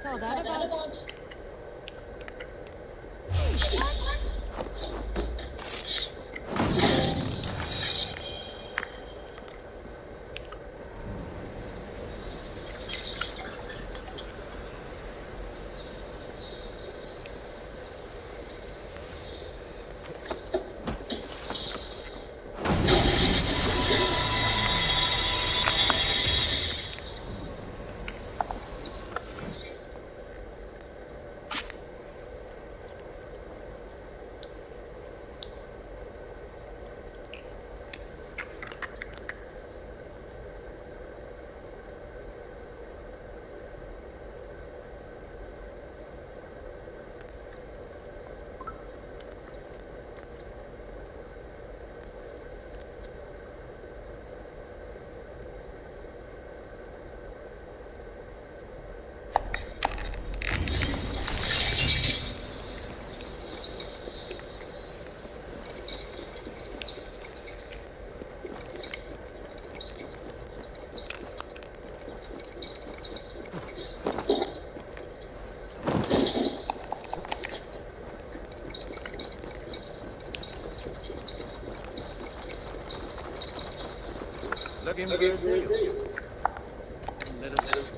all that about? Looking for a deal. Let us.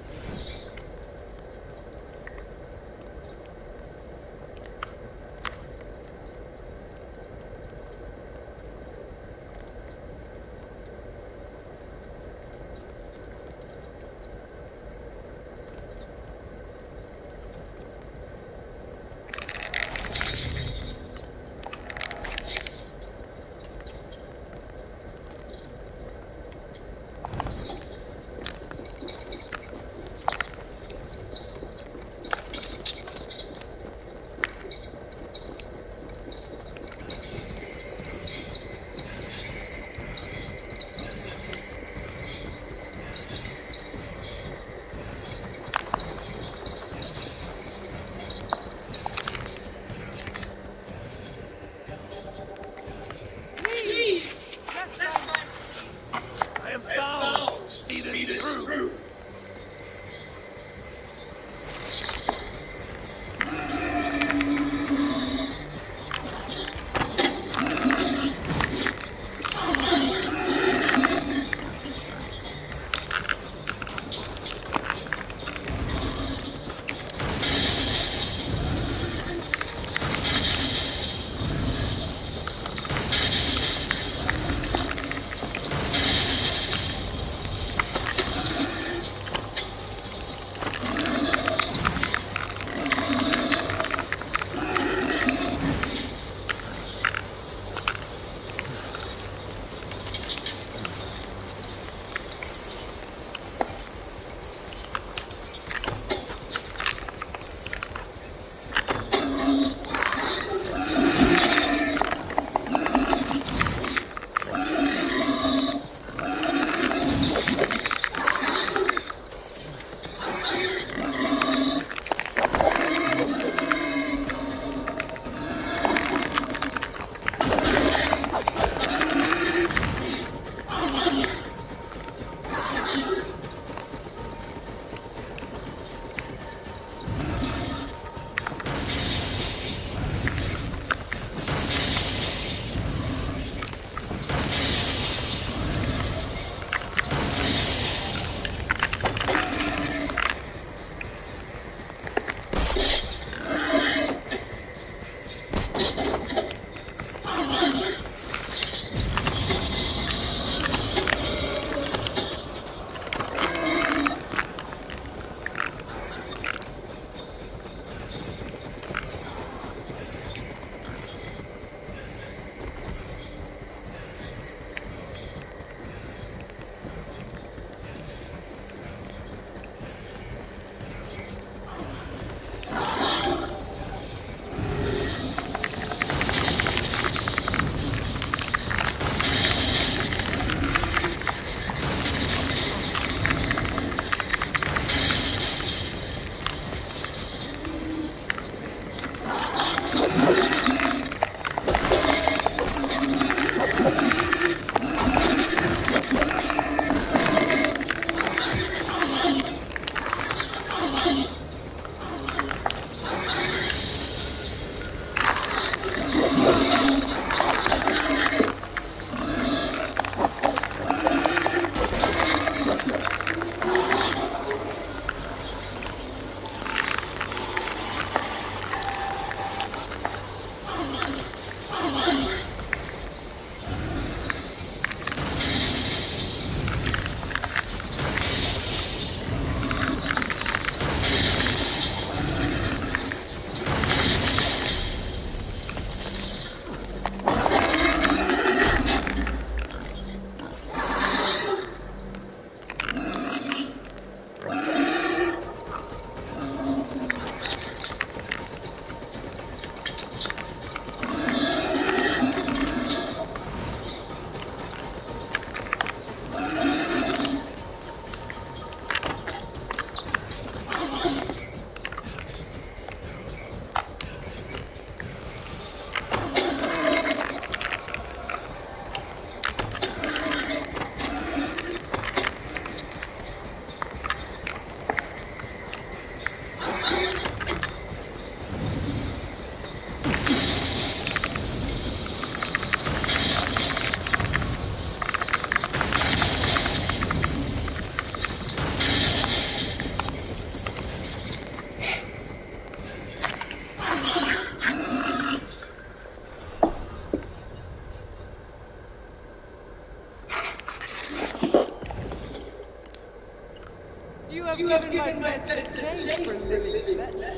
You have given my pets a taste for living flesh.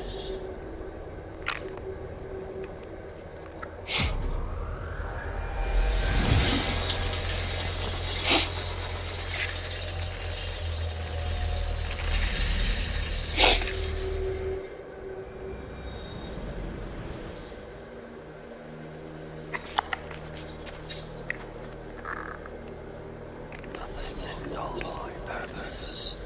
Nothing will dull my purpose.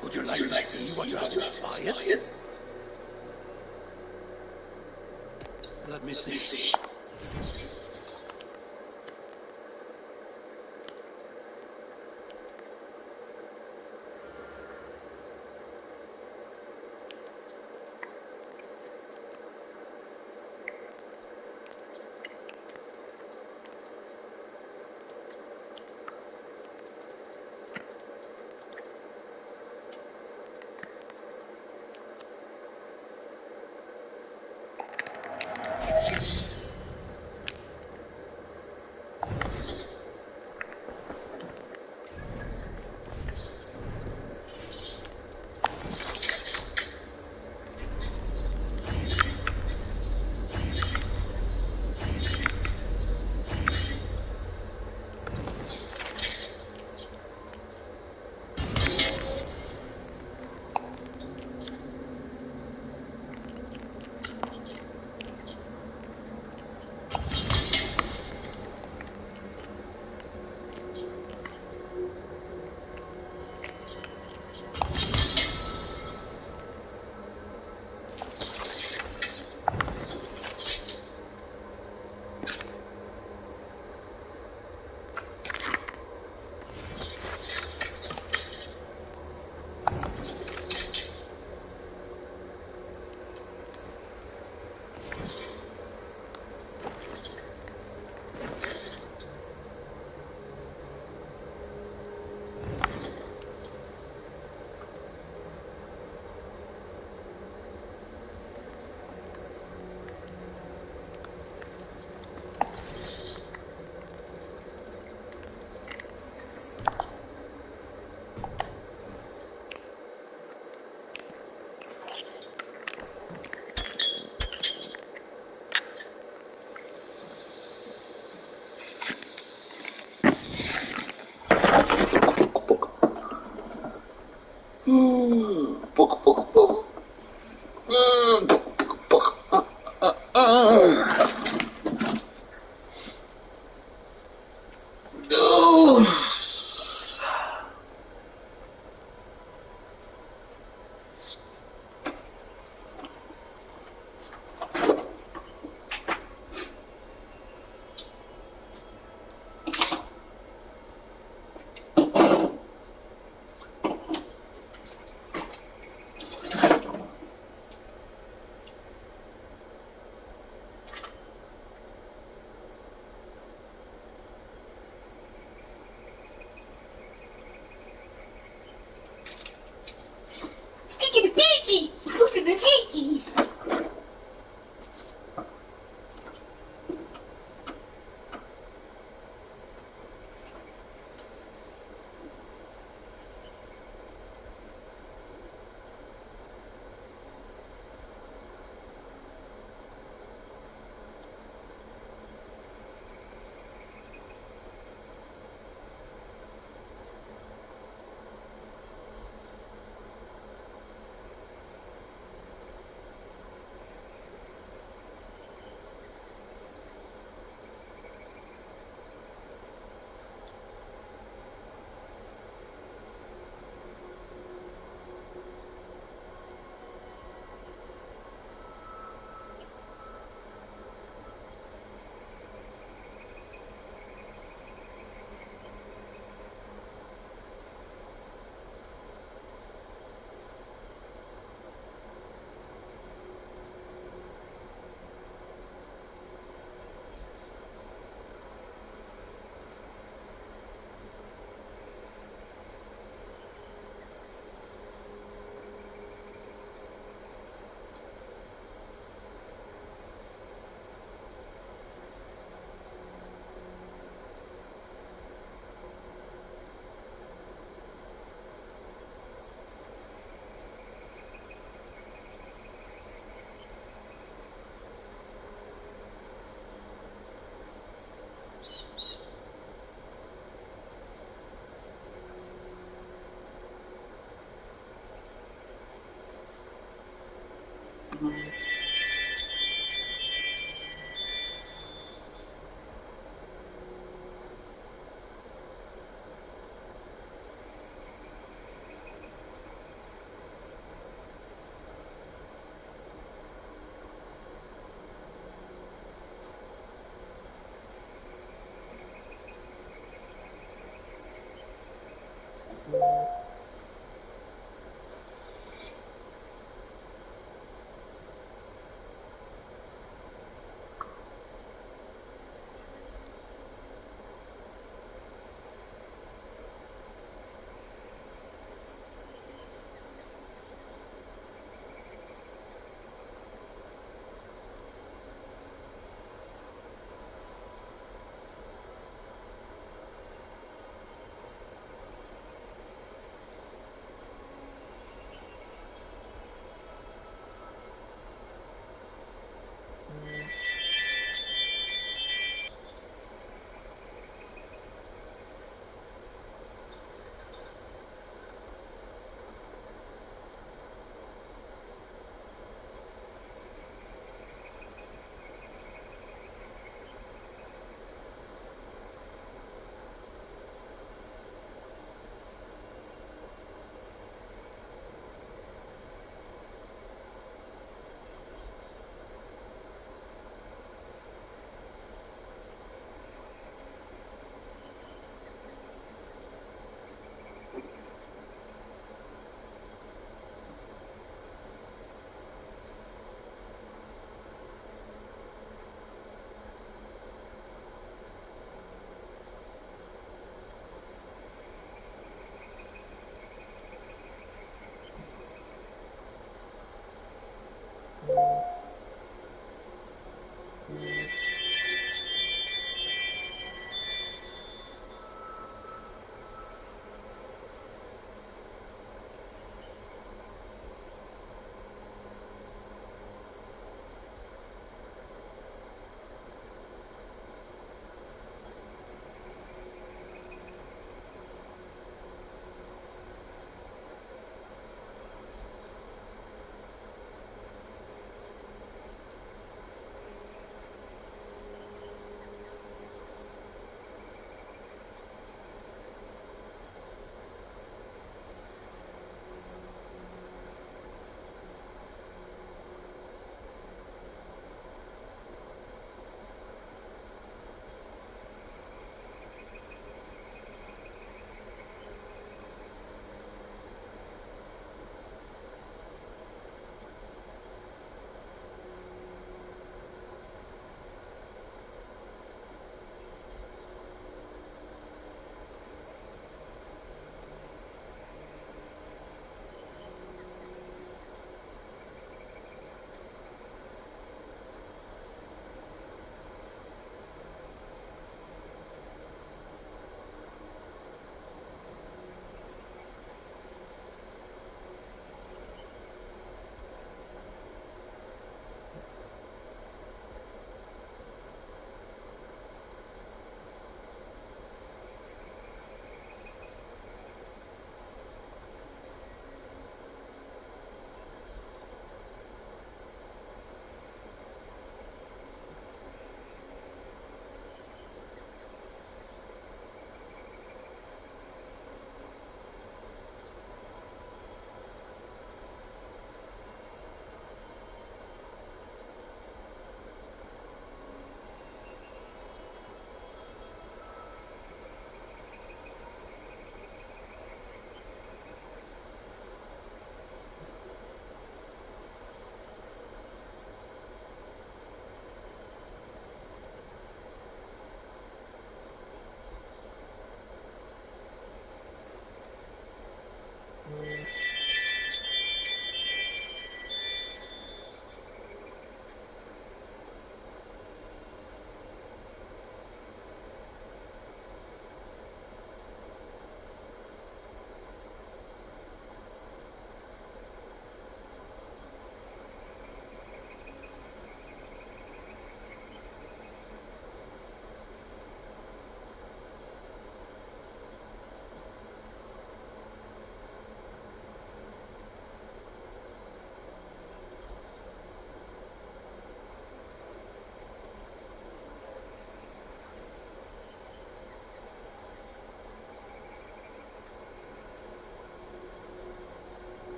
Would you like to see what you have inspired? Let me see.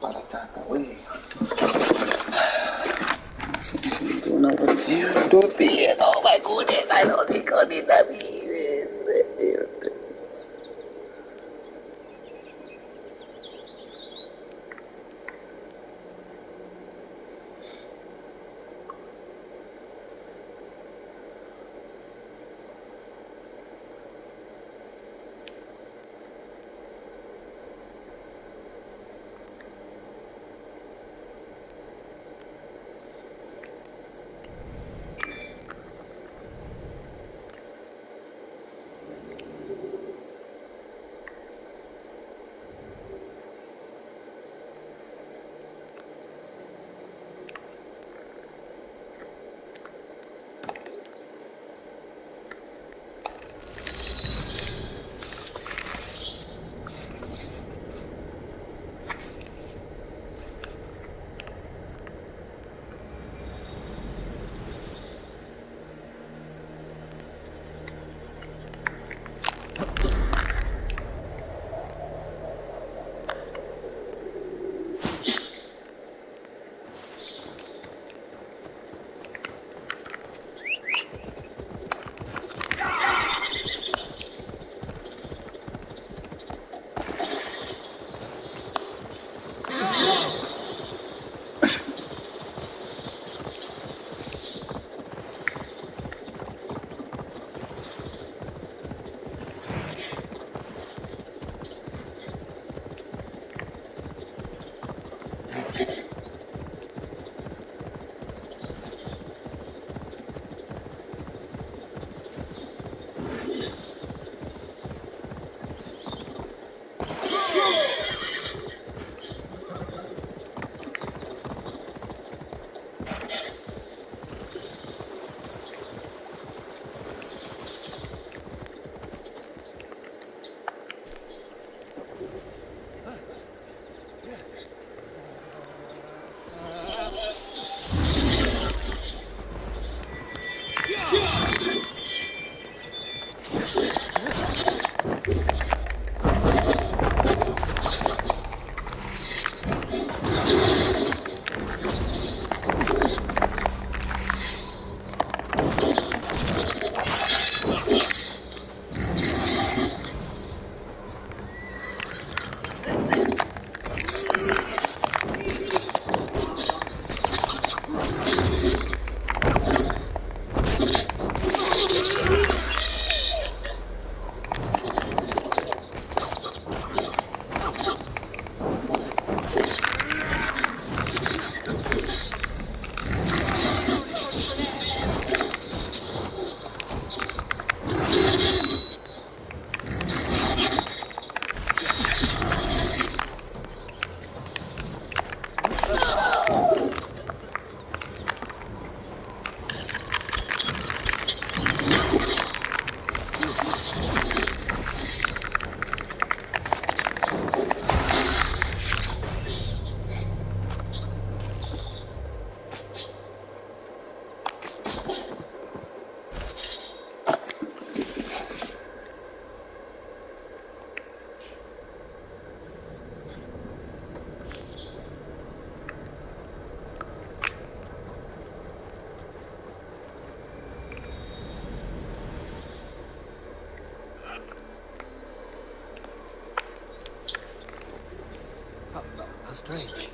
Baratata, güey. Una botella. Tutti, no, ma cuneta, no dico di da mire. How strange.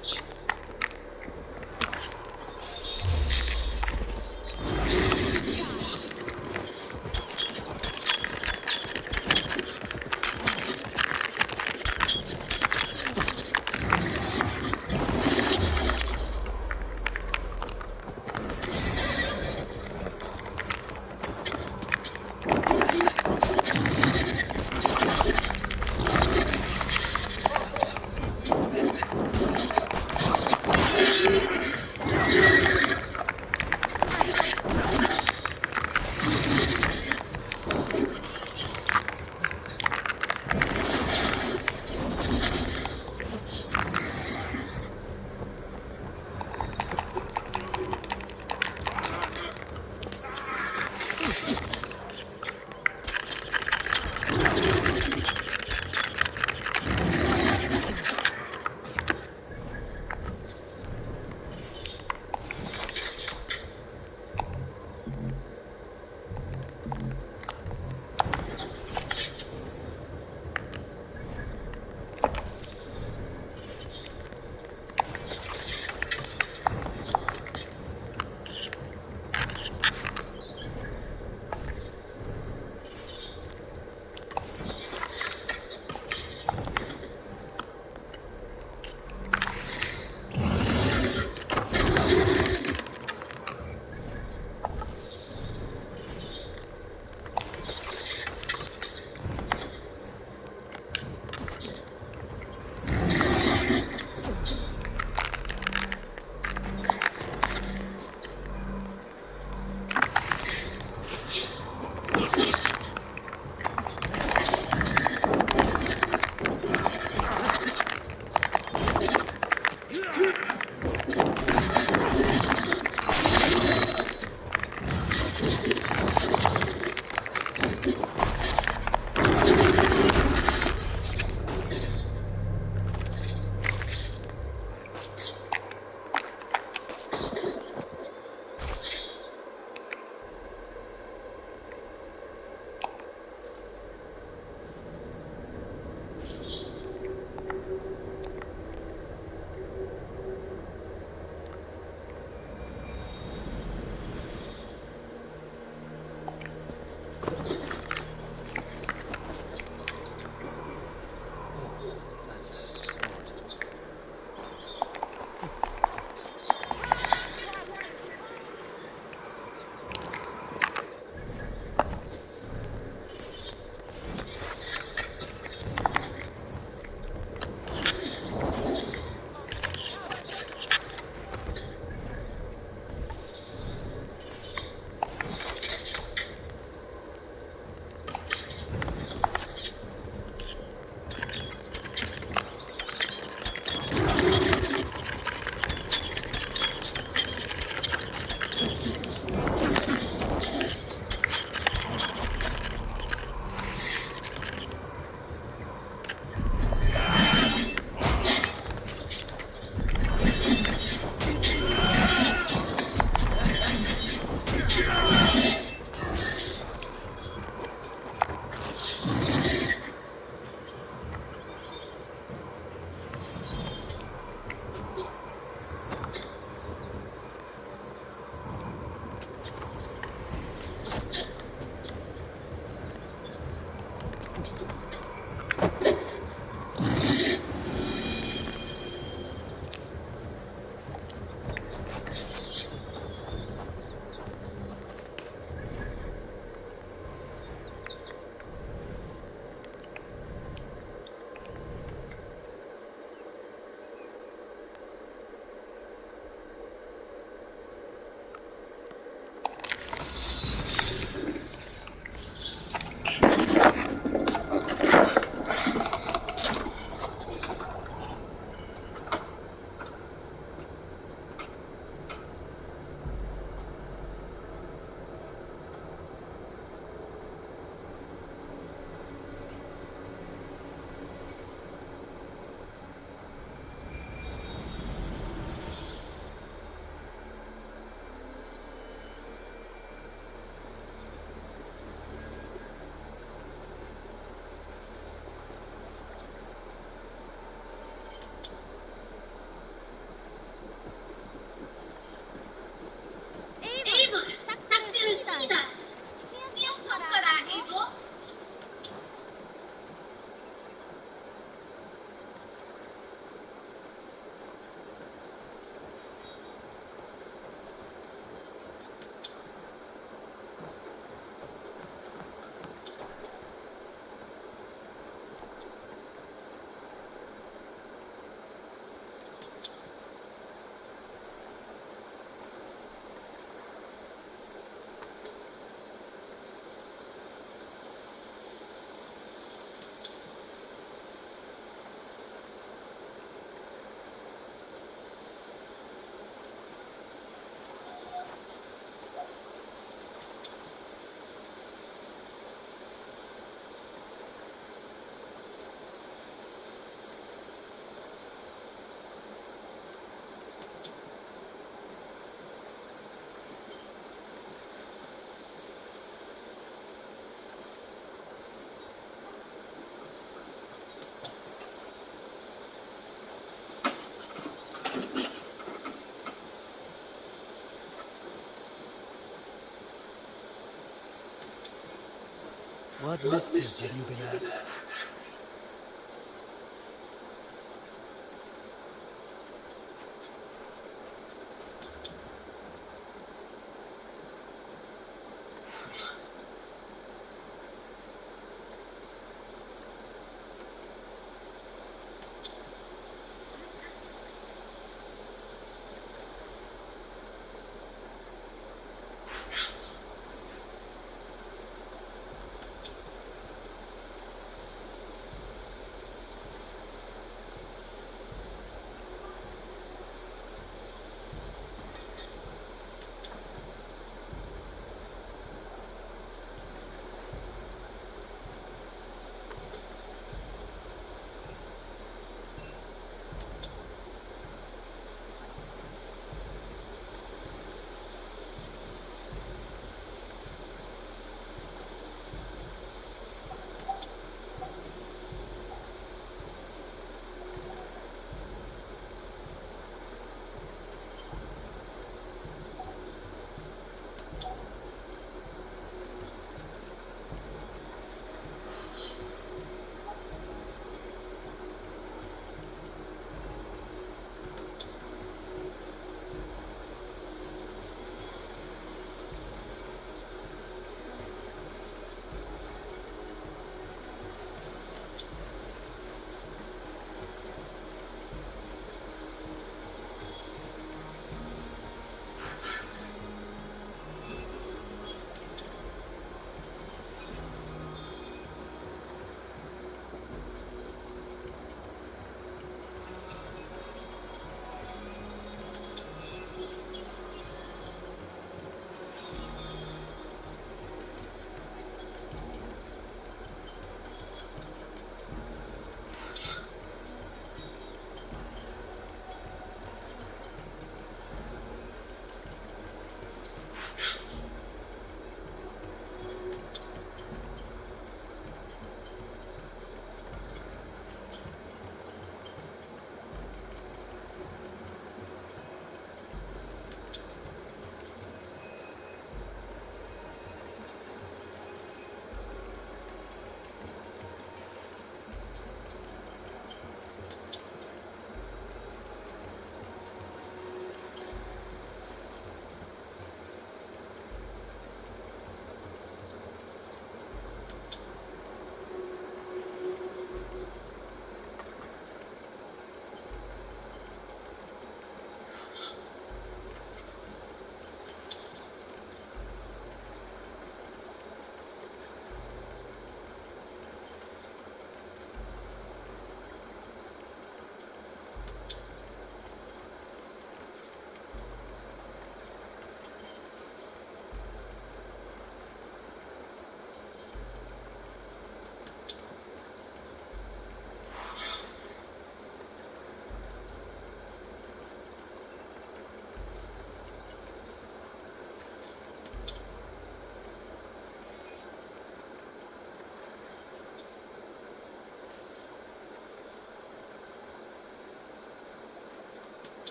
What mischief have you been at?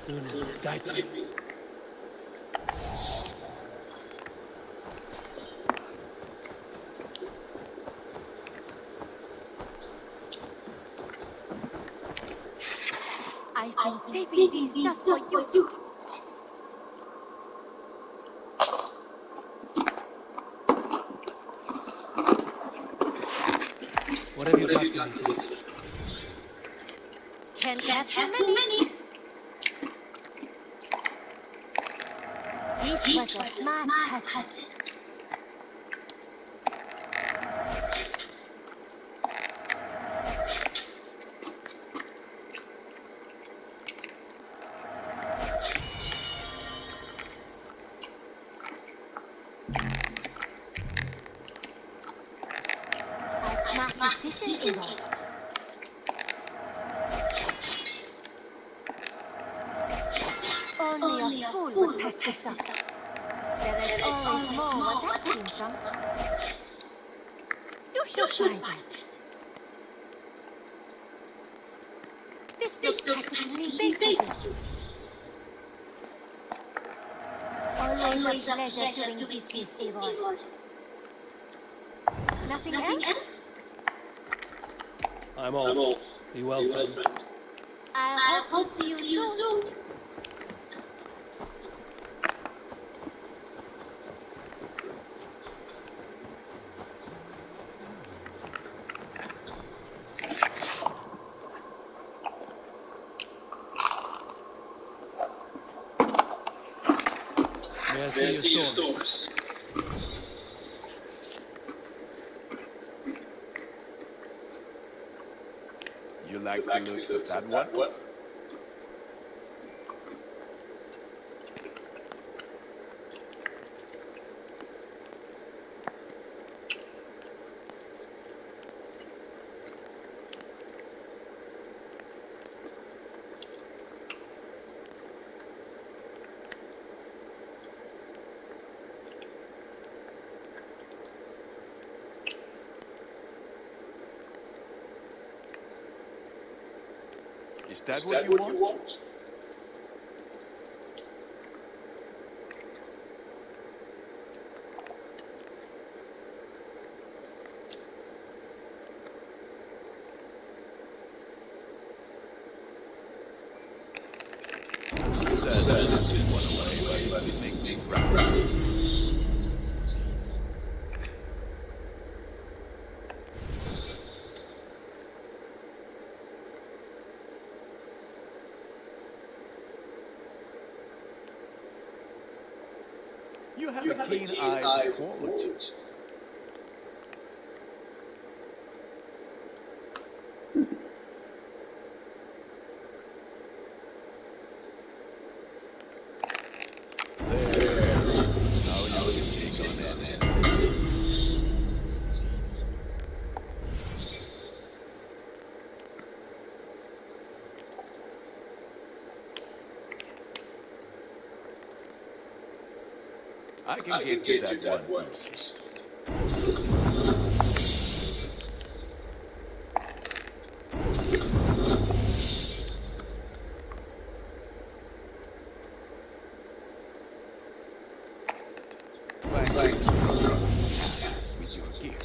Sunan, guide me. I've been saving these just for you. What have you got for me today? Can't have too many. This was a smart purchase. A smart decision, Eivor. Only a fool would pass this up. There is always more where that came from. You should try that. This looks practically made for you. Always a pleasure doing business, Eivor. Nothing else? I'm off. Be well, friend. I hope to see you soon. May I see your stores? You like the looks of that one? Is that what you want? You have a keen eye for quality. There. Now you can take on that. I can get you that one piece. Thank you. Trust with your gear.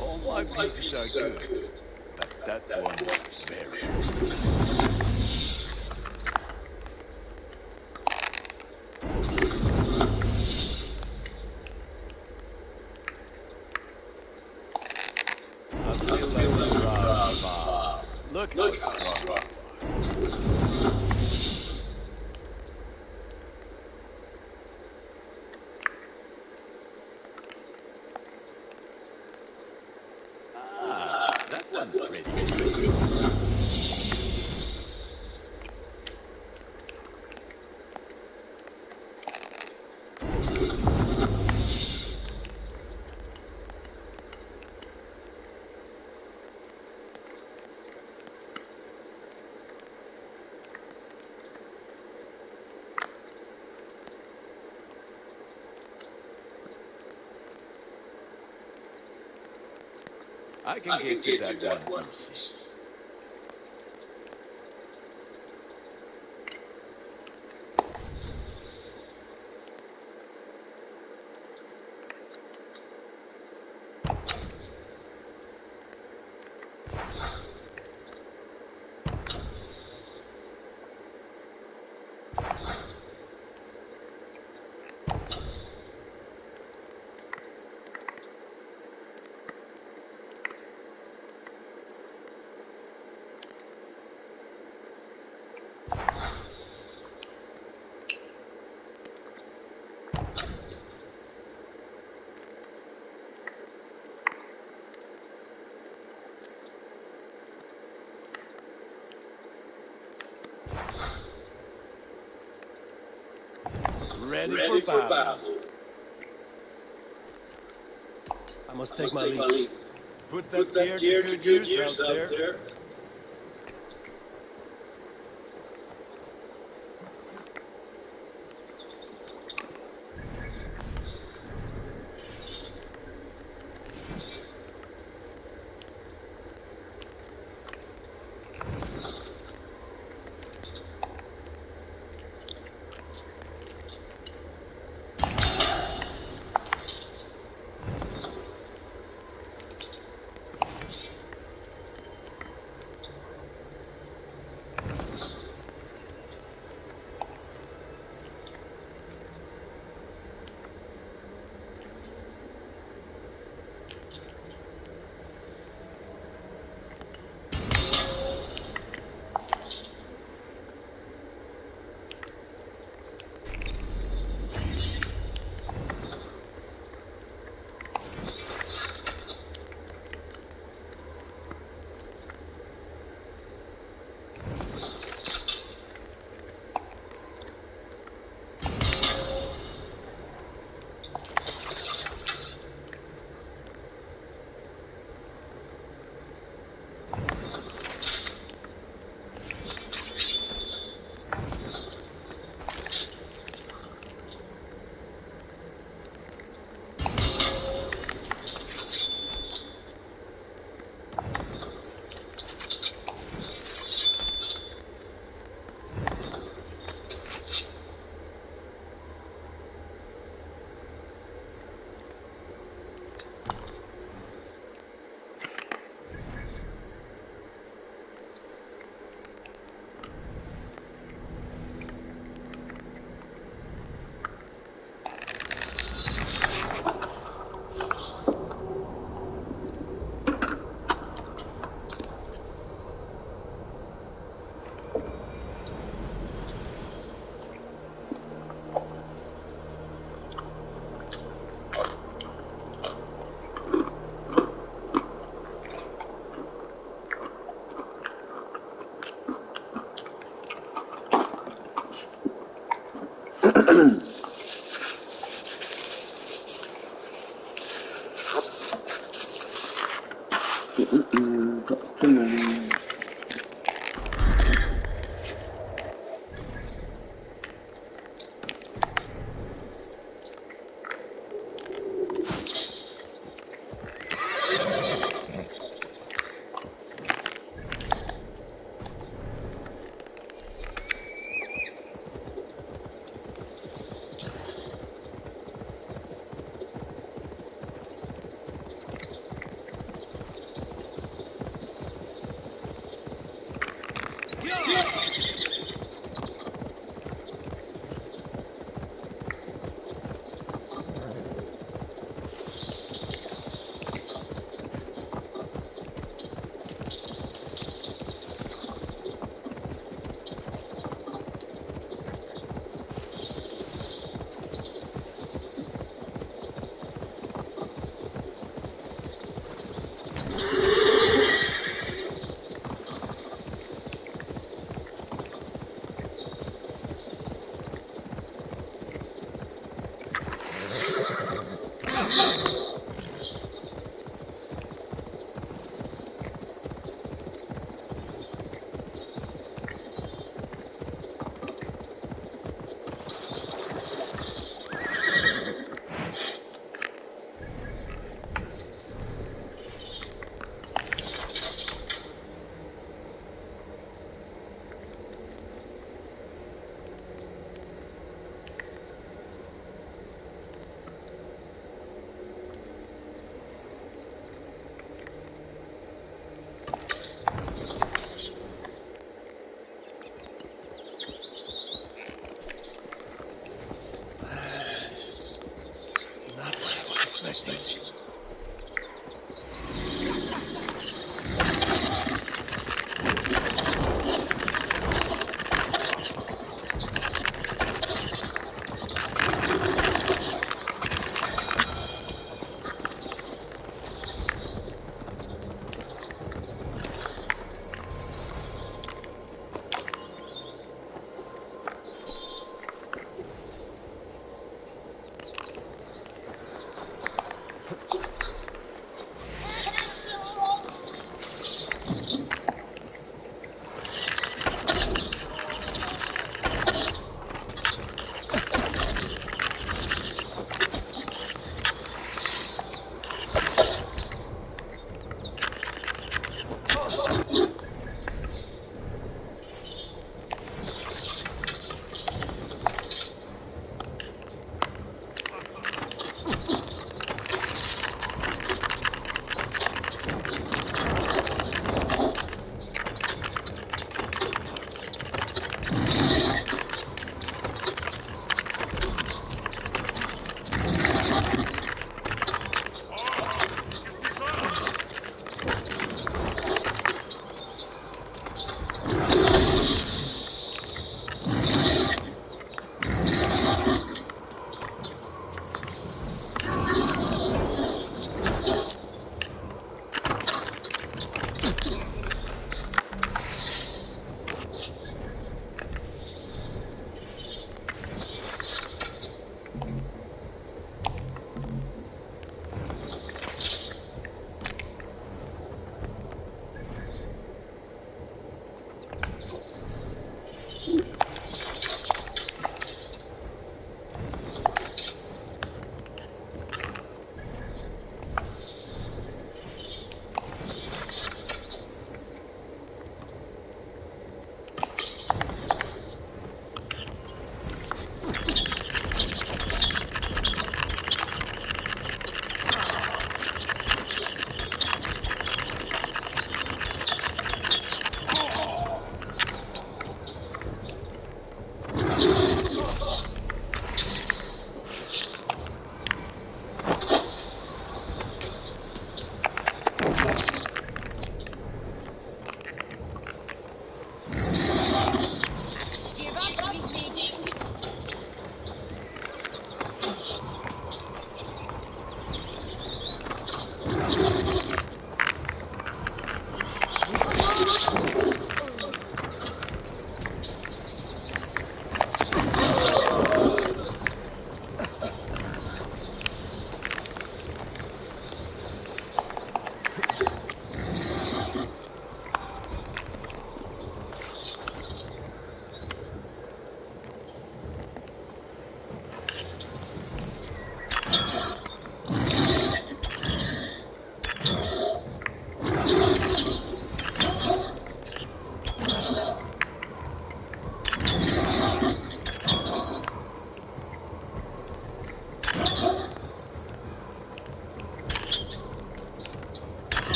All my pieces are good, but that one is very good. I feel like a rock. Look how strong you are. That one's pretty good. I can get you that one easy. Ready for battle. I must take my leave. Put that gear to good use out there.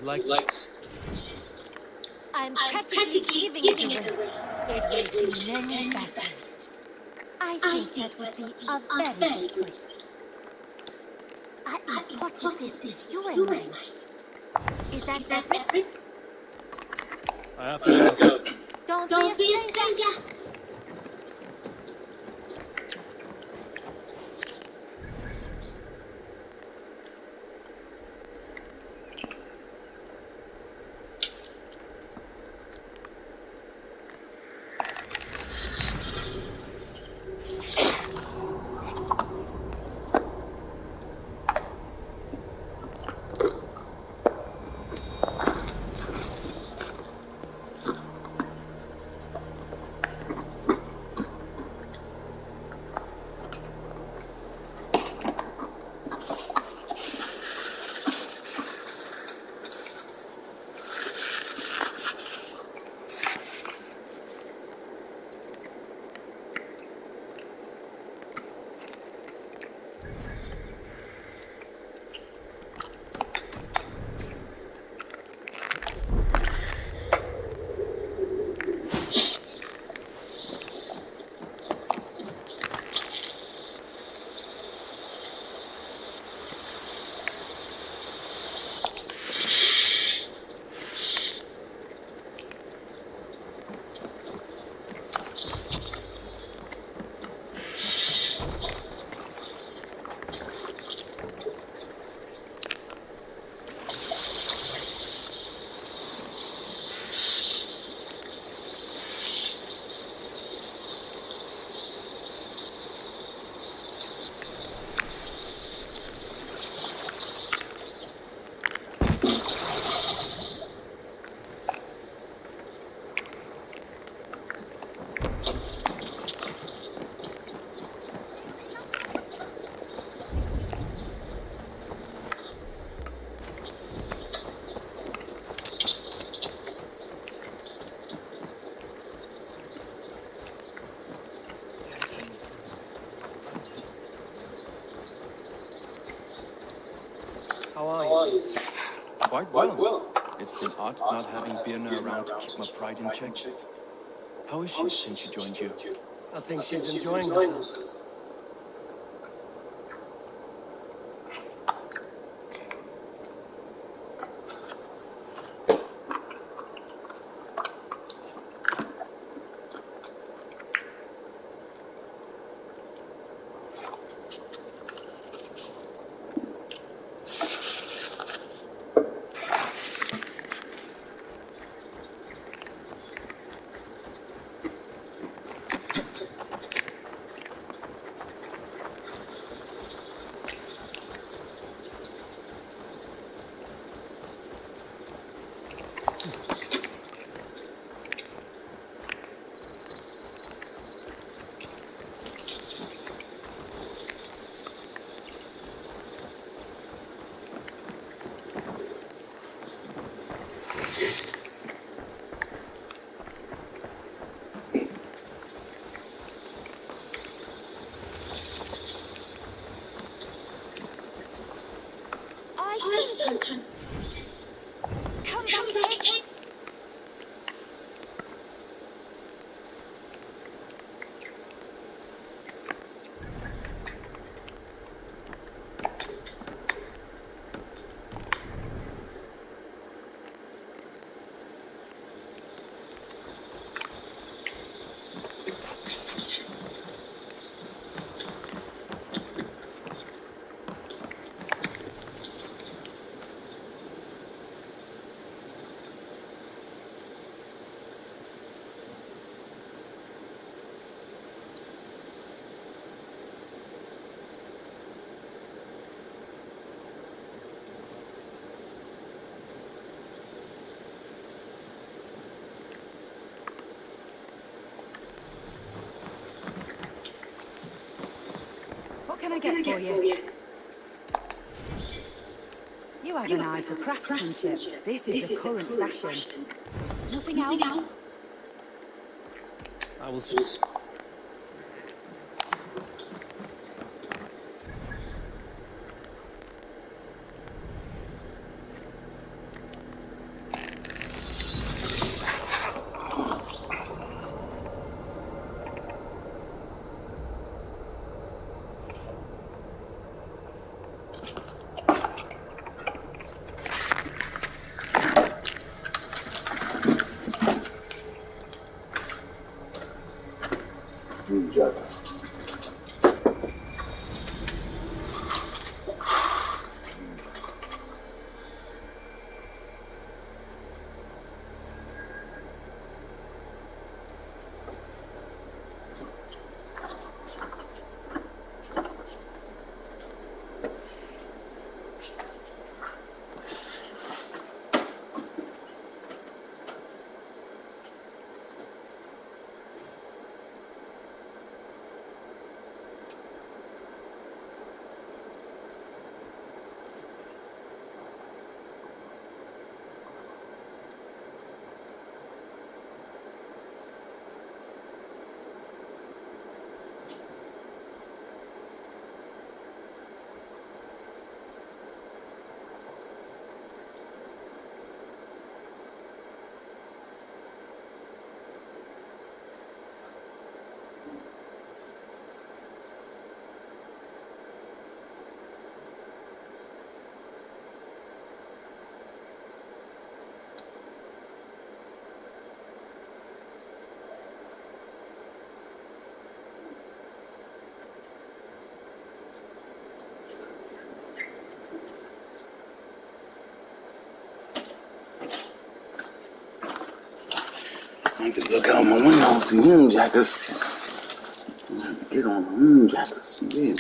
like to... I'm practically giving it away. It will see many battles. I think that would be a very good choice. I imported this with you in mind. Is that everything? I have to go. Don't be a stranger. How are you? Quite well. It's been odd not having Birna around to keep my pride in check. How is she since she joined you? I think she's enjoying herself. I think. Come back in. What can I get for you? You have an eye for craftsmanship. This is the current fashion. Nothing else? I will see. jackets. I need to look out my window and see moon jackets. I have to get on the moon jackets. Yeah.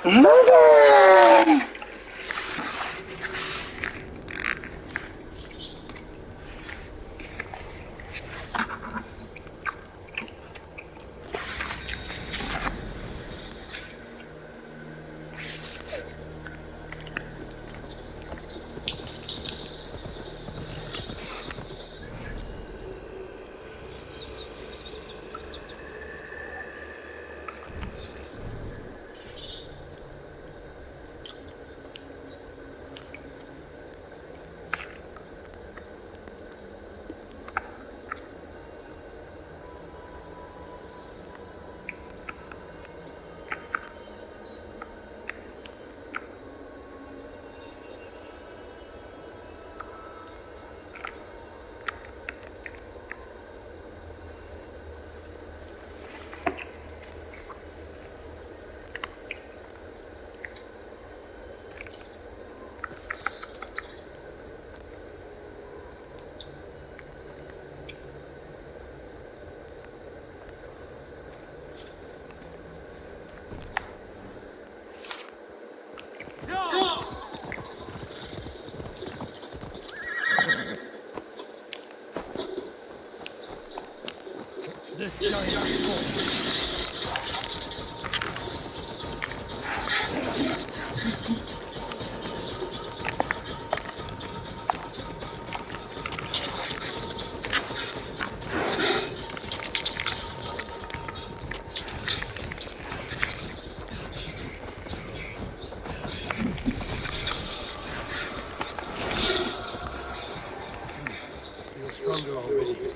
Mother! This giant sport. Feel stronger already.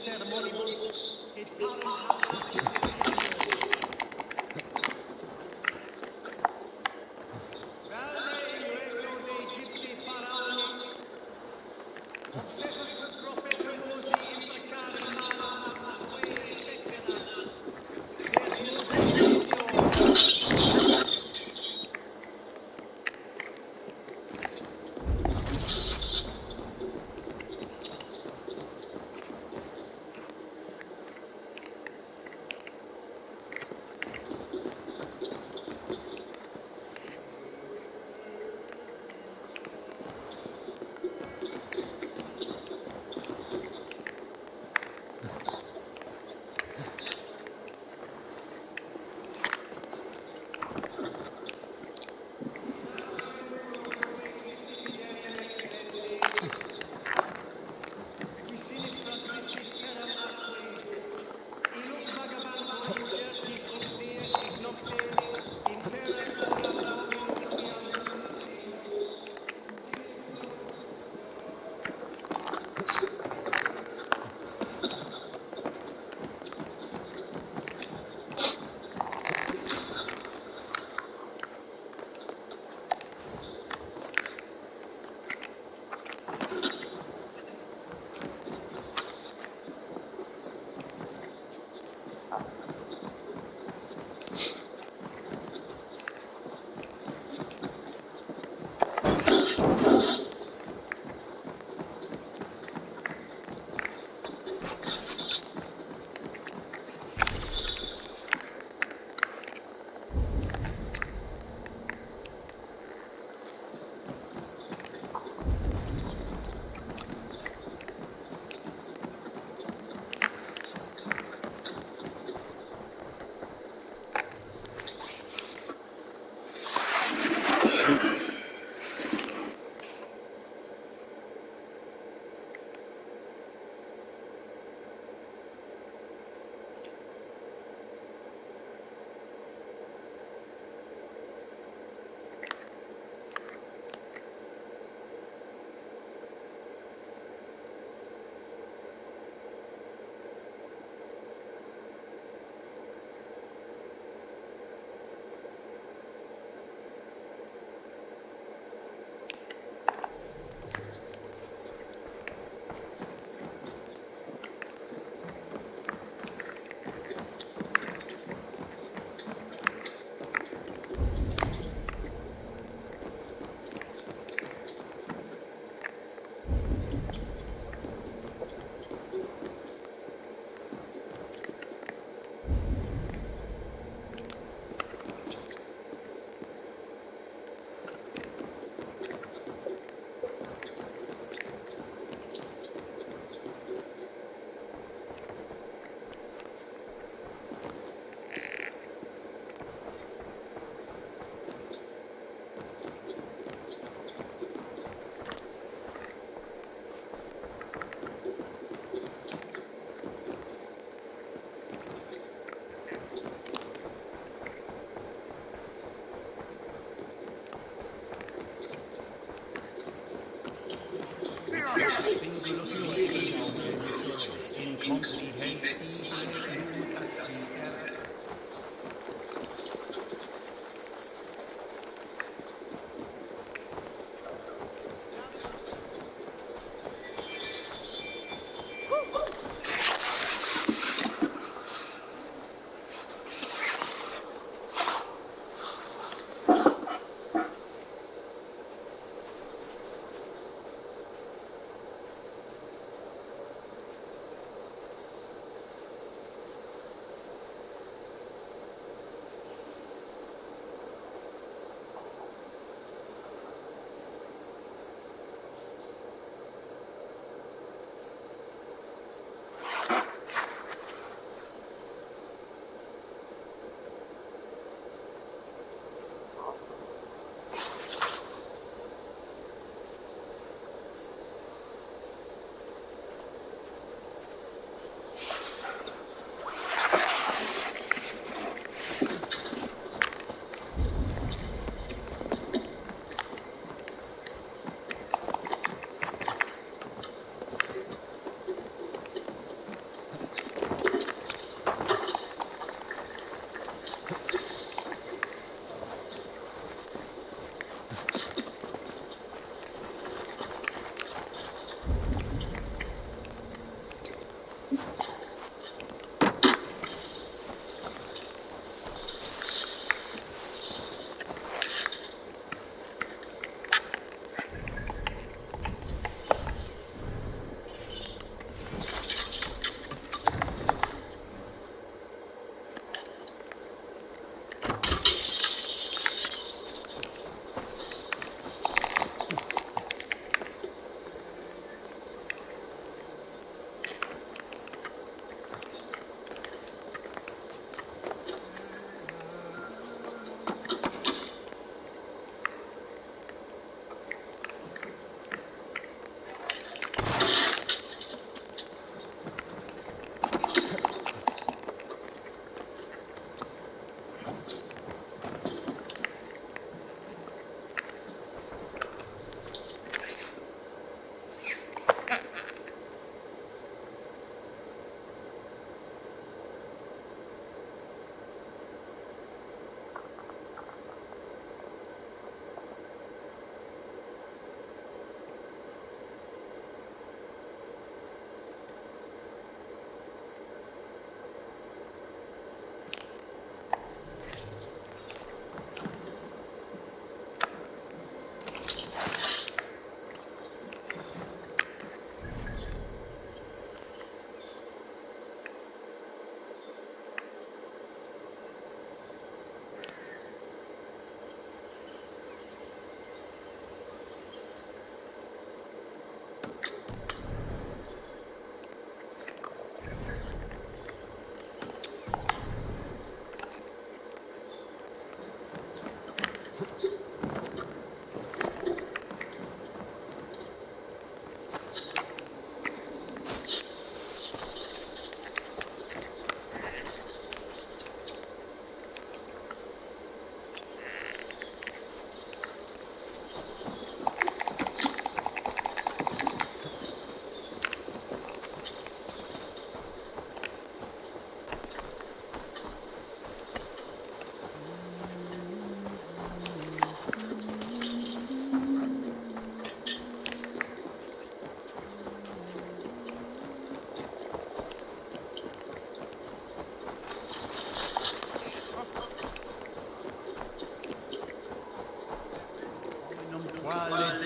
sermonibus et pares habet significantium. Valde in regno de Egypti pharaonic, obsessus cum prophetum Mosi imprecare malam atque effecterat, des Mosi Signor. Qui sinistra tristis terram atque, iluc vagabantur incertis sunt dies et noctes, in terra coram nominum quiam permanentes. Singulus nostri auditor, incomprehensibile nunc aspicerat.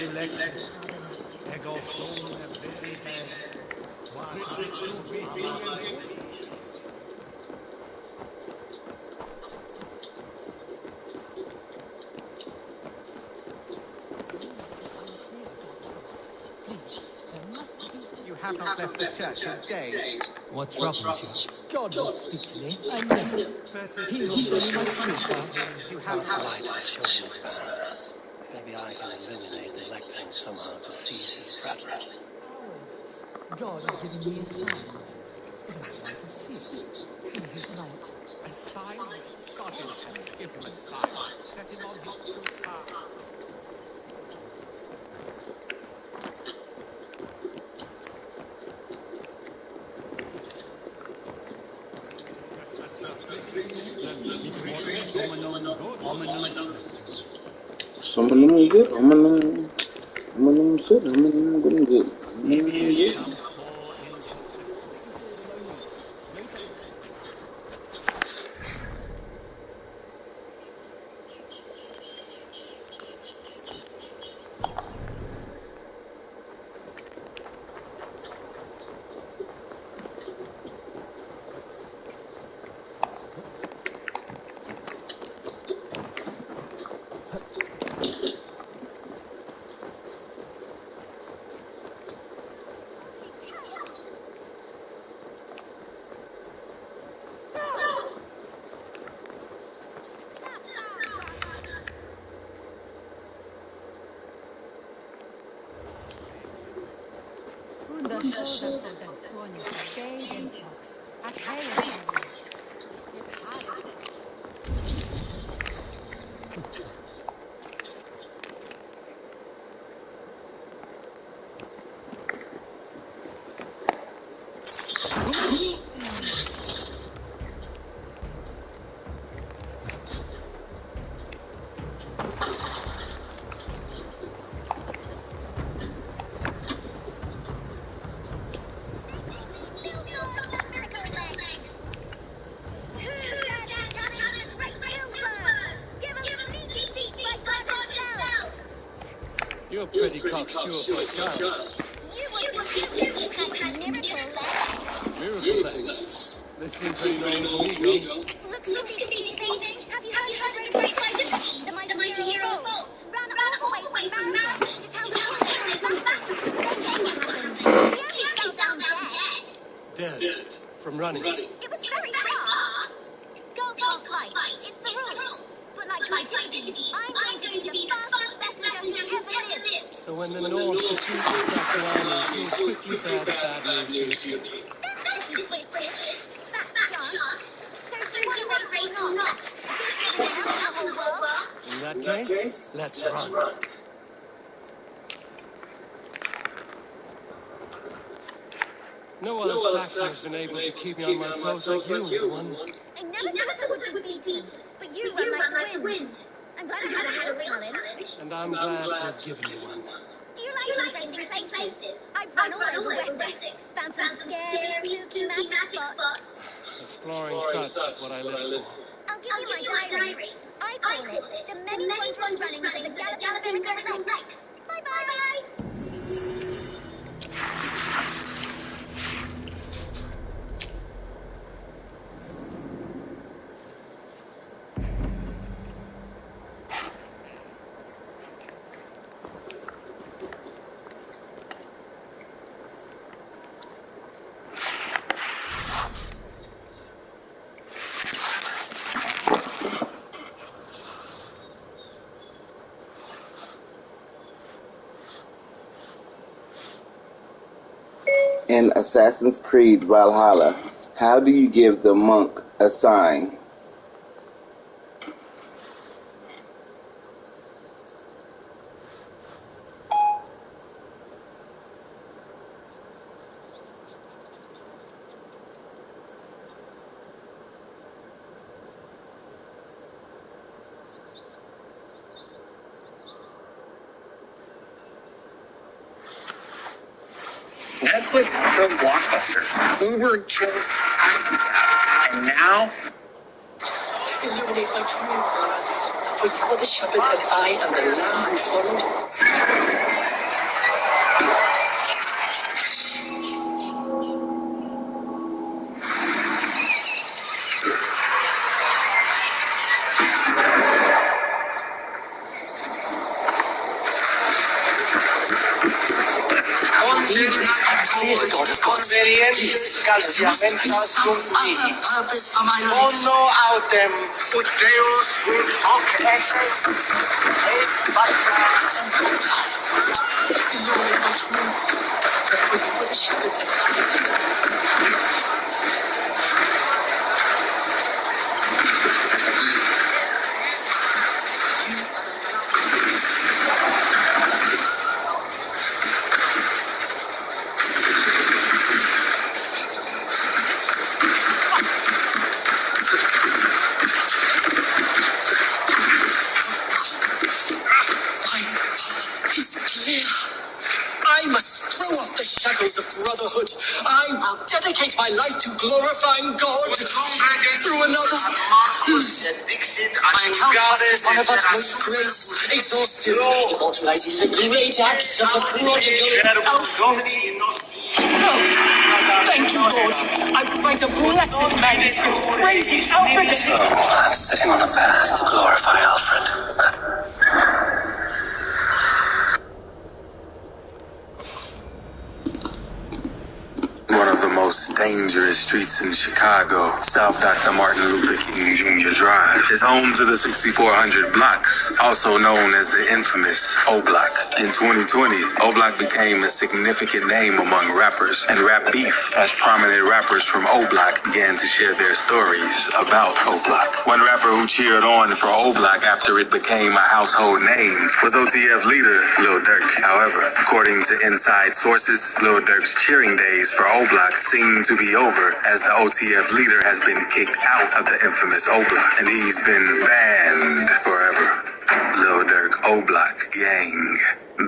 election. Ego sum verite. Quatis ubi fluent. You have not left the church in days. What troubles you? God will speak to me. I know it. He will show me my true path. You have Light will show him his path. Maybe I can illuminate the lecting somehow to seize his brethren. Hours. God has given me a sign. If only I could see it. See his light. a sign. God in heaven, give him a sign. Set him on his true path. Some of them good, some of them shit, some of them good. Yeah. Underschoten voor den koning, beiden fox. At hij is hard. You're pretty cocksure for a scout. You would be too if you had miracle legs. Miracle legs. This seems pretty normal to me, girl. Looks can be deceiving. Have you heard of the great fight? The mighty hero of old ran all the way from Marathon to tell the king of battle. Then what happened? He only fell down dead. Dead. From running. It was very far. Girls can't fight. It's the rules. But like my duties, I'm going to be the fastest messenger who ever lived. So when the Norse defeat the Saxon armies, you'll quickly bear the bad news to the king. That's you witches. That chance. So do you want to race or not? Beat it out the whole world. In that case, let's run. No other Saxon has been able to keep me on my toes like you, little one. I never thought I would be beaten, but you run like the wind. I'm glad I had a real challenge. And I'm glad to have given you one. Do you like interesting places? I've run all over Wessex, found some scary, spooky magic spots. Exploring such is what I live for. I'll give you my diary. I call it The Many Wondrous Runnings of the Galloping Miracle Legs. Bye-bye. In Assassin's Creed Valhalla, how do you give the monk a sign? Netflix killed Blockbuster. Uber killed and now illuminate my true paradise. For you are the shepherd and I am the lamb who followed. convenientes calciamentas sunt mihi. Purpose for my life. Mono autem ut Deus ut hoc esse et basta. Illuminate my true. For you were the shepherd and I must throw off the shackles of brotherhood. I will dedicate my life to glorifying God through another. My account is one of utmost grace, exhaustive, immortalizing the great acts of the prodigal Alfred. Oh, thank you, Lord. I will write a blessed manuscript praising Alfred. I've set him on a path to glorify Alfred. One of the most dangerous streets in Chicago, South Dr. Martin Luther King Jr. Drive, is home to the 6400 blocks, also known as the infamous O Block. In 2020, O Block became a significant name among rappers and rap beef as prominent rappers from O Block began to share their stories about O Block. One rapper who cheered on for O Block after it became a household name was OTF leader Lil Durk. However, according to inside sources, Lil Durk's cheering days for O Block seem to be over as the OTF leader has been kicked out of the infamous O Block and he's been banned forever. Lil Durk O Block Gang.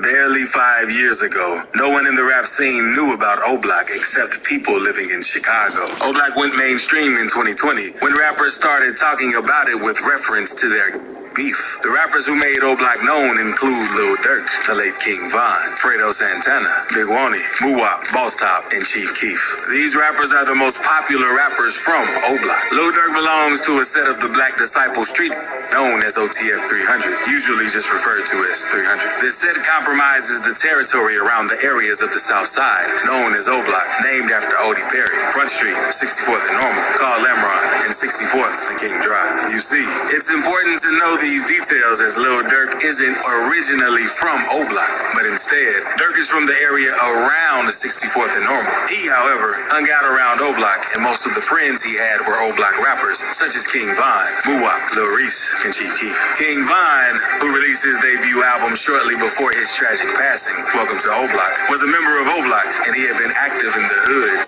Barely 5 years ago, no one in the rap scene knew about O Block except people living in Chicago. O Block went mainstream in 2020 when rappers started talking about it with reference to their beef. The rappers who made O Block known include Lil Durk, the late King Von, Fredo Santana, Big Wonny, Muwop, Boss Top, and Chief Keef. These rappers are the most popular rappers from O Block. Lil Durk belongs to a set of the Black Disciple Street known as OTF 300, usually just referred to as 300. This set compromises the territory around the areas of the South Side, known as O Block, named after Odie Perry, Front Street, 64th and Normal, Carl Lemron, and 64th and King Drive. You see, it's important to know these details as Lil Durk isn't originally from O Block, but instead, Durk is from the area around 64th and Normal. He, however, hung out around O Block, and most of the friends he had were O Block rappers, such as King Von, Muwop, Lil Reese, and Chief Keef. King Von, who released his debut album shortly before his tragic passing, Welcome to O Block, was a member of O Block, and he had been active in the hood.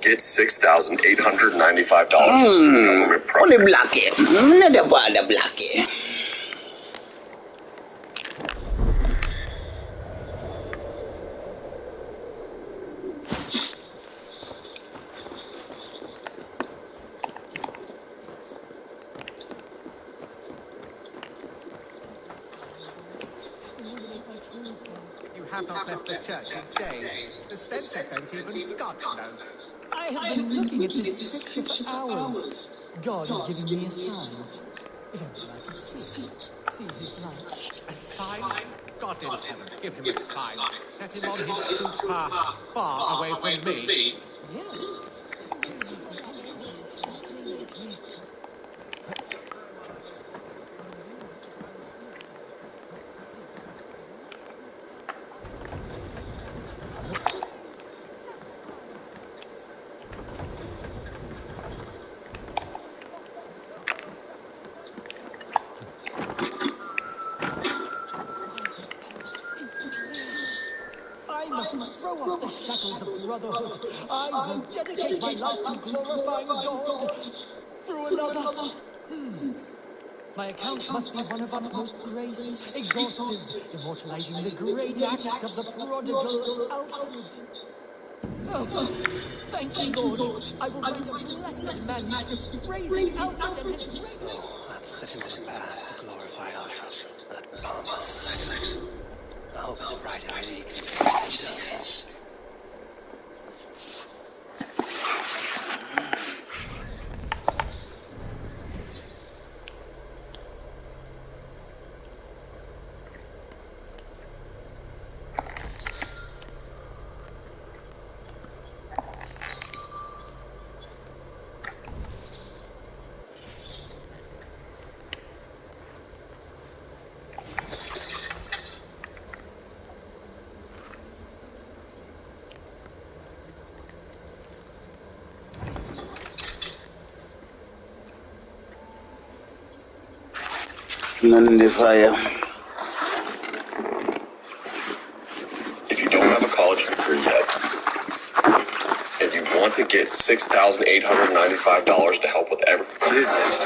Get $6,895. Only black it. Not the bother black it. You have not left the church in days. The stench offense even God knows. I have been looking at this scripture for hours. God is giving me a sign. If only I could see it. See his light. A sign? God in heaven, give him a sign. Set him on his true path, far away from me. Yes. I must throw off the shackles of brotherhood. I will dedicate my life to glorifying God through another. My account must be one of utmost grace, exhaustive, immortalizing the great acts of the prodigal Alfred. Oh, thank you, Lord. I will write a blessed manuscript praising Alfred and his great... Oh, I've set him on a path to glorify Alfred, that pompous sacrifice. I hope his right eye leaks before he does. None in the fire. If you don't have a college degree yet, and you want to get $6,895 to help with Business.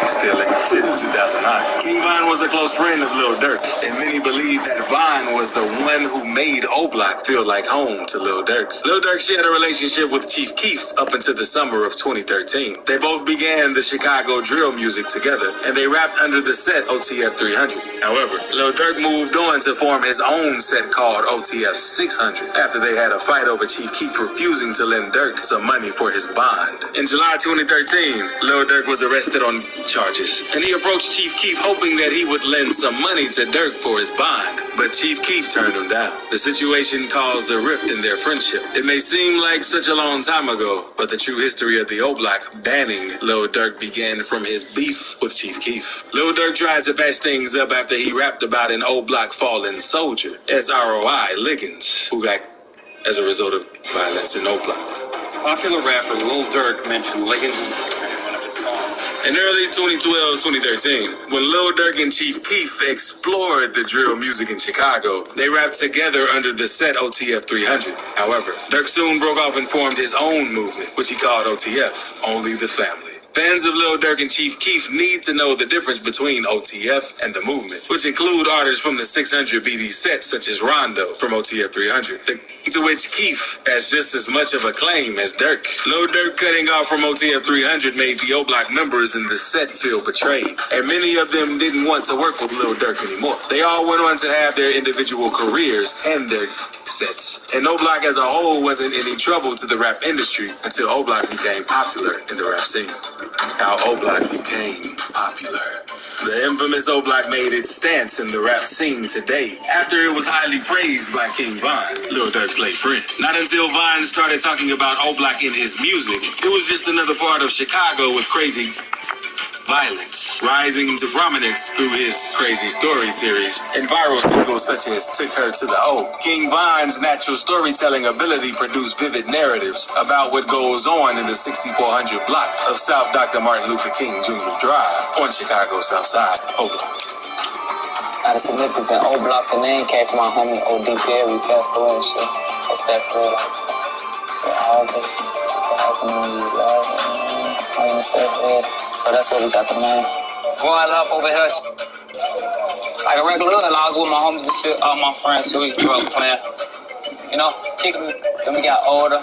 Still in since 2009. King Von was a close friend of Lil Durk, and many believe that Von was the one who made O-Block feel like home to Lil Durk. Lil Durk shared a relationship with Chief Keef up until the summer of 2013. They both began the Chicago drill music together, and they rapped under the set OTF 300. However, Lil Durk moved on to form his own set called OTF 600 after they had a fight over Chief Keef refusing to lend Durk some money for his bond. In July 2013, Lil Durk was arrested on charges, and he approached Chief Keef hoping that he would lend some money to Durk for his bond, but Chief Keef turned him down. The situation caused a rift in their friendship. It may seem like such a long time ago, but the true history of the O-Block banning Lil Durk began from his beef with Chief Keef. Lil Durk tried to patch things up after he rapped about an O-Block fallen soldier, SROI Liggins, who got as a result of violence in O-Block. Popular rapper Lil Durk mentioned Liggins in one of his songs. In early 2012-2013, when Lil Durk and Chief Keef explored the drill music in Chicago, they rapped together under the set OTF 300. However, Durk soon broke off and formed his own movement, which he called OTF, Only the Family. Fans of Lil Durk and Chief Keef need to know the difference between OTF and the movement, which include artists from the 600 BD set, such as Rondo from OTF 300, to which Keef has just as much of a claim as Durk. Lil Durk cutting off from OTF 300 made the O-Block members in the set feel betrayed, and many of them didn't want to work with Lil Durk anymore. They all went on to have their individual careers and their sets, and O-Block as a whole wasn't any trouble to the rap industry until O-Block became popular in the rap scene. How O-Block became popular. The infamous O-Block made its stance in the rap scene today after it was highly praised by King Von, Lil Durk's late friend. Not until Von started talking about O-Block in his music, it was just another part of Chicago with crazy violence, rising to prominence through his Crazy Story series and viral singles such as Took Her to the O. King Von's natural storytelling ability produced vivid narratives about what goes on in the 6400 block of South Dr. Martin Luther King Jr. Drive on Chicago's South Side, O-Block. Out of significance in O-Block, the name came from my homie OD Perry, passed away and shit. Especially like August 2011. So that's where we got the name. Growing up over here, like a regular hood, I was with my homies and shit, all my friends who we grew up playing. You know, kicking it. Then we got older,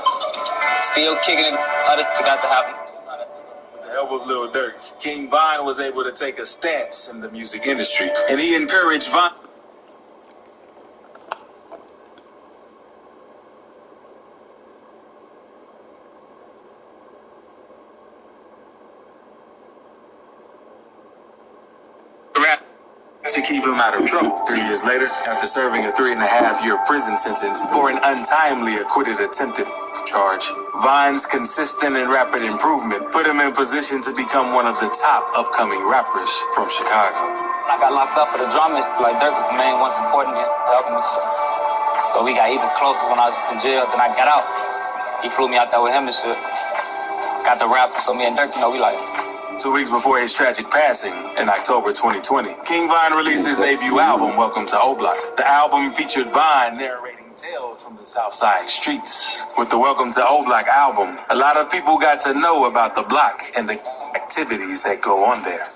still kicking it. Other shit got to happen. With the help of Lil Durk, King Von was able to take a stance in the music industry, and he encouraged Von. To keep him out of trouble. 3 years later, after serving a 3.5-year prison sentence for an untimely acquitted attempted charge, Von's consistent and rapid improvement put him in position to become one of the top upcoming rappers from Chicago. I got locked up for the drumming, like Durk was the main one supporting me, helping me. So we got even closer when I was just in jail. Then I got out. He flew me out there with him and shit. Got the rap, so me and Durk, you know, we like 2 weeks before his tragic passing in October 2020, King Von released his debut album, Welcome to O-Block. The album featured Von narrating tales from the Southside streets. With the Welcome to O-Block album, a lot of people got to know about the block and the activities that go on there.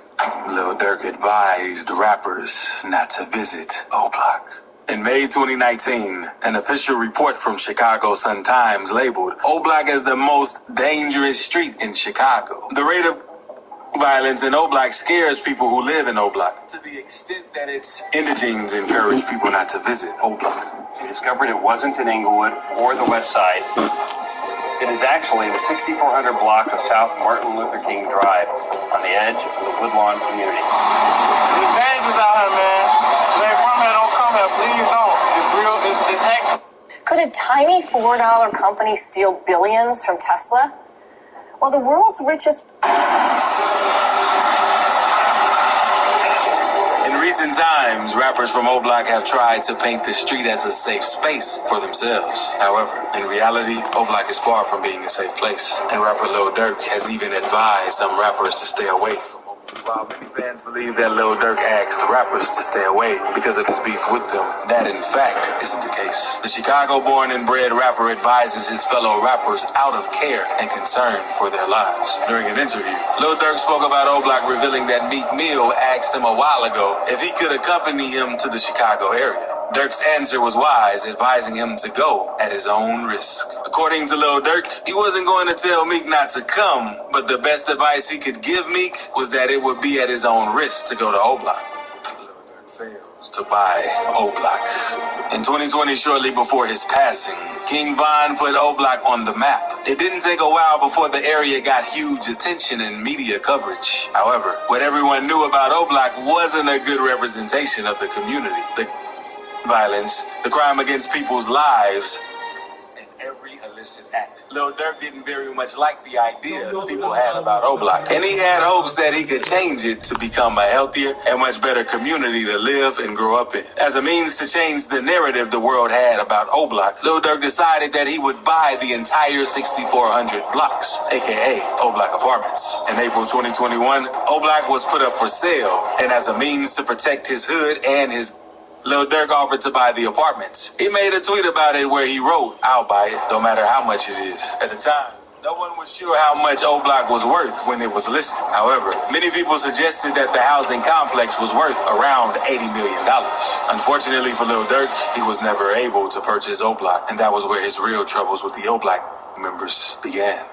Lil Durk advised rappers not to visit O-Block. In May 2019, an official report from Chicago Sun-Times labeled O-Block as the most dangerous street in Chicago. The rate of violence in O-Block scares people who live in O-Block to the extent that its indigenes encourage people not to visit O-Block. We discovered it wasn't in Inglewood or the West Side. It is actually the 6400 block of South Martin Luther King Drive on the edge of the Woodlawn community. It's dangerous out here, man. If they from here, don't come here. Please don't. It's real. It's detective. Could a tiny $4 company steal billions from Tesla? Well, the world's richest... In recent times, rappers from O-Block have tried to paint the street as a safe space for themselves. However, in reality, O-Block is far from being a safe place, and rapper Lil Durk has even advised some rappers to stay away from O-Block. While many fans believe that Lil Durk asked rappers to stay away because of his beef with them, that in fact isn't the case. The Chicago-born and bred rapper advises his fellow rappers out of care and concern for their lives. During an interview, Lil Durk spoke about O-Block, revealing that Meek Mill asked him a while ago if he could accompany him to the Chicago area. Durk's answer was wise, advising him to go at his own risk. According to Lil Durk, he wasn't going to tell Meek not to come, but the best advice he could give Meek was that it would be at his own risk to go to O-Block. Lil Durk fails to buy O-Block. In 2020, shortly before his passing, King Von put O-Block on the map. It didn't take a while before the area got huge attention and media coverage. However, what everyone knew about O-Block wasn't a good representation of the community. The violence, the crime against people's lives, and every illicit act. Lil Durk didn't very much like the idea people had about O-Block, and he had hopes that he could change it to become a healthier and much better community to live and grow up in. As a means to change the narrative the world had about O-Block, Lil Durk decided that he would buy the entire 6,400 blocks, aka O-Block Apartments. In April 2021, O-Block was put up for sale, and as a means to protect his hood and his Lil Durk offered to buy the apartments. He made a tweet about it where he wrote, "I'll buy it, no matter how much it is." At the time, no one was sure how much O-Block was worth when it was listed. However, many people suggested that the housing complex was worth around $80 million. Unfortunately for Lil Durk, he was never able to purchase O-Block, and that was where his real troubles with the O-Block members began.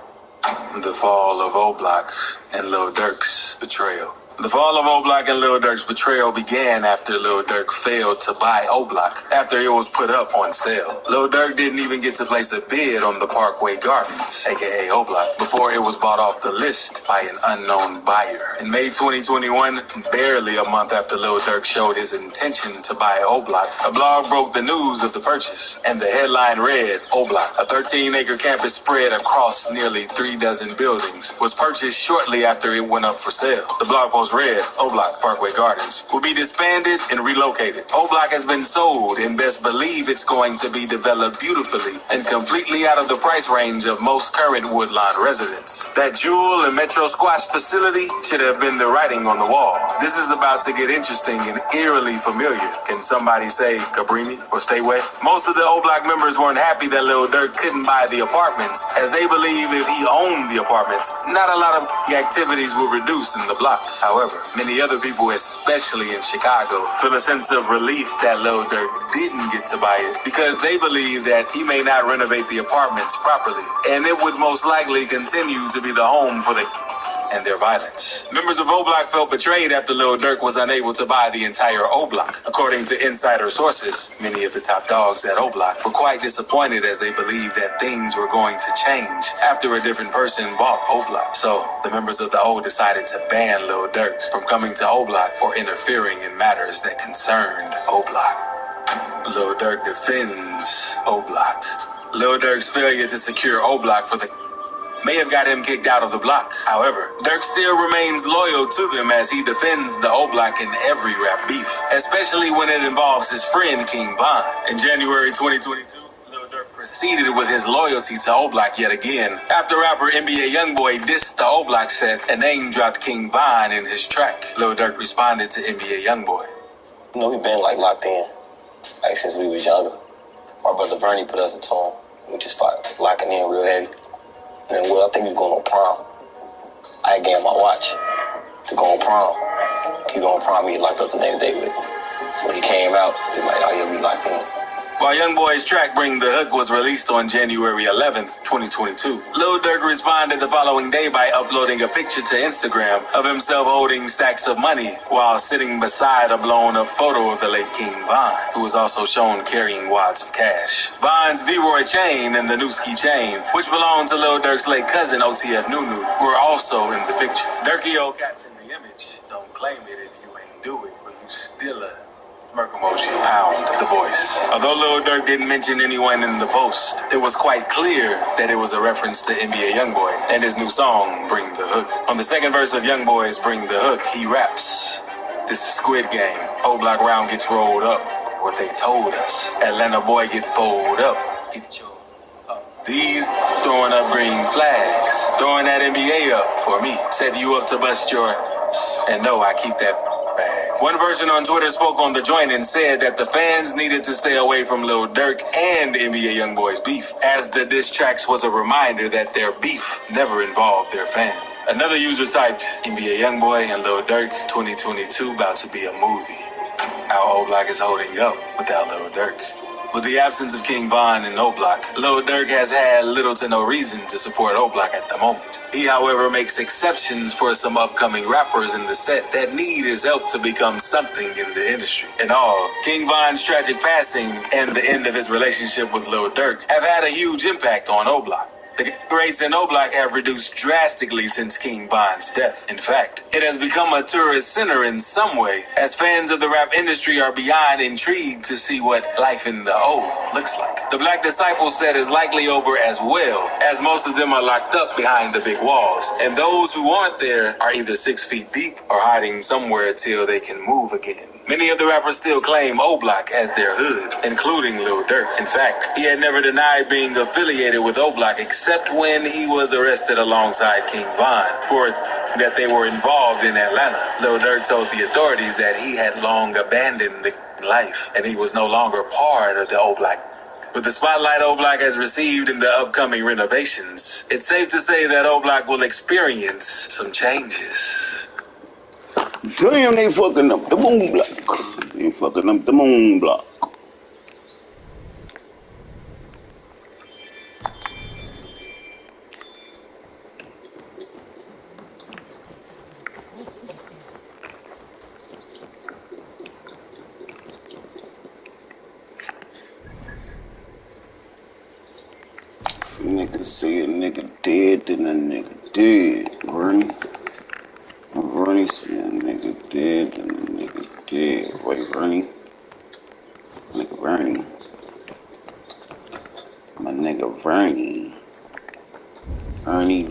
The fall of O-Block and Lil Durk's betrayal. The fall of O-Block and Lil Durk's betrayal began after Lil Durk failed to buy O-Block after it was put up on sale. Lil Durk didn't even get to place a bid on the Parkway Gardens, aka O-Block, before it was bought off the list by an unknown buyer. In May 2021, barely a month after Lil Durk showed his intention to buy O-Block, a blog broke the news of the purchase, and the headline read, "O-Block, a 13-acre campus spread across nearly 36 buildings, was purchased shortly after it went up for sale." The blog post read, "O-Block Parkway Gardens will be disbanded and relocated. O-Block has been sold and best believe it's going to be developed beautifully and completely out of the price range of most current Woodlawn residents. That Jewel and Metro Squash facility should have been the writing on the wall. This is about to get interesting and eerily familiar. Can somebody say Cabrini or Stayway?" Most of the O-Block members weren't happy that Lil Durk couldn't buy the apartments, as they believe if he owned the apartments, not a lot of activities would reduce in the block. However, many other people, especially in Chicago, feel a sense of relief that Lil Durk didn't get to buy it because they believe that he may not renovate the apartments properly, and it would most likely continue to be the home for the and their violence. Members of O-Block felt betrayed after Lil Durk was unable to buy the entire O-Block. According to insider sources, many of the top dogs at O-Block were quite disappointed as they believed that things were going to change after a different person bought O-Block. So, the members of the O decided to ban Lil Durk from coming to O-Block for interfering in matters that concerned O-Block. Lil Durk defends O-Block. Lil Durk's failure to secure O-Block for the may have got him kicked out of the block. However, Durk still remains loyal to them as he defends the O-Block in every rap beef, especially when it involves his friend King Von. In January 2022, Lil Durk proceeded with his loyalty to O-Block yet again after rapper NBA Youngboy dissed the O-Block set and name-dropped King Von in his track. Lil Durk responded to NBA Youngboy. You know, we've been locked in, since we was younger. My brother Vernie put us into him. We just started locking in real heavy. And well, I think we was going on prom. I gave him my watch to go on prom. He go on prom, he locked up the next day with me. So when he came out, he's like, "Oh yeah, we locked in." While Youngboy's track Bring the Hook was released on January 11th, 2022, Lil Durk responded the following day by uploading a picture to Instagram of himself holding stacks of money while sitting beside a blown-up photo of the late King Von, who was also shown carrying wads of cash. Von's V-Roy chain and the Newski chain, which belonged to Lil Durk's late cousin OTF Nunu, were also in the picture. Durkio captioned the image, "Don't claim it if you ain't do it, but you still a..." Smirk emoji, pound, the voice. Although Lil Durk didn't mention anyone in the post, it was quite clear that it was a reference to NBA Youngboy and his new song, Bring the Hook. On the second verse of Youngboy's Bring the Hook, he raps, "This is Squid Game. O-Block round gets rolled up. What they told us. Atlanta boy get pulled up. Get your up. These throwing up green flags. Throwing that NBA up for me. Set you up to bust your..." And no, I keep that bag. One person on Twitter spoke on the joint and said that the fans needed to stay away from Lil Durk and NBA YoungBoy's beef, as the diss tracks was a reminder that their beef never involved their fans. Another user typed, NBA YoungBoy and Lil Durk 2022 about to be a movie. How O-Block is holding up without Lil Durk. With the absence of King Von and O-Block, Lil Durk has had little to no reason to support O-Block at the moment. He, however, makes exceptions for some upcoming rappers in the set that need his help to become something in the industry. In all, King Von's tragic passing and the end of his relationship with Lil Durk have had a huge impact on O-Block. The rates in O-Block have reduced drastically since King Von's death. In fact, it has become a tourist center in some way, as fans of the rap industry are beyond intrigued to see what life in the O looks like. The Black Disciple set is likely over as well, as most of them are locked up behind the big walls, and those who aren't there are either 6 feet deep or hiding somewhere till they can move again. Many of the rappers still claim O-Block as their hood, including Lil Durk. In fact, he had never denied being affiliated with O-Block except when he was arrested alongside King Von for that they were involved in Atlanta. Lil Durk told the authorities that he had long abandoned the life and he was no longer part of the O-Block. With the spotlight O-Block has received in the upcoming renovations, it's safe to say that O-Block will experience some changes. Damn, they fucking up the moon block. They fucking up the moon block. If a nigga say a nigga dead, then a nigga dead, Bernie. Bernie say a nigga dead, then a nigga dead. Wait, Bernie. Nigga Bernie. My nigga Bernie. Bernie.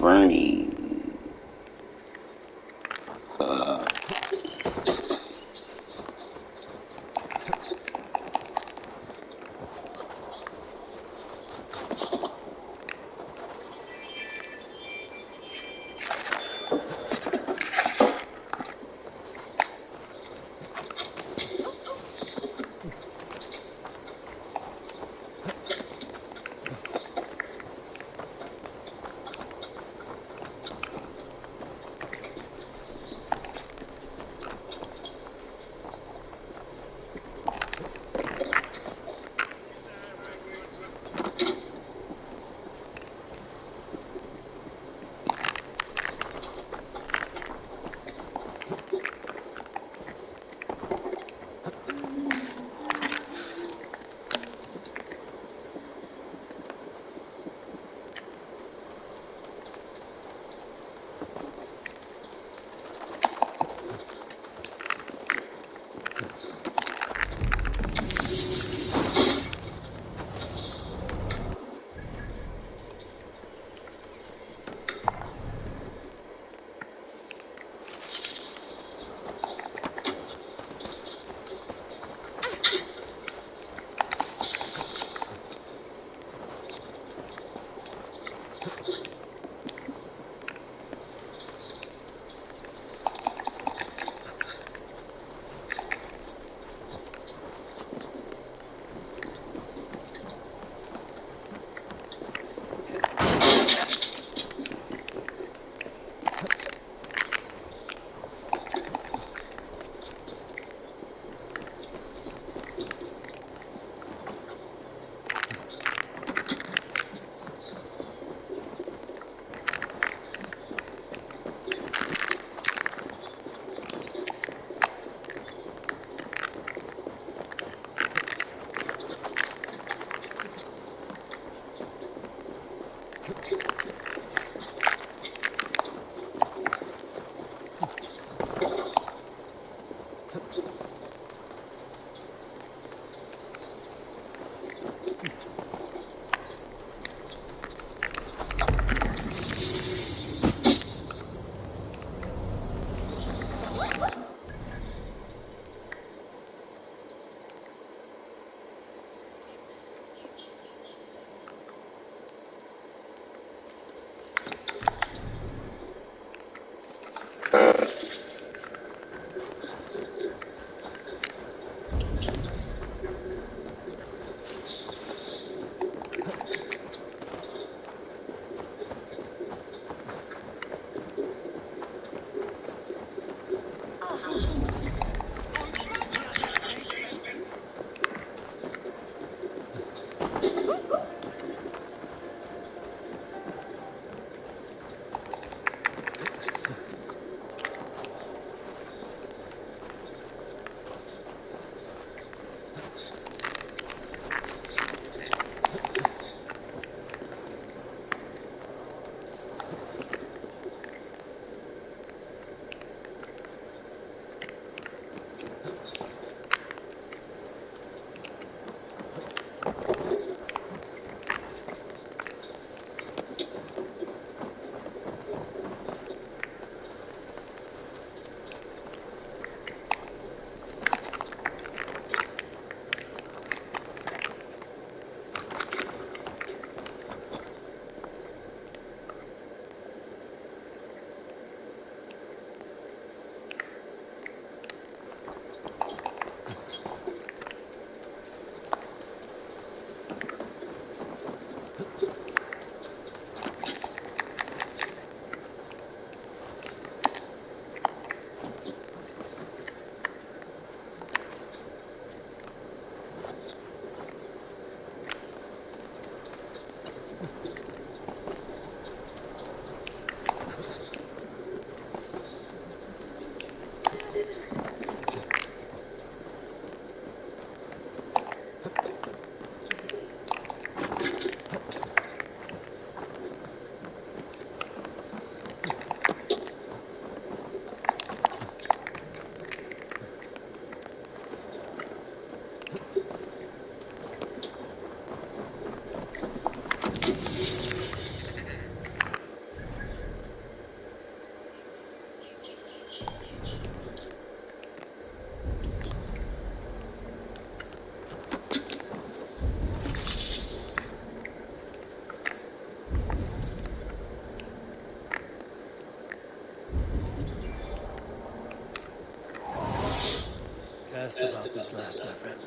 about this last, my friend.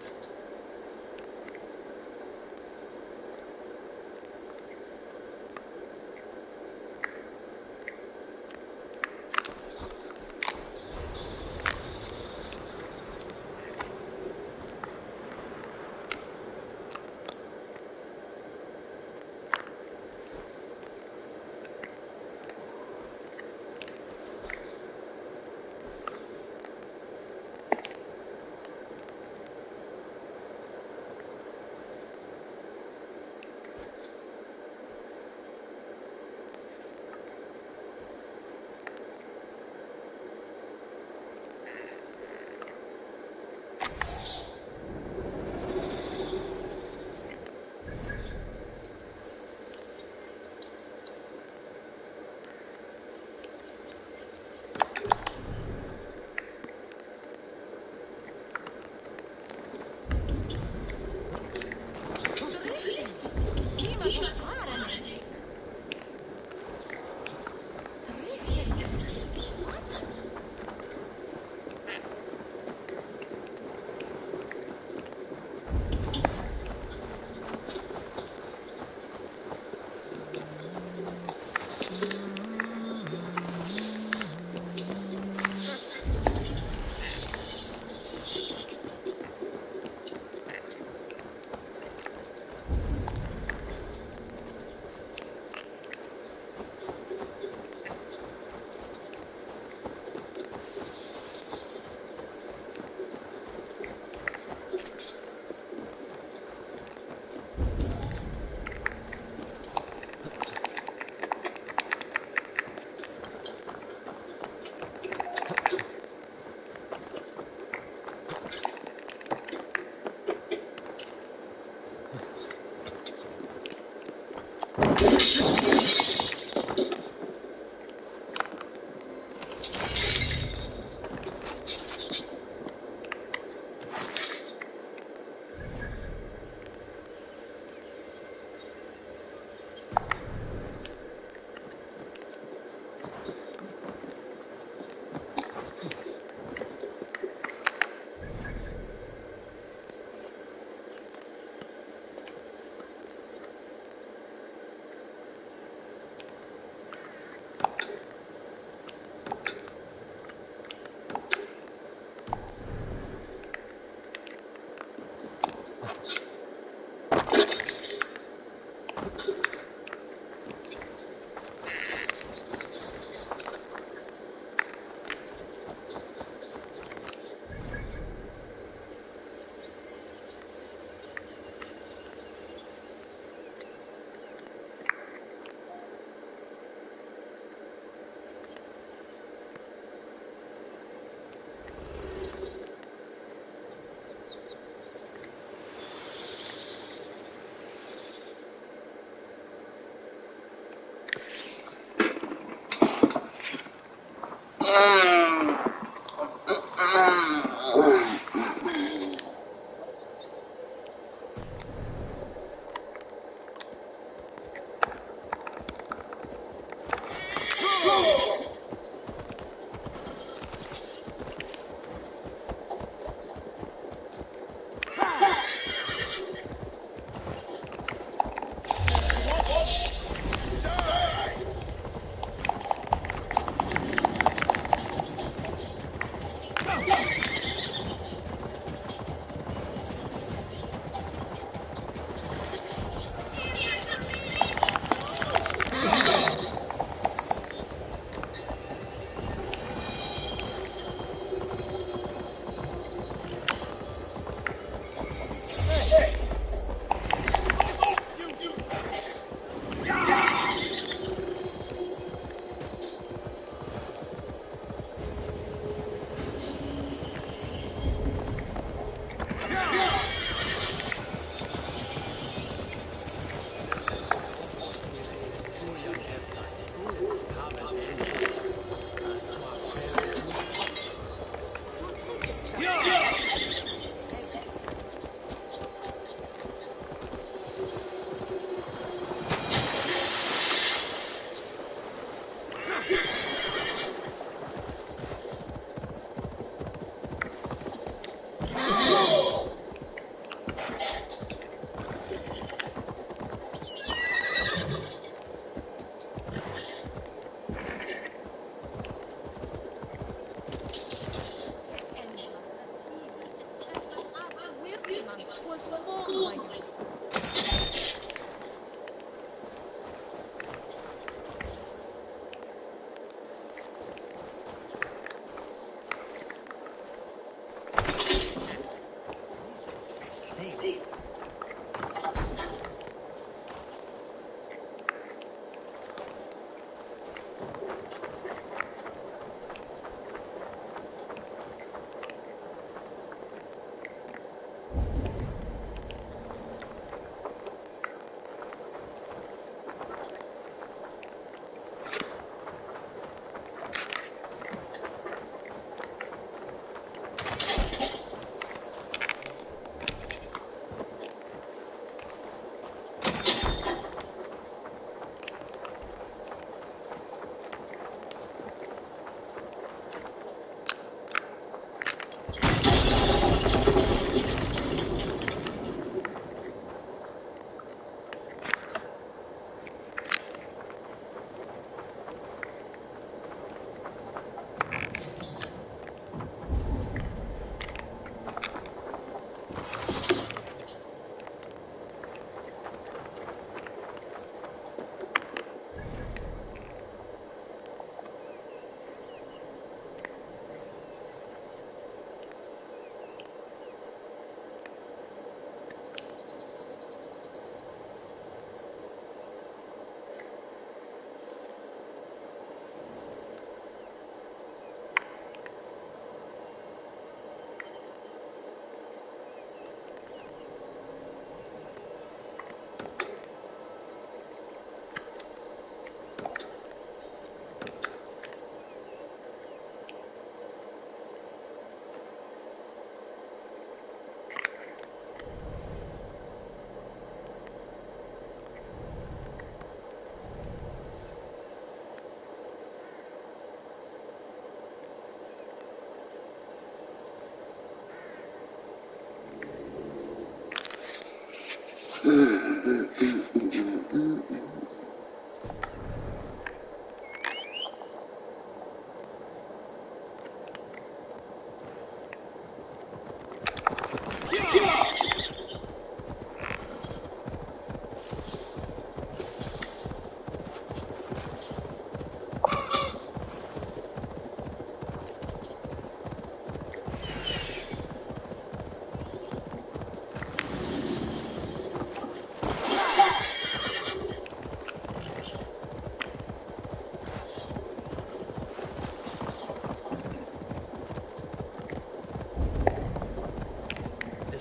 This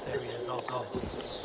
area is off limits.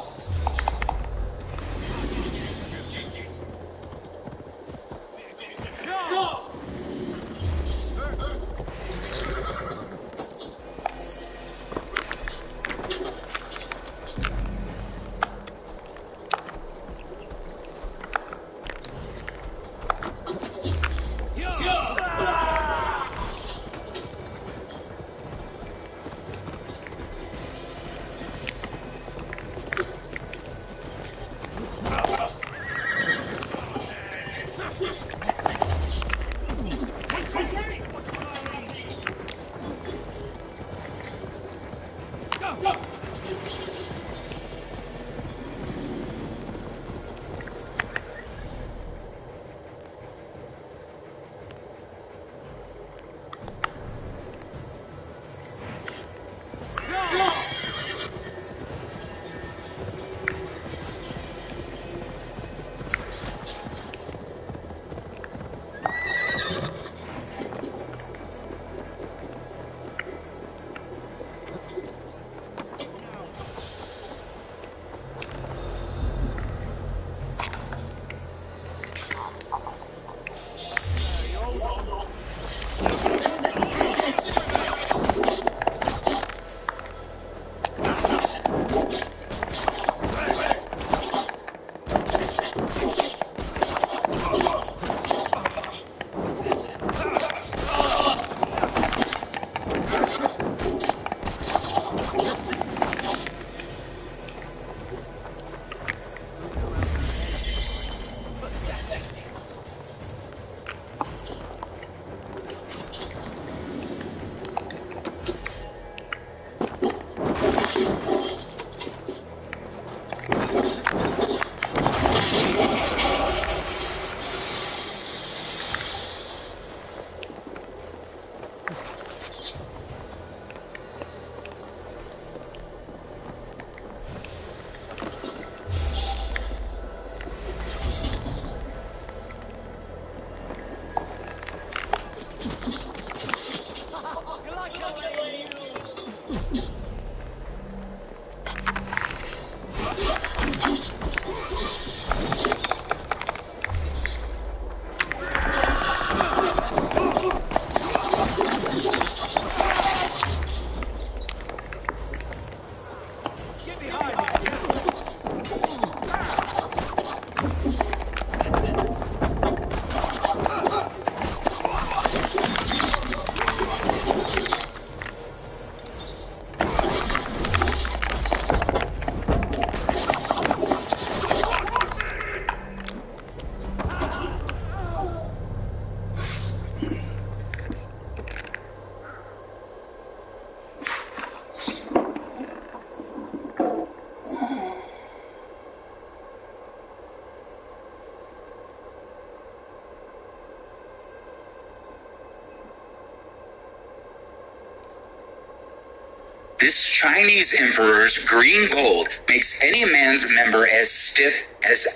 This Chinese emperor's green gold makes any man's member as stiff as...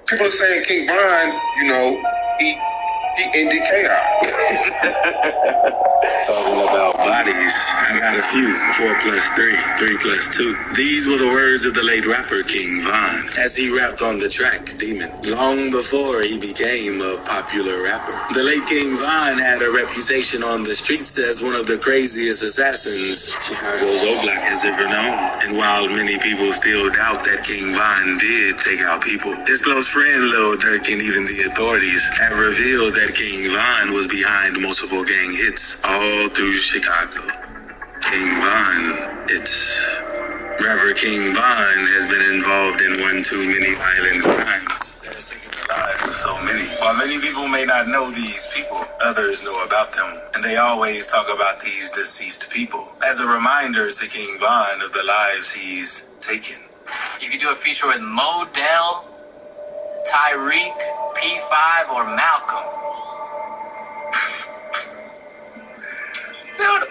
People are saying King Von, you know, he ended chaos. Talking about bodies, I got a few. 4 plus 3, 3 plus 2. These were the words of the late rapper King Von as he rapped on the track Demon, long before he became a popular rapper. The late King Von had a reputation on the streets as one of the craziest assassins Chicago's O-Block has ever known. And while many people still doubt that King Von did take out people, his close friend Lil Durk and even the authorities have revealed that King Von was behind multiple gang hits all through Chicago. King Von, it's Rapper King Von has been involved in one too many violent crimes that has taken the lives of so many. While many people may not know these people, others know about them, and they always talk about these deceased people as a reminder to King Von of the lives he's taken. You could do a feature with Modell, Tyreek, P5, or Malcolm. Dude,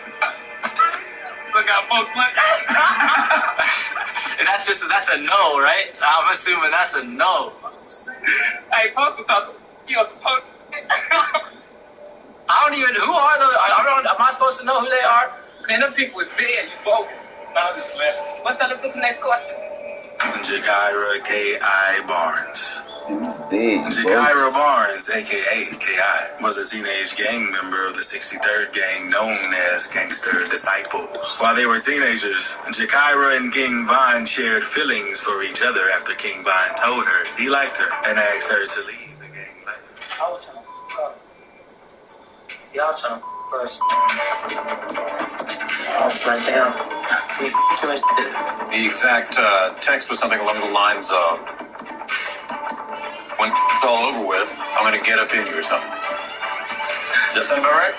look out, folks. That's a no, right? I'm assuming that's a no. Hey, Post can talk. You know, Post. I don't even. Who are those? Am I supposed to know who they are? Man, them people is dead. You bogus. What's that? Let's go to the next question. Jakira K.I. Barnes. He's dead. Jakira Barnes, a.k.a. K.I., was a teenage gang member of the 63rd gang known as Gangster Disciples. While they were teenagers, Jakira and King Von shared feelings for each other after King Von told her he liked her and asked her to leave the gang life. I was trying to y'all trying to first. I was like, damn. The exact text was something along the lines of, when it's all over with, I'm going to get up in you or something. Does that sound about right?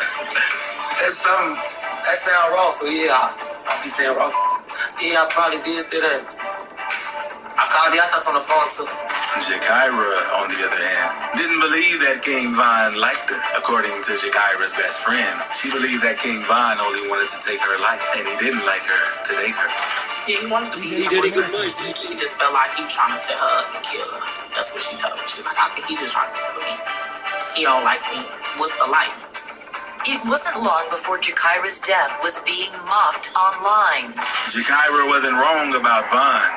That sound raw, so yeah, I'll be saying raw. Yeah, I probably did say that. I called you, I talked on the phone too. Jakira, on the other hand, didn't believe that King Von liked her. According to Jakira's best friend, she believed that King Von only wanted to take her life, and he didn't like her to take her. Yeah, he wanted to be her boyfriend. She just felt like he trying to set her up and kill her. That's what she told me. She's like, I think he just trying to kill me. He don't like me. What's the life? It wasn't long before Jakira's death was being mocked online. Jakira wasn't wrong about Von,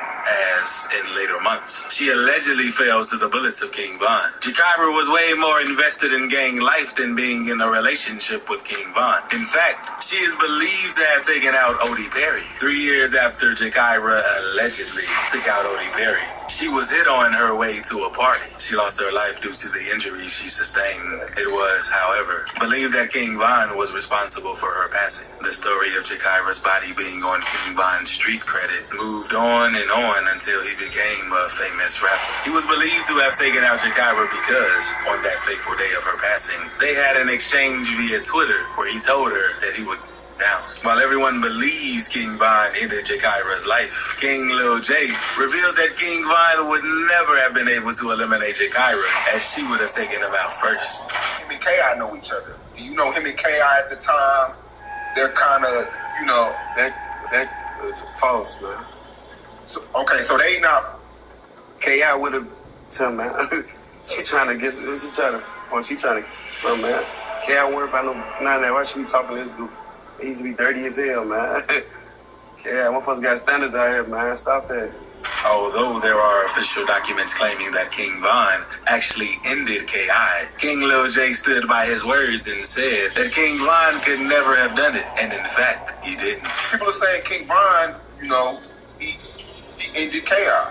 as in later months, she allegedly fell to the bullets of King Von. Jakira was way more invested in gang life than being in a relationship with King Von. In fact, she is believed to have taken out Odie Perry. 3 years after Jakira allegedly took out Odie Perry, she was hit on her way to a party. She lost her life due to the injuries she sustained. It was, however, believed that King Von was responsible for her passing. The story of Jakira's body being on King Von's street credit moved on and on until he became a famous rapper. He was believed to have taken out Jakira because, on that fateful day of her passing, they had an exchange via Twitter where he told her that he would down. While everyone believes King Von ended Jakira's life, King Lil J revealed that King Von would never have been able to eliminate Jakira, as she would have taken him out first. Him and K.I. know each other. Do you know him and K.I. at the time? They're kind of, you know... That was false, man. So, okay, so they not... K.I. would have tell man. She trying to get... She trying to... So, man. K.I. worry about none of that. Why she be talking to this goof? He used to be dirty as hell, man. Yeah, one of us got standards out here, man. Stop that. Although there are official documents claiming that King Von actually ended K.I., King Lil J stood by his words and said that King Von could never have done it, and in fact, he didn't. People are saying King Von, you know, he ended K.I.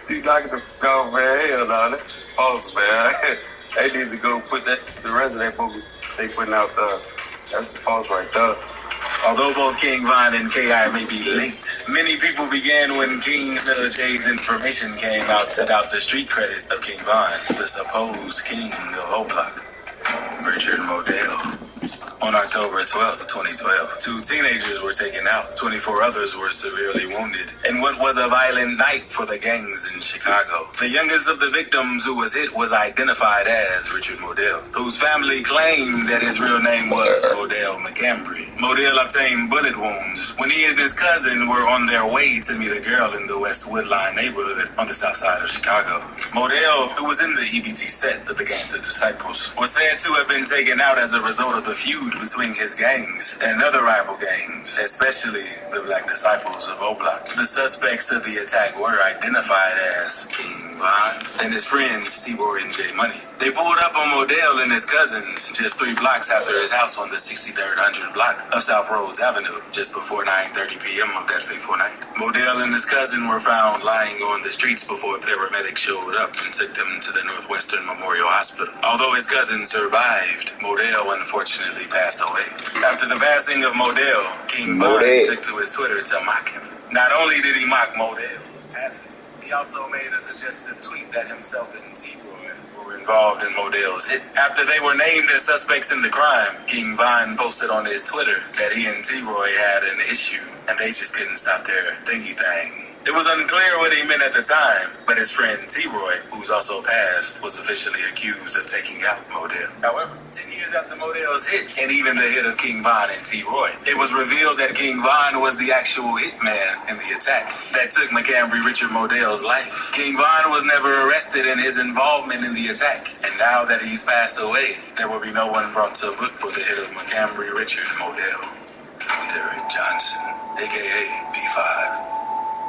See, knocking the go, man. Hell no, that false, man. They need to go put the rest of that focus they putting out there. That's false right there. Although both King Von and K.I. may be linked, many people began when King Lil J's information came out set out the street credit of King Von, the supposed king of O-Block, Richard Modell. On October 12th, 2012, 2 teenagers were taken out. 24 others were severely wounded in what was a violent night for the gangs in Chicago. The youngest of the victims who was hit was identified as Richard Modell, whose family claimed that his real name was Modell McCambry. Modell obtained bullet wounds when he and his cousin were on their way to meet a girl in the West Woodline neighborhood on the south side of Chicago. Modell, who was in the EBT set of the Gangster Disciples, was said to have been taken out as a result of the feud between his gangs and other rival gangs, especially the Black Disciples of O-Block. The suspects of the attack were identified as King Von and his friends Seaboy and J Money. They pulled up on Modell and his cousins just 3 blocks after his house on the 6300 block of South Rhodes Avenue, just before 9:30 p.m. of that fateful night. Modell and his cousin were found lying on the streets before paramedics showed up and took them to the Northwestern Memorial Hospital. Although his cousin survived, Modell unfortunately passed passed away. After the passing of Modell, King Von took to his Twitter to mock him. Not only did he mock Modell's passing, he also made a suggestive tweet that himself and T-Roy were involved in Modell's hit. After they were named as suspects in the crime, King Von posted on his Twitter that he and T-Roy had an issue and they just couldn't stop their thingy thing. It was unclear what he meant at the time, but his friend T-Roy, who's also passed, was officially accused of taking out Modell. However, 10 years after Modell's hit, and even the hit of King Von and T-Roy, it was revealed that King Von was the actual hitman in the attack that took McCambry Richard Modell's life. King Von was never arrested in his involvement in the attack, and now that he's passed away, there will be no one brought to book for the hit of McCambry Richard Modell. Derek Johnson, a.k.a. P5.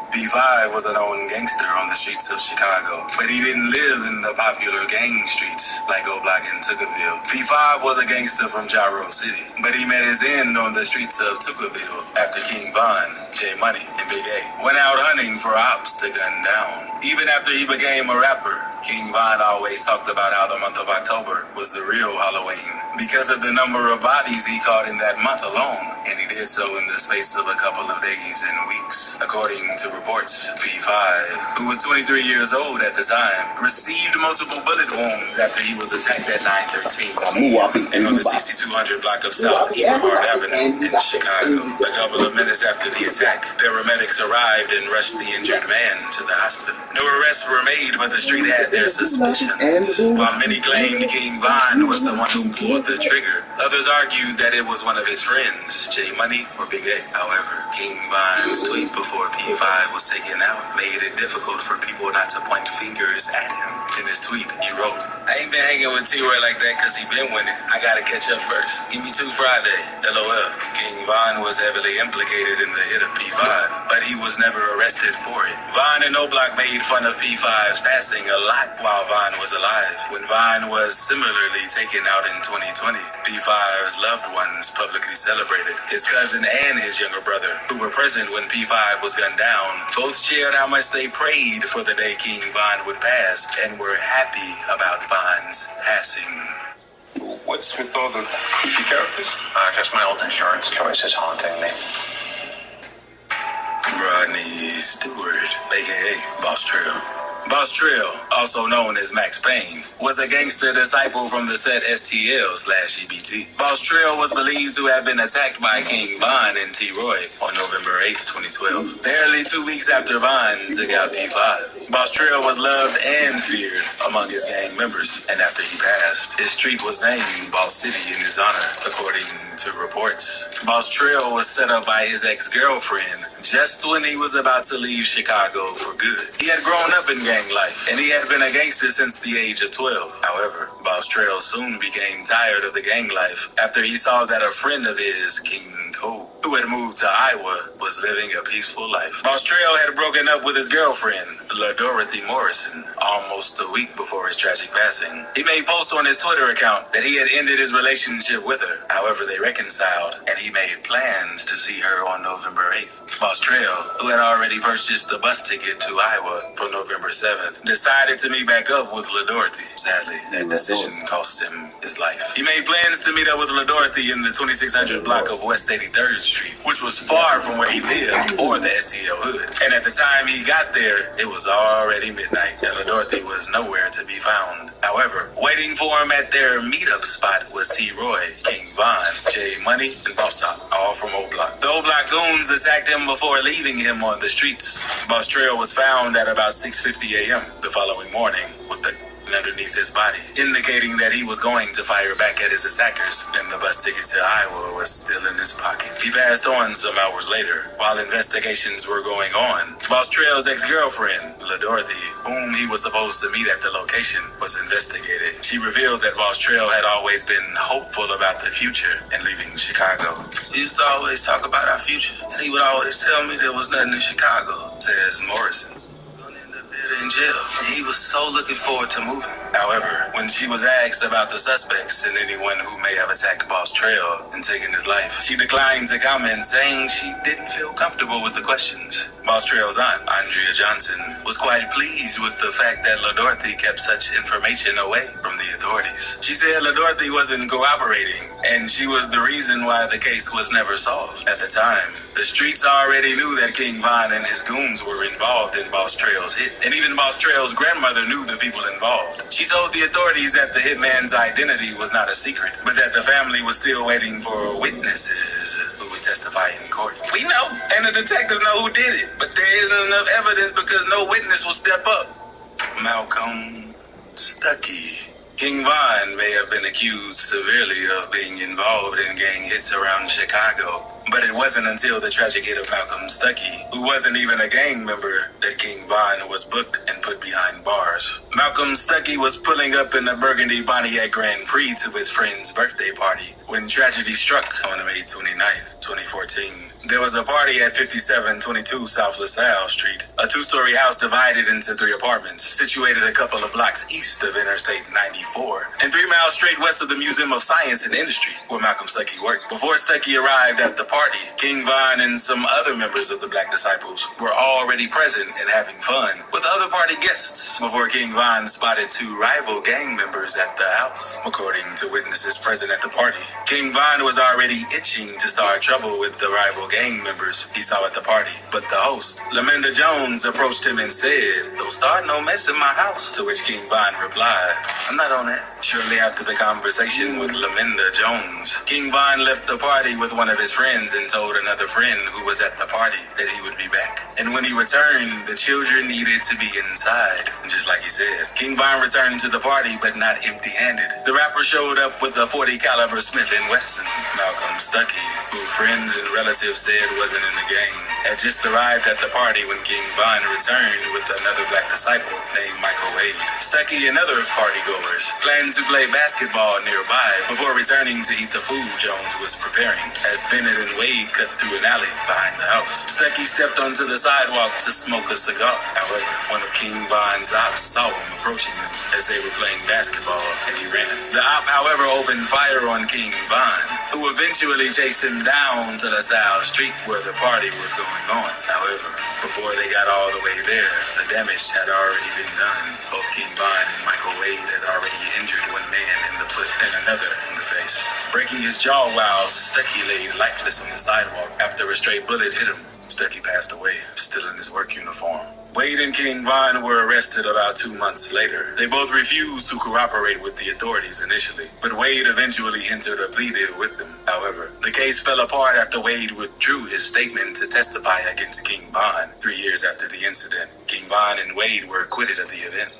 P5 was a known gangster on the streets of Chicago, but he didn't live in the popular gang streets like O-Block and Tuckerville. P5 was a gangster from Gyro City, but he met his end on the streets of Tuckerville after King Von, J Money, and Big A went out hunting for ops to gun down. Even after he became a rapper, King Von always talked about how the month of October was the real Halloween because of the number of bodies he caught in that month alone, and he did so in the space of a couple of days and weeks. According to reports, P5, who was 23 years old at the time, received multiple bullet wounds after he was attacked at 913 and on the 6200 block of South Eberhard Avenue in Chicago. A couple of minutes after the attack, paramedics arrived and rushed the injured man to the hospital. No arrests were made, but the street had their suspicions. While many claimed King Von was the one who pulled the trigger, others argued that it was one of his friends, J Money or Big A. However, King Von's tweet before P5 was taken out made it difficult for people not to point fingers at him. In his tweet, he wrote, "I ain't been hanging with T-Roy like that cause he been winning. I gotta catch up first. Give me 2 Friday, LOL. King Von was heavily implicated in the hit of P5, but he was never arrested for it. Von and O-Block made fun of P5's passing a lot while Von was alive. When Von was similarly taken out in 2020, P5's loved ones publicly celebrated. His cousin and his younger brother, who were present when P5 was gunned down, both shared how much they prayed for the day King Von would pass and were happy about Von's passing." What's with all the creepy characters? I guess my old insurance choice is haunting me. Rodney Stewart, a.k.a. Boss Trail. Boss Trail, also known as Max Payne, was a gangster disciple from the set STL/EBT. Boss Trail was believed to have been attacked by King Von and T-Roy on November 8, 2012, barely 2 weeks after Von took out P5. Boss Trail was loved and feared among his gang members, and after he passed, his street was named Boss City in his honor, according to reports. Boss Trail was set up by his ex-girlfriend just when he was about to leave Chicago for good. He had grown up in gang life, and he had been a gangster since the age of 12. However, Boss Trail soon became tired of the gang life after he saw that a friend of his, King Cole, who had moved to Iowa, was living a peaceful life. Boss Trail had broken up with his girlfriend, La Dorothy Morrison, almost a week before his tragic passing. He made posts on his Twitter account that he had ended his relationship with her. However, they reconciled, and he made plans to see her on November 8th. Boss Trail, who had already purchased a bus ticket to Iowa for November 7th, decided to meet back up with La Dorothy. Sadly, that decision cost him his life. He made plans to meet up with La Dorothy in the 2600 block of West 83rd Street, which was far from where he lived or the STL hood. And at the time he got there, it was already midnight, and La Dorothy was nowhere to be found. However, waiting for him at their meetup spot was T-Roy, King Von, J Money, and Boss Top, all from O-Block. The O-Block goons attacked him before leaving him on the streets. Boss Trail was found at about 6:50 a.m. the following morning with the underneath his body, indicating that he was going to fire back at his attackers, and the bus ticket to Iowa was still in his pocket. He passed on some hours later. While investigations were going on, Boss Trail's ex-girlfriend, La Dorothy, whom he was supposed to meet at the location, was investigated. She revealed that Boss Trail had always been hopeful about the future and leaving Chicago. "He used to always talk about our future, and he would always tell me there was nothing in Chicago," says Morrison. In jail, and he was so looking forward to moving. However, when she was asked about the suspects and anyone who may have attacked Boss Trail and taken his life, she declined to comment, saying she didn't feel comfortable with the questions. Boss Trail's aunt, Andrea Johnson, was quite pleased with the fact that La Dorothy kept such information away from the authorities. She said La Dorothy wasn't cooperating, and she was the reason why the case was never solved. At the time, the streets already knew that King Von and his goons were involved in Boss Trail's hit, and even Boss Trail's grandmother knew the people involved. She told the authorities that the hitman's identity was not a secret, but that the family was still waiting for witnesses who would testify in court. We know, and the detectives know who did it, but there isn't enough evidence because no witness will step up. Malcolm Stuckey. King Von may have been accused severely of being involved in gang hits around Chicago, but it wasn't until the tragic hit of Malcolm Stuckey, who wasn't even a gang member, that King Von was booked and put behind bars. Malcolm Stuckey was pulling up in the Burgundy Pontiac Grand Prix to his friend's birthday party when tragedy struck on May 29th, 2014. There was a party at 5722 South LaSalle Street, a two-story house divided into 3 apartments, situated a couple of blocks east of Interstate 94, and 3 miles straight west of the Museum of Science and Industry, where Malcolm Stuckey worked. Before Stuckey arrived at the party, King Von and some other members of the Black Disciples were already present and having fun with other party guests before King Von spotted 2 rival gang members at the house. According to witnesses present at the party, King Von was already itching to start trouble with the rival gang members he saw at the party, but the host, Laminda Jones, approached him and said, "Don't start no mess in my house," to which King Von replied, "I'm not on that." Shortly after the conversation with Laminda Jones, King Von left the party with one of his friends and told another friend who was at the party that he would be back. And when he returned, the children needed to be inside. Just like he said, King Von returned to the party, but not empty-handed. The rapper showed up with a .40 caliber Smith & Wesson. Malcolm Stuckey, who friends and relatives said wasn't in the gang, had just arrived at the party when King Von returned with another Black disciple named Michael Wade. Stuckey and other partygoers planned to play basketball nearby before returning to eat the food Jones was preparing, as Bennett and Wade cut through an alley behind the house. Stuckey stepped onto the sidewalk to smoke a cigar. However, one of King Von's ops saw him approaching them as they were playing basketball, and he ran. The op, however, opened fire on King Von, who eventually chased him down to LaSalle Street where the party was going on. However, before they got all the way there, the damage had already been done. Both King Von and Michael Wade had already injured one man in the foot and another in the face, breaking his jaw while Stuckey lay lifeless on the sidewalk after a stray bullet hit him. Stuckey passed away, still in his work uniform. Wade and King Von were arrested about 2 months later. They both refused to cooperate with the authorities initially, but Wade eventually entered a plea deal with them. However, the case fell apart after Wade withdrew his statement to testify against King Von. 3 years after the incident, King Von and Wade were acquitted of the event.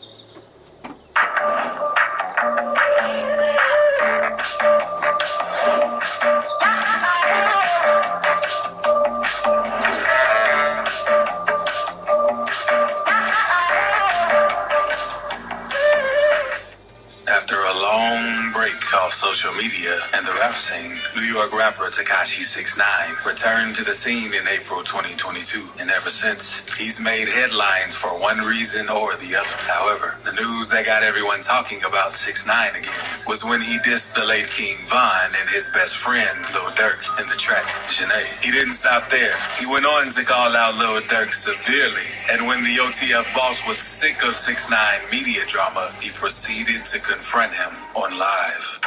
After a long break off social media and the rap scene, New York rapper Tekashi 6ix9ine returned to the scene in April 2022, and ever since, he's made headlines for one reason or the other. However, the news that got everyone talking about 6ix9ine again was when he dissed the late King Von and his best friend, Lil Durk, in the track, Janae. He didn't stop there. He went on to call out Lil Durk severely, and when the OTF boss was sick of 6ix9ine media drama, he proceeded to confront him on live.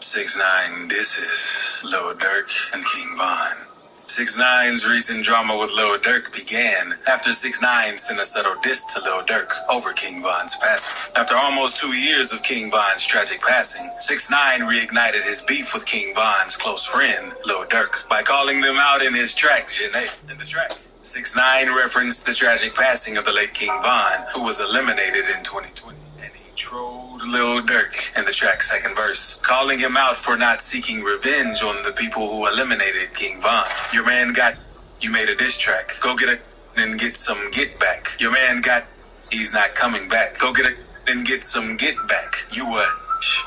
6ix9ine disses Lil Durk and King Von. 6ix9ine's recent drama with Lil Durk began after 6ix9ine sent a subtle diss to Lil Durk over King Von's passing. After almost 2 years of King Von's tragic passing, 6ix9ine reignited his beef with King Von's close friend, Lil Durk, by calling them out in his track, Janae. In the track, 6ix9ine referenced the tragic passing of the late King Von, who was eliminated in 2020. And he trolled Lil Durk in the track's second verse, calling him out for not seeking revenge on the people who eliminated King Von. Your man got, you made a diss track. Go get it and get some get back. Your man got, he's not coming back. Go get it and get some get back. You what?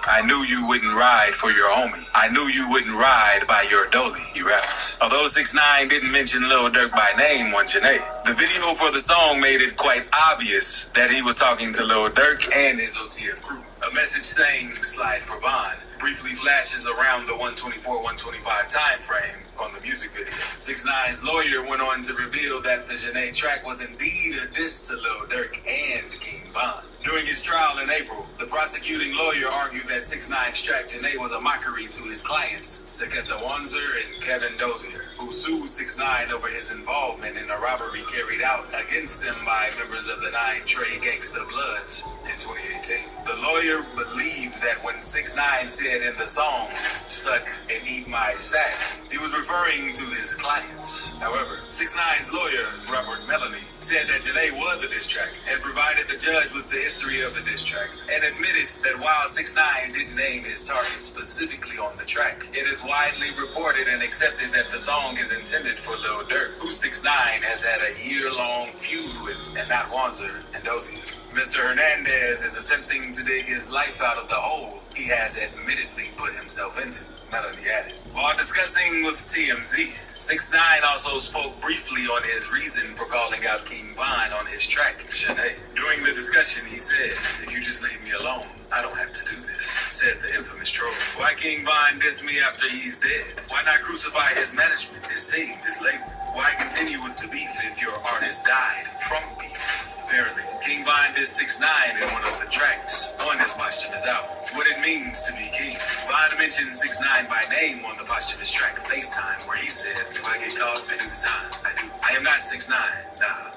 I knew you wouldn't ride for your homie. I knew you wouldn't ride by your dolly, he raps. Although 6ix9ine didn't mention Lil Durk by name on Janae, the video for the song made it quite obvious that he was talking to Lil Durk and his OTF crew. A message saying slide for bond briefly flashes around the 124-125 time frame on the music video. 6ix9ine's lawyer went on to reveal that the Jhené track was indeed a diss to Lil Durk and King Von. During his trial in April, the prosecuting lawyer argued that 6ix9ine's track Jhené was a mockery to his clients, Saketa Wanzer and Kevin Dozier, who sued 6ix9ine over his involvement in a robbery carried out against them by members of the 9 Trey Gangsta Bloods in 2018. The lawyer believed that when 6ix9ine said in the song, "Suck and eat my sack," he was referring to his clients. However, 6ix9ine's lawyer, Robert Melanie, said that Jhené was a diss track and provided the judge with the history of the diss track and admitted that while 6ix9ine didn't name his target specifically on the track, it is widely reported and accepted that the song is intended for Lil Durk, who 6ix9ine has had a year-long feud with, and not Wanzer and Dozier. Mr. Hernandez is attempting to dig his life out of the hole he has admittedly put himself into, Melanie added. While discussing with TMZ, 6ix9ine also spoke briefly on his reason for calling out King Von on his track, Jhené. During the discussion, he said, "If you just leave me alone, I don't have to do this," said the infamous troll. Why King Von diss me after he's dead? Why not crucify his management, his team, his label? Why continue with the beef if your artist died from beef? Apparently, King Von dissed 6ix9ine in one of the tracks on his posthumous album, What It Means to Be King. Von mentioned 6ix9ine by name on the posthumous track, FaceTime, where he said, "If I get caught, I do the time. I do. I am not 6ix9ine. Nah.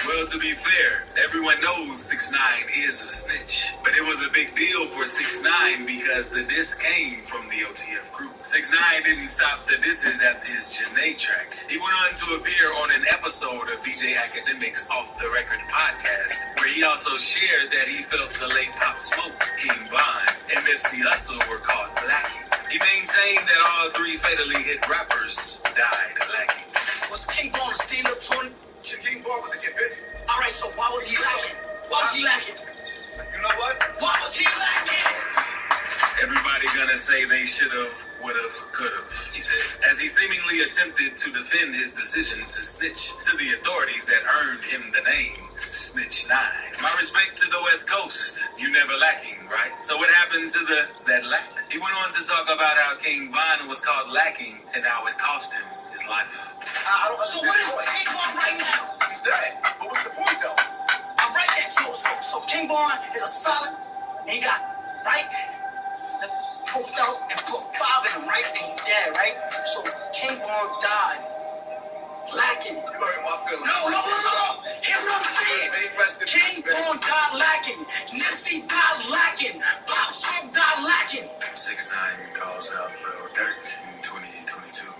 Well, to be fair, everyone knows 6ix9ine is a snitch. But it was a big deal for 6ix9ine because the diss came from the OTF group. 6ix9ine didn't stop the disses at his Jhené track. He went on to appear on an episode of DJ Academic's Off the Record podcast, where he also shared that he felt the late Pop Smoke, King Von, and Nipsey Hussle were caught lacking. He maintained that all 3 fatally hit rappers died lacking. Was King Von steal up 20? King Von was a get busy. All right, so why was he lacking? Why was he lacking? You know what? Why was he lacking? Everybody gonna say they should've, would've, could've, he said, as he seemingly attempted to defend his decision to snitch to the authorities that earned him the name Snitch 9. My respect to the West Coast, you never lacking, right? So what happened to that lack? He went on to talk about how King Von was caught lacking and how it cost him his life. So what is King Von right now? He's dead. But what's the point, though? I'm right there. So King Von is a solid, and he got, right? Poked out and put 5 in him, right? And he's dead, right? So King Von died lacking. You hurt my feelings. No. Here's what I'm saying. King Von died lacking. Nipsey died lacking. Pop Smoke died lacking. 6ix9ine calls out Lil Durk in 2022.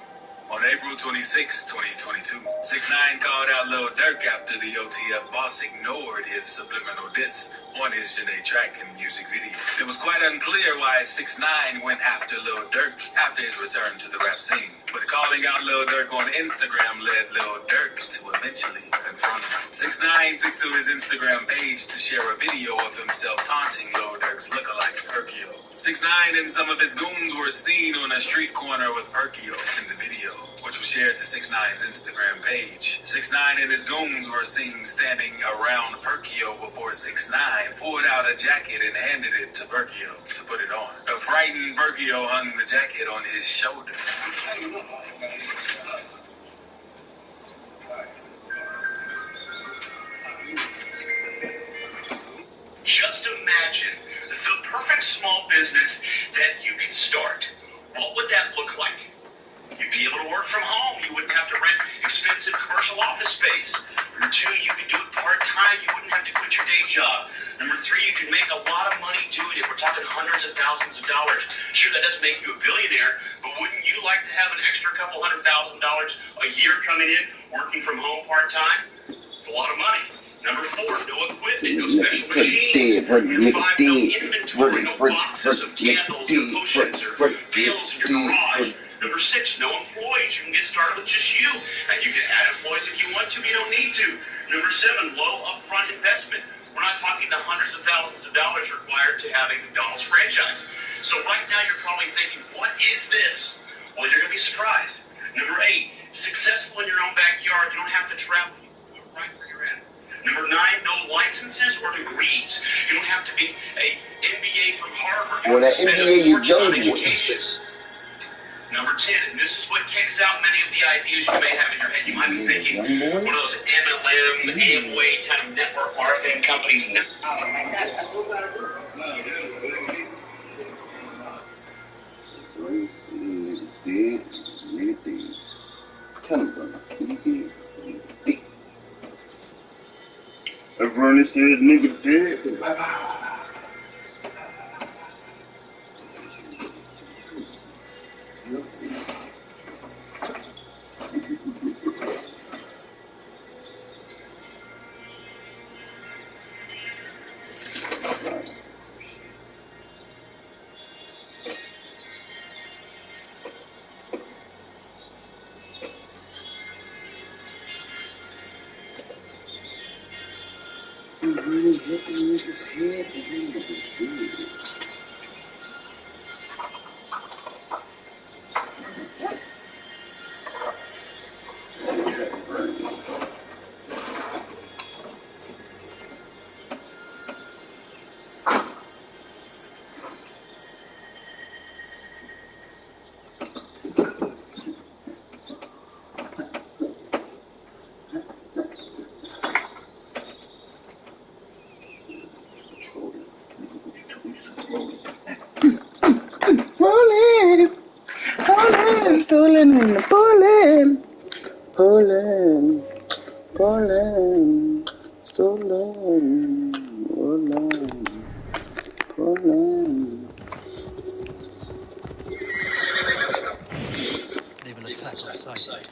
On April 26, 2022, 6ix9ine called out Lil Durk after the OTF boss ignored his subliminal diss on his Jhené track and music video. It was quite unclear why 6ix9ine went after Lil Durk after his return to the rap scene, but calling out Lil Durk on Instagram led Lil Durk to eventually confront him. 6ix9ine took to his Instagram page to share a video of himself taunting Lil Durk's lookalike, Perkio. 6ix9ine and some of his goons were seen on a street corner with Perkio in the video, which was shared to 6ix9ine's Instagram page. 6ix9ine and his goons were seen standing around Perkio before 6ix9ine pulled out a jacket and handed it to Perkio to put it on. A frightened Perkio hung the jacket on his shoulder. Just imagine the perfect small business that you can start. What would that look like? You'd be able to work from home. You wouldn't have to rent expensive commercial office space. Number 2, you could do it part-time. You wouldn't have to quit your day job. Number 3, you could make a lot of money doing it. We're talking hundreds of thousands of dollars. Sure, that doesn't make you a billionaire, but wouldn't you like to have an extra couple $100,000 a year coming in, working from home part-time? It's a lot of money. Number 4, no equipment, no special machines. Number 5, no inventory, no boxes of candles or potions or pills in your garage. Number 6, no employees. You can get started with just you. And you can add employees if you want to, but you don't need to. Number 7, low upfront investment. We're not talking the hundreds of thousands of dollars required to have a McDonald's franchise. So right now you're probably thinking, what is this? Well, you're going to be surprised. Number 8, successful in your own backyard. You don't have to travel. You do it right where you're at. Number 9, no licenses or degrees. You don't have to be a MBA from Harvard. Well, that NBA you young boy. Number 10, and this is what kicks out many of the ideas you may have in your head. You might be thinking one of those MLM, Amway kind of network marketing companies. Tell him, brother. If Vernon said nigga dead, then bye-bye. He really hit the nigga's head and that nigga's dead. Rolling, rolling, stolen in the pulling, pulling, pulling, stolen, rolling, pulling. They will attack on sight.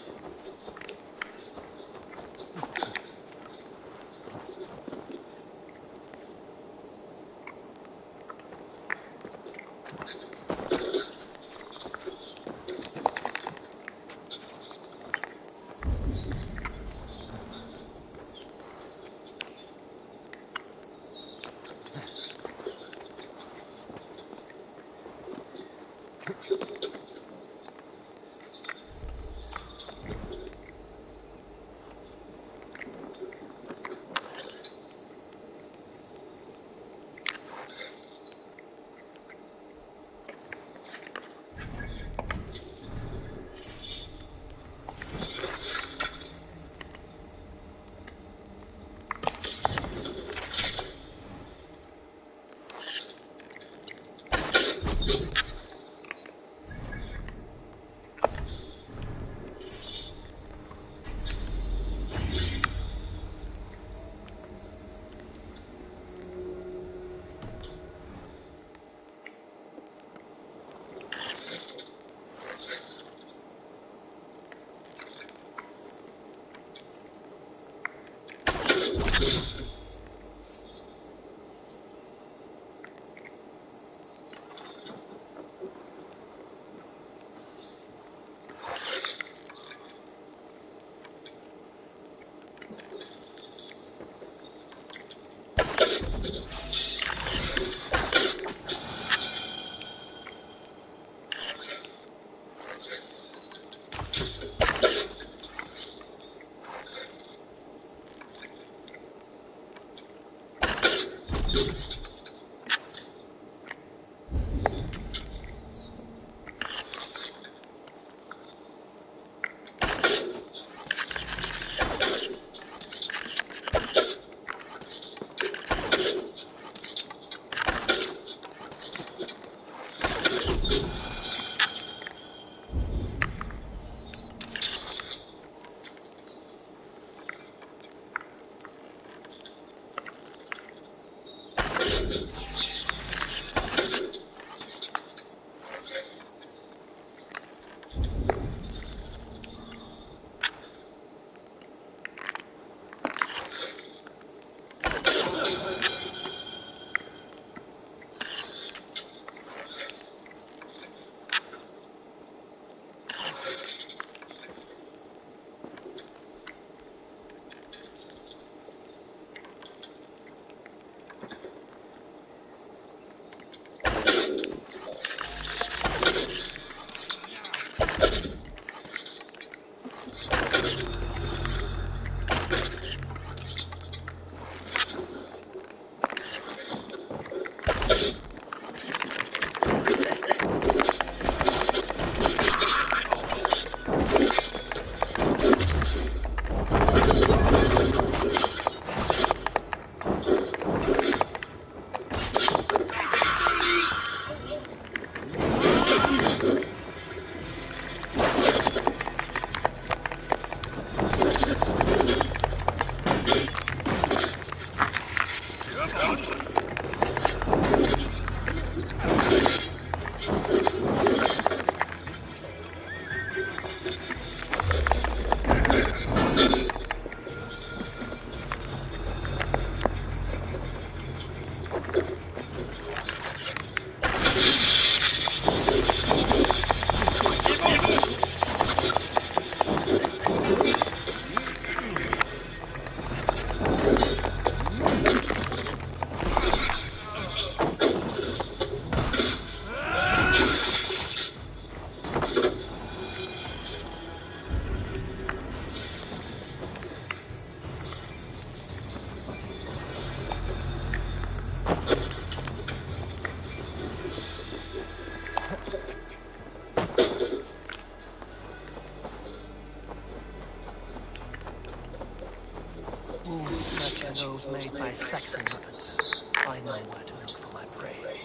made by Saxon weapons. I know where to look for my prey.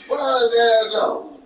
Well, there you go.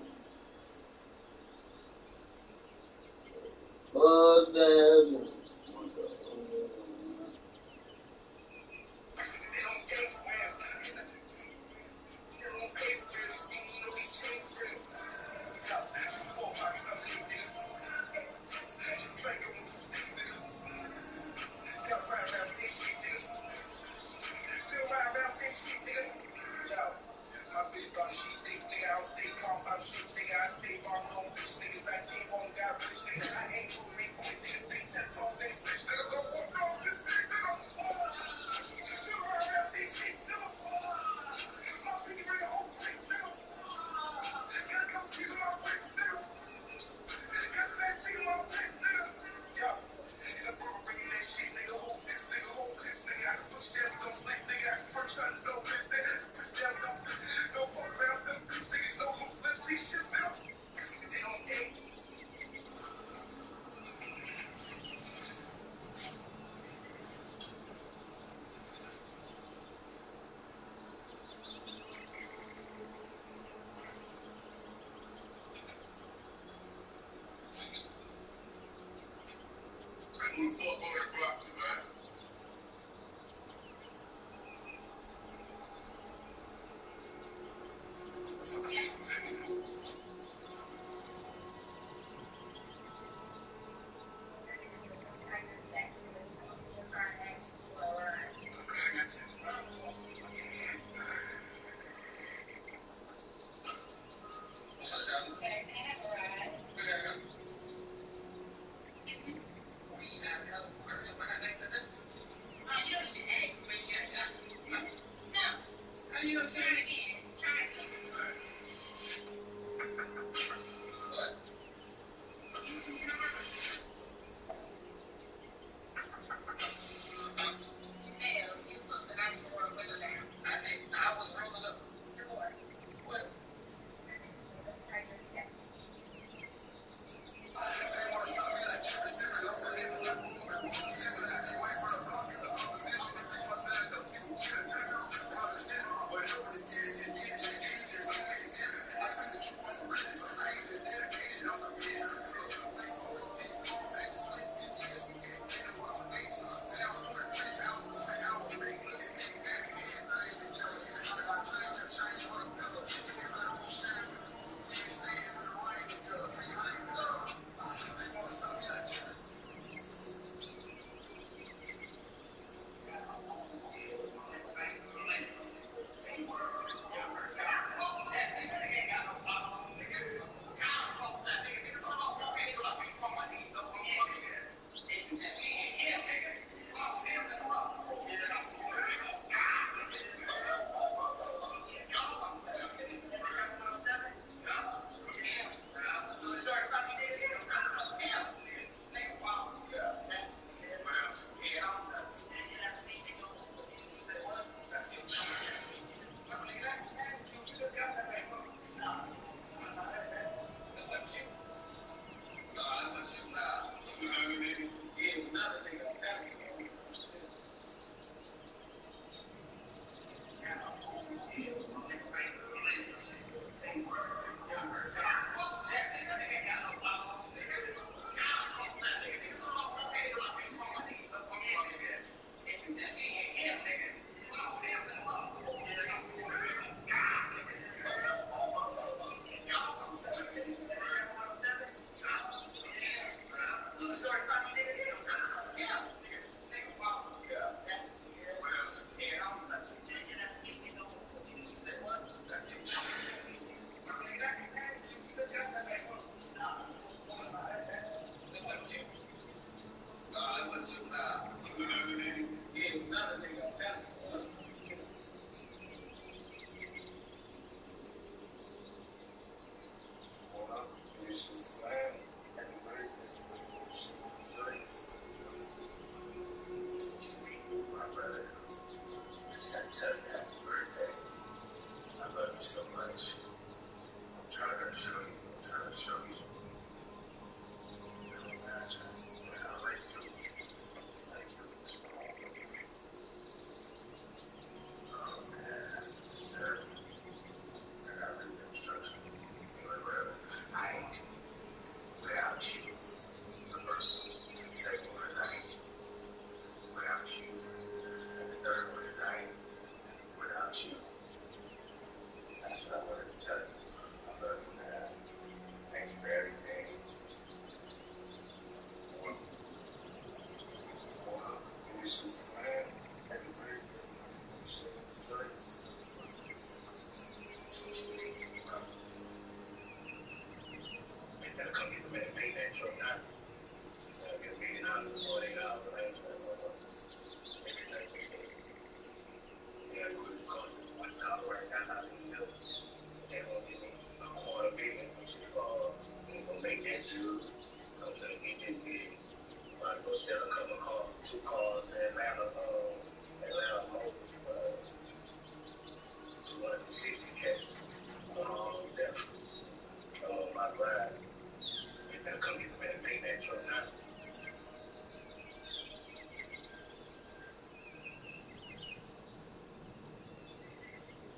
There's a couple of cars, 2 cars in Atlanta Mobile, 260K. There. My drive. You better come get the man and pay that truck now.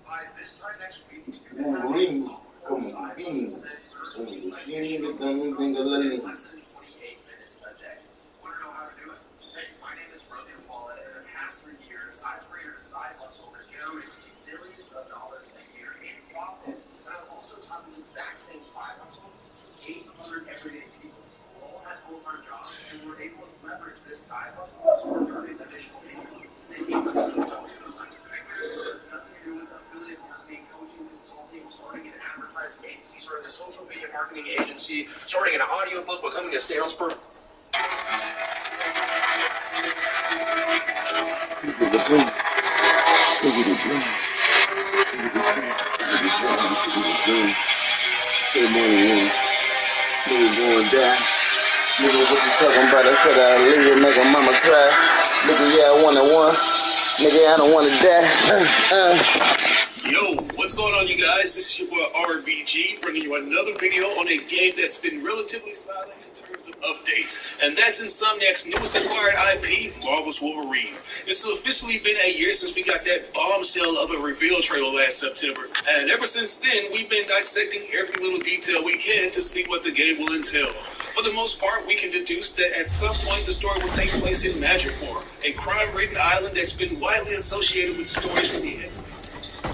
By this time next week, less than 28 minutes a day. Want to know how to do it? Hey, my name is Valhalla, and in the past 3 years, I've created a side hustle that generates me billions of dollars a year in profit. And I've also taught this exact same side hustle to 800 everyday people who all have full-time jobs and were able to leverage this side hustle to start earning additional income. And income is so valuable. This has nothing to do with affiliate marketing, coaching, consulting, starting an advertising agency, starting a social media marketing agency, starting an audiobook, becoming a salesperson. Good morning, nigga going down. Nigga, what you talking about? I said I leave it, make a mama cry. Nigga, yeah, I wanna one. Nigga, I don't wanna die. Yo, what's going on, you guys? This is your boy RBG, bringing you another video on a game that's been relatively silent in terms of updates, and that's Insomniac's newest acquired IP, Marvel's Wolverine. It's officially been a year since we got that bombshell of a reveal trailer last September, and ever since then, we've been dissecting every little detail we can to see what the game will entail. For the most part, we can deduce that at some point the story will take place in Madripoor, a crime-ridden island that's been widely associated with stories from the X-Men.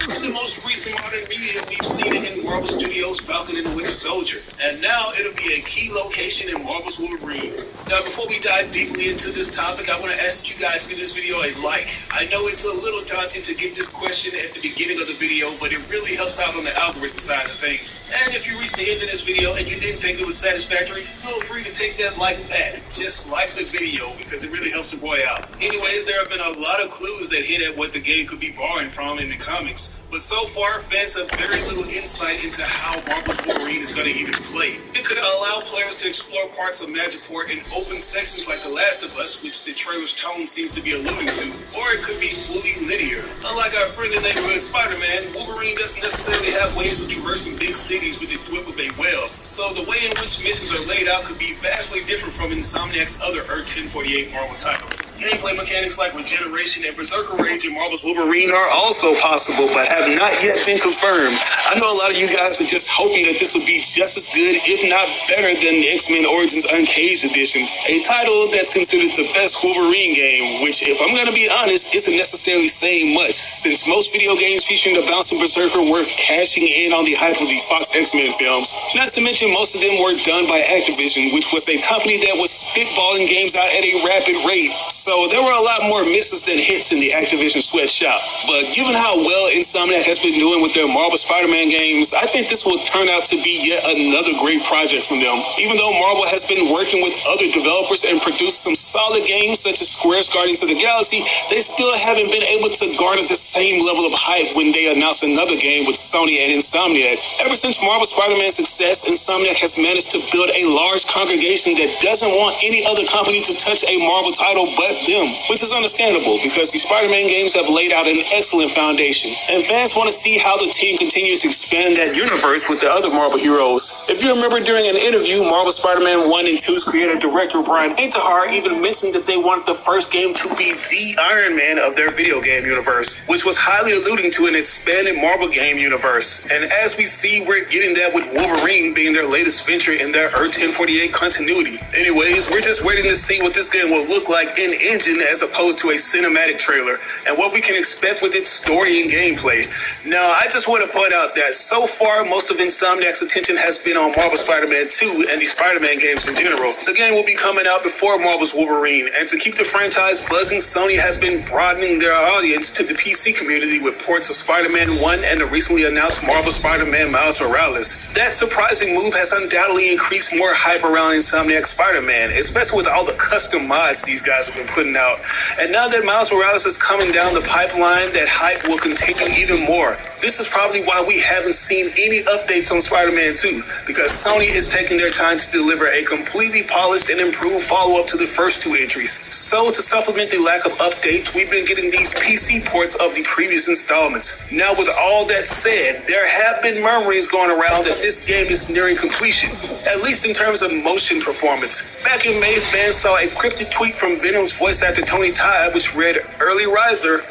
The most recent modern media, we've seen it in Marvel Studios' Falcon and the Winter Soldier, and now it'll be a key location in Marvel's Wolverine. Now, before we dive deeply into this topic, I want to ask you guys to give this video a like. I know it's a little daunting to get this question at the beginning of the video, but it really helps out on the algorithm side of things. And if you reached the end of this video and you didn't think it was satisfactory, feel free to take that like back. Just like the video, because it really helps the boy out. Anyways, there have been a lot of clues that hint at what the game could be borrowing from in the comics. But so far, fans have very little insight into how Marvel's Wolverine is going to even play. It could allow players to explore parts of Madripoor in open sections like The Last of Us, which the trailer's tone seems to be alluding to, or it could be fully linear. Unlike our friend in the neighborhood Spider-Man, Wolverine doesn't necessarily have ways of traversing big cities with the whip of a web, so the way in which missions are laid out could be vastly different from Insomniac's other Earth 1048 Marvel titles. Gameplay mechanics like regeneration and berserker rage in Marvel's Wolverine are also possible, but have not yet been confirmed. I know a lot of you guys are just hoping that this will be just as good, if not better, than the X-Men Origins Uncaged Edition, a title that's considered the best Wolverine game, which, if I'm going to be honest, isn't necessarily saying much, since most video games featuring the bouncing berserker were cashing in on the hype of the Fox X-Men films. Not to mention, most of them were done by Activision, which was a company that was spitballing games out at a rapid rate. So there were a lot more misses than hits in the Activision sweatshop. But given how well Insomniac has been doing with their Marvel Spider-Man games, I think this will turn out to be yet another great project from them. Even though Marvel has been working with other developers and produced some solid games such as Square's Guardians of the Galaxy, they still haven't been able to garner the same level of hype when they announce another game with Sony and Insomniac. Ever since Marvel Spider-Man's success, Insomniac has managed to build a large congregation that doesn't want any other company to touch a Marvel title but them, which is understandable because the Spider-Man games have laid out an excellent foundation, and fans want to see how the team continues to expand that universe with the other Marvel heroes. If you remember, during an interview, Marvel Spider-Man 1 and 2's creator-director Brian Intihar even mentioned that they wanted the first game to be the Iron Man of their video game universe, which was highly alluding to an expanded Marvel game universe. And as we see, we're getting that with Wolverine being their latest venture in their Earth 1048 continuity. Anyways, we're just waiting to see what this game will look like in engine as opposed to a cinematic trailer, and what we can expect with its story and gameplay. Now, I just want to point out that so far, most of Insomniac's attention has been on Marvel Spider-Man 2 and the Spider-Man games in general. The game will be coming out before Marvel's Wolverine, and to keep the franchise buzzing, Sony has been broadening their audience to the PC community with ports of Spider-Man 1 and the recently announced Marvel Spider-Man Miles Morales. That surprising move has undoubtedly increased more hype around Insomniac Spider-Man, especially with all the custom mods these guys have been putting out. And now that Miles Morales is coming down the pipeline, that hype will continue even more. This is probably why we haven't seen any updates on Spider-Man 2, because Sony is taking their time to deliver a completely polished and improved follow-up to the first two entries. So to supplement the lack of updates, we've been getting these PC ports of the previous installments. Now with all that said, there have been murmurings going around that this game is nearing completion, at least in terms of motion performance. Back in May, fans saw a cryptic tweet from Venom's voice actor Tony Todd, which read, "Early riser,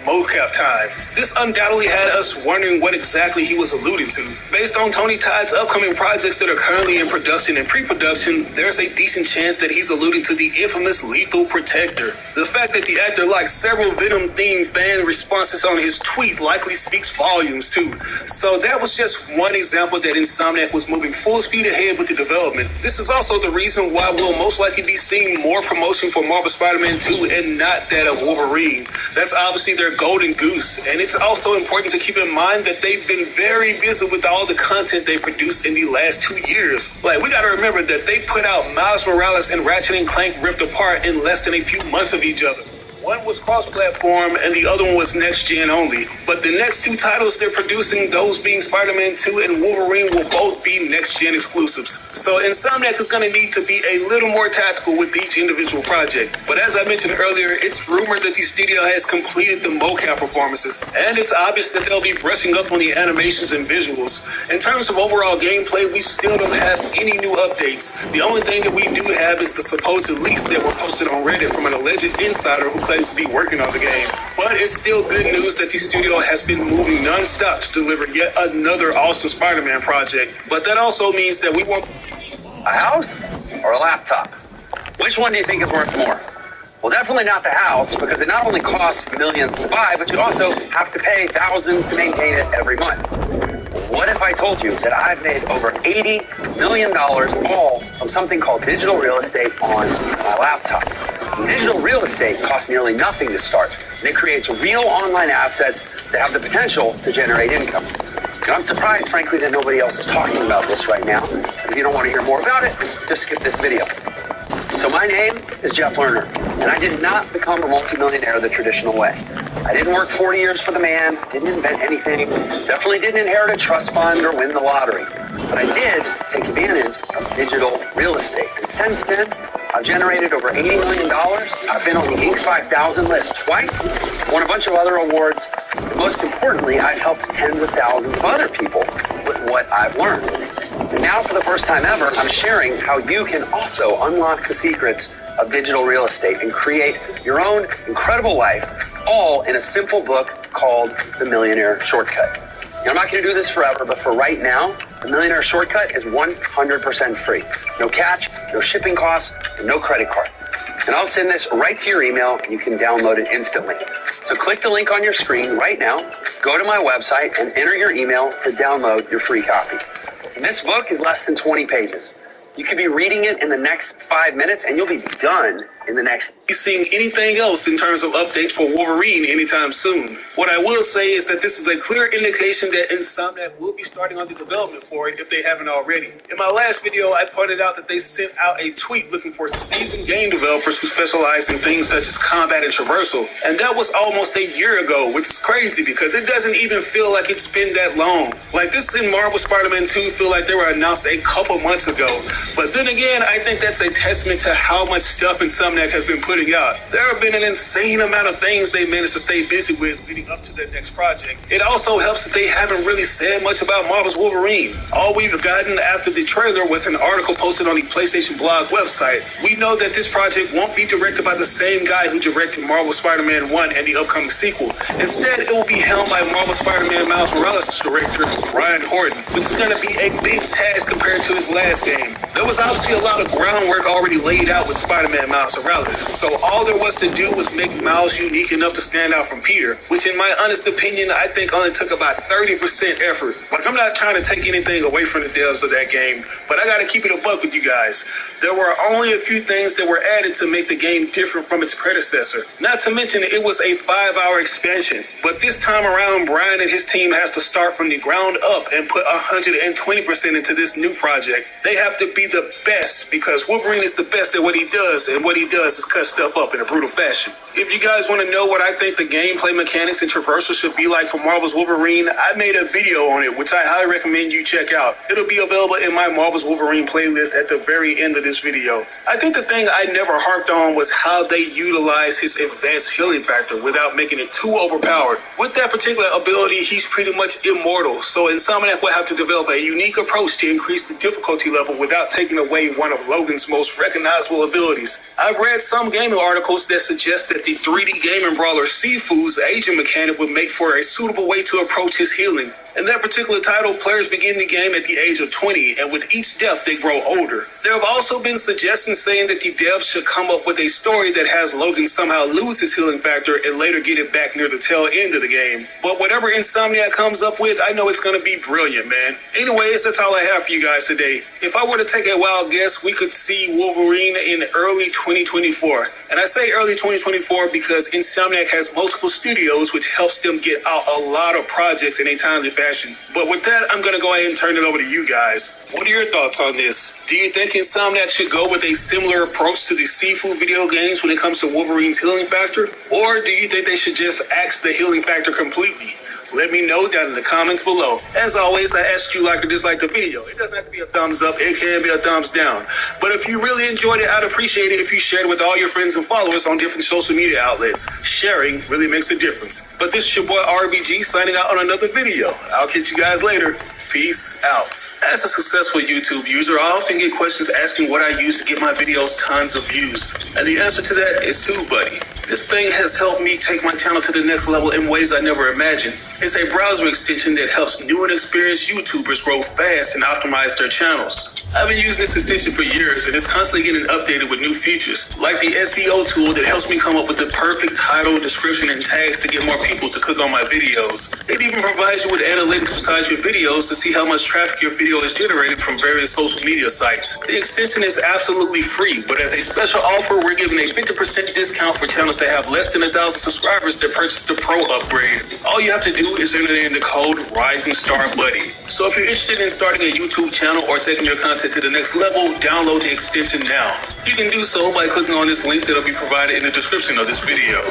#mocap time." This undoubtedly had us wondering what exactly he was alluding to. Based on Tony Todd's upcoming projects that are currently in production and pre-production, there's a decent chance that he's alluding to the infamous Lethal Protector. The fact that the actor liked several Venom-themed fan responses on his tweet likely speaks volumes too. So that was just one example that Insomniac was moving full speed ahead with the development. This is also the reason why we'll most likely be seeing more promotion for Marvel Spider-Man 2 and not that of Wolverine. That's obviously their golden goose. And it's also important to keep in mind that they've been very busy with all the content they produced in the last 2 years. Like, we gotta remember that they put out Miles Morales and Ratchet & Clank Rift Apart in less than a few months of each other. One was cross-platform and the other one was next-gen only. But the next two titles they're producing, those being Spider-Man 2 and Wolverine, will both be next-gen exclusives. So Insomniac is going to need to be a little more tactical with each individual project. But as I mentioned earlier, it's rumored that the studio has completed the mocap performances, and it's obvious that they'll be brushing up on the animations and visuals. In terms of overall gameplay, we still don't have any new updates. The only thing that we do have is the supposed leaks that were posted on Reddit from an alleged insider who claims to be working on the game. But it's still good news that the studio has been moving non-stop to deliver yet another awesome Spider-Man project. But that also means that we won't... A house or a laptop? Which one do you think is worth more? Well, definitely not the house, because it not only costs millions to buy, but you also have to pay thousands to maintain it every month. What if I told you that I've made over $80 million all from something called digital real estate on my laptop? Digital real estate costs nearly nothing to start, and it creates real online assets that have the potential to generate income. And I'm surprised, frankly, that nobody else is talking about this right now. If you don't want to hear more about it, just skip this video. So my name is Jeff Lerner, and I did not become a multimillionaire the traditional way. I didn't work 40 years for the man, didn't invent anything, definitely didn't inherit a trust fund or win the lottery. But I did take advantage of digital real estate. And since then, I've generated over $80 million. I've been on the Inc. 5000 list twice, won a bunch of other awards, and most importantly, I've helped tens of thousands of other people with what I've learned. And now, for the first time ever, I'm sharing how you can also unlock the secrets of digital real estate and create your own incredible life, all in a simple book called The Millionaire Shortcut. Now, I'm not going to do this forever, but for right now, The Millionaire Shortcut is 100% free. No catch, no shipping costs, and no credit card. And I'll send this right to your email, and you can download it instantly. So click the link on your screen right now, go to my website, and enter your email to download your free copy. And this book is less than 20 pages. You could be reading it in the next 5 minutes, and you'll be done in the next... seeing anything else in terms of updates for Wolverine anytime soon. What I will say is that this is a clear indication that Insomniac will be starting on the development for it if they haven't already. In my last video, I pointed out that they sent out a tweet looking for seasoned game developers who specialize in things such as combat and traversal. And that was almost a year ago, which is crazy because it doesn't even feel like it's been that long. Like, this in Marvel Spider-Man 2 feel like they were announced a couple months ago. But then again, I think that's a testament to how much stuff Insomniac has been putting out. There have been an insane amount of things they managed to stay busy with leading up to their next project. It also helps that they haven't really said much about Marvel's Wolverine. All we've gotten after the trailer was an article posted on the PlayStation blog website. We know that this project won't be directed by the same guy who directed Marvel Spider-Man 1 and the upcoming sequel. Instead, it will be helmed by Marvel Spider-Man Miles Morales' director, Ryan Horton, which is going to be a big task compared to his last game. There was obviously a lot of groundwork already laid out with Spider-Man Miles Morales, so all there was to do was make Miles unique enough to stand out from Peter, which in my honest opinion, I think only took about 30% effort. Like, I'm not trying to take anything away from the devs of that game, but I gotta keep it a buck with you guys. There were only a few things that were added to make the game different from its predecessor. Not to mention, it was a 5-hour expansion, but this time around, Brian and his team has to start from the ground up and put 120% into this new project. They have to be be the best because Wolverine is the best at what he does, and what he does is cut stuff up in a brutal fashion. If you guys want to know what I think the gameplay mechanics and traversal should be like for Marvel's Wolverine, I made a video on it, which I highly recommend you check out. It'll be available in my Marvel's Wolverine playlist at the very end of this video. I think the thing I never harped on was how they utilize his advanced healing factor without making it too overpowered. With that particular ability, he's pretty much immortal, so Insomniac will have to develop a unique approach to increase the difficulty level without taking away one of Logan's most recognizable abilities. I've read some gaming articles that suggest that the 3D gaming brawler Sifu's aging mechanic would make for a suitable way to approach his healing. In that particular title, players begin the game at the age of 20, and with each death, they grow older. There have also been suggestions saying that the devs should come up with a story that has Logan somehow lose his healing factor and later get it back near the tail end of the game. But whatever Insomniac comes up with, I know it's going to be brilliant, man. Anyways, that's all I have for you guys today. If I were to take a wild guess, we could see Wolverine in early 2024. And I say early 2024 because Insomniac has multiple studios, which helps them get out a lot of projects in a timely fashion. But with that, I'm going to go ahead and turn it over to you guys. What are your thoughts on this? Do you think Insomniac should go with a similar approach to the Sifu video games when it comes to Wolverine's healing factor? Or do you think they should just axe the healing factor completely? Let me know down in the comments below. As always, I ask you like or dislike the video. It doesn't have to be a thumbs up. It can be a thumbs down. But if you really enjoyed it, I'd appreciate it if you shared it with all your friends and followers on different social media outlets. Sharing really makes a difference. But this is your boy RBG signing out on another video. I'll catch you guys later. Peace out. As a successful YouTube user, I often get questions asking what I use to get my videos tons of views. And the answer to that is TubeBuddy. This thing has helped me take my channel to the next level in ways I never imagined. It's a browser extension that helps new and experienced YouTubers grow fast and optimize their channels. I've been using this extension for years, and it's constantly getting updated with new features, like the SEO tool that helps me come up with the perfect title, description, and tags to get more people to click on my videos. It even provides you with analytics beside your videos to see how much traffic your video is generated from various social media sites. The extension is absolutely free, but as a special offer, we're giving a 50% discount for channels that have less than 1,000 subscribers that purchase the Pro upgrade. All you have to do is enter in the code RisingStarBuddy. So if you're interested in starting a YouTube channel or taking your content to the next level, download the extension now. You can do so by clicking on this link that'll be provided in the description of this video.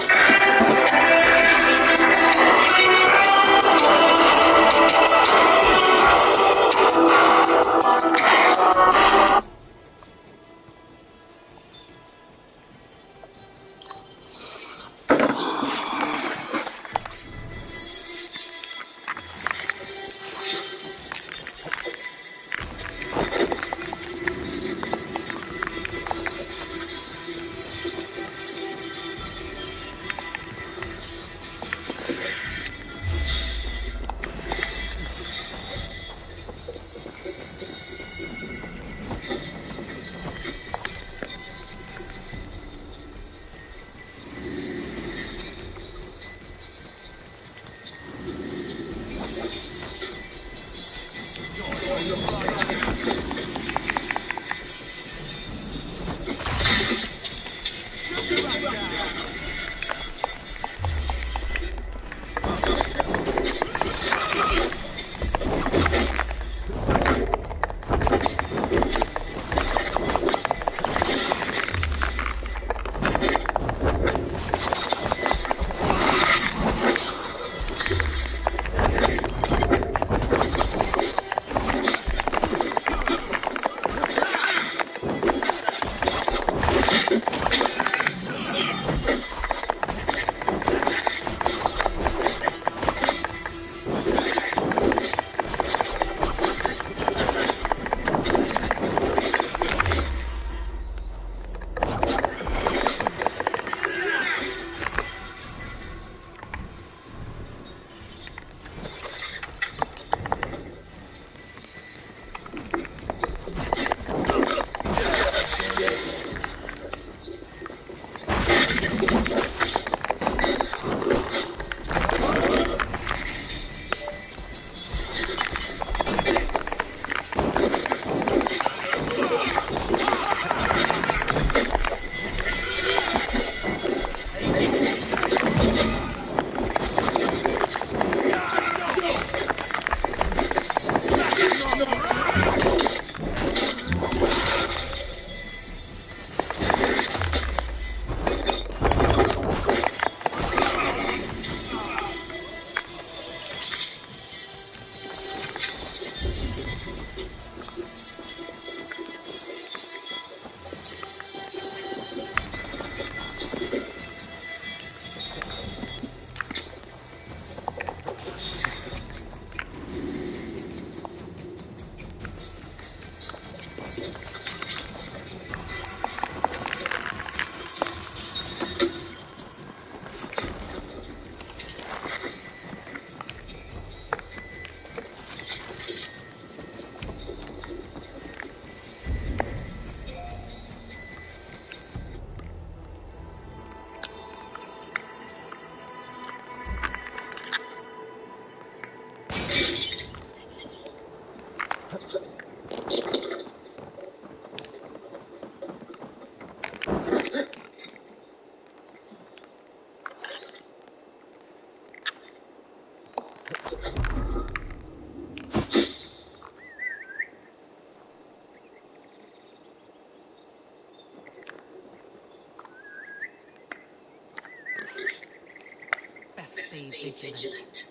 Best be vigilant.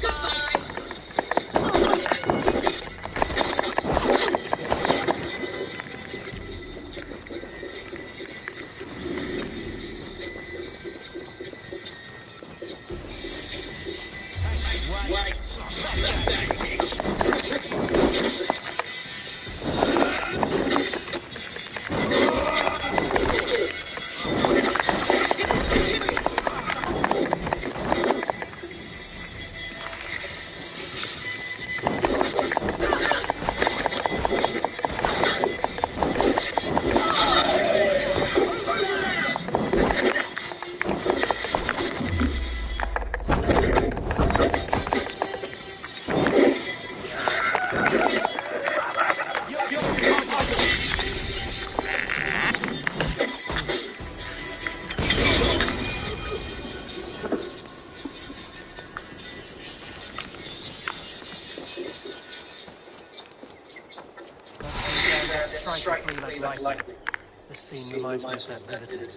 Goodbye. Wait. Not yet. Strike me like lightning. This scene reminds me of that vividly.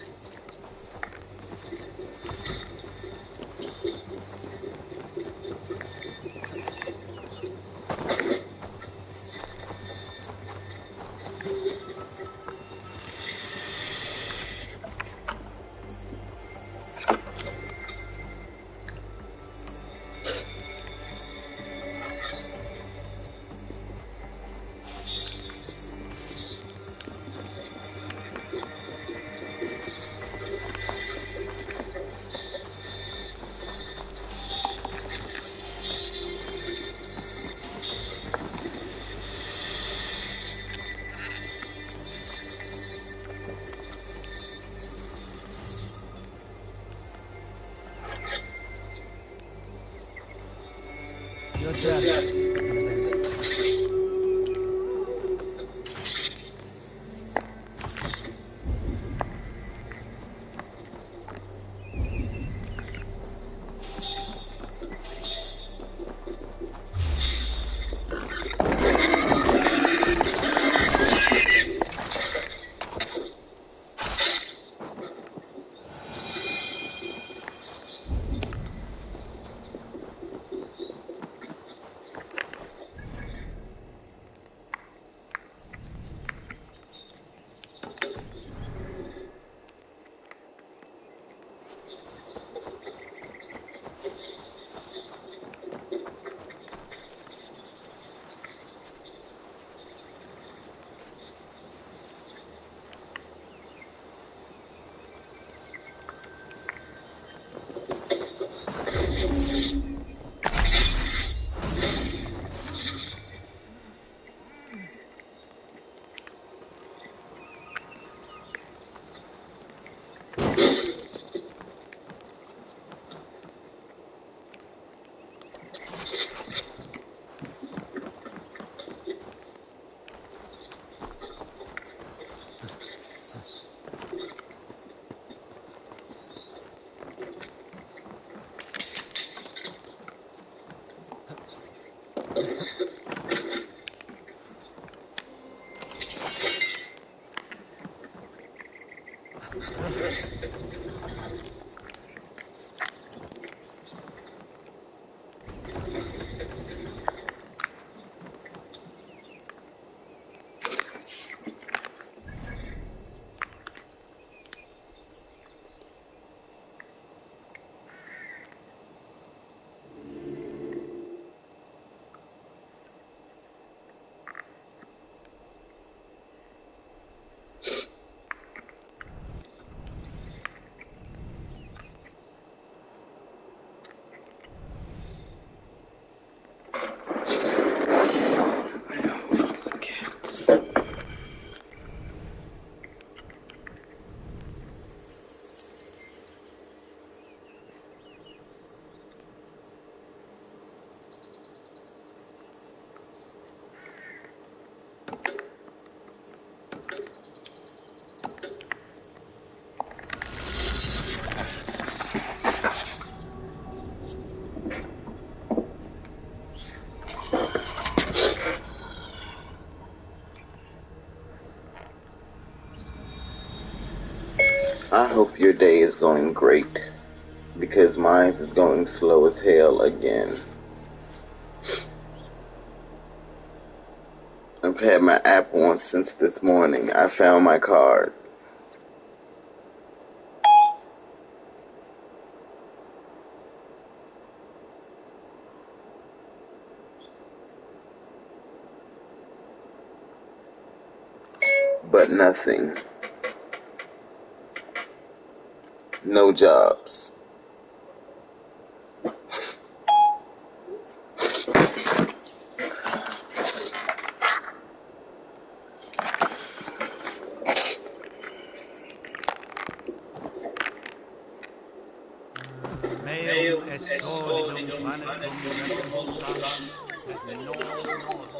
Your death is an event. I hope your day is going great, because mine is going slow as hell again. I've had my app on since this morning. I found my card. But nothing. No jobs. Meum est solidum planetum revolutam, sed non orbis.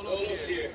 Roll up here.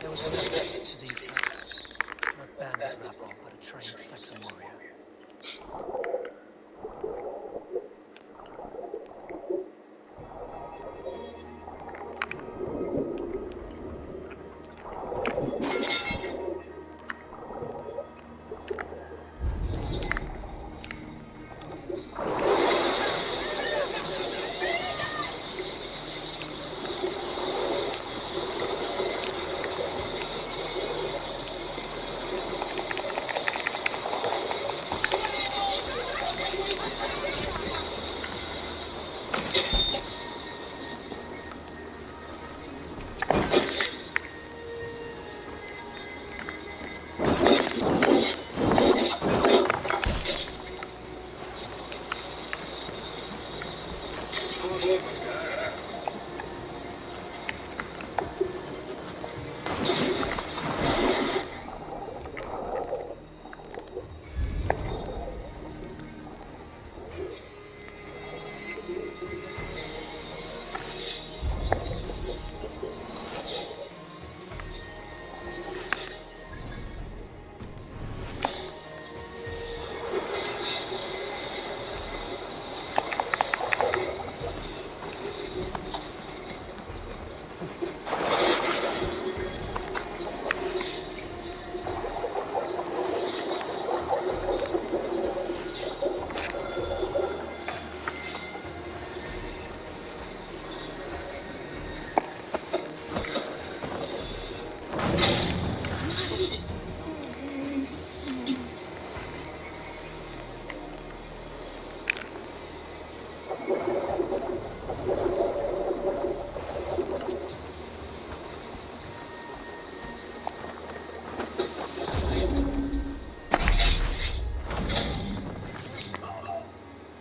There was no threat to these guys. Not bandit rabble, but a trained Saxon warrior.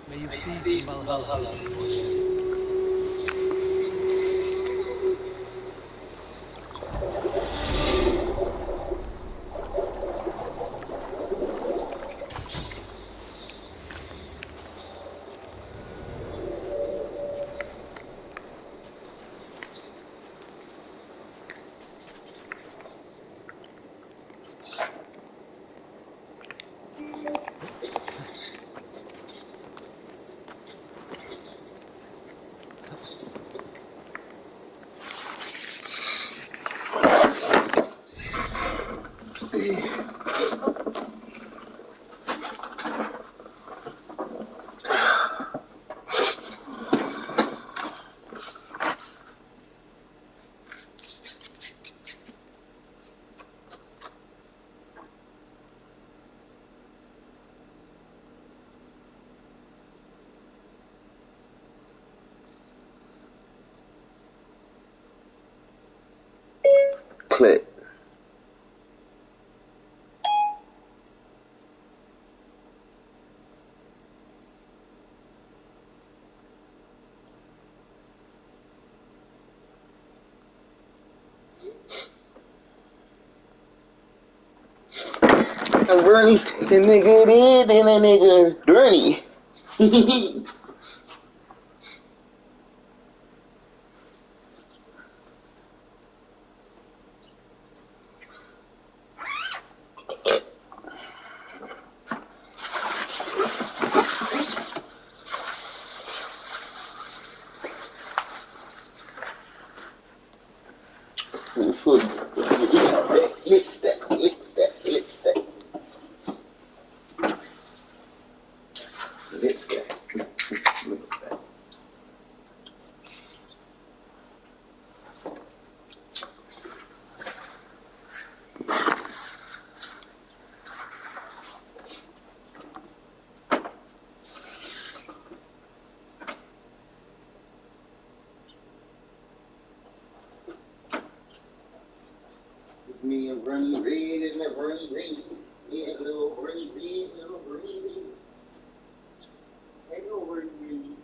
May you feast in Valhalla. clit. Bernie, the nigga did, and the nigga Bernie. Me and Bernie Red and the Bernie Red. Yeah, little Bernie Red, little Bernie Red. Hey, little Bernie Red.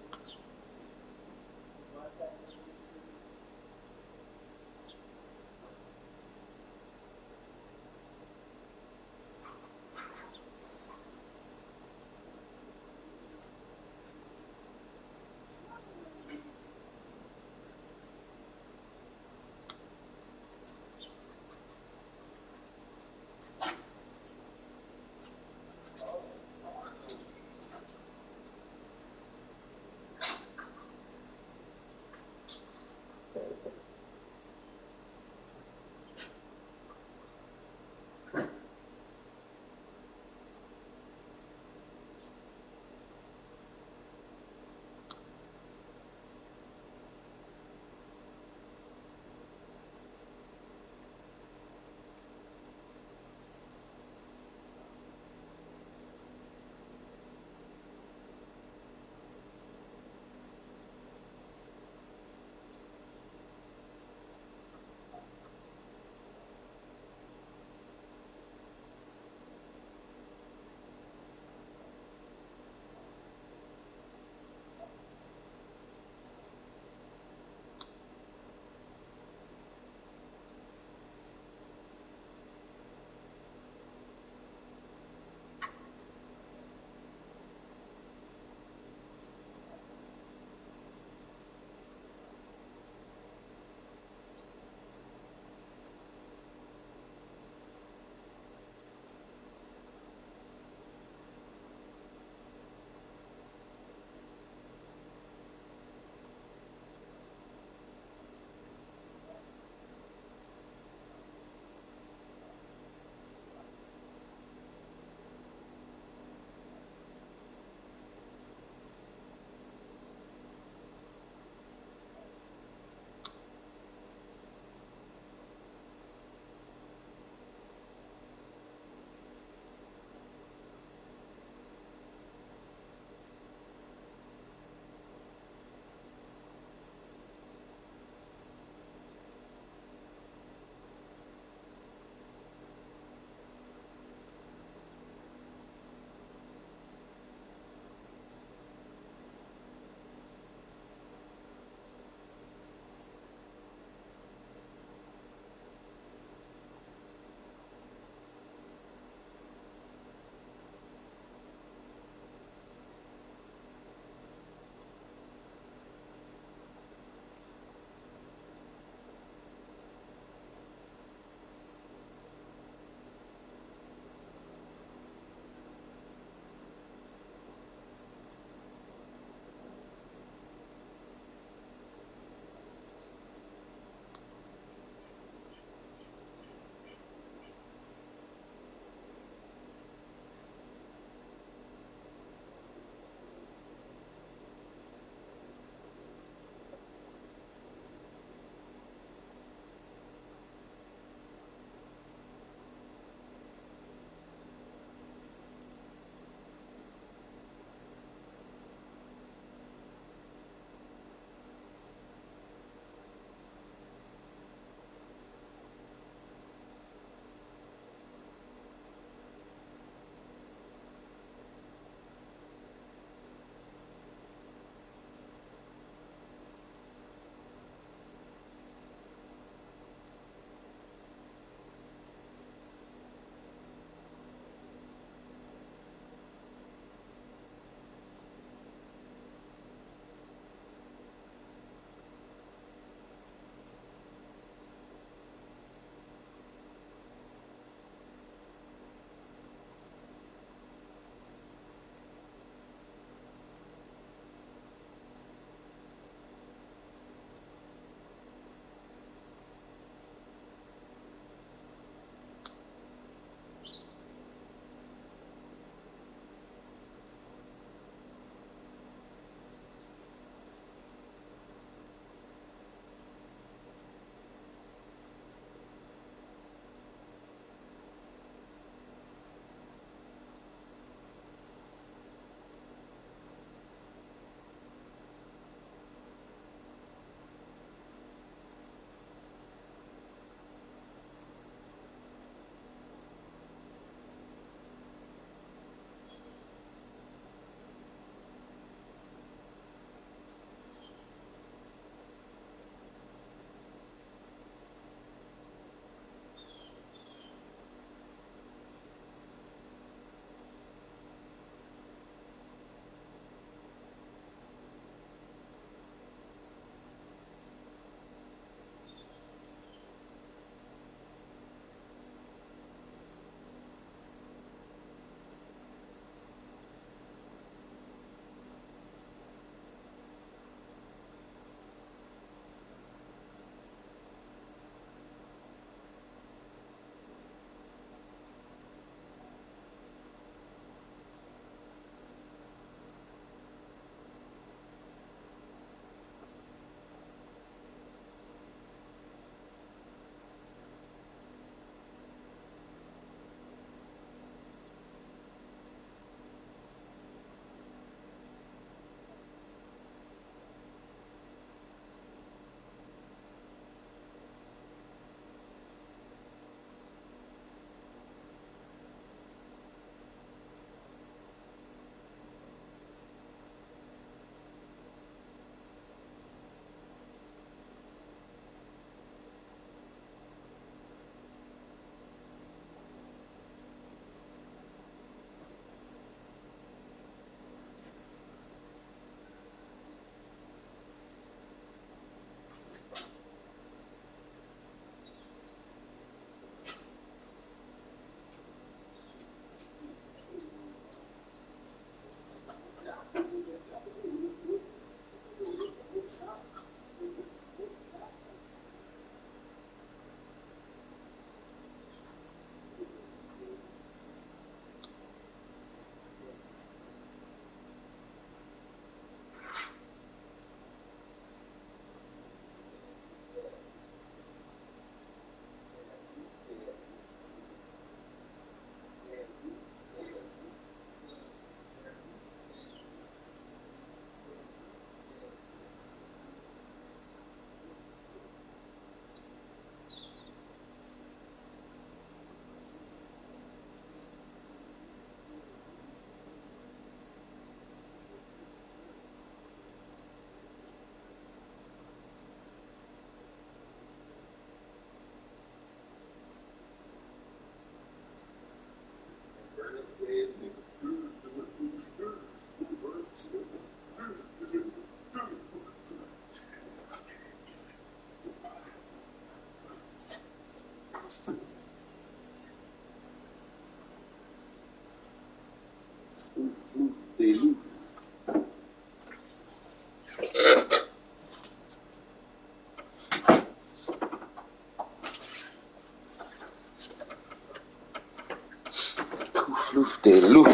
de luz.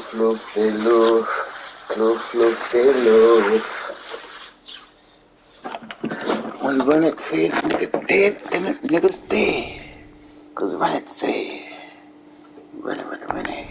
Fluff de luz. Fluff de luz. When Rennet said nigga dead, then the nigga's dead. Cause Rennet said, Rennet.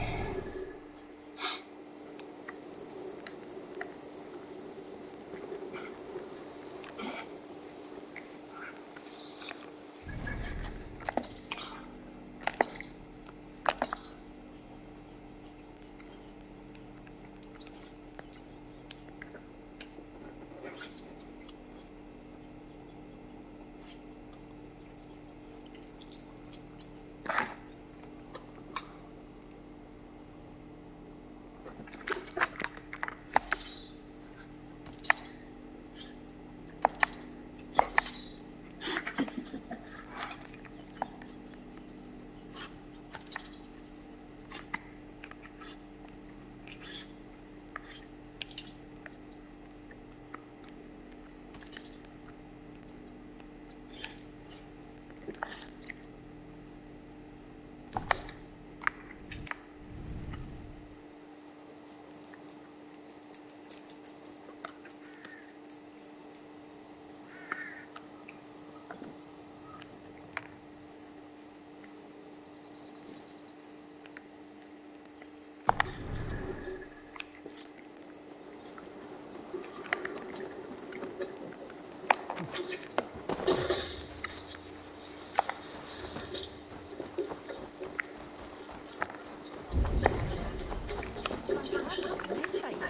Fantastic nest site.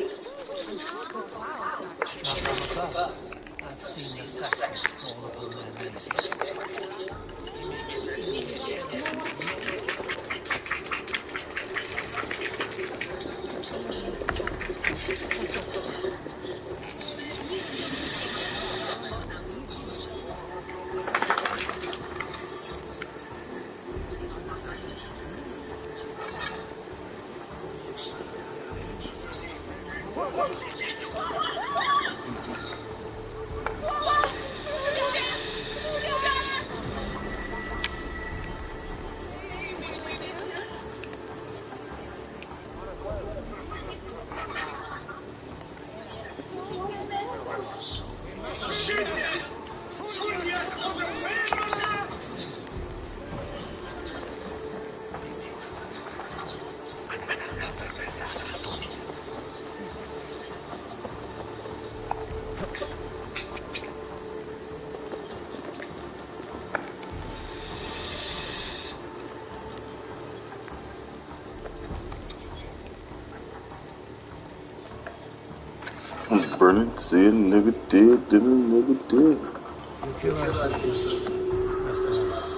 I'm sure good wildcraft. Struck from above. I've seen the Saxons fall upon their nests. Is that no idea? Aries told forgotten land. Yes, even the gods are not really there. Unseen runes. Bernard said nigga dead, then a nigga dead. You kill us this rest well.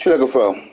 What you looking for?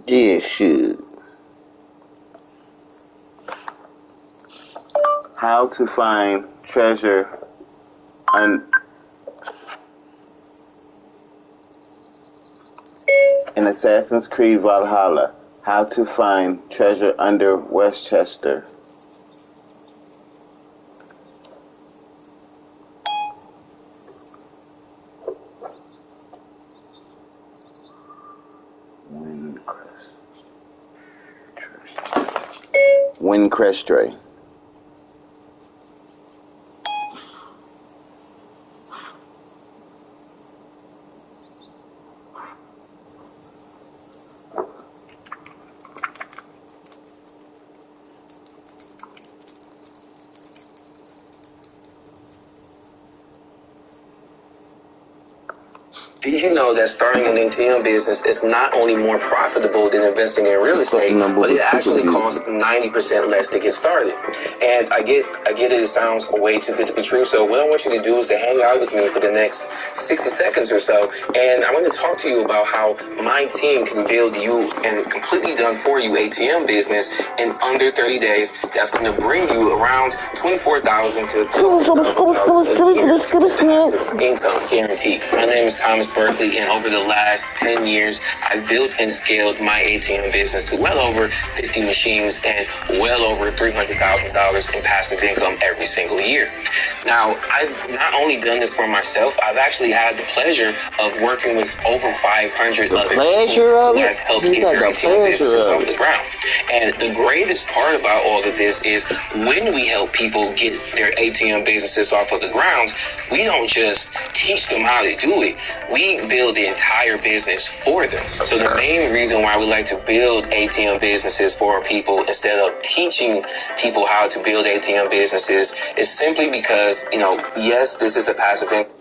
Yeah, shoot. How to find treasure in Assassin's Creed Valhalla. How to find treasure under Westchester. Wincrestre. Did you know that starting an ATM business is not only more profitable than investing in real estate, but it actually costs 90% less to get started? And I get it sounds way too good to be true. So what I want you to do is to hang out with me for the next 60 seconds or so. And I want to talk to you about how my team can build you and completely done for you ATM business in under 30 days. That's going to bring you around $24,000 to income guaranteed. My name is Thomas Berkeley, and over the last 10 years, I've built and scaled my ATM business to well over 50 machines and well over $300,000 in passive income every single year. Now, I've not only done this for myself, I've actually had the pleasure of working with over 500 other people who have helped get their ATM businesses off the ground. And the greatest part about all of this is when we help people get their ATM businesses off of the ground, we don't just teach them how to do it. We build the entire business for them. So the main reason why we like to build ATM businesses for people instead of teaching people how to build ATM businesses is simply because, yes, this is a passive income.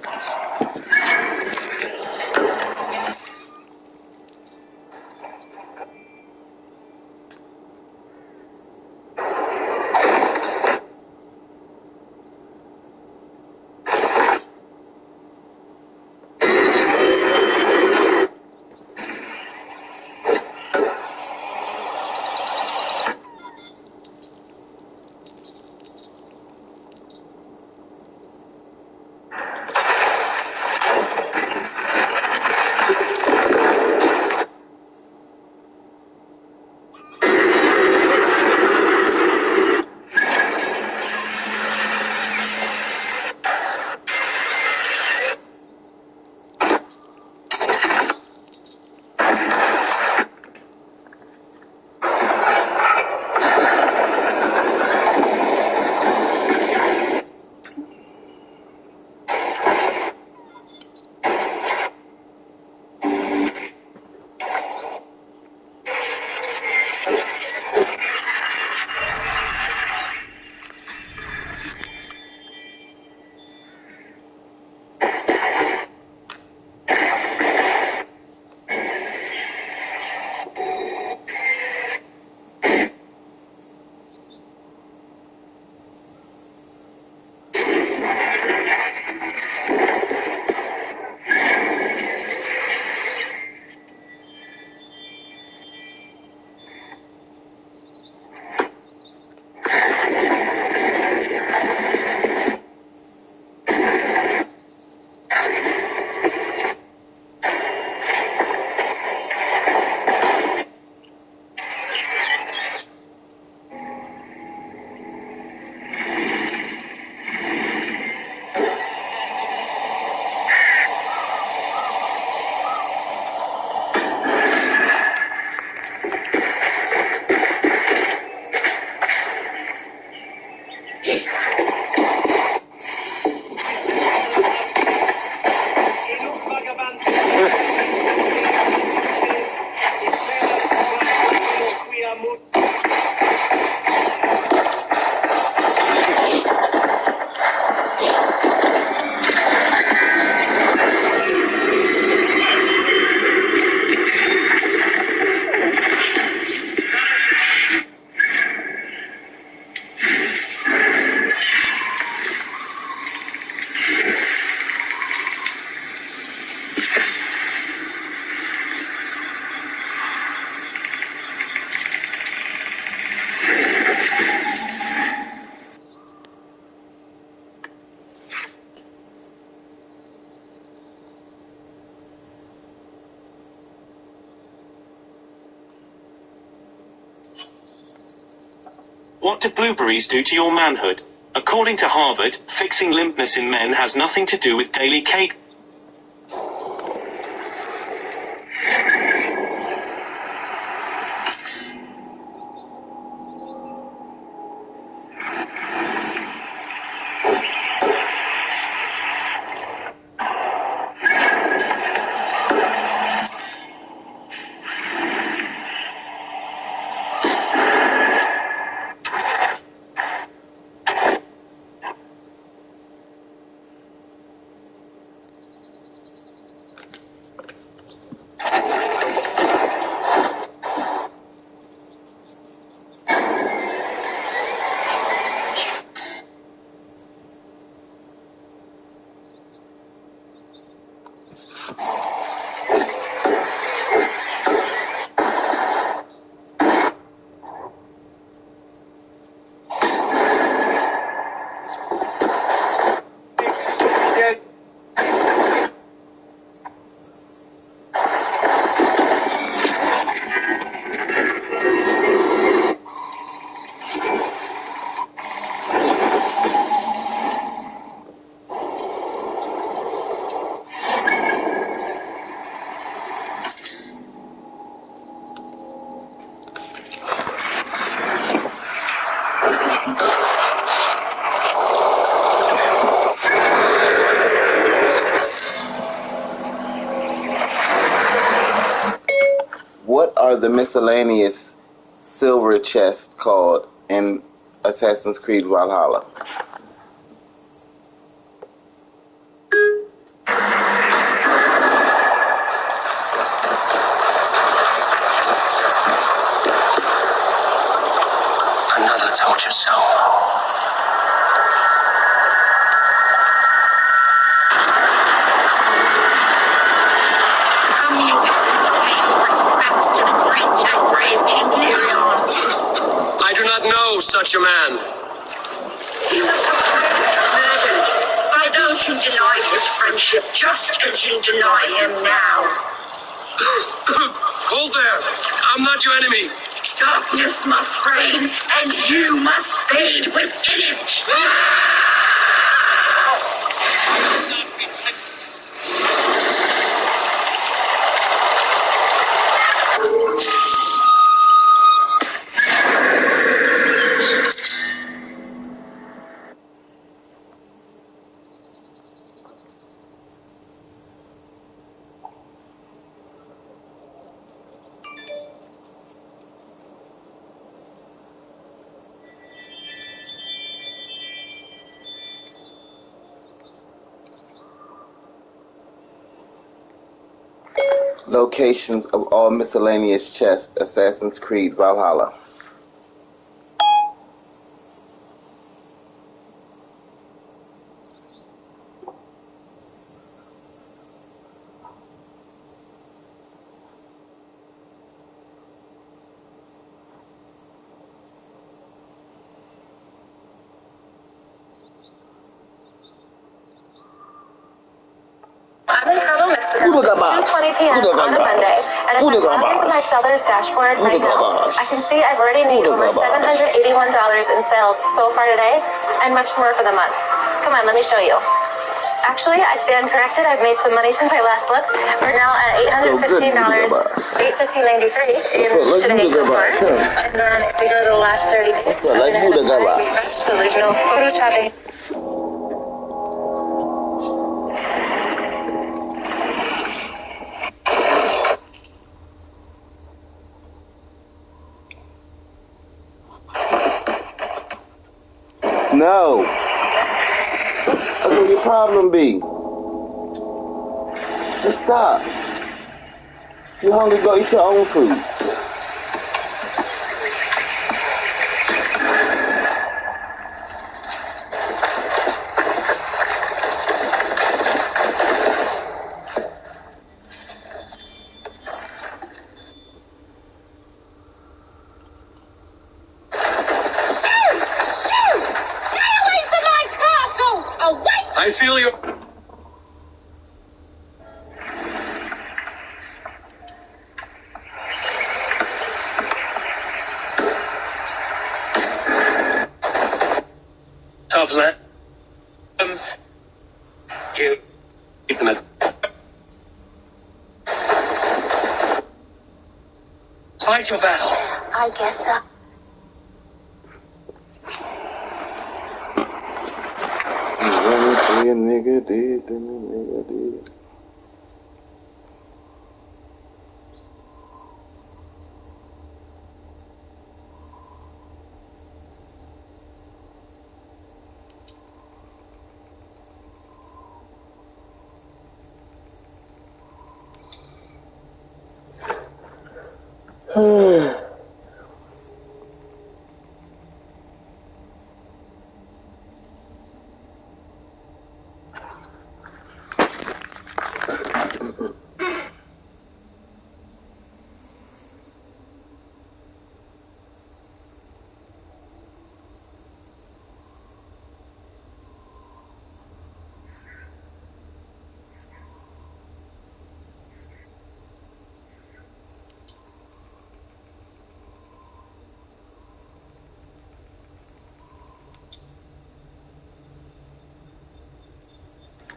What do blueberries do to your manhood? According to Harvard, fixing limpness in men has nothing to do with daily cake. What are the miscellaneous silver chests called in Assassin's Creed Valhalla? Another torture cell. I do not know such a man. He was murdered by those who denied his friendship, just as you deny him now. Hold there. I'm not your enemy. Darkness must reign, and you must fade within it. Locations of all miscellaneous chests, Assassin's Creed Valhalla. I'm in Cabo, Mexico. It's 2:20 p.m. on a Monday, and if I log into my seller's dashboard right now, I can see I've already made over $781 in sales so far today, and much more for the month. Come on, let me show you. Actually, I stand corrected. I've made some money since I last looked. We're now at $815, $815.93 in today's report. And then if we go to the last 30 days, I'm going to have a refresh, so there's no photoshopping. No. That's what your problem be. Just stop. If you're hungry, go eat your own food. I feel you. yourself, let you even a fight your battle. I guess so. Everything a nigga did, then a nigga did.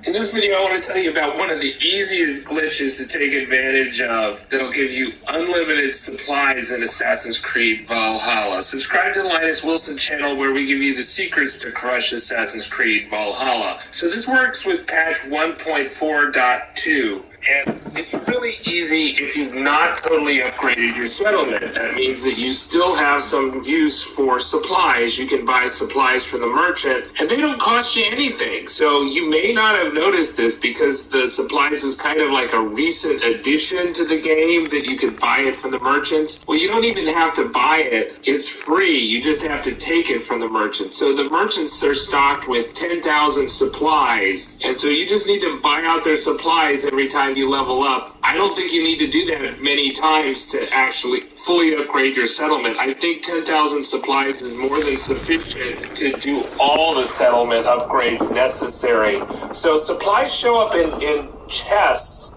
In this video, I want to tell you about one of the easiest glitches to take advantage of that'll give you unlimited supplies in Assassin's Creed Valhalla. Subscribe to the Linus Wilson channel where we give you the secrets to crush Assassin's Creed Valhalla. So this works with patch 1.4.2. And it's really easy if you've not totally upgraded your settlement. That means that you still have some use for supplies. You can buy supplies from the merchant, and they don't cost you anything. So you may not have noticed this because the supplies was kind of like a recent addition to the game that you could buy it from the merchants. Well, you don't even have to buy it. It's free. You just have to take it from the merchants. So the merchants are stocked with 10,000 supplies, and so you just need to buy out their supplies every time you level up. I don't think you need to do that many times to actually fully upgrade your settlement. I think 10,000 supplies is more than sufficient to do all the settlement upgrades necessary. So supplies show up in chests,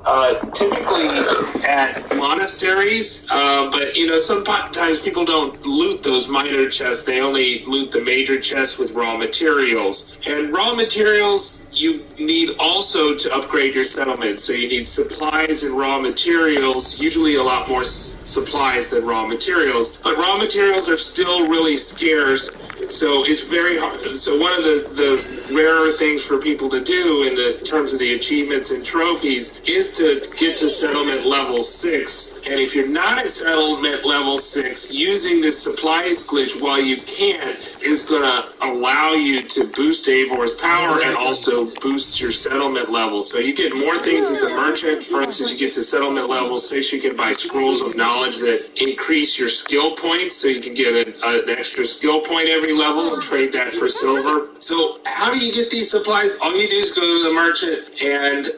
typically at monasteries, but you know, sometimes people don't loot those minor chests. They only loot the major chests with raw materials. And raw materials you need also to upgrade your settlement. So you need supplies and raw materials, usually a lot more supplies than raw materials, but raw materials are still really scarce. So it's very hard. So one of the rarer things for people to do in the terms of the achievements and trophies is to get to settlement level 6. And if you're not at settlement level 6, using the supplies glitch while you can is going to allow you to boost Eivor's power and also boost your settlement level. So you get more things at the merchant. For instance, you get to settlement level 6, you can buy scrolls of knowledge that increase your skill points. So you can get an extra skill point every level and trade that for silver. So how do you get these supplies? All you do is go to the merchant and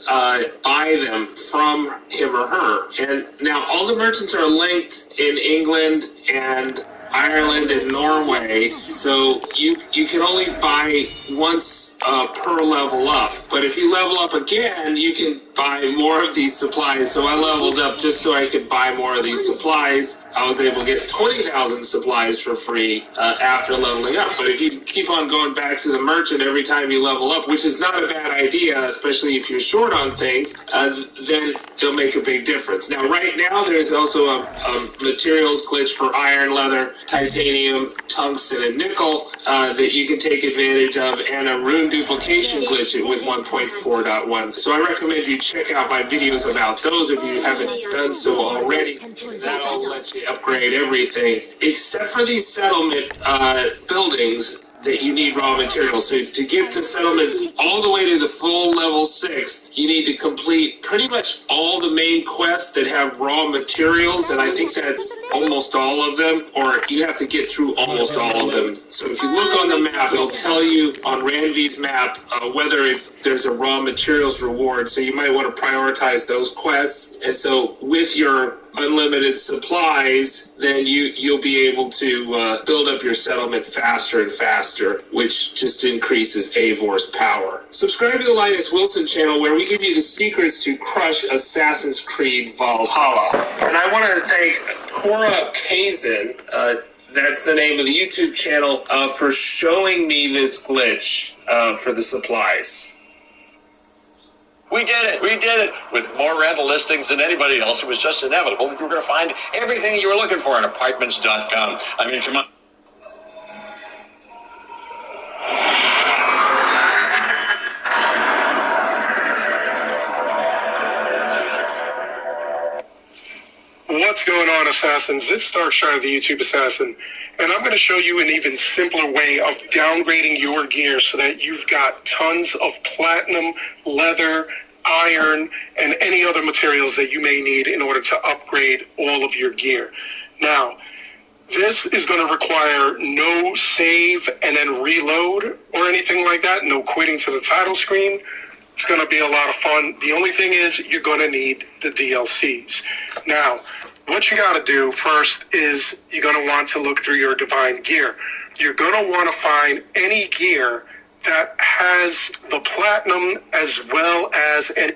buy them from him or her. And now all the merchants are linked in England and Ireland and Norway, so you can only buy once per level up. But if you level up again, you can buy more of these supplies. So I leveled up just so I could buy more of these supplies. I was able to get 20,000 supplies for free after leveling up. But if you keep on going back to the merchant every time you level up, which is not a bad idea, especially if you're short on things, then it'll make a big difference. Now, right now, there's also a materials glitch for iron, leather, titanium, tungsten, and nickel that you can take advantage of, and a rune duplication glitch with 1.4.1. So I recommend you check out my videos about those if you haven't done so already. That'll let you upgrade everything, except for these settlement buildings that you need raw materials. So to get the settlements all the way to the full level 6, you need to complete pretty much all the main quests that have raw materials, and I think that's almost all of them, or you have to get through almost all of them. So if you look on the map, it'll tell you on Ranvi's map whether there's a raw materials reward, so you might want to prioritize those quests. And so with your unlimited supplies, then you'll be able to build up your settlement faster and faster, which just increases Eivor's power. Subscribe to the Linus Wilson channel where we give you the secrets to crush Assassin's Creed Valhalla. And I want to thank Cora Kazin. That's the name of the YouTube channel for showing me this glitch for the supplies. We did it. We did it. With more rental listings than anybody else, it was just inevitable that you were going to find everything you were looking for on apartments.com. I mean, come on. What's going on, Assassins? It's Darkshire, the YouTube Assassin, and I'm going to show you an even simpler way of downgrading your gear so that you've got tons of platinum, leather, iron, and any other materials that you may need in order to upgrade all of your gear. Now, this is going to require no save and then reload or anything like that, no quitting to the title screen. It's going to be a lot of fun. The only thing is you're going to need the DLCs. Now, what you got to do first is you're going to want to look through your Divine gear. You're going to want to find any gear that has the platinum as well as any...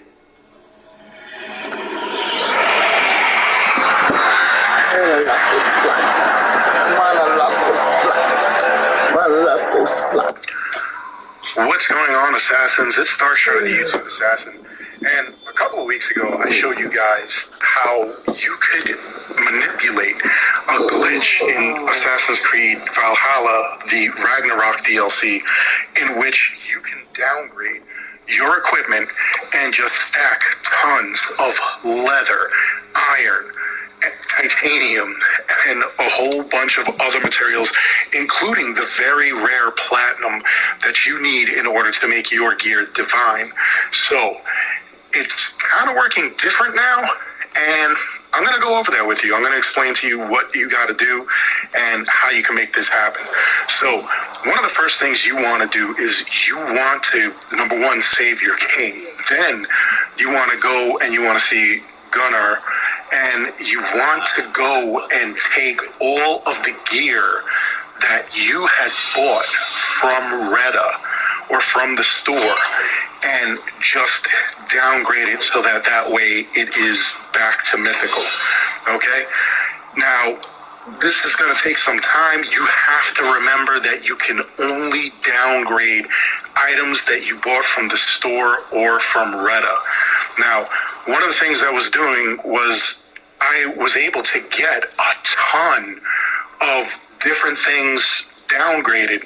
What's going on, Assassins? It's Starshire, the YouTube Assassin. And a couple of weeks ago, I showed you guys how you could manipulate a glitch in Assassin's Creed Valhalla, the Ragnarok DLC, in which you can downgrade your equipment and just stack tons of leather, iron, titanium, and a whole bunch of other materials, including the very rare platinum that you need in order to make your gear divine. So it's kind of working different now, and I'm going to go over there with you. I'm going to explain to you what you got to do and how you can make this happen. So one of the first things you want to do is you want to, number one, save your king. Then you want to go and you want to see Gunnar, and you want to go and take all of the gear that you had bought from Retta or from the store and just downgrade it so that that way it is back to mythical. Okay? Now, this is going to take some time. You have to remember that you can only downgrade items that you bought from the store or from Retta. Now, one of the things I was doing was I was able to get a ton of different things downgraded,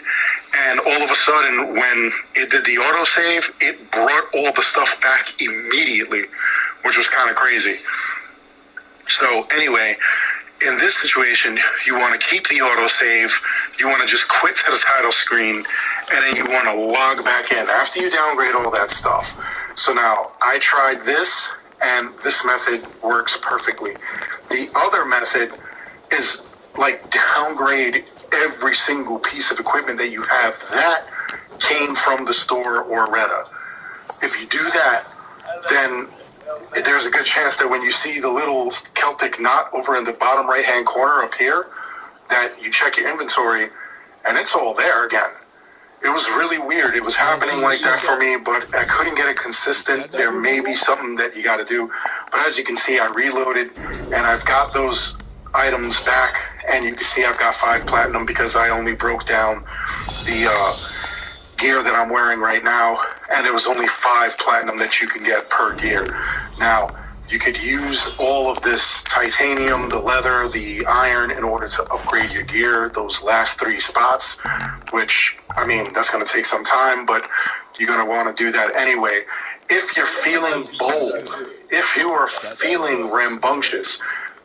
and all of a sudden when it did the autosave, it brought all the stuff back immediately, which was kind of crazy. So anyway, in this situation, you want to keep the autosave, you want to just quit to the title screen, and then you want to log back in after you downgrade all that stuff. So now, I tried this, and this method works perfectly. The other method is like downgrade every single piece of equipment that you have that came from the store or Retta. If you do that, then there's a good chance that when you see the little Celtic knot over in the bottom right-hand corner up here, that you check your inventory, and it's all there again. It was really weird. It was happening like that for me, but I couldn't get it consistent. There may be something that you got to do. But as you can see, I reloaded, and I've got those items back, and you can see I've got 5 platinum because I only broke down the gear that I'm wearing right now, and there was only 5 platinum that you can get per gear. Now, you could use all of this titanium, the leather, the iron in order to upgrade your gear, those last 3 spots, which, I mean, that's going to take some time, but you're going to want to do that anyway. If you're feeling bold, if you are feeling rambunctious,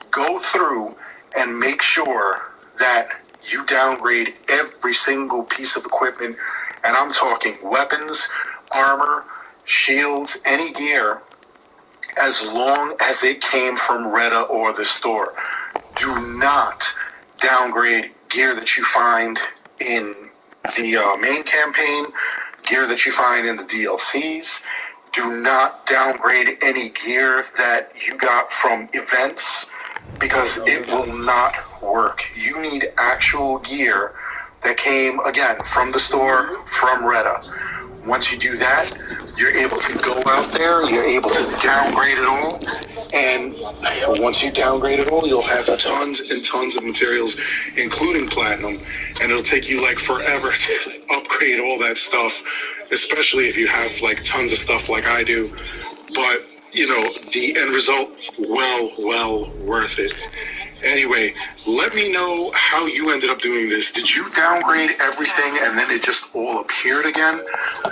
go through and make sure that you downgrade every single piece of equipment, and I'm talking weapons, armor, shields, any gear, as long as it came from Retta or the store. Do not downgrade gear that you find in the main campaign, gear that you find in the DLCs. Do not downgrade any gear that you got from events, because it will not work. You need actual gear that came, again, from the store, from Retta. Once you do that, you're able to go out there, you're able to downgrade it all, And once you downgrade it all, you'll have tons and tons of materials, including platinum, and it'll take you like forever to upgrade all that stuff, especially if you have like tons of stuff like I do. But, you know, the end result, well worth it. Anyway, let me know how you ended up doing this. Did you downgrade everything and then it just all appeared again?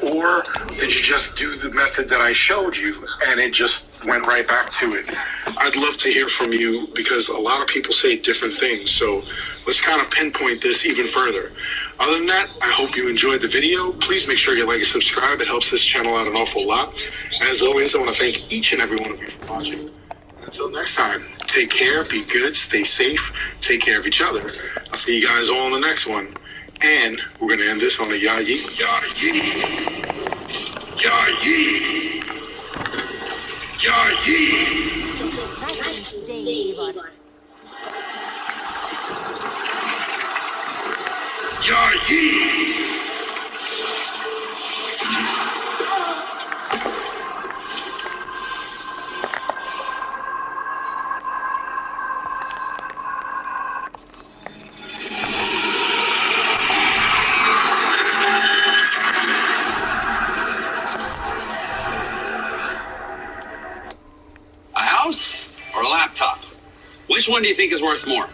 Or did you just do the method that I showed you and it just went right back to it? I'd love to hear from you because a lot of people say different things. So let's kind of pinpoint this even further. Other than that, I hope you enjoyed the video. Please make sure you like and subscribe. It helps this channel out an awful lot. As always, I want to thank each and every one of you for watching. Until next time, take care, be good, stay safe, take care of each other. I'll see you guys all in the next one. And we're going to end this on a yah yee, yah yee, yah yee, yah yee, yah yee. A house or a laptop? Which one do you think is worth more?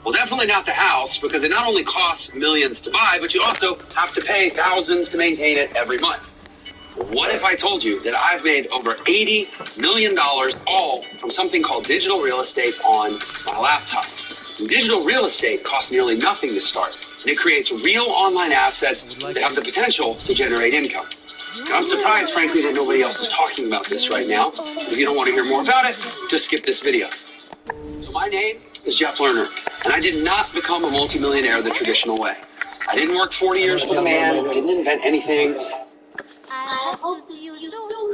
Well, definitely not the house, because it not only costs millions to buy, but you also have to pay thousands to maintain it every month. What if I told you that I've made over $80 million all from something called digital real estate on my laptop? And digital real estate costs nearly nothing to start, and it creates real online assets that have the potential to generate income. Now, I'm surprised, frankly, that nobody else is talking about this right now. If you don't want to hear more about it, just skip this video. So my name is Jeff Lerner, and I did not become a multimillionaire the traditional way. I didn't work 40 years for the man, didn't invent anything. I hope to see you soon.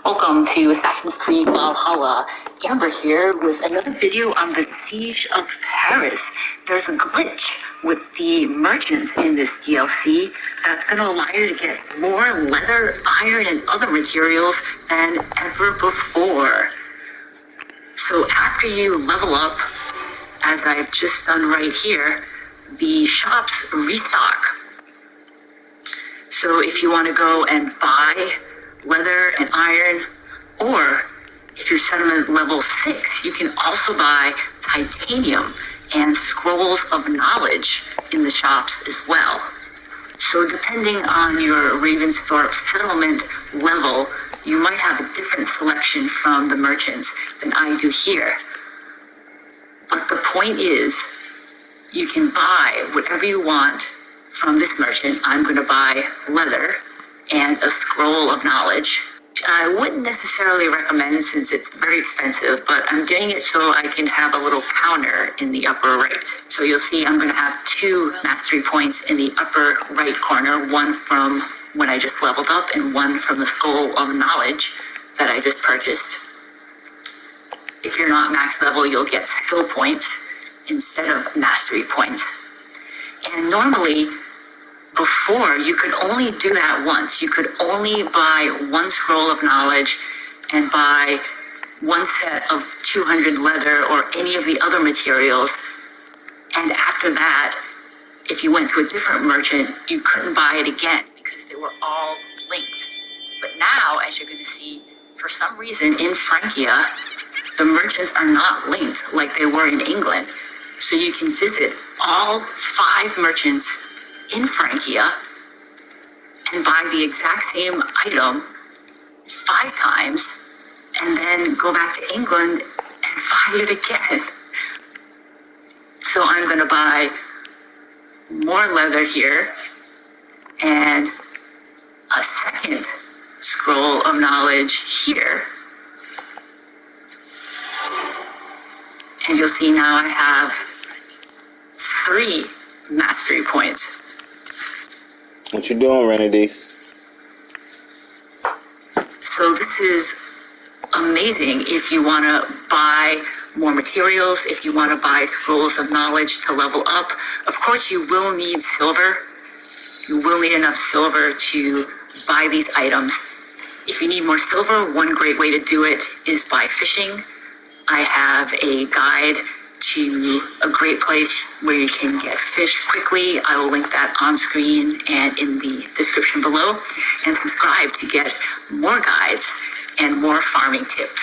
Welcome to Assassin's Creed Valhalla. Amber here with another video on the Siege of Paris. There's a glitch with the merchants in this DLC that's going to allow you to get more leather, iron, and other materials than ever before. So after you level up, as I've just done right here, the shops restock. So if you want to go and buy leather and iron, or if you're settlement level 6, you can also buy titanium and scrolls of knowledge in the shops as well. So depending on your Ravensthorpe settlement level, you might have a different selection from the merchants than I do here. But the point is, you can buy whatever you want from this merchant. I'm going to buy leather and a scroll of knowledge. I wouldn't necessarily recommend since it's very expensive, but I'm doing it so I can have a little counter in the upper right. So you'll see I'm going to have 2 mastery points in the upper right corner, one from when I just leveled up and one from the scroll of knowledge that I just purchased. If you're not max level, you'll get skill points instead of mastery points. And normally, before, you could only do that once. You could only buy 1 scroll of knowledge and buy 1 set of 200 leather or any of the other materials. And after that, if you went to a different merchant, you couldn't buy it again because they were all linked. But now, as you're going to see, for some reason in Francia, the merchants are not linked like they were in England. So you can visit all 5 merchants in Francia and buy the exact same item 5 times and then go back to England and buy it again. So I'm going to buy more leather here and a second scroll of knowledge here. And you'll see now I have 3 mastery points. What you doing, Renedies? So this is amazing if you want to buy more materials, if you want to buy scrolls of knowledge to level up. Of course, you will need silver. You will need enough silver to buy these items. If you need more silver, one great way to do it is by fishing. I have a guide to a great place where you can get fish quickly. I will link that on screen and in the description below. And subscribe to get more guides and more farming tips.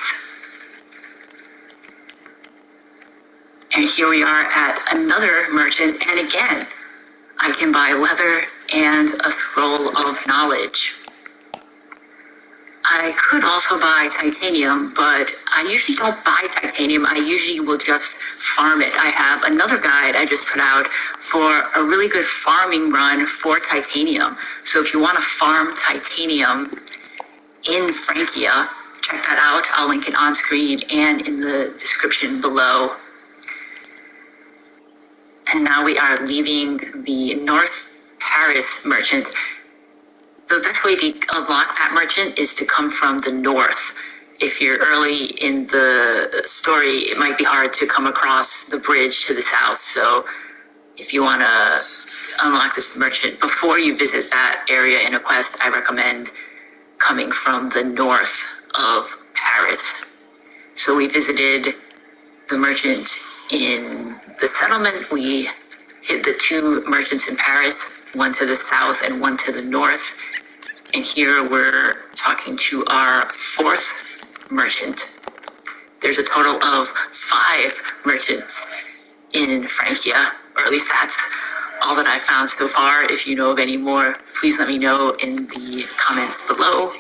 And here we are at another merchant, and again, I can buy leather and a scroll of knowledge. I could also buy titanium, but I usually don't buy titanium. I usually will just farm it. I have another guide I just put out for a really good farming run for titanium. So if you want to farm titanium in Francia, check that out. I'll link it on screen and in the description below. And now we are leaving the North Paris merchant. The best way to unlock that merchant is to come from the north. If you're early in the story, it might be hard to come across the bridge to the south. So if you want to unlock this merchant before you visit that area in a quest, I recommend coming from the north of Paris. So we visited the merchant in the settlement. We hit the two merchants in Paris, one to the south and one to the north. And here we're talking to our fourth merchant. There's a total of 5 merchants in Francia, or at least that's all that I found so far. If you know of any more, please let me know in the comments below.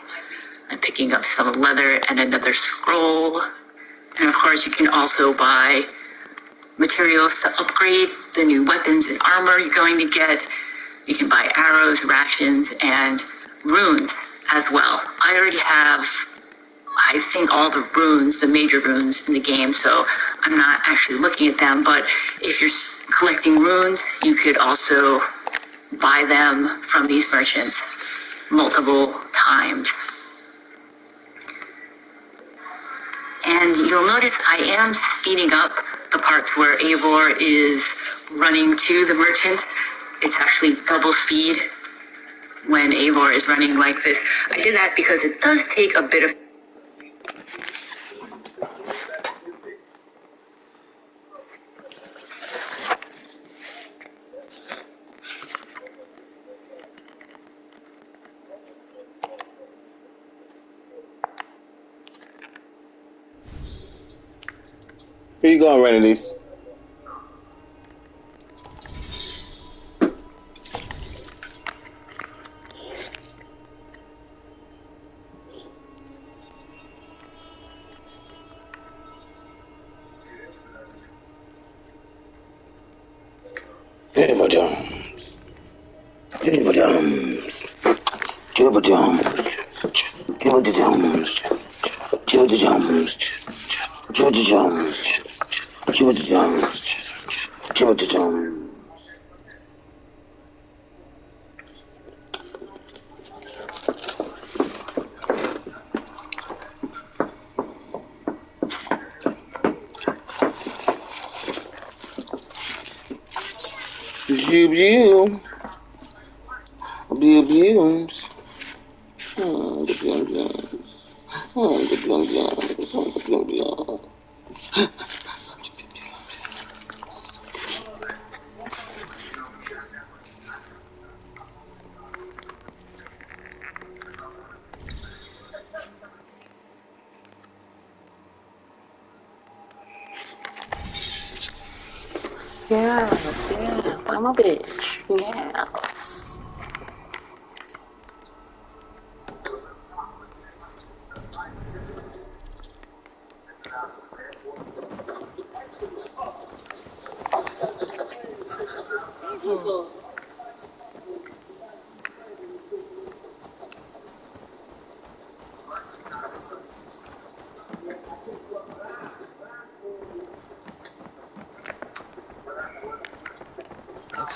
I'm picking up some leather and another scroll. And of course, you can also buy materials to upgrade the new weapons and armor you're going to get. You can buy arrows, rations, and runes as well. I already have, I think, all the runes, the major runes in the game, so I'm not actually looking at them, but if you're collecting runes, you could also buy them from these merchants multiple times. And you'll notice I am speeding up the parts where Eivor is running to the merchant. It's actually double speed when Eivor is running like this. I did that because it does take a bit of Where you going, Renelise? Yeah, I'm a bitch. Yes. Evil.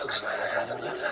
Looks like I have a new letter.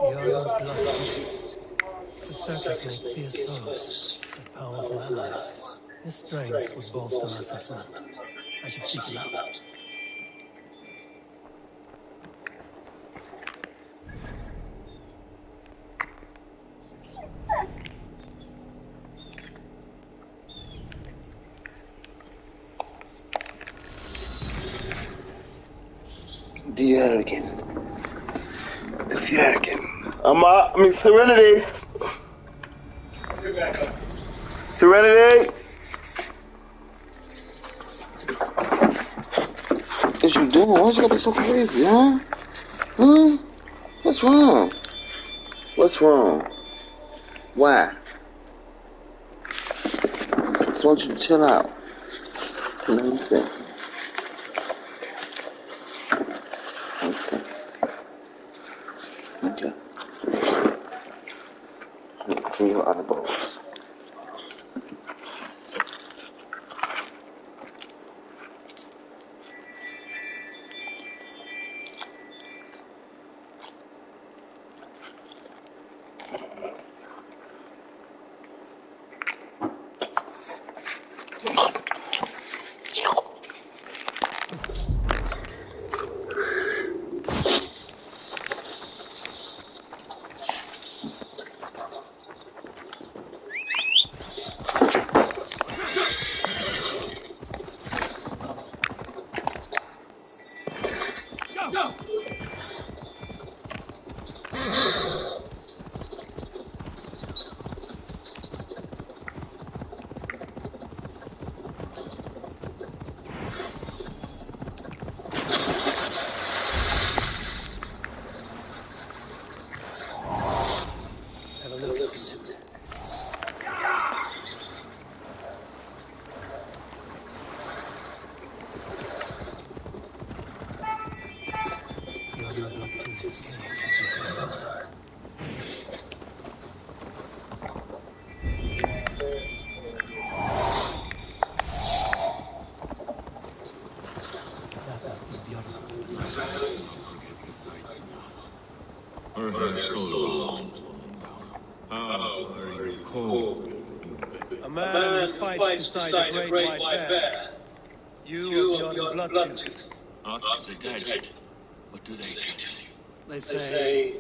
Young blood-teeth. The circus make fierce foes, but powerful allies. His strength would bolster us in front. I should seek him out. The arrogant. Serenity. Serenity. What you doing? Why you gotta be so crazy, huh? Huh? What's wrong? What's wrong? Why? Just want you to chill out. Let me see. Okay. Clean your eyeballs. Have a look soon. Young blood-teeth's cave should be close by. That must be Bjorn beside us. Her hair so long, how are you cold? A man who fights beside a great white bear. You are Bjorn Bloodtooth. Ask the dead. What do they tell you? They say,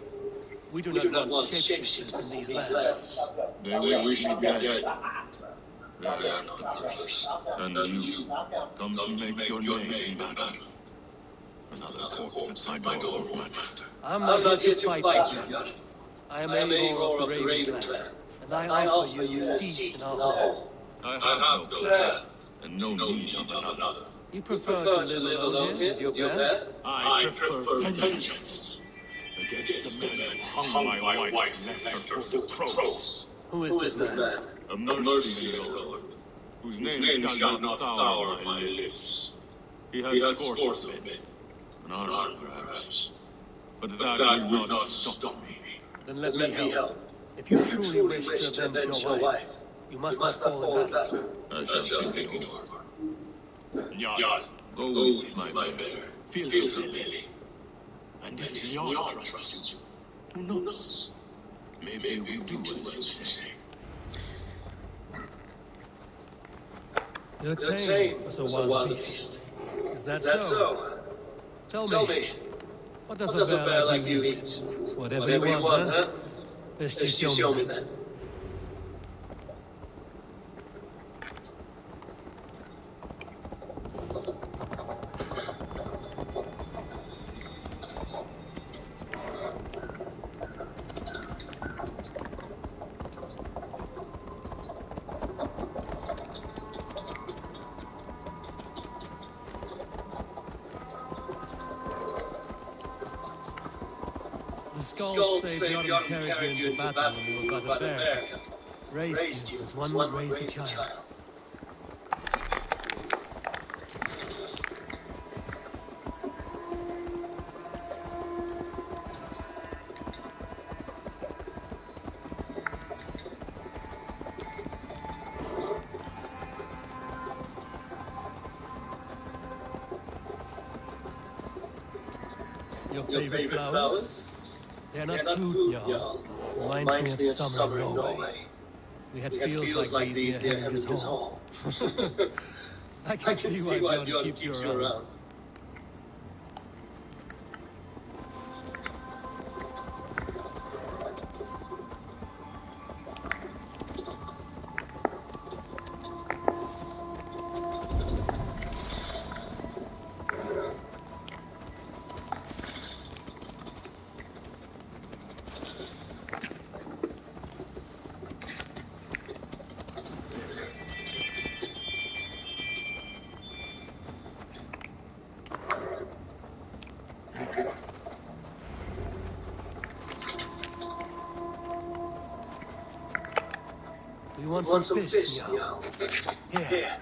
we do not want shapeshifters in these lands. They wish me dead. They are the first. And you come to make your name in battle. Another corpse at my door won't matter. I'm not here to fight you, Bjorn. I am Eivor of the Raven Clan, and I offer you a seat in our hall. I have no clan, and no need of another. You prefer to live alone here with your bear? I prefer vengeance against the man who hung my wife and left her for the crows. Who is this man? A mercy lord, whose name shall not sour my lips. He has scores of men, an army perhaps, but that will not stop me. Then let me help. If you truly wish to avenge your wife, you must not fall in battle. I shall think it over. Njal, go with my bear. Feel her belly. And if Njal trusts you, who knows? Maybe we do as you say. You're tame for so wild a beast. Is that so? Tell me, what does a bear like you eat? Whatever you want, huh? Best you show me then. The Skalds say Bjorn carried you into battle when you were but a bear. Raised you as one would raise a child. Your favorite flowers? They're not food, y'all. Reminds me of summer in Norway. We had fields like these near Henninger's Hall. I can see why Bjorn keeps you around. You want some fish, yo? Here.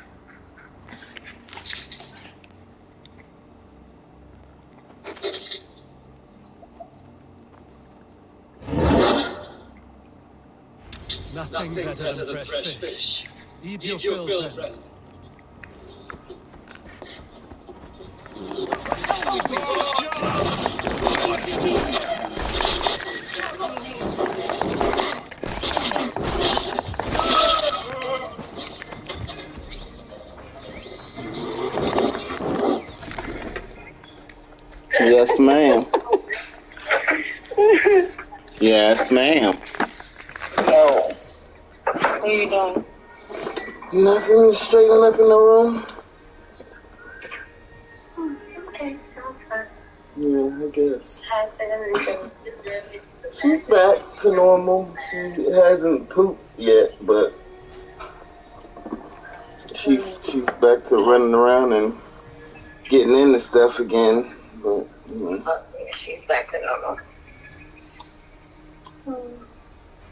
Nothing better than fresh fish. Eat your fill, friend. Yes, ma'am. Yes, ma'am. So, what are you doing? Nothing, straightening up in the room. Okay, sounds fun. Yeah, I guess. How's everything? She's back to normal. She hasn't pooped yet, but she's back to running around and getting into stuff again. But She's back to normal.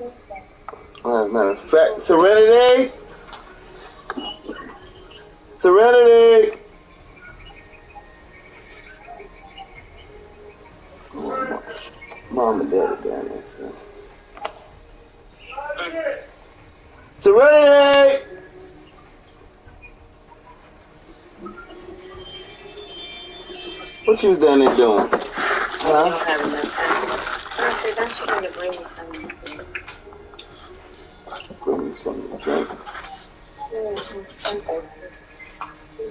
Okay. Matter of fact, Serenity. Mom and Daddy down there, so. Serenity! What you down there doing? Huh? I don't have enough time. Actually, don't you want to bring me something to drink? Bring me something to drink. I'm thirsty.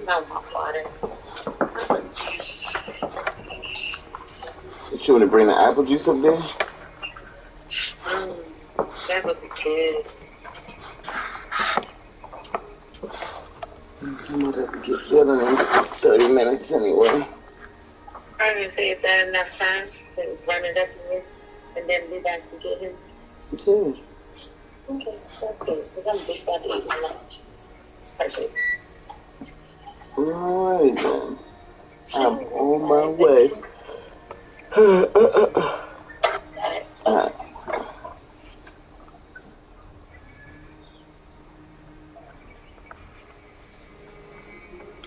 Not my water. You want to bring the apple juice up there? That would be good. I'm gonna have to get dinner in 30 minutes anyway. I'm going to say if there's enough time to run it up in this and then be back to get him. Okay. Okay, that's good. Because I'm just about to eat my lunch. Perfect. Alright then. I'm on my way. Alright.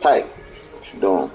Hey, what you doing?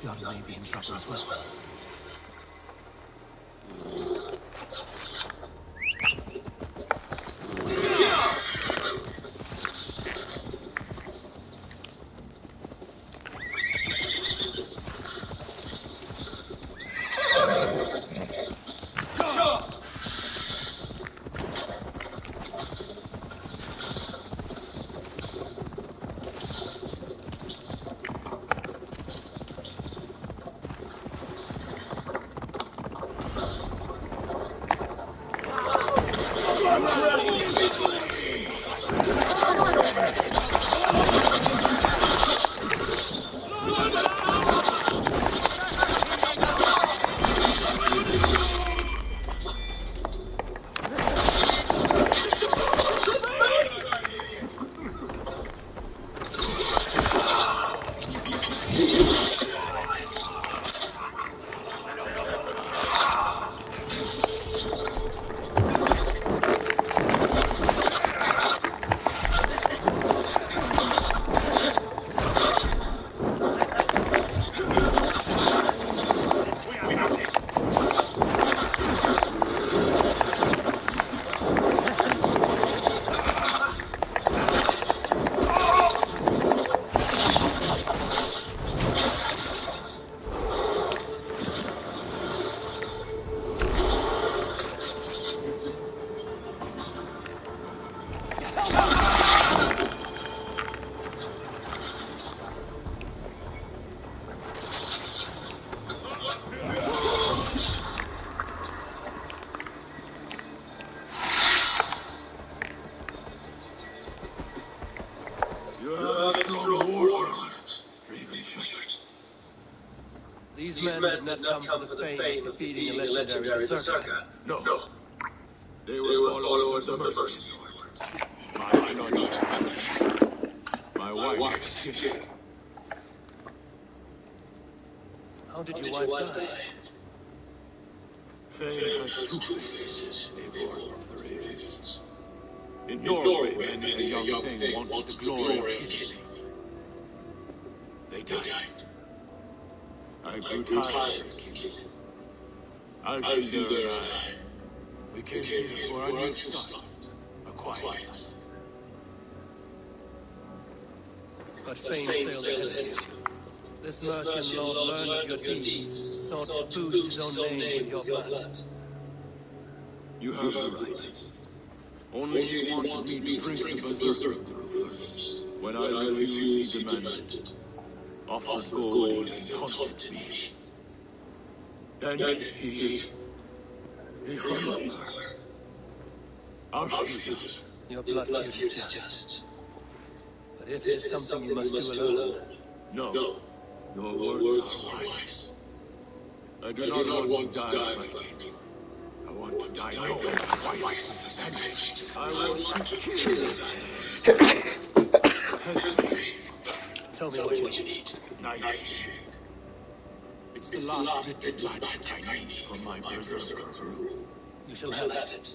God may be in trouble as well. These men did not come for the fame of defeating a legendary berserker. No. They were followers of the Mercy Lord. My blood. My wife's skin. How did your wife die? Fame has two faces, Eivor of the Ravens. In Norway, many a young thing wanted the glory of killing. They died. I grew tired of killing. Alfilder and I, we came here for a new start, a quiet life. But fame sailed ahead of you. This Mercian lord learned of your deeds, sought to boost his own name with your blood. You have the right. Only he wanted me to drink the Berserker brew first. When I refused, he demanded. Offered gold, even taunted me. Then he hung her. Alfilder. Your blood feud is just. But if it is something you must do alone... No. Your words are wise. I do not want to die fighting. I want to die knowing my wife is avenged. I want to kill her. Tell me what you need. Nightshade. It's the last bit of magic I need for my Berserker brew. You shall have it.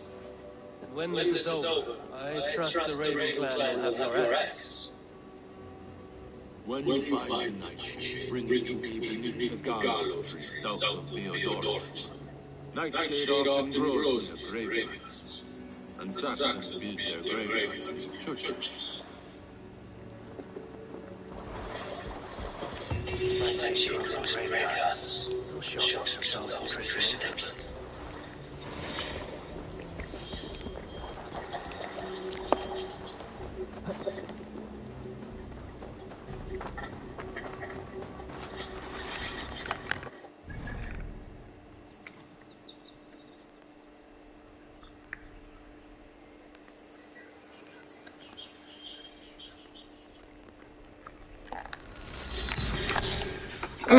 And when this is over, I trust the Raven clan will have your axe. When you find the Nightshade, bring it to me beneath the gallows tree south of Beodorus. Nightshade often grows near graveyards, and Saxons build their graveyards into churches. Nightshade grows in graveyards. No shops or cells in Christian England.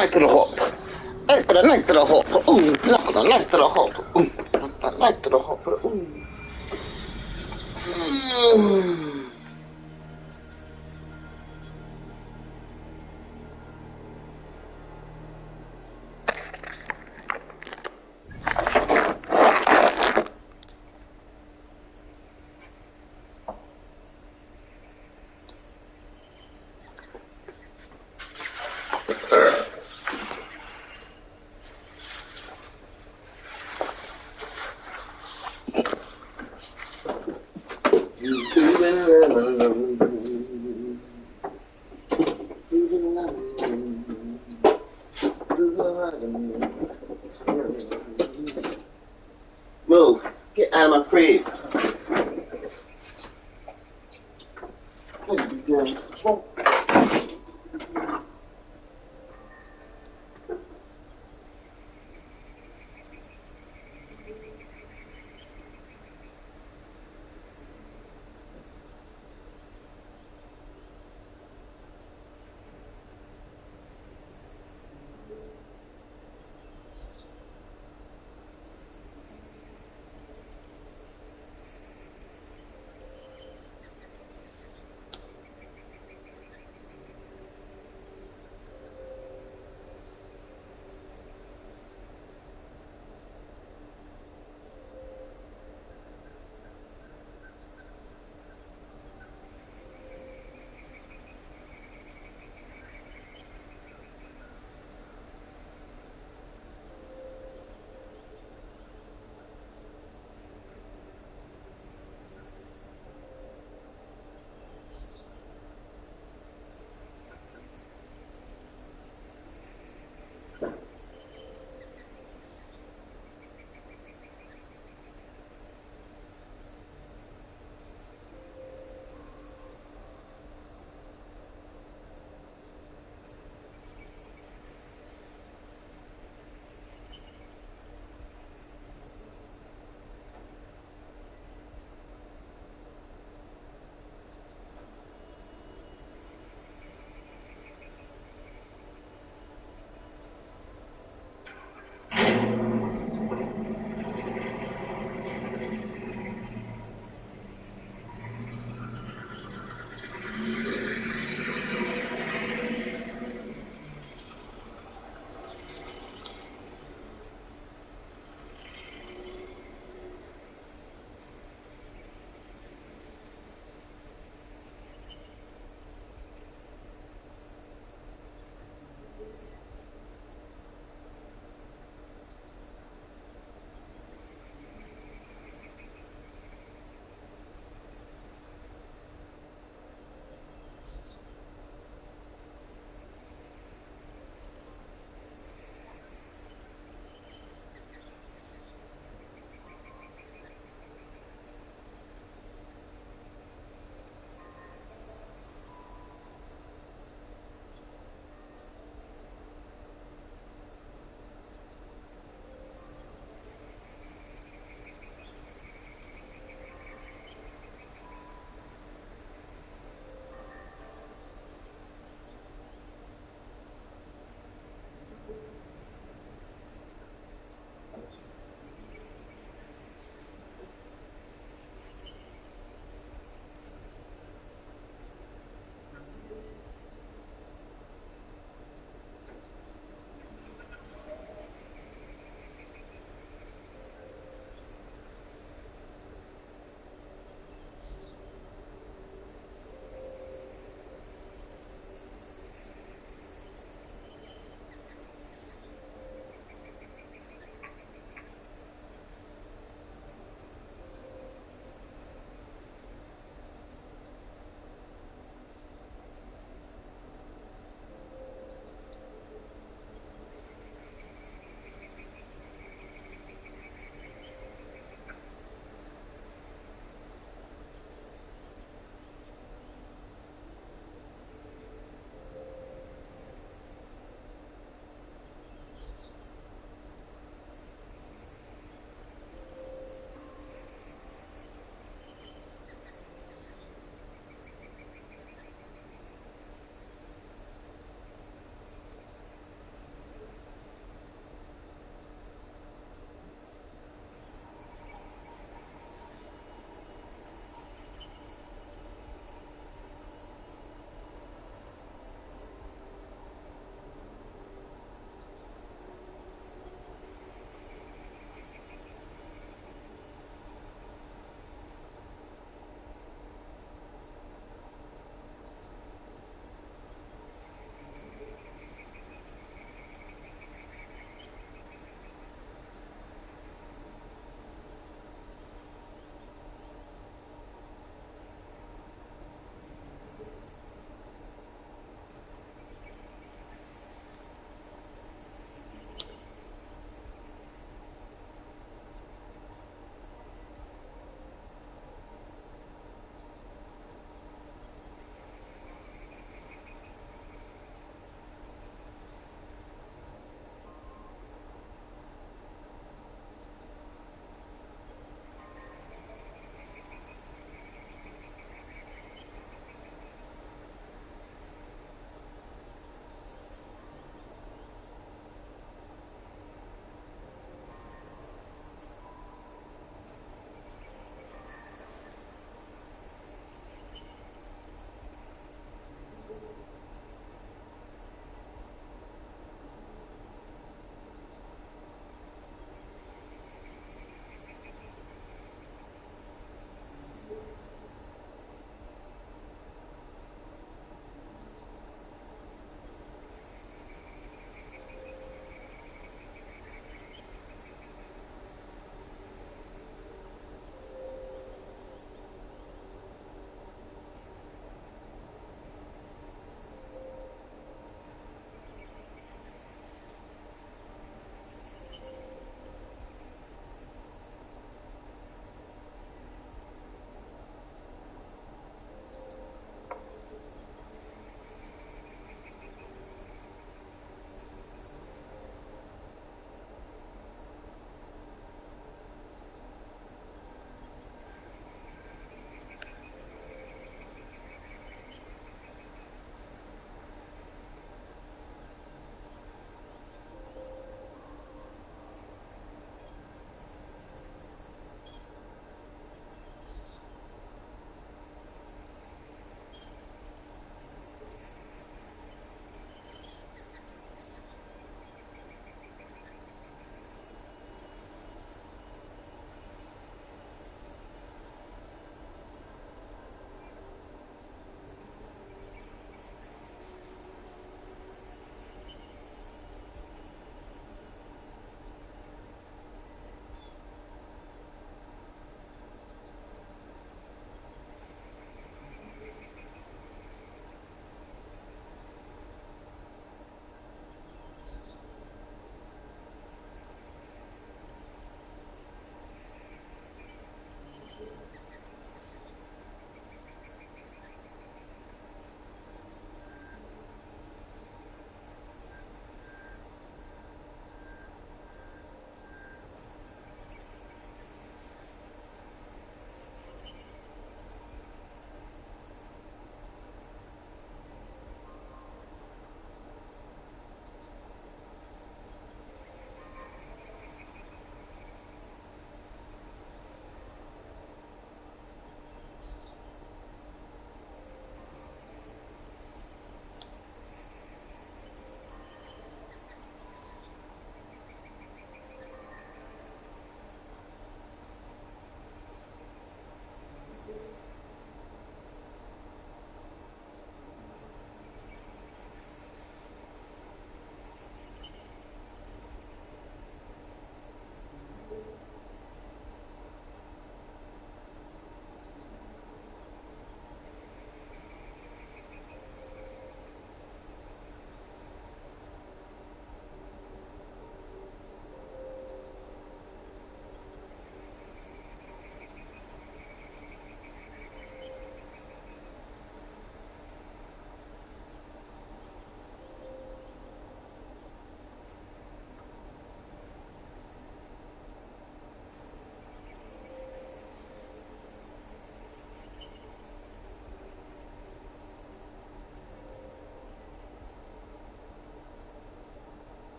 knife to the heart. Knife to the heart. Ooh, knife to the heart. Ooh, knife to the heart. Ooh. Move. Get out of my fridge. What are you doing?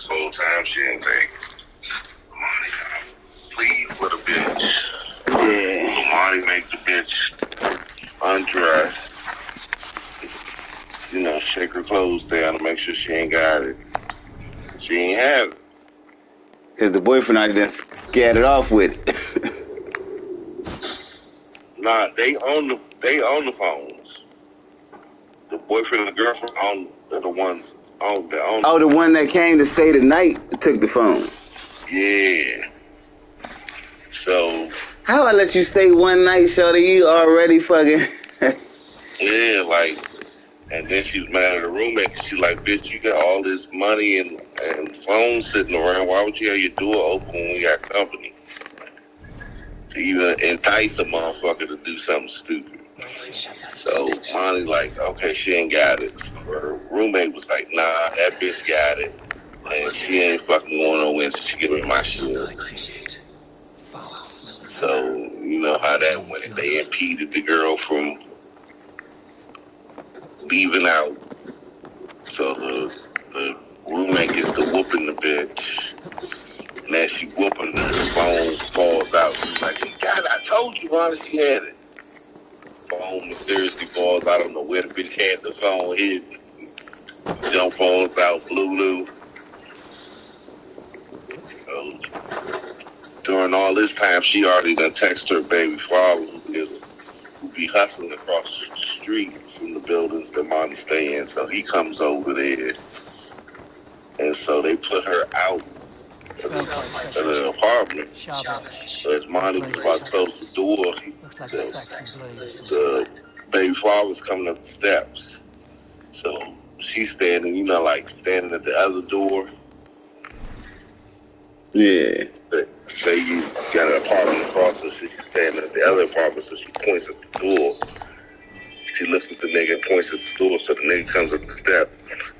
whole time she didn't take. Monty, please for the bitch. Yeah. So Monty make the bitch undress. You know, shake her clothes down to make sure she ain't got it. She ain't have it. Cause the boyfriend already done scared it off with it. Nah, they own the phones. The boyfriend and the girlfriend own the ones own the own. Oh, the one that came to stay the night took the phone. Yeah. So how I let you stay one night, shorty? You already fucking. yeah, like, and then she was mad at her roommate because she like, bitch, you got all this money and phones sitting around. Why would you have your door open when we got company? To even entice a motherfucker to do something stupid. So Monty like, okay, she ain't got it. So her roommate was like, nah, that bitch got it. And she ain't fucking going nowhere until she give me my shit. So, you know how that went. They impeded the girl from leaving out. So the roommate gets to whooping the bitch. And as she whooping her, the phone falls out. She's like, God, I told you, Ron, she had it. Phone mysteriously falls. I don't know where the bitch had the phone hid. Jump phones out, blue. So during all this time, she already done text her baby father who be hustling across the street from the buildings that Monty stay in. So he comes over there. And so they put her out of the apartment. So as Monty was about to close the door, the baby father was coming up the steps. So she's standing, you know, like standing at the other door. Yeah. Say you got an apartment across, so she's standing at the other apartment, so she points at the door. She looks at the nigga and points at the door, so the nigga comes up the step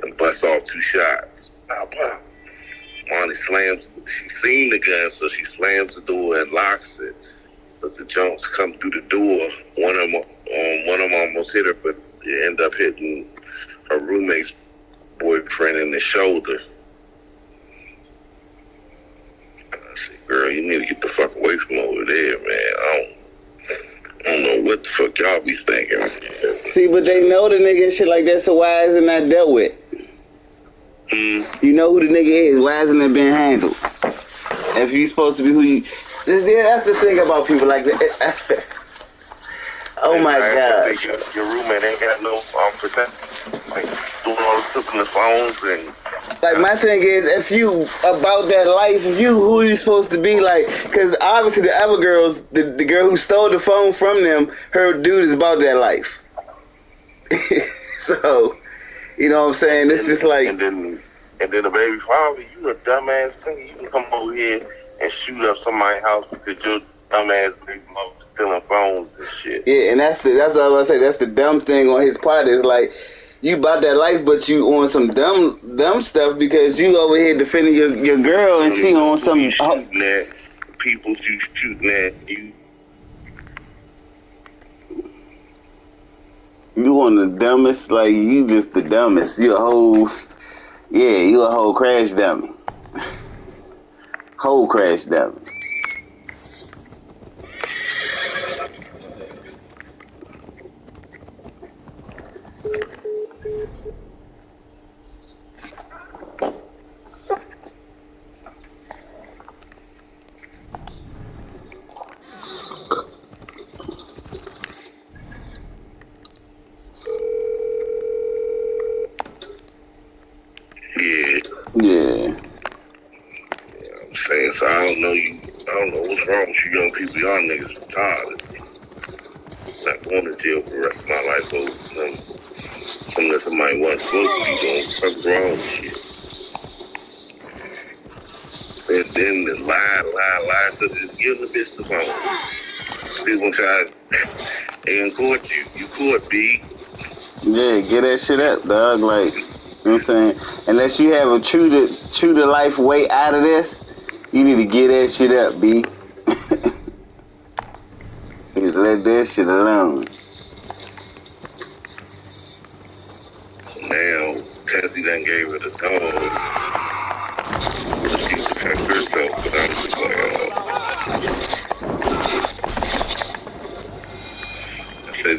and busts off 2 shots. Pop, pop. Monty slams, she seen the gun, so she slams the door and locks it. But the Jones come through the door. One of them almost hit her, but it ended up hitting her roommate's boyfriend in the shoulder. I said, girl, you need to get the fuck away from over there, man. I don't know what the fuck y'all be thinking. See, but they know the nigga and shit like that, so why isn't that dealt with? You know who the nigga is. Why hasn't it been handled? If you supposed to be who you... that's the thing about people like that. Oh my God. Your roommate ain't got no protection. Like, doing all the stuff on the phones and... Like, my thing is, if you about that life, if you who you supposed to be, like... Because obviously the other girls, the girl who stole the phone from them, her dude is about that life. So... You know what I'm saying? It's just like... And then the baby father, you a dumbass thing. You can come over here and shoot up somebody's house because your dumbass baby mother stealing phones and shit. Yeah, and that's what I was gonna say. That's the dumb thing on his part. Is like, you about that life, but you on some dumb stuff because you over here defending your girl and she on some... You shooting at people, you shooting at you. You one of the dumbest, like, you just the dumbest. You a whole crash dummy. Whole crash dummy. Yeah, I'm saying, so I don't know what's wrong with you young people. Y'all niggas retarded. I'm not going to jail for the rest of my life over something that somebody wasn't supposed to be doing. What's wrong with you? And then the lie, so just give the bitch the phone. Still gonna try and court you court B. Yeah, get that shit up, dog. Like, you know what I'm saying? Unless you have a true to life way out of this, you need to get that shit up, B. Just let that shit alone. Now, Tessie done gave her the dog.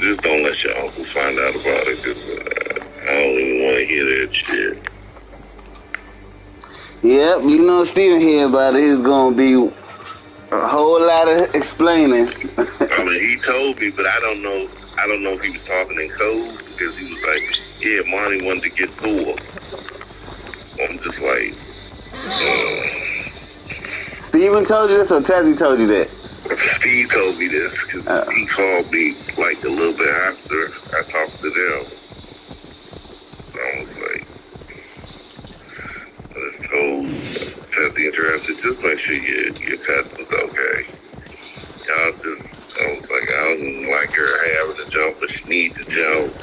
Just don't let your uncle find out about it, because I don't even want to hear that shit. Yep, you know Steven here about it. It's going to be a whole lot of explaining. I mean, he told me, but I don't know if he was talking in code, because he was like, yeah, Monty wanted to get Thor. I'm just like, Steven told you this or Tezzy told you that? Steve told me this, because he called me like a little bit after I talked to them. So I was like, I just told Tezzy interested, just make sure your cousin's okay. Y'all just, I was like, I don't like her having to jump, but she needs to jump.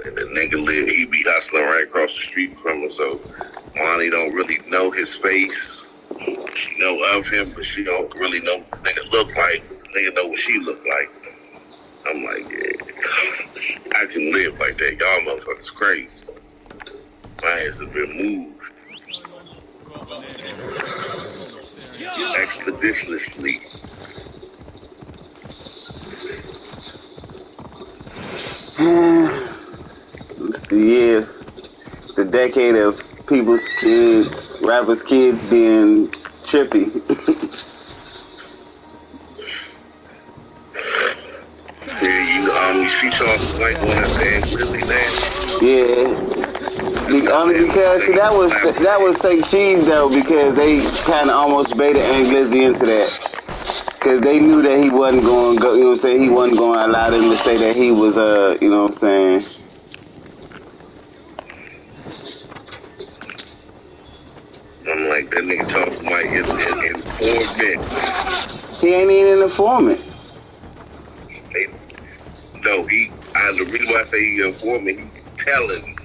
And the nigga he be hustling right across the street from her, so Monty don't really know his face. She know of him, but she don't really know what the nigga looks like. The nigga know what she look like. I'm like, yeah, I can live like that. Y'all motherfuckers crazy. My ass has been moved expeditiously. It's the year, the decade of people's kids, rappers' kids being trippy. Yeah, you see Charles White going after Aunt Lizzie now? Yeah. Only because see, that was fake cheese though, because they kind of almost baited Aunt Lizzie into that, because they knew that he wasn't going to go. You know what I'm saying? He wasn't going to allow them to say that he was you know what I'm saying? I'm like, that nigga Charles White is an informant. He ain't even an informant. No, the reason why I say he an informant, he telling.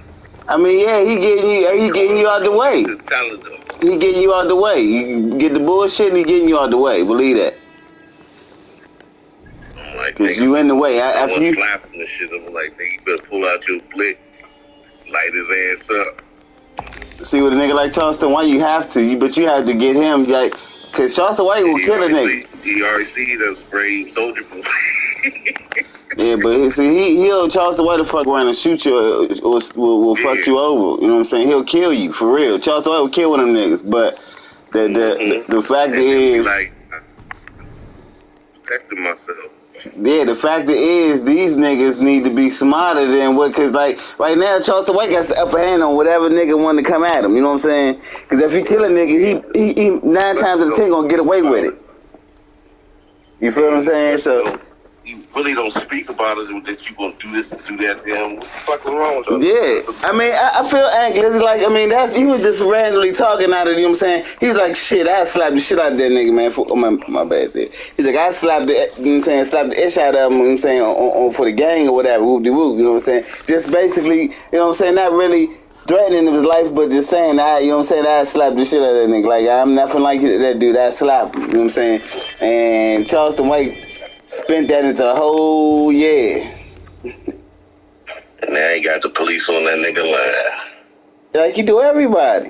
I mean, yeah, he getting you out the way. He's telling them. He getting you out the way. You get the bullshit and he getting you out the way. Believe that. I'm like, cause you in the way. After you slapping the shit, I'm like, nigga, you better pull out your blick, light his ass up. See, with a nigga like Charleston White, you have to. But you have to get him, like, cause Charleston White will kill a nigga. He already see that sprayed soldier boy. Yeah, but see, he'll Charleston White to fuck around and shoot you or will fuck you over. You know what I'm saying? He'll kill you for real. Charleston White will kill one of them niggas. But the fact is, like, protecting myself. Yeah, the fact is, these niggas need to be smarter than what, cause like, right now, Charleston White got the upper hand on whatever nigga want to come at him, you know what I'm saying? Cause if he kill a nigga, he 9 times out of 10 gonna get away with it. You feel what I'm saying? So, you really don't speak about it, that you gonna do this and do that to him. What the fuck is wrong with us? Yeah, I mean, I feel angry. It's like, I mean, he was just randomly talking out of it, you know what I'm saying? He's like, shit, I slapped the shit out of that nigga, man. My bad there. He's like, I slapped the, you know what I'm saying, slapped the ish out of him, you know what I'm saying, on for the gang or whatever, whoop-de-whoop, you know what I'm saying? Just basically, you know what I'm saying, not really threatening his life, but just saying, you know what I'm saying, I slapped the shit out of that nigga. Like, I'm nothing like that dude, I slapped him, you know what I'm saying? And Charleston White spent that into a whole year. And now he got the police on that nigga line. Like he do everybody.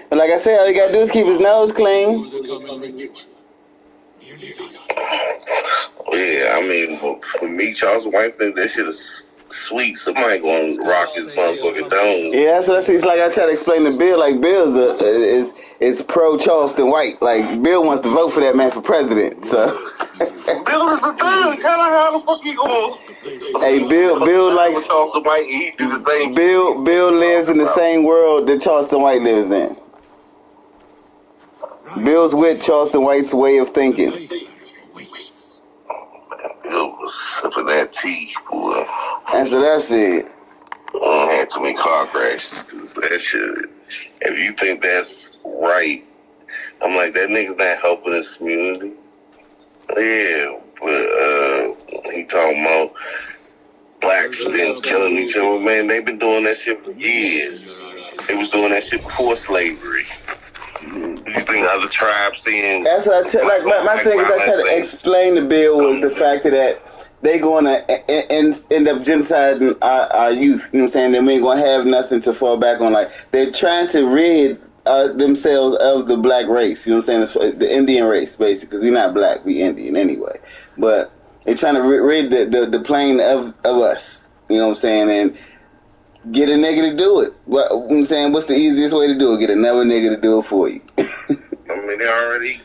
But like I said, all you gotta do is keep his nose clean. Oh, yeah, I mean, for me, Charles White, that shit is sweet. Somebody gonna rock his motherfucking dome. Yeah, that's what it's like. I try to explain to Bill, like Bill's is pro Charleston White. Like Bill wants to vote for that man for president. So Bill is the thing. Tell her how the fuck he going. Hey, Bill likes Charleston White. He do the same. Bill lives in the same world that Charleston White lives in. Bill's with Charleston White's way of thinking. Bill was sipping that tea, boy. That's what I've said. I had too many car crashes. That shit. If you think that's right, I'm like, that nigga's not helping his community. Yeah, but he talking about blacks been killing each other. Man, they've been doing that shit for years. They was doing that shit before slavery. You think other tribes seeing? That's what I like. My thing is I try to explain to Bill was the fact that they going to end up genociding our youth. You know what I'm saying? That we ain't going to have nothing to fall back on. Like they're trying to rid themselves of the black race. You know what I'm saying? The Indian race, basically, because we're not black, we Indian anyway. But they're trying to rid the plane of us. You know what I'm saying? And get a nigga to do it. What I'm saying, what's the easiest way to do it? Get another nigga to do it for you. I mean, they're already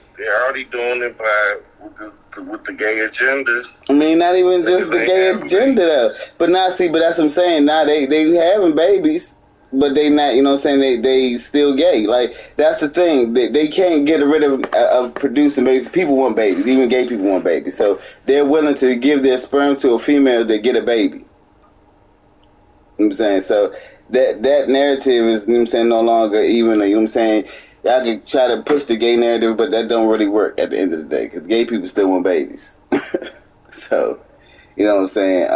doing it with the gay agenda. I mean, not even just the gay agenda though. But now, see, but that's what I'm saying. Now they having babies, but they not. You know what I'm saying? They still gay. Like that's the thing. They can't get rid of producing babies. People want babies. Even gay people want babies. So they're willing to give their sperm to a female to get a baby. You know what I'm saying? So that narrative is, you know what I'm saying, no longer even, you know what I'm saying, y'all can try to push the gay narrative, but that don't really work at the end of the day, because gay people still want babies. So, you know what I'm saying?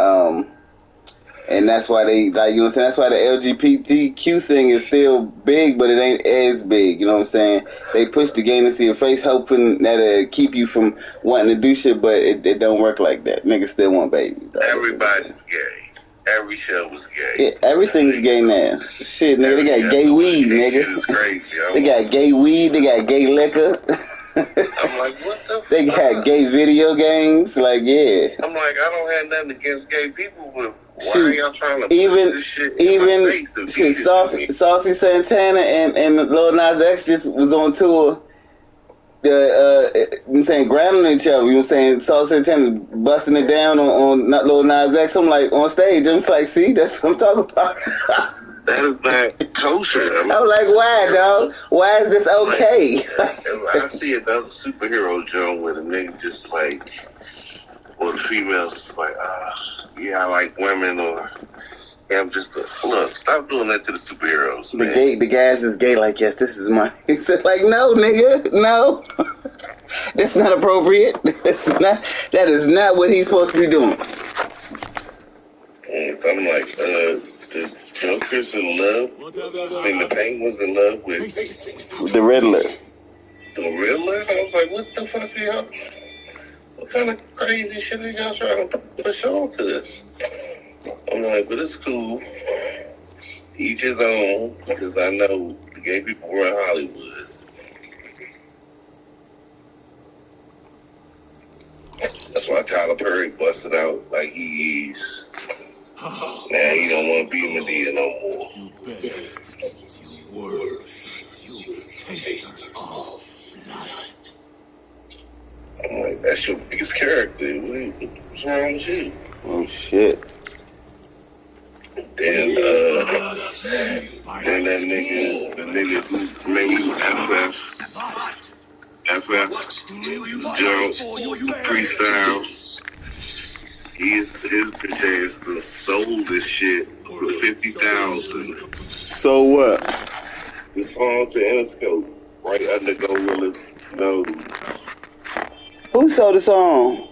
And that's why they, like, you know what I'm saying, that's why the LGBTQ thing is still big, but it ain't as big, you know what I'm saying? They push the gayness in your face, hoping that'll keep you from wanting to do shit, but it don't work like that. Niggas still want babies. Everybody's gay. Every show was gay. Yeah, everything's gay now. Shit, nigga, they got gay weed, nigga. Shit is crazy. They got gay weed, they got gay liquor. I'm like, what the They got gay video games, like, yeah. I'm like, I don't have nothing against gay people, but why are y'all trying to push this shit in my face and shit, feed it to me? Saucy Santana and Lil Nas X just was on tour. I'm saying grounding each other. You know what I'm saying? Saucy Santana busting it down on Lil Nas X. I'm like on stage. I'm just like, see, that's what I'm talking about. That is not kosher. I'm like, why, dog? Why is this okay? I see another superhero joke where the nigga just like, or the female's just like, yeah, I like women, or yeah, I'm just look. Stop doing that to the superheroes, man. The guy's just gay. Like, yes, this is my. He said, like, no, nigga, no. That's not appropriate. That is not what he's supposed to be doing. And I'm like, the Joker's in love. I mean, the Penguin's in love with the Riddler. The Riddler? I was like, what the fuck are y'all? What kind of crazy shit are y'all trying to push on to this? I'm like, but it's cool. Each his own, because I know the gay people run Hollywood. That's why Tyler Perry busted out like he is. Now you don't want to be Medea no more. You beggars, you worshippers, you tasters of blood. I'm like, that's your biggest character. What's wrong with you? Oh shit. Then that nigga, the nigga who made FF jumps, freestyles. His bitch ass sold this shit for $50,000. So what? This song to Interscope, right under Gorilla's nose. Who sold the song?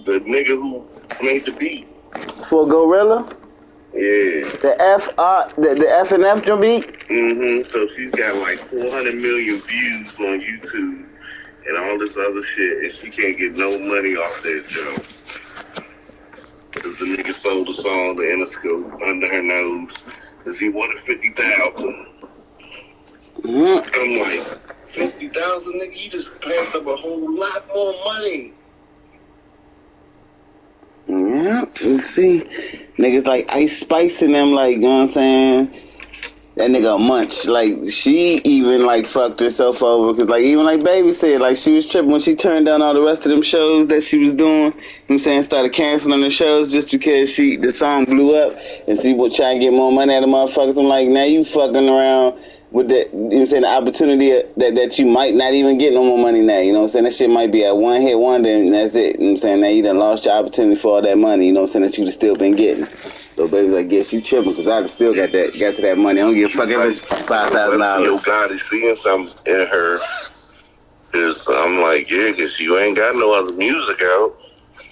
The nigga who made the beat. For Gorilla? Yeah. The F and F drum beat? Mm-hmm. So she's got like 400 million views on YouTube and all this other shit, and she can't get no money off that joke. Because the nigga sold the song to Interscope under her nose, because he wanted $50,000. I'm like, 50,000, nigga, you just passed up a whole lot more money. Yeah, you see, niggas like Ice Spice and them, like, you know what I'm saying? That nigga Munch, like, she even, like, fucked herself over, because, like, even like Baby said, like, she was tripping when she turned down all the rest of them shows that she was doing, you know what I'm saying, started canceling the shows just because the song blew up, and she would try and get more money out of motherfuckers. I'm like, now you fucking around with that, you know what I'm saying, the opportunity that you might not even get no more money now, you know what I'm saying? That shit might be a one-hit wonder, and that's it, you know what I'm saying? Now you done lost your opportunity for all that money, you know what I'm saying, that you would still been getting. So Baby's like, yes, you tripping, because I still got to that money. I don't give a fuck if it's $5,000. Your God is seeing something in her. Cause I'm like, yeah, because you ain't got no other music out.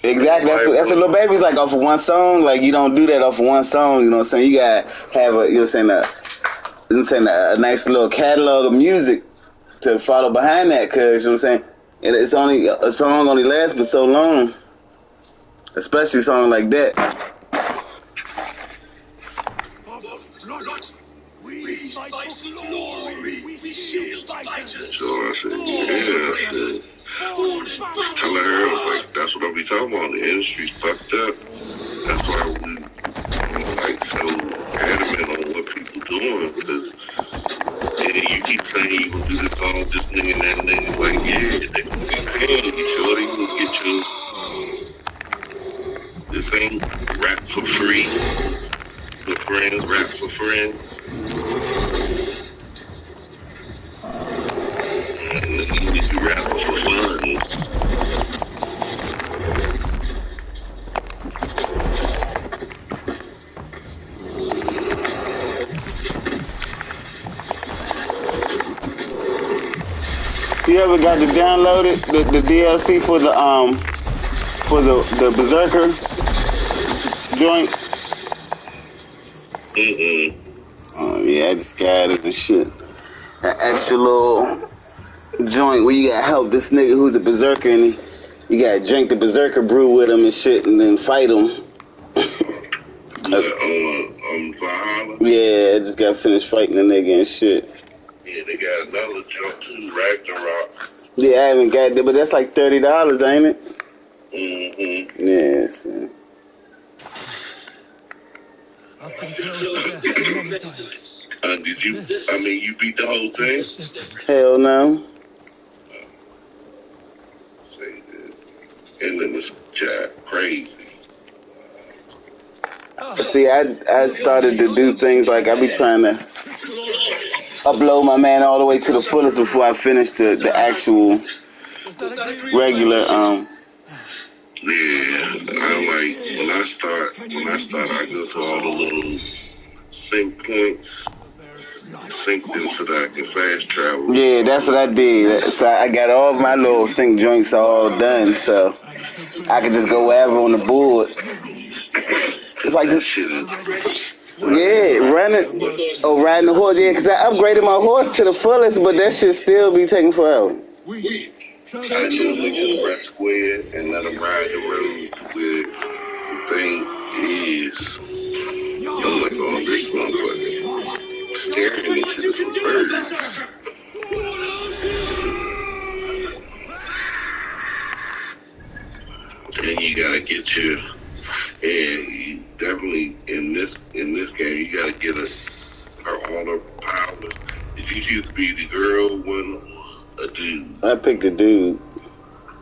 Exactly. That's what Lil Baby's like, off of one song. Like, you don't do that off of one song, you know what I'm saying? You got to have a nice little catalog of music to follow behind that, because, you know what I'm saying, it's only, a song only lasts for so long. Especially a song like that. Blood, we fight for glory. We shield fighters. So I said, yeah, I said, just telling her, I was like, that's what I be talking about. The industry's fucked up. That's why we like so adamant on what people doing, because you keep saying you gonna do this song, this nigga and that nigga. Like, yeah, they gonna get paid. You sure they gonna get you? This ain't rap for free. For friends, rap for friends. You need to be rapping for fun. You ever got to download it, the DLC for the Berserker joint? Oh yeah, I just got it and shit. An extra little joint where you gotta help this nigga who's a berserker, and you gotta drink the berserker brew with him and shit, and then fight him. Valhalla? Yeah, I just got finished fighting the nigga and shit. Yeah, they got another jump too, Ragnarok. Yeah, I haven't got that, but that's like $30, ain't it? Mm-hmm. Yes. I've been close to death many times. Did you? I mean, you beat the whole thing? Hell no. Say that. And then this chat crazy. See, I started to do things like I be trying to upload my man all the way to the fullest before I finish the actual regular Yeah, I like when I start I go to all the little sync points, sync them so that I can fast travel. Yeah, that's what I did. So I got all of my little sync joints all done, so I can just go wherever on the board. It's like that shit is. Yeah, riding the horse. Yeah, because I upgraded my horse to the fullest, but that shit still be taking forever. I normally just press square and let them ride the road to where the thing is. I'm like, oh, this motherfucker staring into some birds. And you gotta get your, and you definitely in this game you gotta get all her powers. Did you choose to be the girl one or a dude? I picked a dude.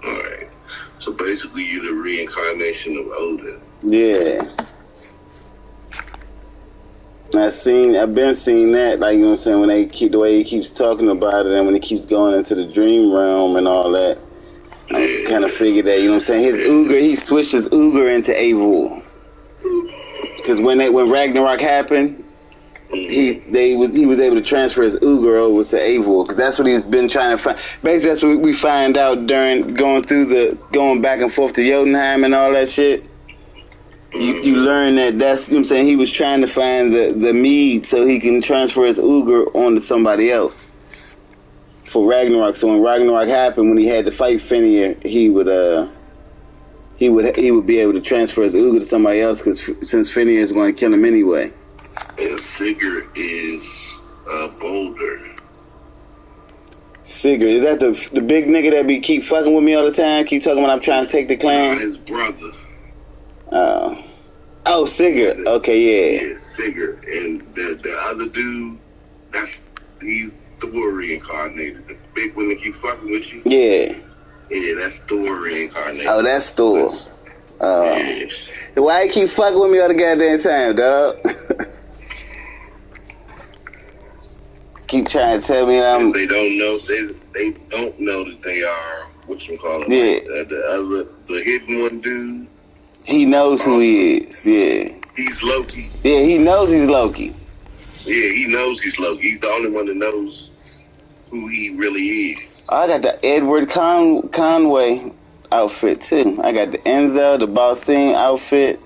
Alright. So basically you're the reincarnation of Odin. Yeah. I've been seeing that, like, you know what I'm saying, when the way he keeps talking about it and when he keeps going into the dream realm and all that. I kind of figured that, you know what I'm saying, his Uger, he switched his Uger into Avul. Because when Ragnarok happened, he was able to transfer his Uger over to Avul, because that's what he's been trying to find. Basically, that's what we find out during going back and forth to Jotunheim and all that shit. You learn that's, you know what I'm saying, he was trying to find the mead so he can transfer his Uger onto somebody else for Ragnarok. So when Ragnarok happened, when he had to fight Fenrir, he would be able to transfer his Uger to somebody else, because since Fenrir is going to kill him anyway. And Sigurd is Boulder. Sigurd, is that the big nigga that keep fucking with me all the time? Keep talking when I'm trying to take the clan? His brother. Oh, Sigurd. Okay, yeah. Yeah, Sigurd. And the other dude, he's Thor reincarnated. The big one that keep fucking with you? Yeah. Yeah, that's Thor reincarnated. Oh, that's Thor. Yeah. Why you keep fucking with me all the goddamn time, dog? Keep trying to tell me that They don't know. They don't know that they are whatchamacallit. Yeah. Like, the hidden one dude. He knows who he is. Yeah. He's Loki. Yeah, he knows he's Loki. Yeah, he knows he's Loki. He's the only one that knows who he really is. I got the Edward Conway outfit too. I got the Enzo, the Bossing outfit,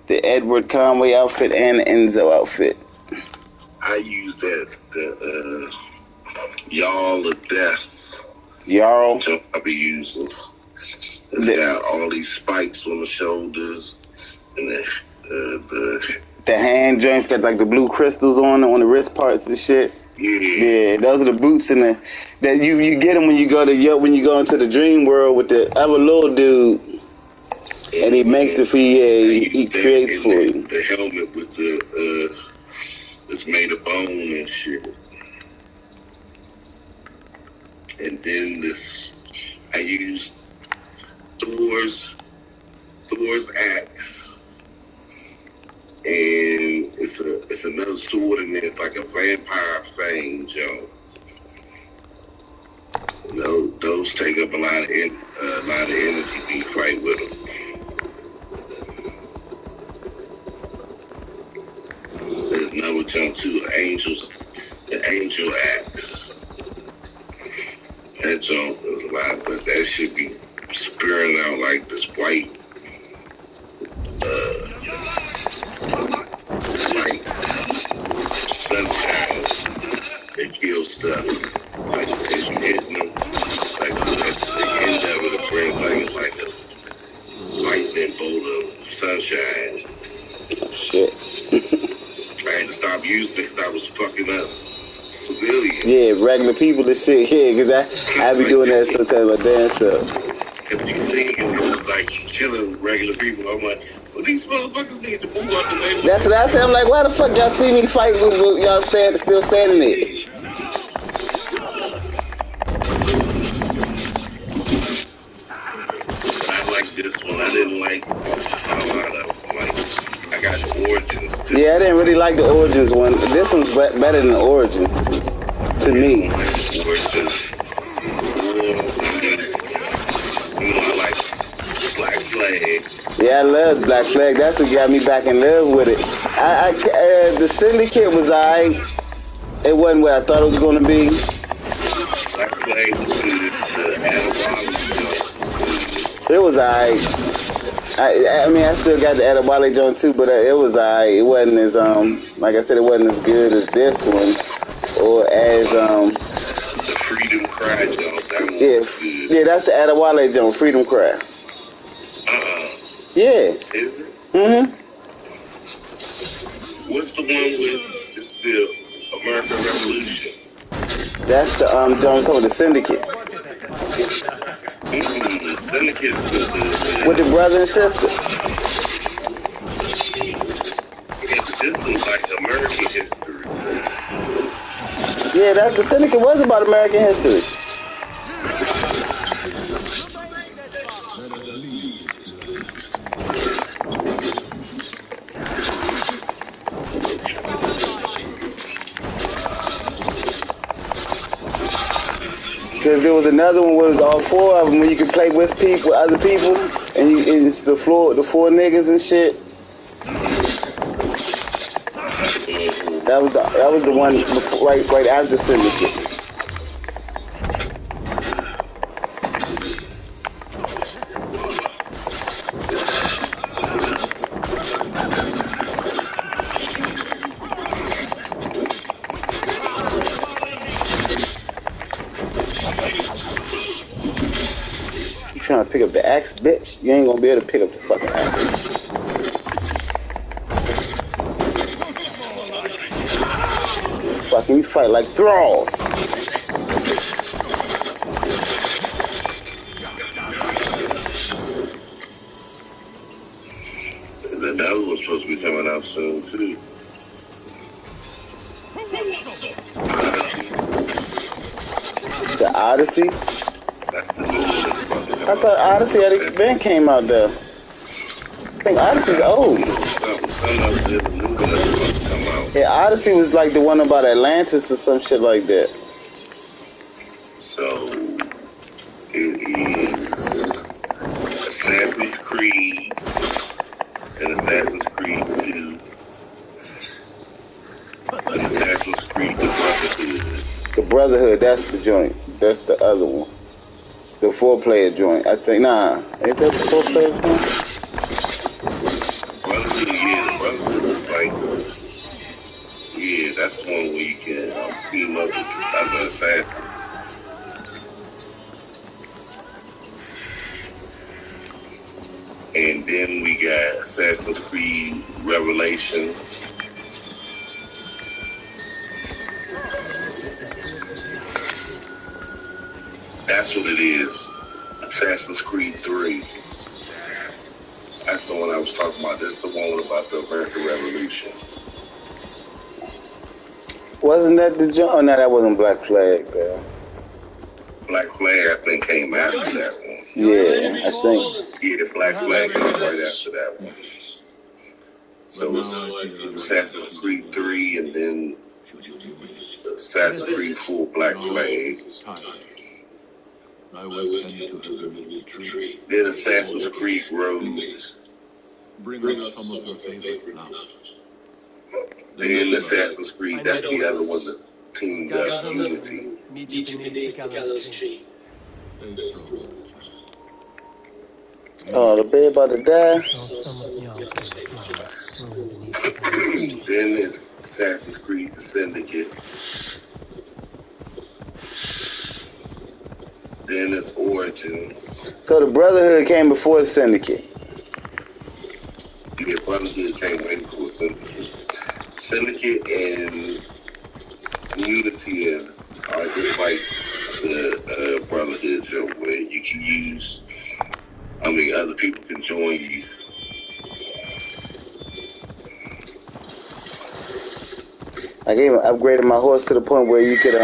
the Edward Conway outfit, and the Enzo outfit. I use the Jarl of Death. Jarl? So I be using. It's got all these spikes on the shoulders, and the hand joints got like the blue crystals on the wrist parts and shit. Yeah, those are the boots in that you get them when you go into the dream world with the other little dude, and he makes it for you. Yeah, he creates for you. The helmet with the it's made of bone and shit. And then I used Thor's axe, and it's another sword in there. It's like a vampire fang, Joe. Those take up a lot of energy when you fight with them. There's another jump to the angel axe. That jump is a lot, but that should be spearing out like this white, like sunshine. It kills stuff. Like as you hitting them, like at the end of it, it brings like a lightning bolt of sunshine. Oh, shit. I had to stop using it because I was fucking up civilians. Yeah, regular people and shit. Yeah, because I be doing that sometimes with my damn stuff. If you see it was like killing regular people, I'm like, well, these motherfuckers need to move out the way. That's what I said. I'm like, why the fuck y'all see me fight with y'all still standing there? I like this one. I didn't like a lot of like. I got the Origins too. Yeah, I didn't really like the Origins one. This one's better than the Origins to me. Origins. I like Black Flag. Yeah, I love Black Flag. That's what got me back in love with it. The Syndicate was alright. It wasn't what I thought it was going to be. Black Flag was good. It was alright. I mean, I still got the Adewale joint too, but it was alright. It wasn't as like I said, it wasn't as good as this one, or as the Freedom Cry joint. That one was good. Yeah, that's the Adewale joint, Freedom Cry. Yeah. Is it? Mm-hmm. What's the one with the American Revolution? That's the joint called the Syndicate. Syndicate with the brother and sister. Yeah, but this was like American history. Yeah, the Syndicate was about American history. Because there was another one where it was all four of them, where you could play with other people, and it's the four niggas and shit. That was the one right after Syndicate. Trying to pick up the axe, bitch. You ain't gonna be able to pick up the fucking axe. Fucking you fight like thralls. That was supposed to be coming out soon too. The Odyssey? I thought Odyssey had been came out there. I think Odyssey's old. Yeah, Odyssey was like the one about Atlantis or some shit like that. So it is Assassin's Creed and Assassin's Creed 2 and Assassin's Creed The Brotherhood. The Brotherhood, that's the joint. That's the other one. The 4-player joint. I think, nah. Ain't that the 4-player joint? Brotherhood, yeah. The Brotherhood is like, yeah, that's the one where you can team up with other assassins. And then we got Assassin's Creed Revelations. That's what it is. Assassin's Creed 3. That's the one I was talking about. This is the one about the American Revolution. Wasn't that the joint? Oh, no, that wasn't Black Flag, though. Black Flag, I think, came after that one. Yeah, I think. Yeah, the Black Flag came right after that one. So it's Assassin's Creed 3 and then Assassin's Creed 4 Black Flag. I will tend to her beneath the tree. Then Assassin's Creed Rogue. Bring us some of her favorite flowers. Then Assassin's Creed, that's the other one that teamed up, Unity. Meet you beneath the gallows tree. Stay strong. Oh, the babe about to die. Then it's Assassin's Creed The Syndicate. Then it's Origins. So the Brotherhood came before the Syndicate. Yeah, Brotherhood came way before Syndicate. Syndicate and Unity are just like the Brotherhood joke where you can use, other people can join you. I upgraded my horse to the point where you could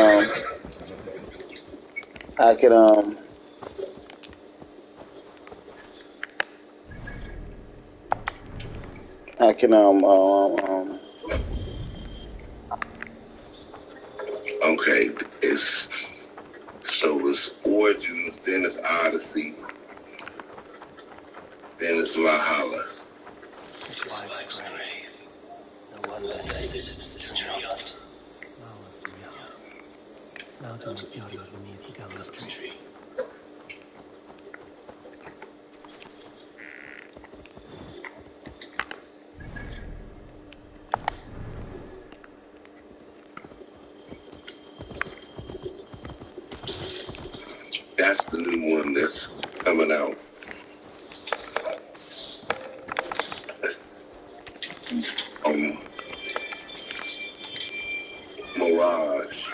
Okay, it's Origins, then it's Odyssey, then it's Valhalla. His wife's grave. No wonder he sits the tree often. Now to meet Yara beneath the gallows tree. That's the new one that's coming out. Mirage.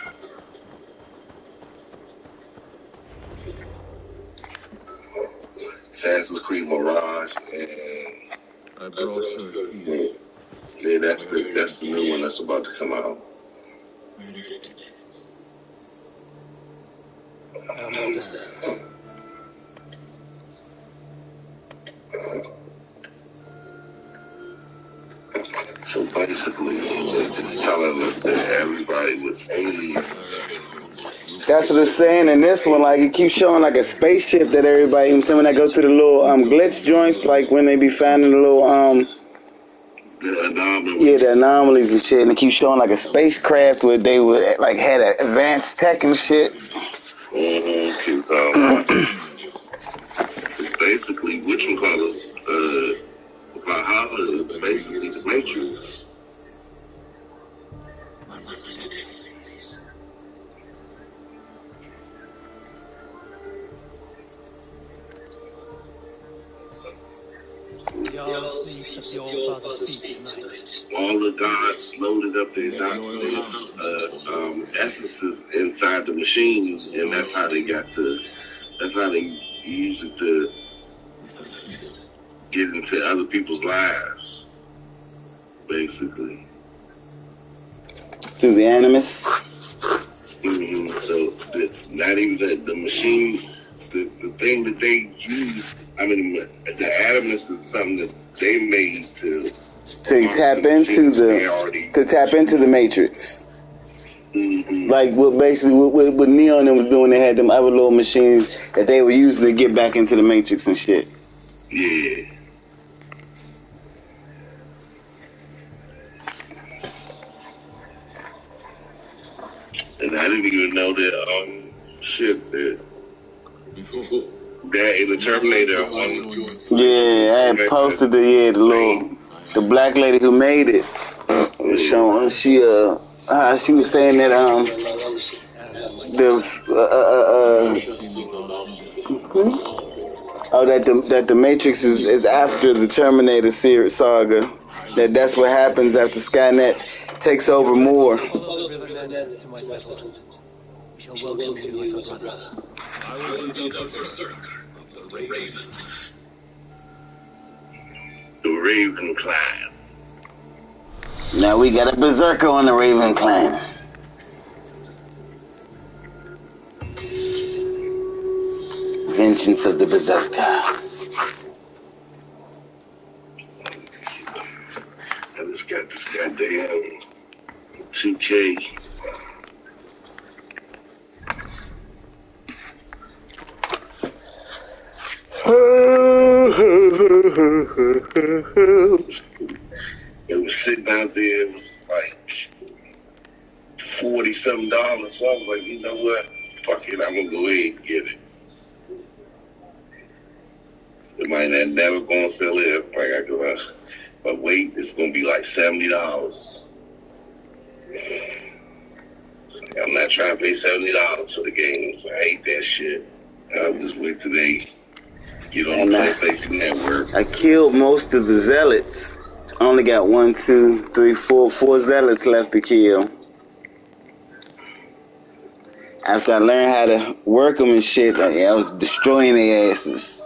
Assassin's Creed Mirage, and I brought her here. Yeah, that's the new one that's about to come out. So basically, they're just telling us that everybody was aliens. That's what it's saying in this one. Like, it keeps showing like a spaceship that everybody, you know, when I go through the little glitch joints, like when they be finding the little the anomalies. Yeah, the anomalies and shit, and it keeps showing like a spacecraft where they would like had advanced tech and shit. Because it's basically whatchamacallit, Valhalla is basically the Matrix. Jarl sleeps at the All-Father's feet tonight. All the gods loaded up their essences inside the machines, and that's how they use it to get into other people's lives, basically. Through the animus? So not even the machine, the thing that they use, the animus is something that they made to tap into the Matrix. Like what Neo and them was doing, they had them other little machines that they were using to get back into the Matrix and shit. Yeah. And I didn't even know that that in the Terminator one. Yeah, I had posted the black lady who made it. Showing she was saying that Oh, that the Matrix is after the Terminator saga. That's what happens after Skynet takes over more. Follow the river then to my settlement. We shall welcome you as a brother. I will be the berserker of the Raven. The Raven clan. Now we got a berserker on the Raven clan. Vengeance of the Berserker. I just got this goddamn 2K. It was sitting out there. It was like $40-something. So I was like, you know what? Fuck it. I'm gonna go ahead and get it. It might not never gonna sell it. Like I go out, but wait, it's gonna be like $70. I'm not trying to pay $70 for the games. I hate that shit. I'll just wait till they get on the PlayStation Network. I killed most of the zealots. I only got 1, 2, 3, 4 zealots left to kill. After I learned how to work them and shit, I was destroying their asses.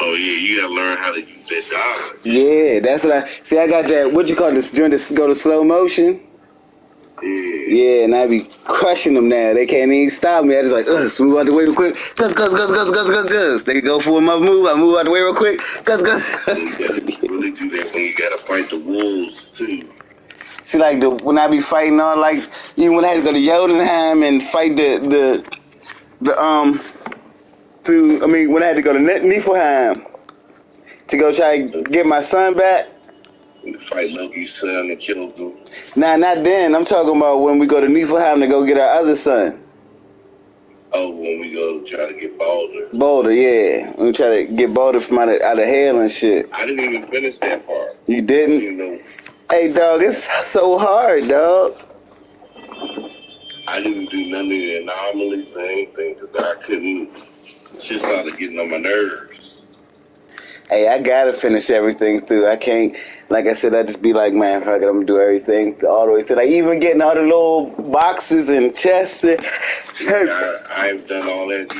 Oh yeah, you gotta learn how to use that dollar. Yeah, that's what I got that, what you call this, joint to go to slow motion? Yeah, and I be crushing them now. They can't even stop me. I just like, move out the way real quick. Gus. They go for my move. I move out the way real quick. Gus. You gotta really do that when you gotta fight the wolves too. See, like when I be fighting on, like even when I had to go to Jotunheim and fight when I had to go to Niflheim to go try to get my son back. Fight Loki's son and kill him. Nah, not then. I'm talking about when we go to Niflheim to go get our other son. Oh, when we go to try to get Balder. Balder, yeah. We try to get Balder from out of hell and shit. I didn't even finish that part. You didn't? You know. Hey, dog, it's so hard, dog. I didn't do none of the anomalies or anything because I couldn't. It just started getting on my nerves. Hey, I gotta finish everything through. I can't, like I said, I just be like, man, fuck it, I'm gonna do everything all the way through. Like even getting all the little boxes and chests. I've done all that.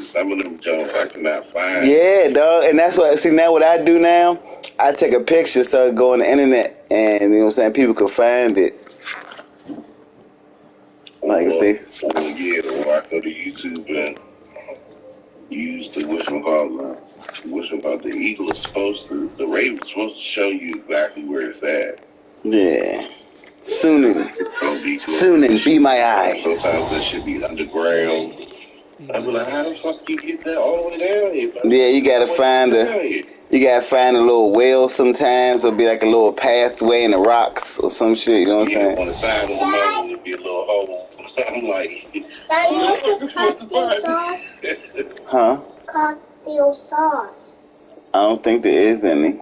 Some of them jumps I cannot find. Yeah, dog, and that's what. See, now what I do now, I take a picture so it go on the internet, and you know what I'm saying, people can find it. Like or I go to YouTube and use the the eagle is supposed to, the raven's supposed to show you exactly where it's at. Yeah. Soon be my eyes. Sometimes that should be underground. I'm like, how the fuck you get that all the way down here? Yeah, you gotta find a little well sometimes. It'll be like a little pathway in the rocks or some shit, you know what I'm saying? On the side of the mountain there'll be a little hole. I'm like, huh? Cocktail sauce. I don't think there is any.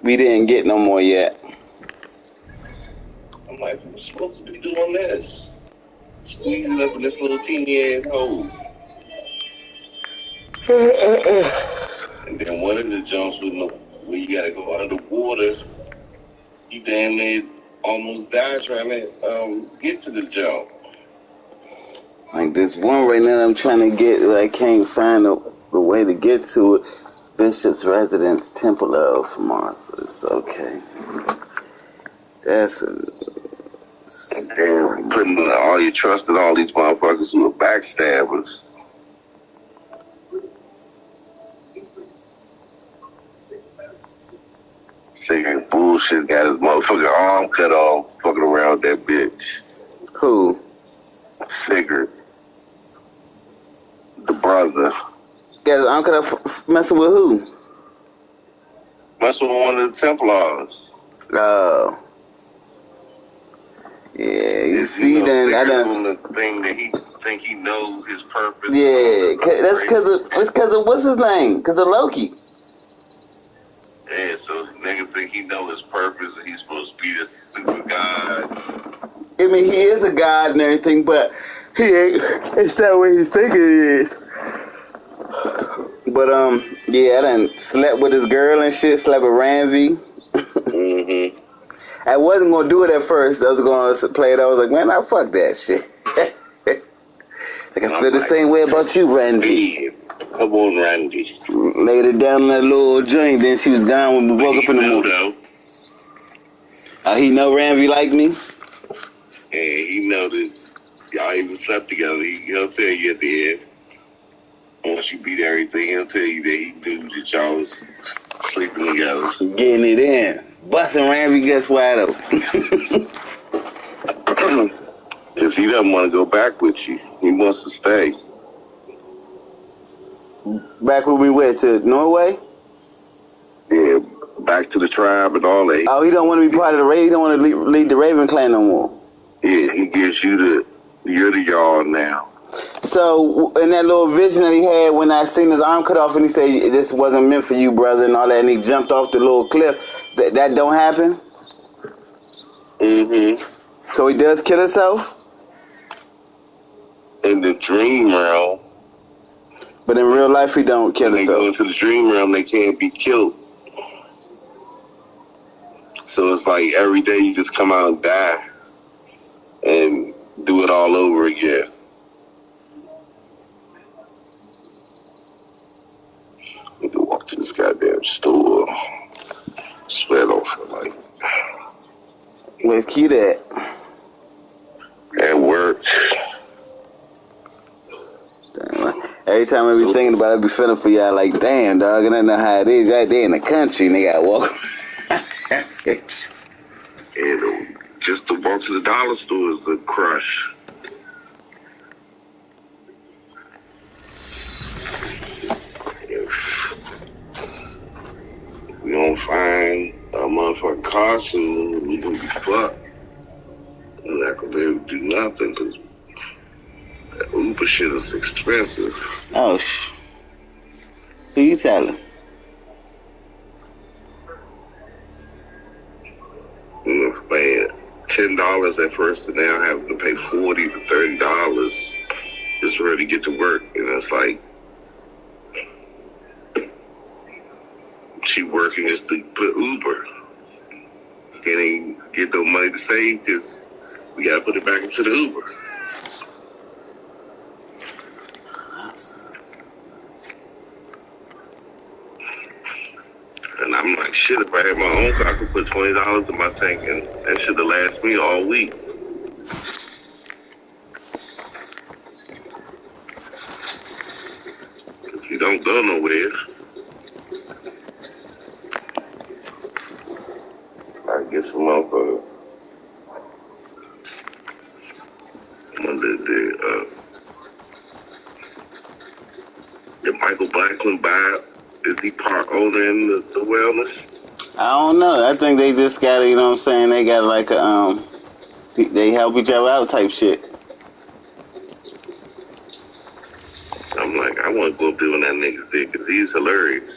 We didn't get no more yet. I'm like, we're supposed to be doing this. Squeeze it up in this little teeny ass hole. And then one of the jumps where you gotta go underwater, you damn near almost die trying to get to the jump. Like this one right now I'm trying to get, but I can't find the way to get to it. Bishop's Residence, Temple of Martha. It's okay. That's damn, putting all your trust in all these motherfuckers who are backstabbers. Sigurd bullshit got his motherfucking arm cut off fucking around that bitch. Who? Sigurd. The brother. Got his arm cut off messing with who? Messing with one of the Templars. Oh. Yeah, you see then I done the thing that he think he knows his purpose. Yeah, that's because of what's his name? Because of Loki. Yeah, so nigga think he know his purpose and he's supposed to be this super god. I mean, he is a god and everything, but He ain't. It's not what he's thinking it is. But yeah, I done slept with his girl and shit. Slept with Ramsey. Mm-hmm. I wasn't gonna do it at first. I was gonna play it. I was like, man, fuck that shit. I can feel the same way about you, Randy. Come on, Randy. Laid her down in that little joint, then she was gone when we woke up in the morning. He know Randy like me? Yeah, he know that y'all even slept together. He'll tell you at the end. Once you beat everything, he'll tell you that he knew that y'all was sleeping together. Getting it in. Busting Randy, guess why though? Because he doesn't want to go back with you. He wants to stay. Back when we went to Norway? Yeah, back to the tribe and all that. Oh, he don't want to be part of the Raven. He don't want to lead the Raven clan no more. Yeah, he gives you you're the y'all now. So, in that little vision that he had when I seen his arm cut off and he said, this wasn't meant for you, brother, and all that, and he jumped off the little cliff, that don't happen? Mm-hmm. So he does kill himself? In the dream realm. But in real life, he don't kill himself. When they go into the dream realm, they can't be killed. So it's like every day you just come out and die and do it all over again. We can walk to this goddamn store. Sweat off for like. Where's Keith at? At work. Damn, every time I be thinking about it, I be feeling for y'all like, damn, dog, and I know how it is. Right there in the country, and they got to walk. And just to walk to the dollar store is a crush. If we don't find a motherfucking car soon, we gonna be fucked. We're not gonna be able to do nothing because that Uber shit is expensive. Oh, who you telling? You know, paying $10 at first and now having to pay $40 to $30 just for her to get to work. And it's like, she working just to put Uber. Can't even get no money to save because we gotta put it back into the Uber. And I'm like, shit, if I had my own car, I could put $20 in my tank and that should have lasted me all week. If you don't go nowhere, I get some motherfucker. Did Michael Blackman buy? Is he part owner in the wellness? I don't know. I think they just got, you know what I'm saying? They got like a, they help each other out type shit. I'm like, I want to go up there when that nigga's there because he's hilarious.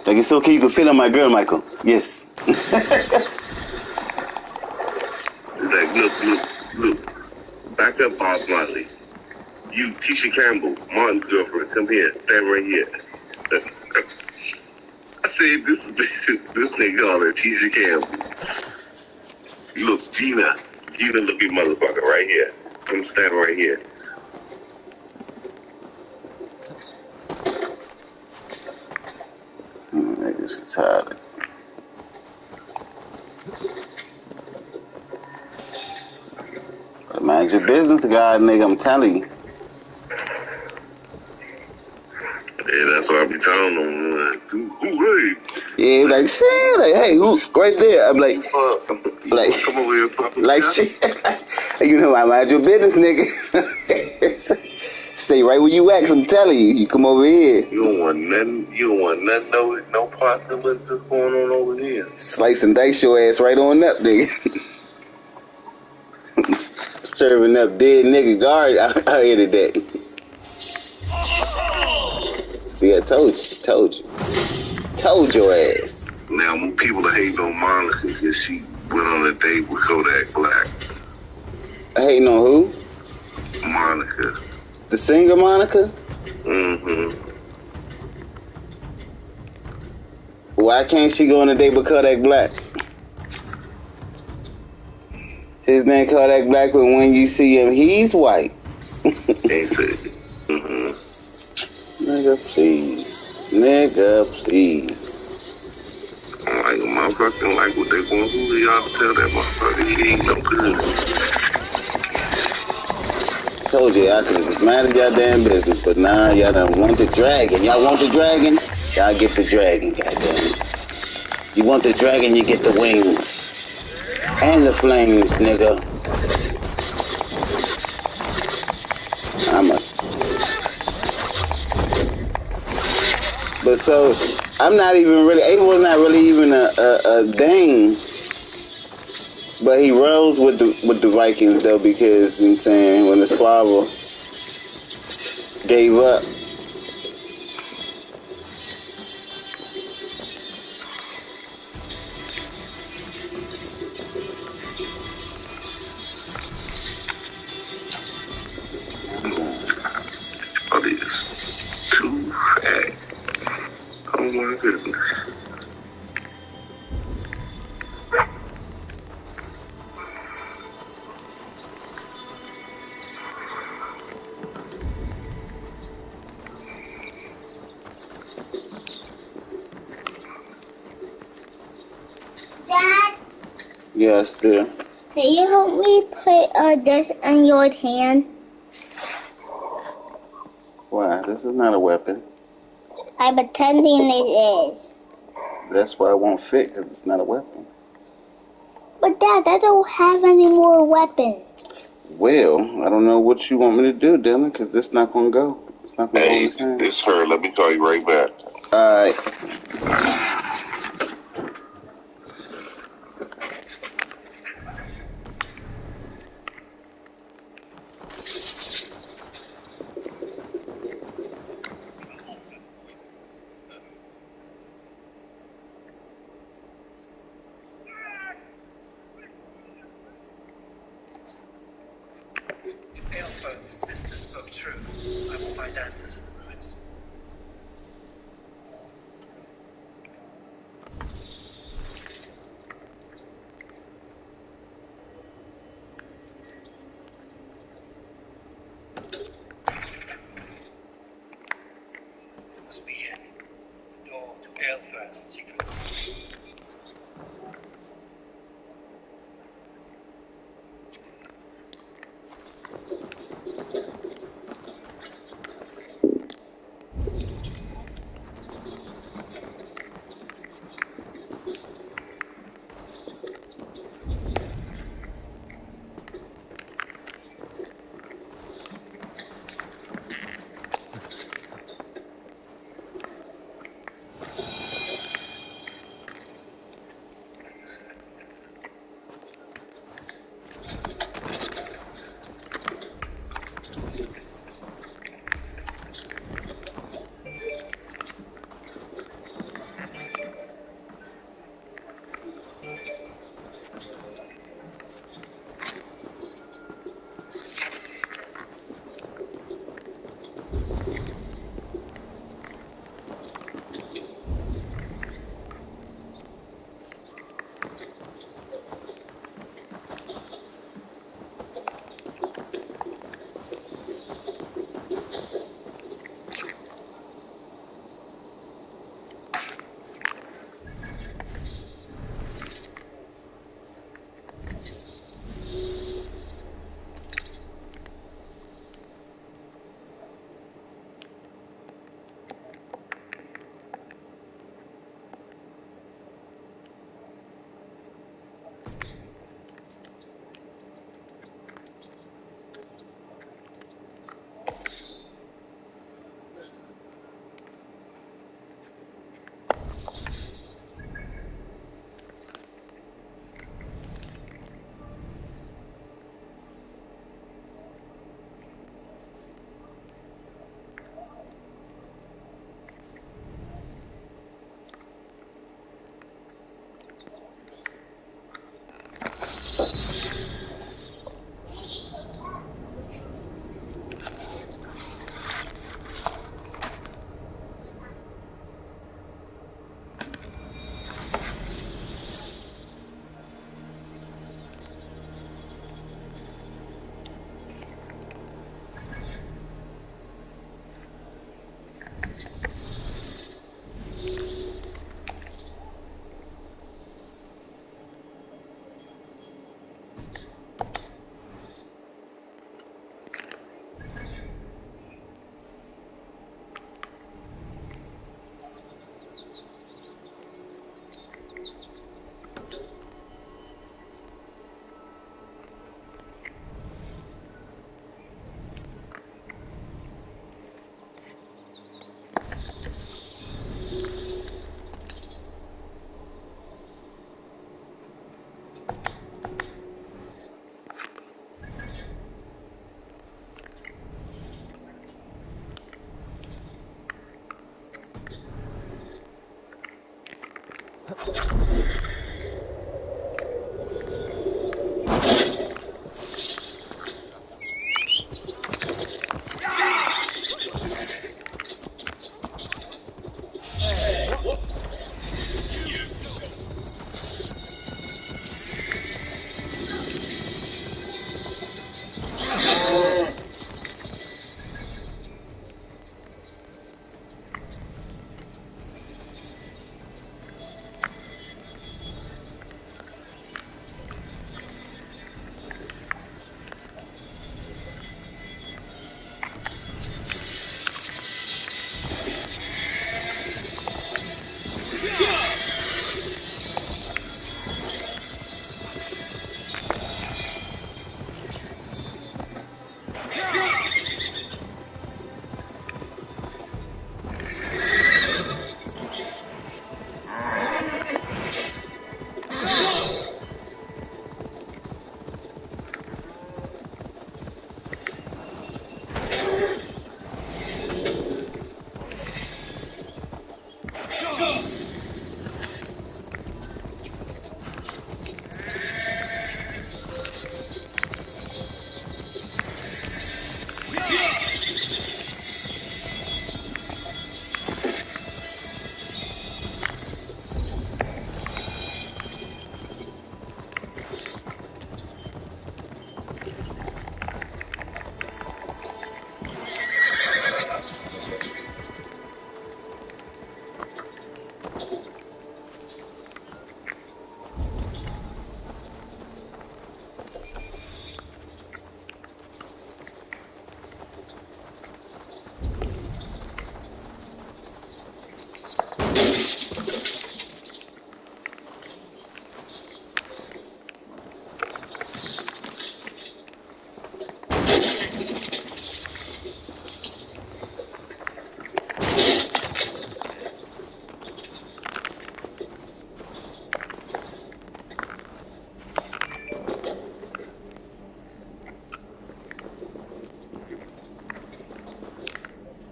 Like, it's okay, you can feel on my girl, Michael. Yes. He's like, look. Back up, Boss Motley. You, Tisha Campbell, Martin's girlfriend, come here. Stand right here. I said, this nigga called her Tisha Campbell. Look, Gina looking motherfucker right here. Come stand right here. Niggas retarded. Mind your business, God, nigga, I'm telling you. Yeah, that's what I be telling them. Who, hey? Yeah, like, shit, like, hey, who, right there. I'm like, come over here, fuck like, shit. You know, I mind your business, nigga. Stay right where you at, 'cause I'm telling you, you come over here. You don't want nothing, no parts of what's just going on over here. Slice and dice your ass right on up, nigga. Serving up dead nigga guard out here today. See, I told your ass. Now, people are hating on Monica because she went on a date with Kodak Black. Hating on who? Monica. The singer Monica? Mm-hmm. Why can't she go on a date with Kodak Black? His name Kodak Black, but when you see him, he's white. Mm-hmm. Nigga, please. Nigga, please. I'm like, motherfucker, like what they want who y'all to tell that motherfucker he ain't no good. Told you I could just mind your damn business, but nah, y'all don't want the dragon. Y'all want the dragon? Y'all get the dragon, goddamn. You want the dragon, you get the wings. And the flames, nigga. But so, I'm not even really, Abel's not really even a Dane. But he rose with the Vikings though, because, you know what I'm saying, when his father gave up, Oh, this too fat. Oh my goodness. Dad, yes, dear. can you help me put this in your hand? Why? This is not a weapon. I'm pretending it is. That's why it won't fit, because it's not a weapon. But Dad, I don't have any more weapons. Well, I don't know what you want me to do, Dylan, because this not going to go. It's not going to go in his hand. It's her. Let me call you right back. Alright. Aelfred's sister spoke true. I will find answers in the ruins. This must be it. The door to Aelfred's secret.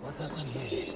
What happened here?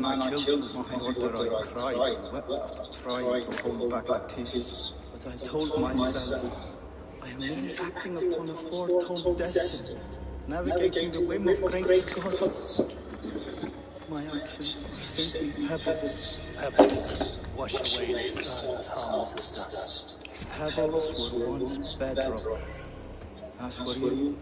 man I killed for my order, I cried and wept, tried to hold back the tears. But I told myself, I am merely acting upon a foretold destiny, navigating the whim of greater gods. My actions are simply pebbles. Pebbles wash away in the sun as harmless as dust. Pebbles were once bedrock. As for you,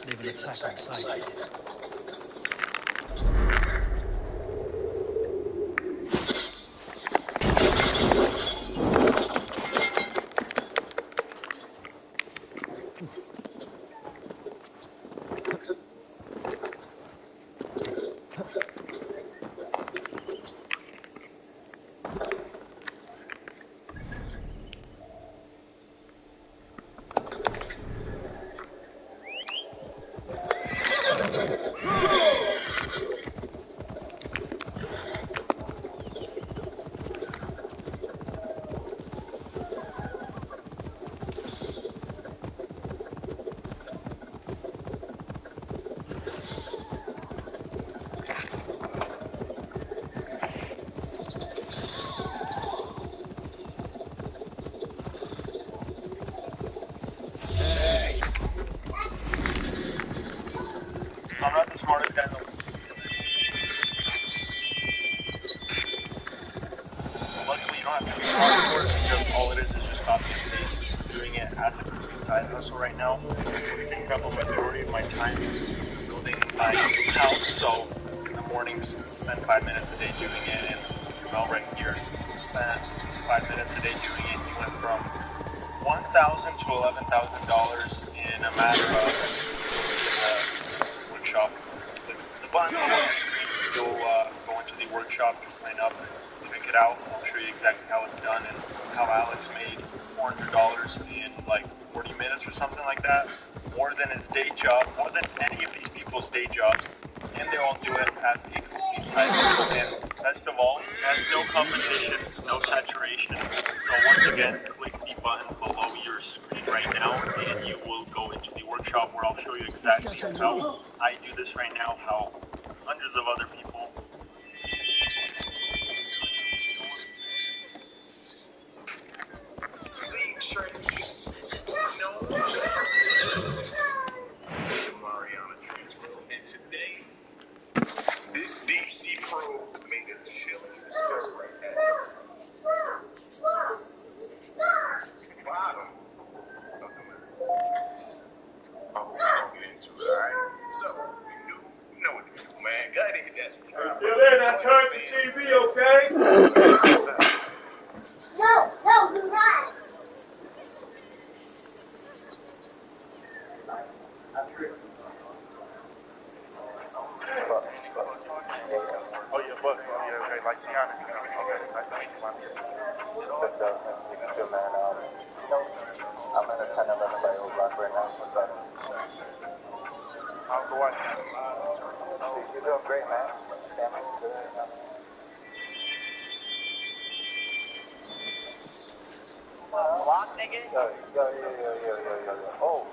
They've an attack on sight. I'm not the smartest guy in the world. Luckily, you don't have to be smart for it because all it is just copy and paste. Doing it as a complete side hustle right now. Taking up a majority of my time building my house. So in the mornings, spend 5 minutes a day doing it. And well, right here, spend 5 minutes a day doing it. He went from $1,000 to $11,000 in a matter of workshop. The button on your screen, you'll go into the workshop, sign up, check it out. I'll show you exactly how it's done and how Alex made $400 in like 40 minutes or something like that. More than his day job, more than any of these people's day jobs. And they all do it as a complete side hustle. And best of all, there's no competition, no saturation. So once again, click the button below your screen right now and you will go into the workshop where I'll show you exactly how I do this right now, how hundreds of other people And today, this deep sea probe made a chilling discovery at the bottom of the moon. Oh, we're gonna get into it, alright? So, you know what to do, man. Go ahead and hit that subscribe button. I turned the TV, okay? No, do not. Oh yeah, but yeah, okay, like Tiana, okay, like Tiana. I'm in a 10-11 by O'Block right now. How's the wife? You're doing great, man. Family's good. Block, nigga? Yo. Oh.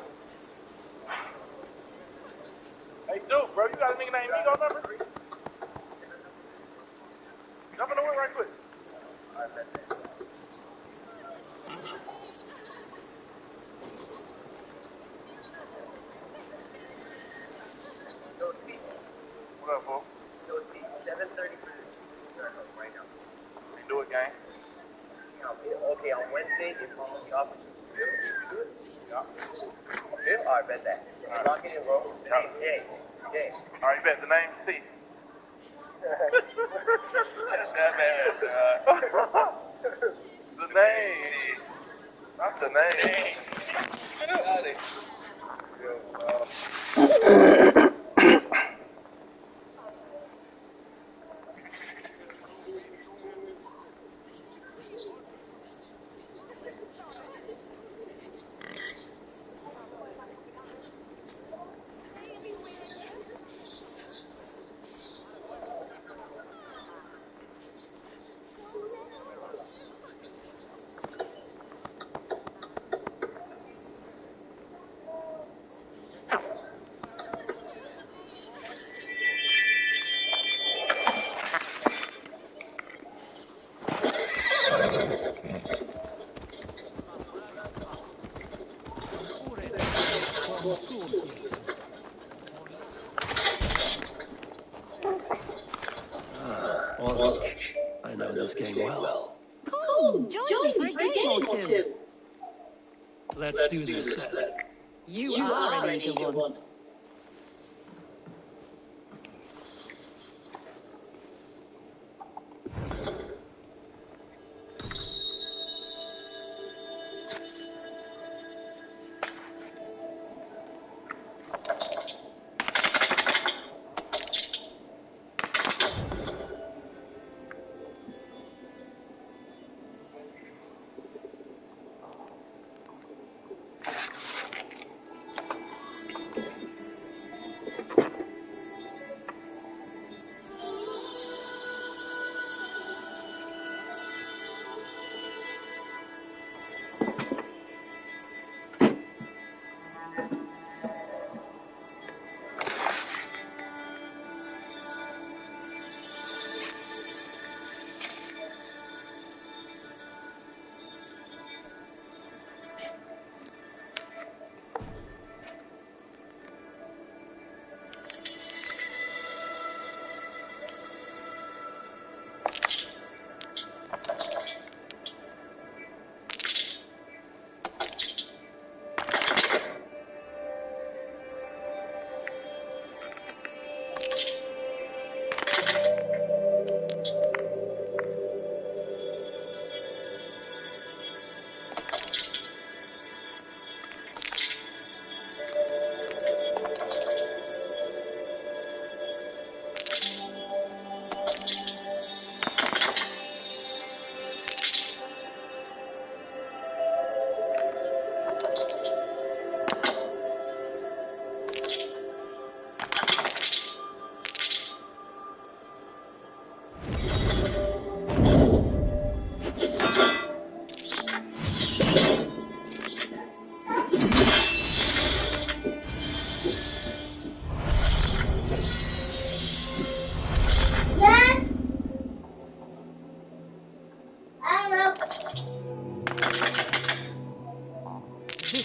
Hey, dude, bro, you got a nigga named Migo number? Jump in the way right quick. What up, fool? 7:30 for this right now. You do it, gang. Okay, on Wednesday, you're calling the office. Good? Yeah. Okay, alright, bet that. Lock it in, bro. The name, Jay. Alright, bet the name, C. That man, the name. Not the name. Got it. Well, I know this game well. Cool. Join me for a game or two. Let's do this then. You are an eager one.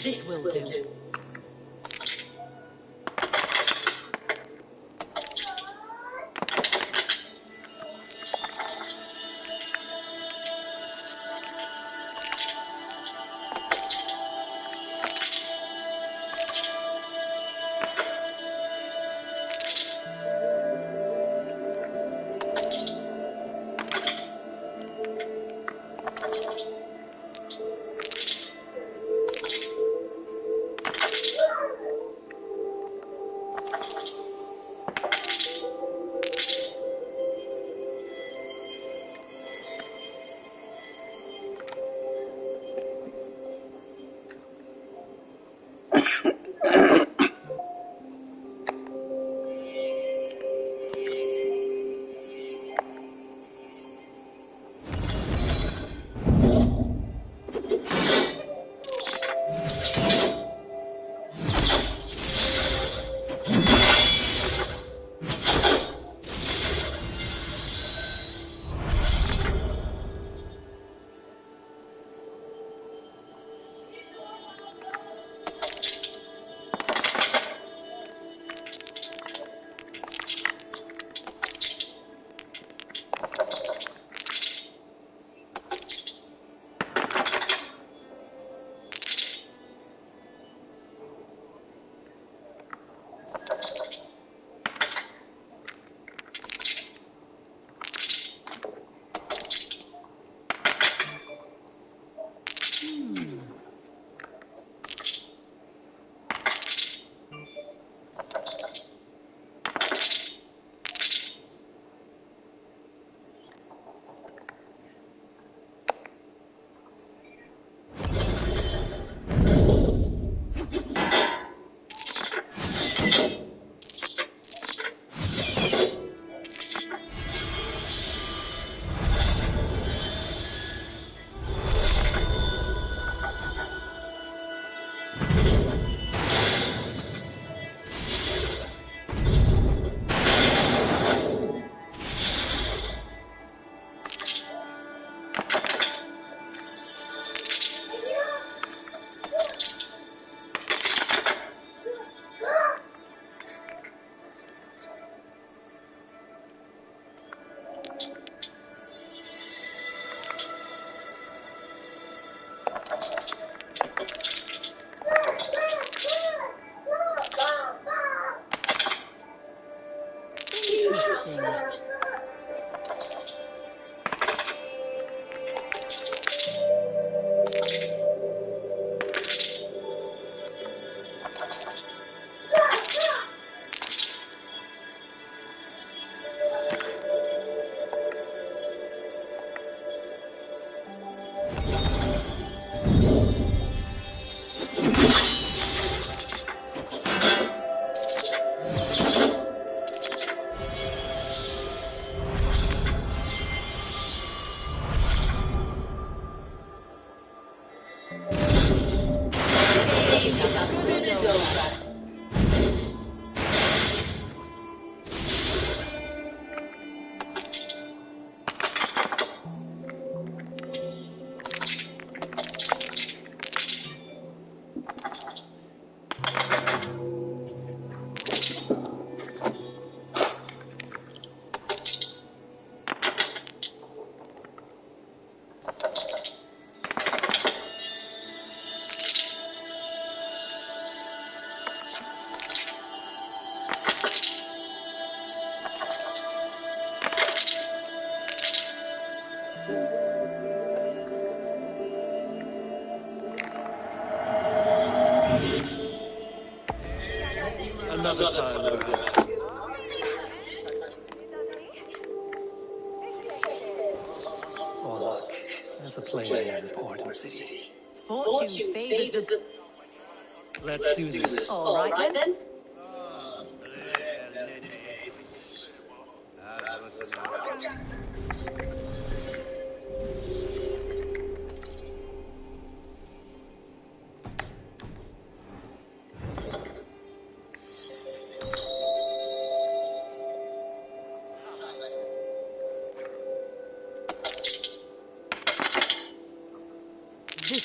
This will do. Another time, perhaps. as a player in every port and city. Fortune favors the... Let's do this. All right then.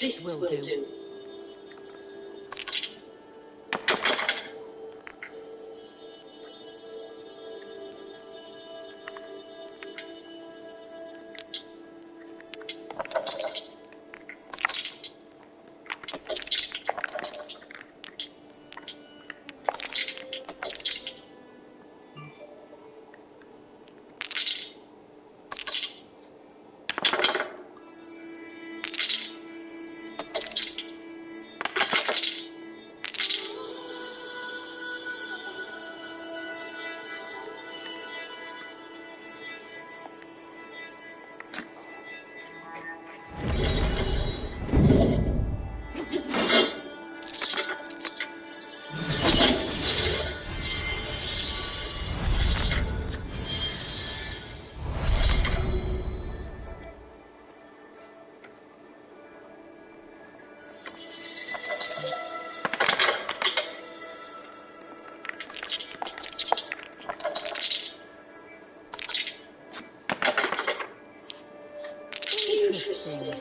This will do. Interesting.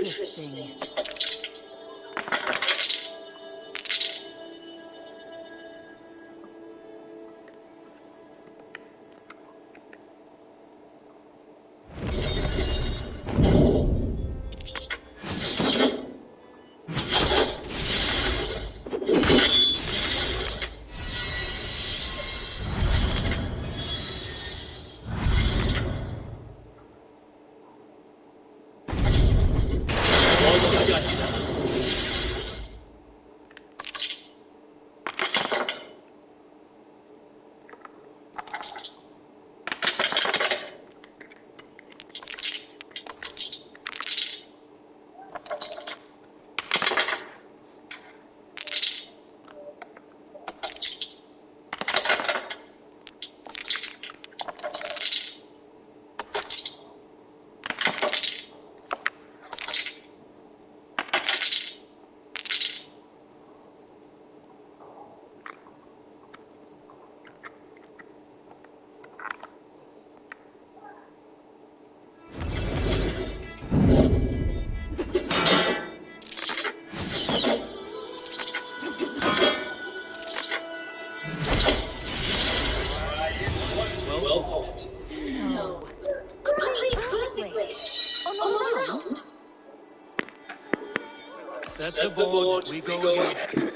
Interesting. Set the board, we go again.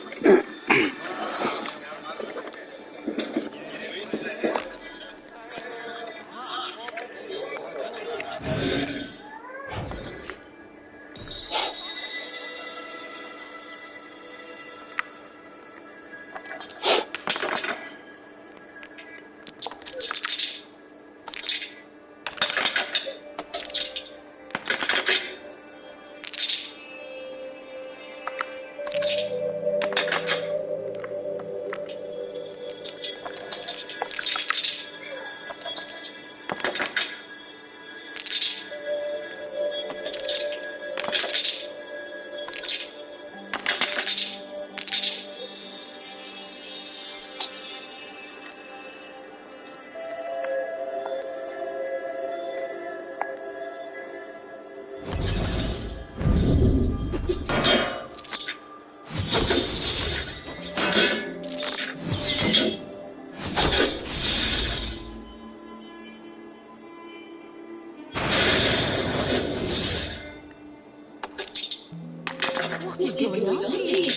What is going on here?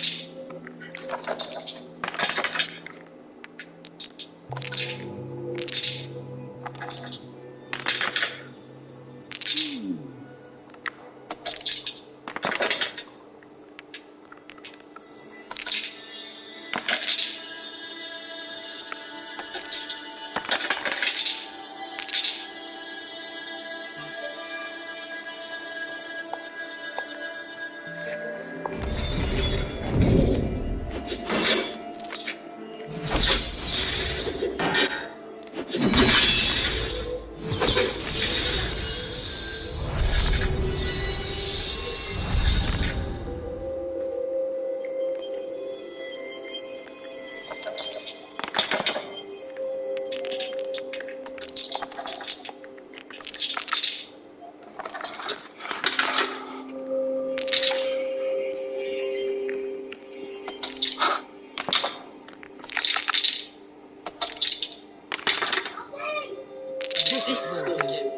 This will do.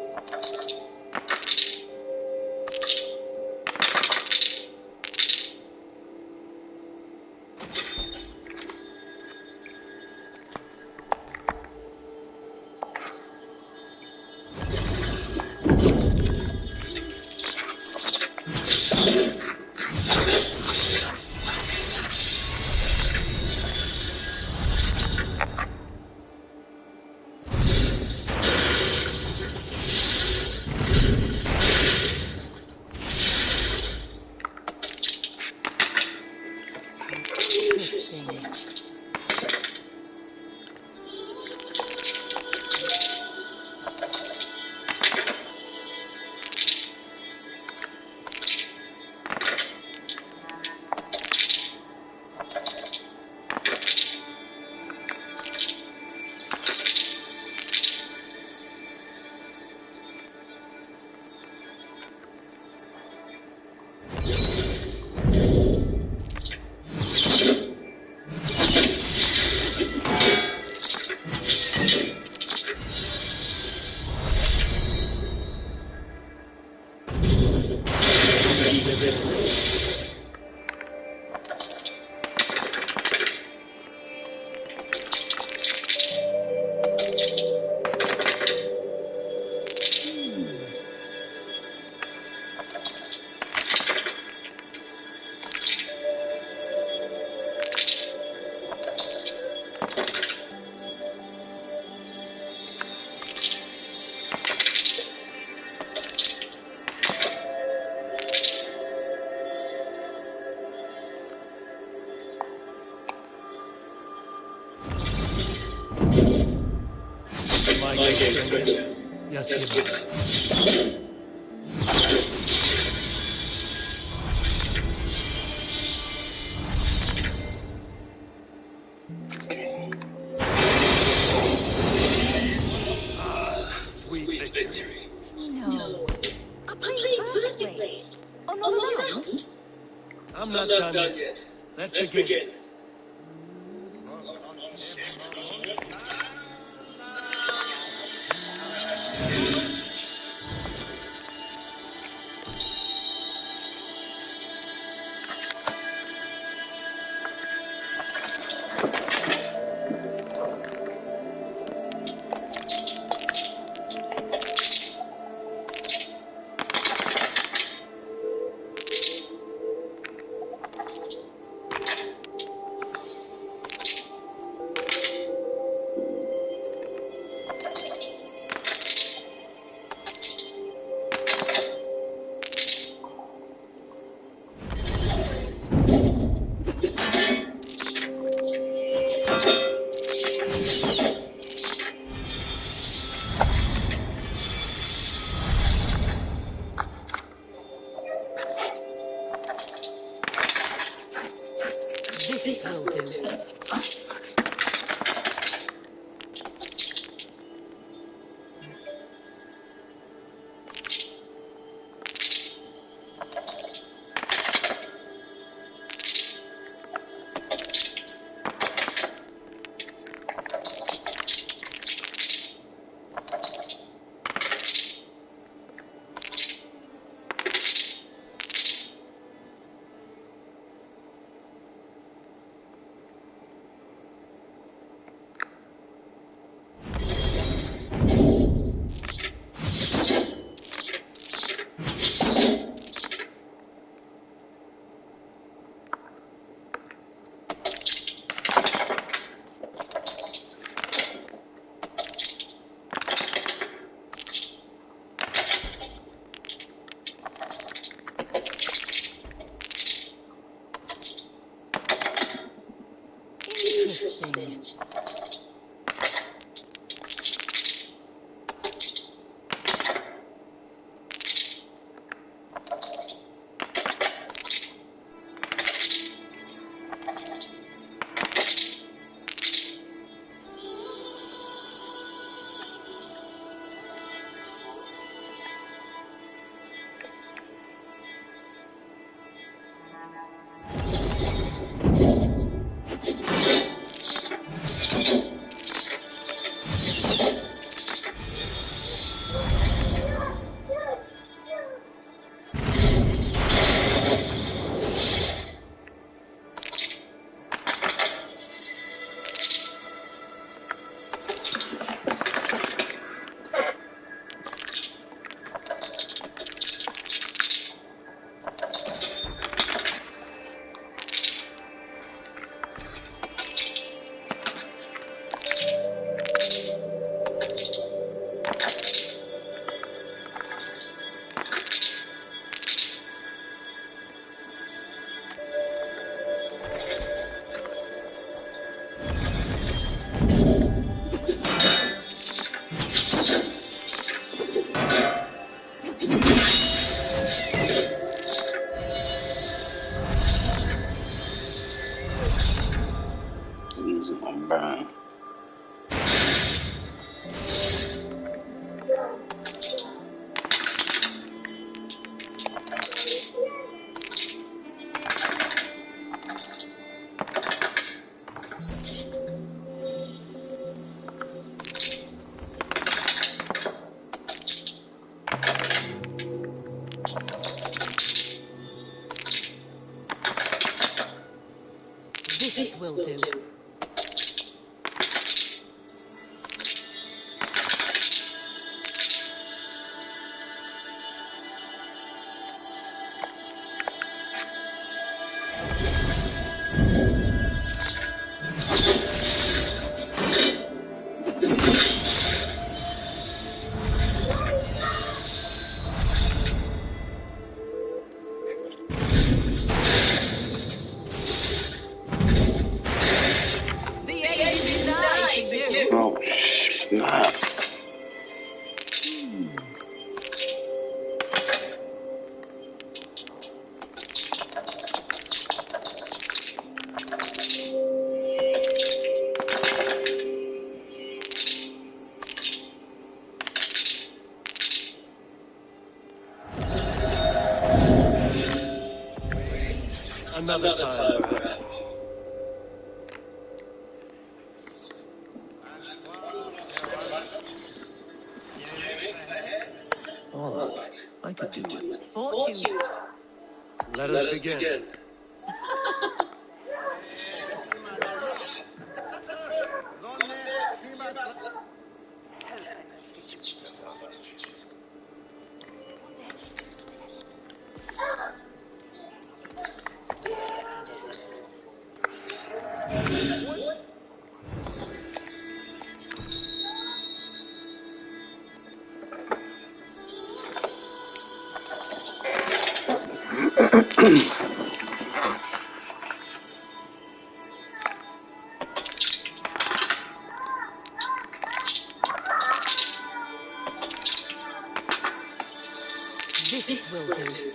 Interesting. Yes, give up. Sweet victory. No. I played perfectly. Another round? I'm not done yet. Let's begin. This will do. Interesting. This will do. Oh, snap. Another time, perhaps. Oh, I could do it. Fortune. Let us begin. This will do.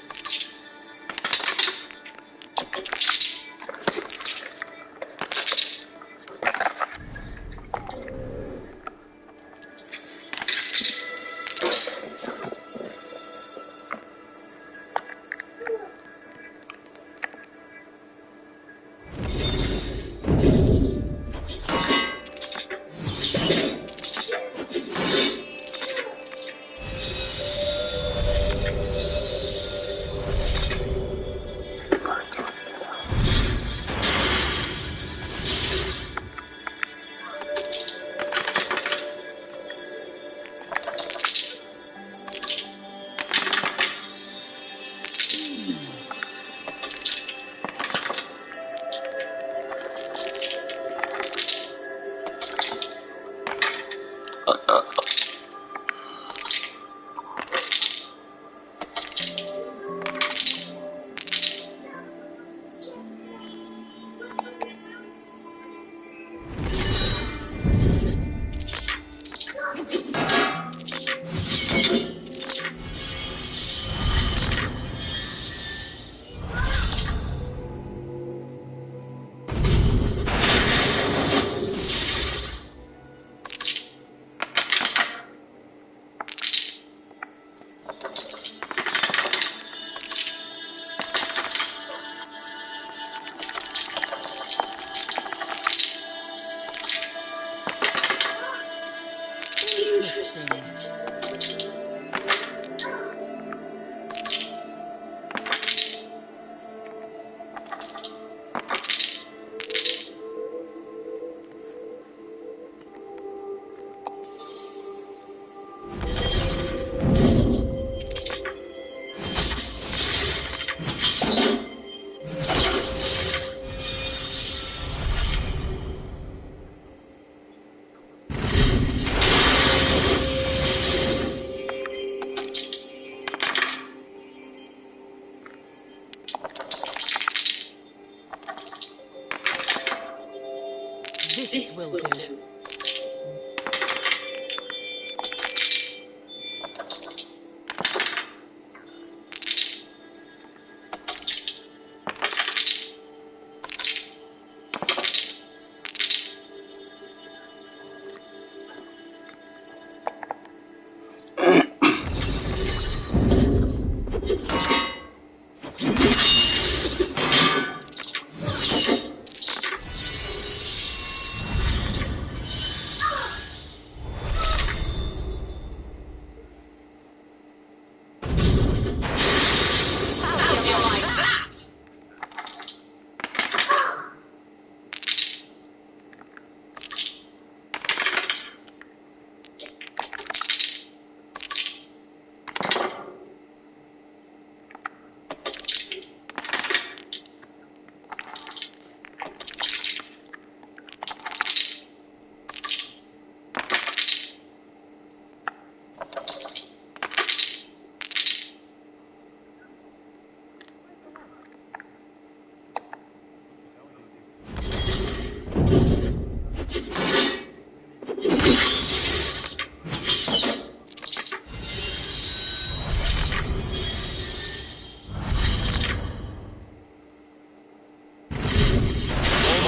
This will do.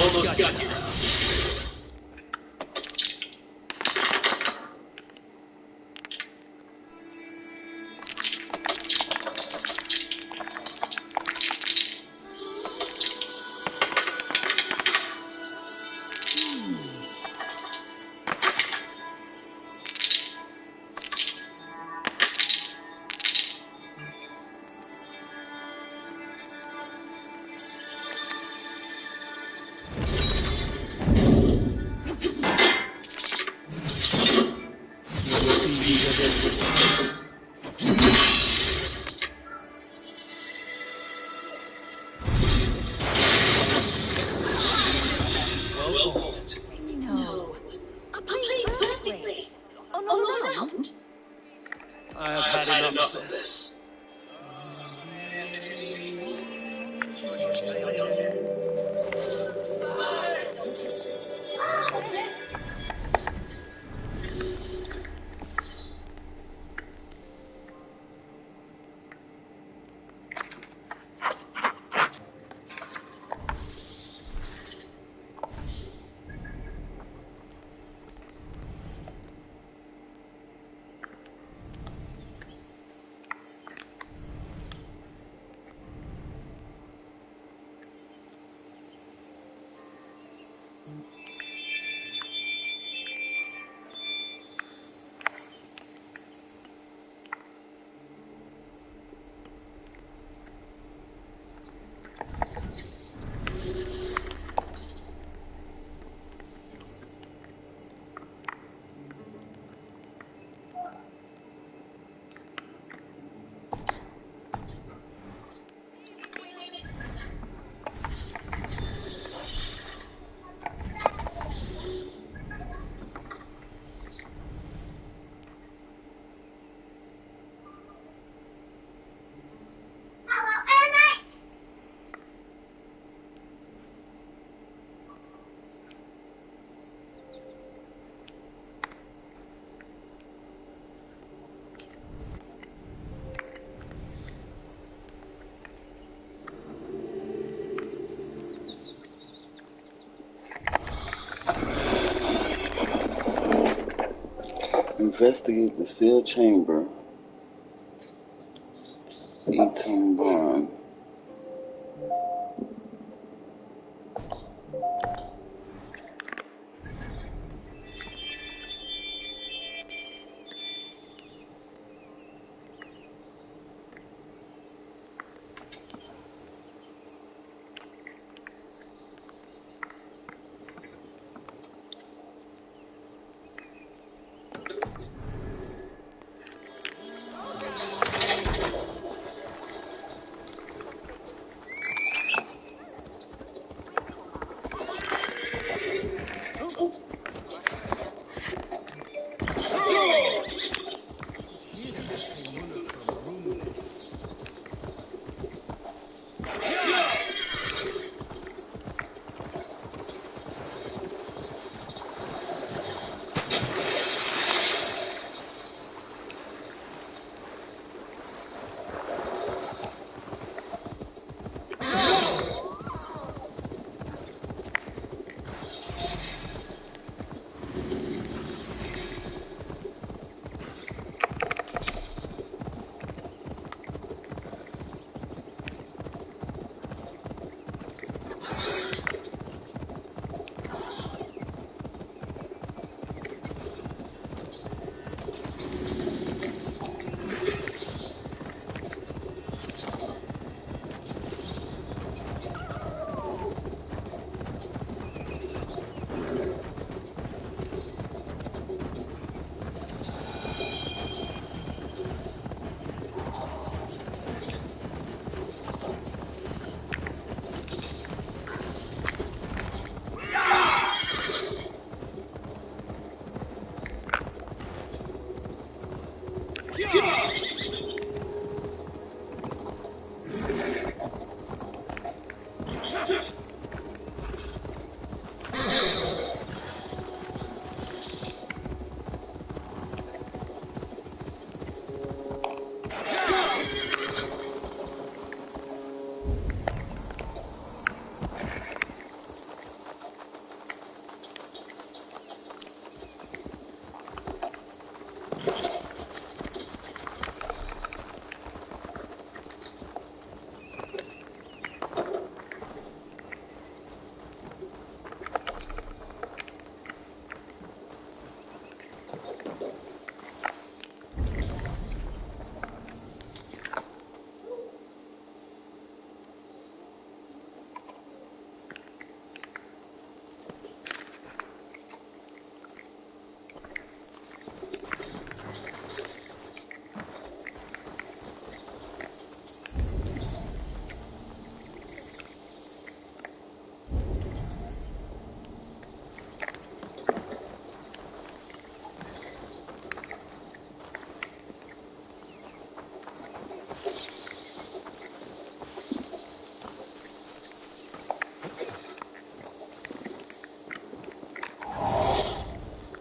Almost got you. No. I played perfectly. All around. I have had enough of this. Investigate the sealed chamber. Eton Barn.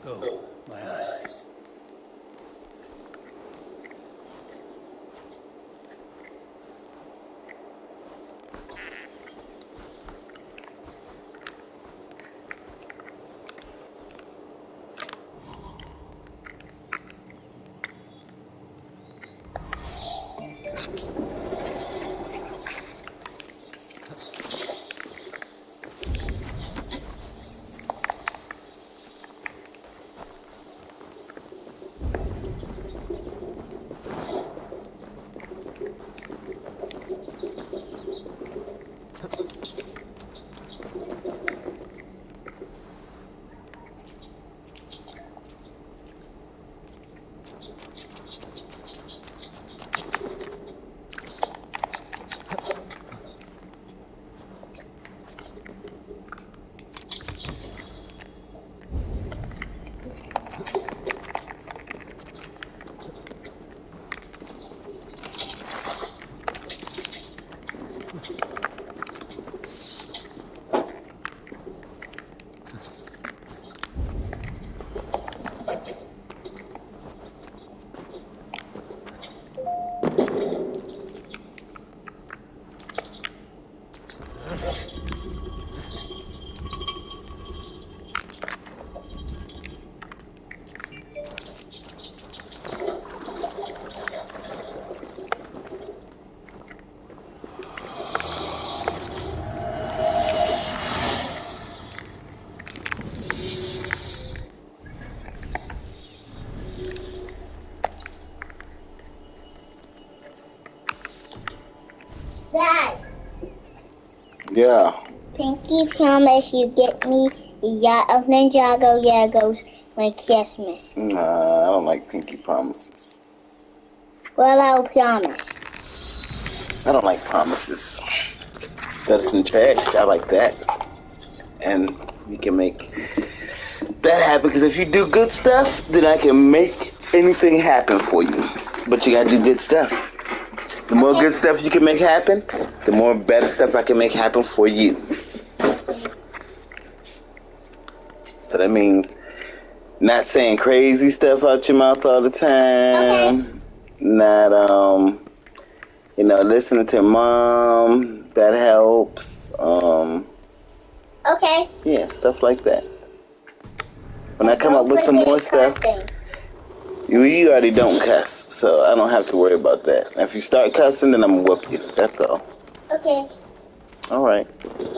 Go, my eyes. Dad, Yeah. Pinky promise you get me a yacht of Ninjago Yagos when Christmas. Nah, I don't like pinky promises. Well, I'll promise. I don't like promises. That's some trash. I like that. And we can make that happen, because if you do good stuff, then I can make anything happen for you. But you gotta do good stuff. The more good stuff you can make happen, the more better stuff I can make happen for you. So that means not saying crazy stuff out your mouth all the time. Okay. Not, listening to mom. That helps. Okay. Yeah, stuff like that. When I come up with some more stuff, you already don't cuss, so I don't have to worry about that. If you start cussing, then I'm gonna whoop you. That's all. Okay. All right.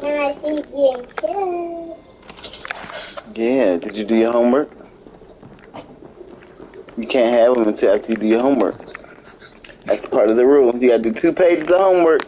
And I see you getting Yeah. Did you do your homework? You can't have them until after you do your homework. That's part of the rule. You got to do 2 pages of homework.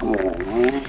Come on, man.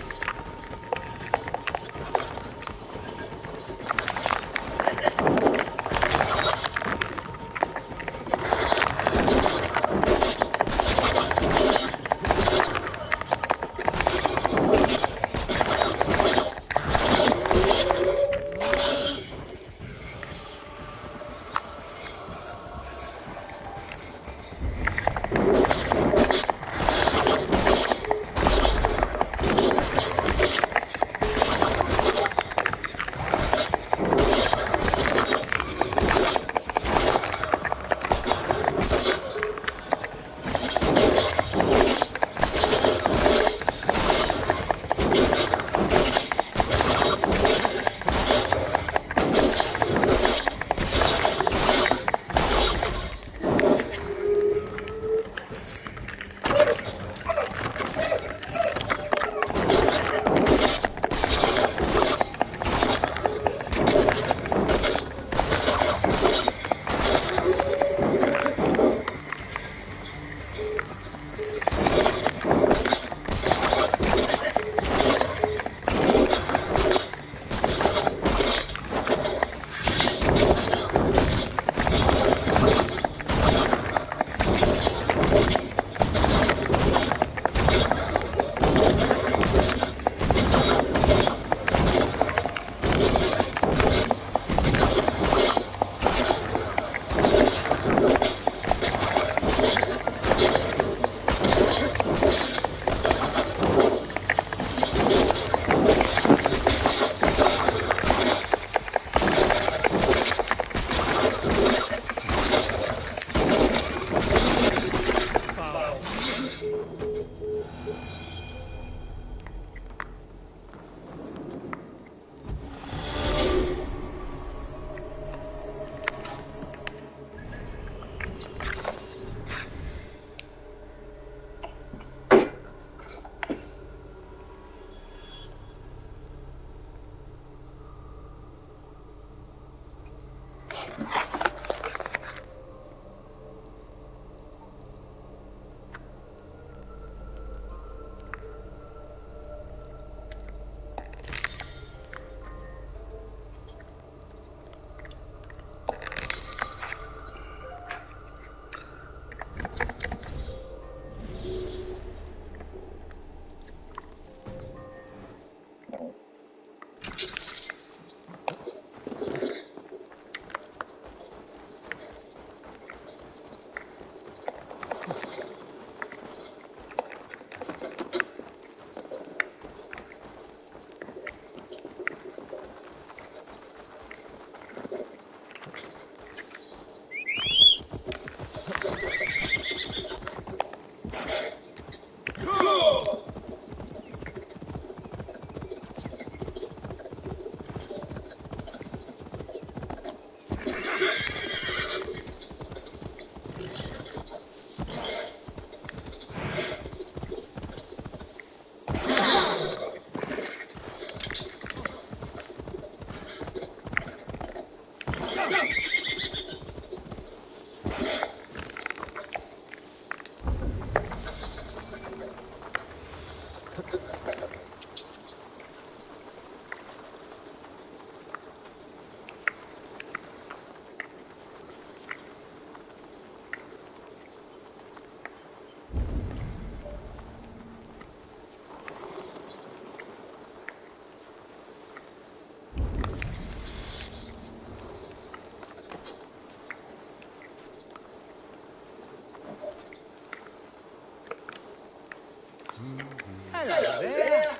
Hello there.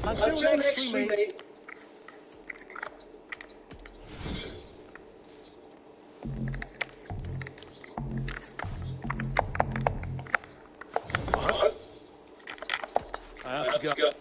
Until next we meet. I have to go.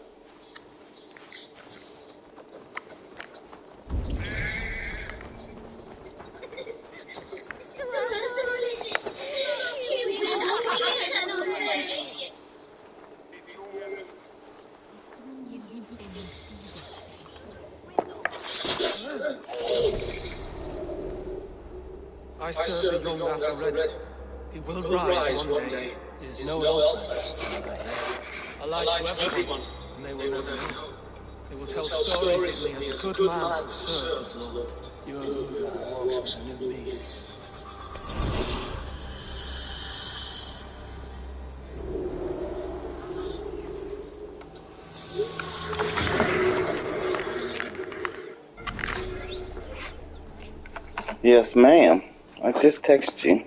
I serve the young Athelred. He will rise one day. He is no elf. A light to everyone, and they will never know. They will tell stories of me as a good man who served his lord. You are who walks with a new beast. Yes, ma'am. I just texted you.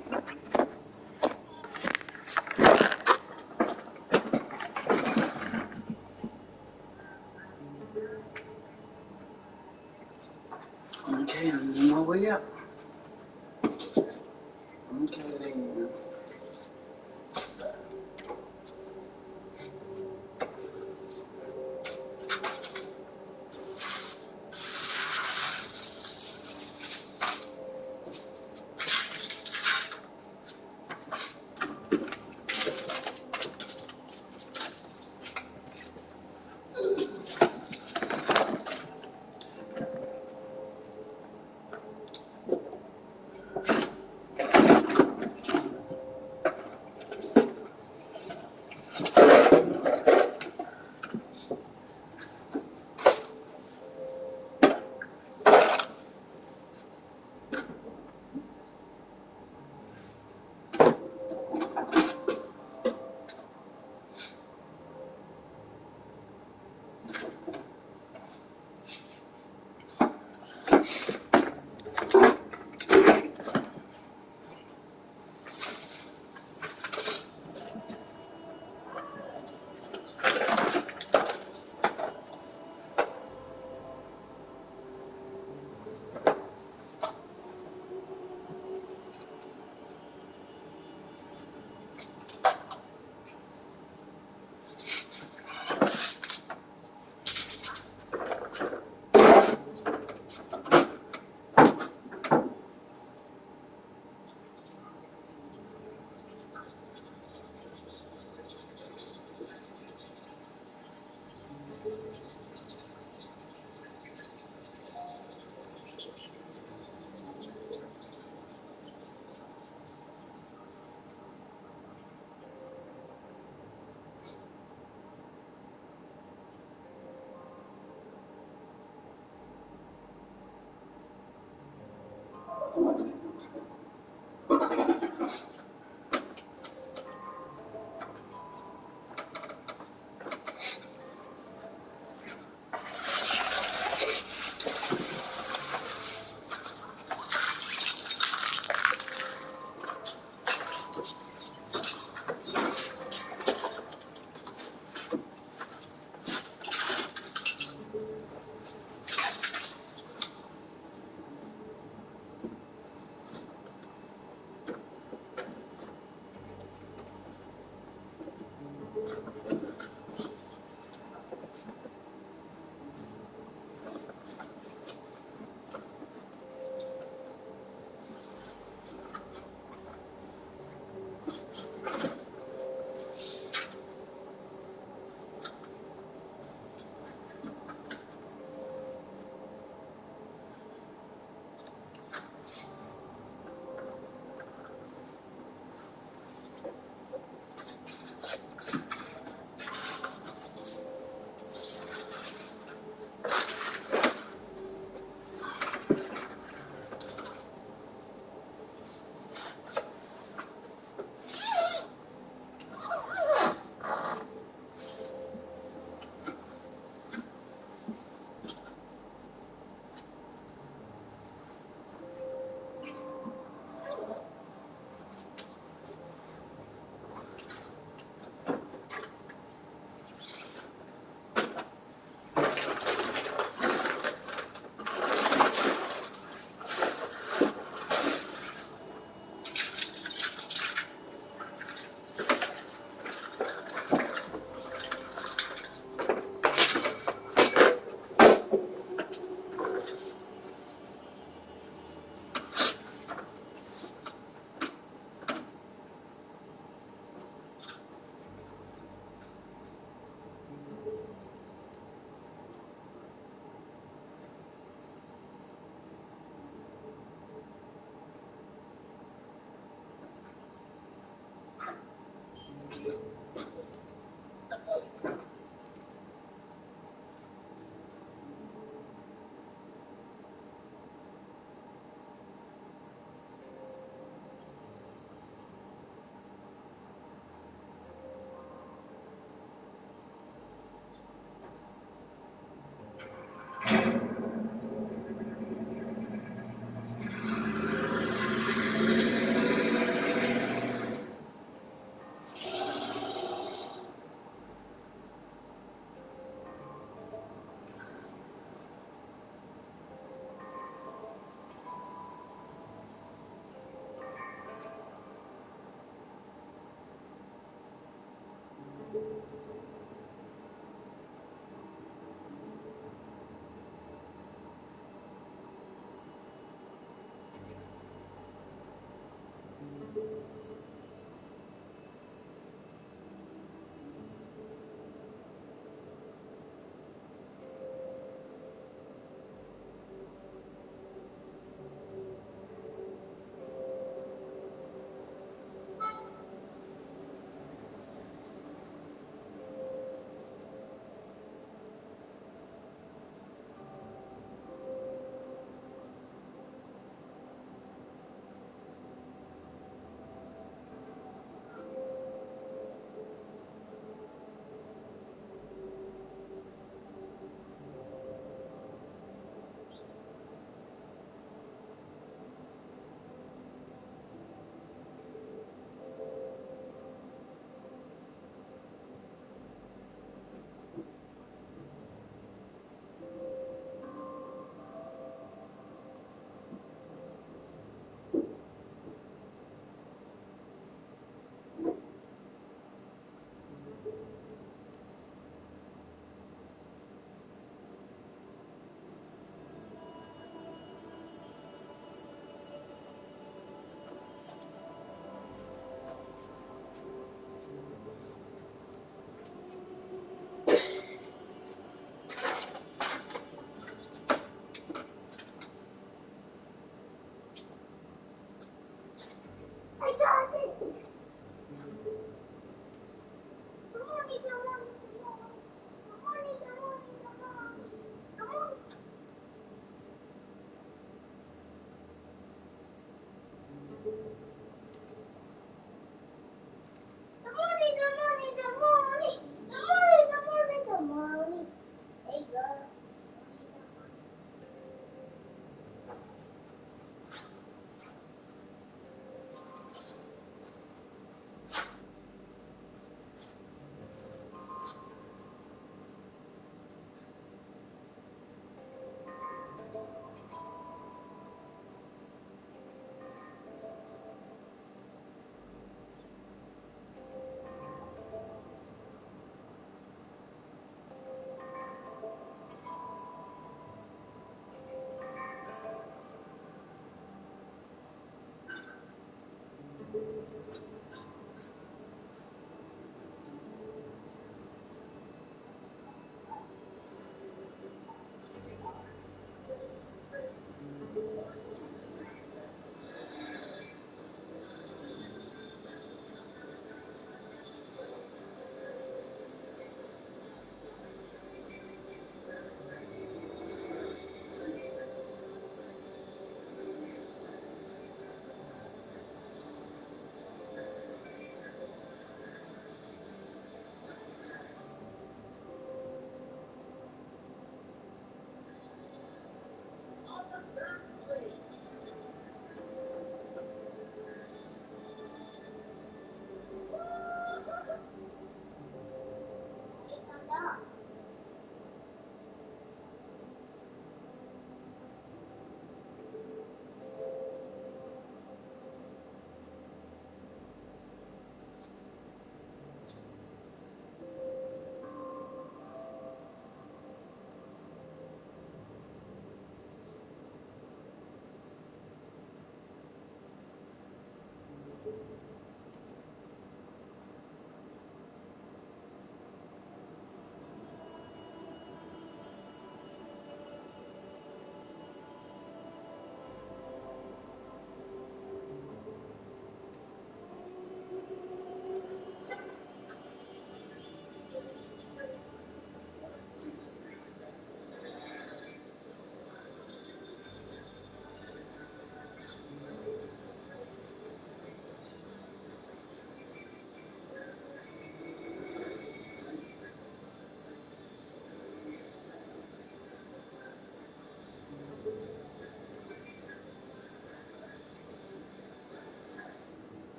Okay, I'm on my way up. Okay.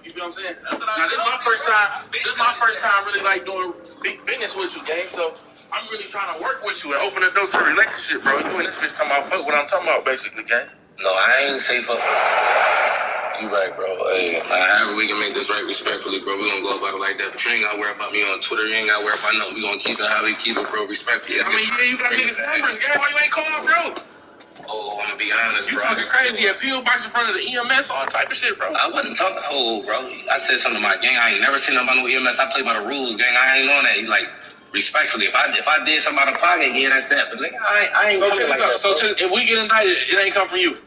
You feel what I'm saying? Now, this is my first time. This is my first time really like doing big business with you, gang. So I'm really trying to work with you and open the door to a relationship, bro. You and this bitch come out fuck what I'm talking about, basically, gang. No, I ain't say fuck. You right, bro. Hey, however we can make this right respectfully, bro. We gonna go about it like that. But you ain't gotta worry about me on Twitter. You ain't gotta worry about nothing. We gonna keep it how we keep it, bro. Respectfully. I mean, yeah, you got niggas' numbers, gang. Why you ain't calling, bro? Oh, I'm gonna be honest, you bro. You talking crazy. A PO box in front of the EMS, all type of shit, bro. I wasn't talking. Oh, bro. I said something to my gang. I ain't never seen nobody no EMS. I play by the rules, gang. I ain't on that. Like, respectfully, if I did something out of pocket, yeah, that's that. But nigga, I ain't coming like that. So if we get indicted, it ain't come from you.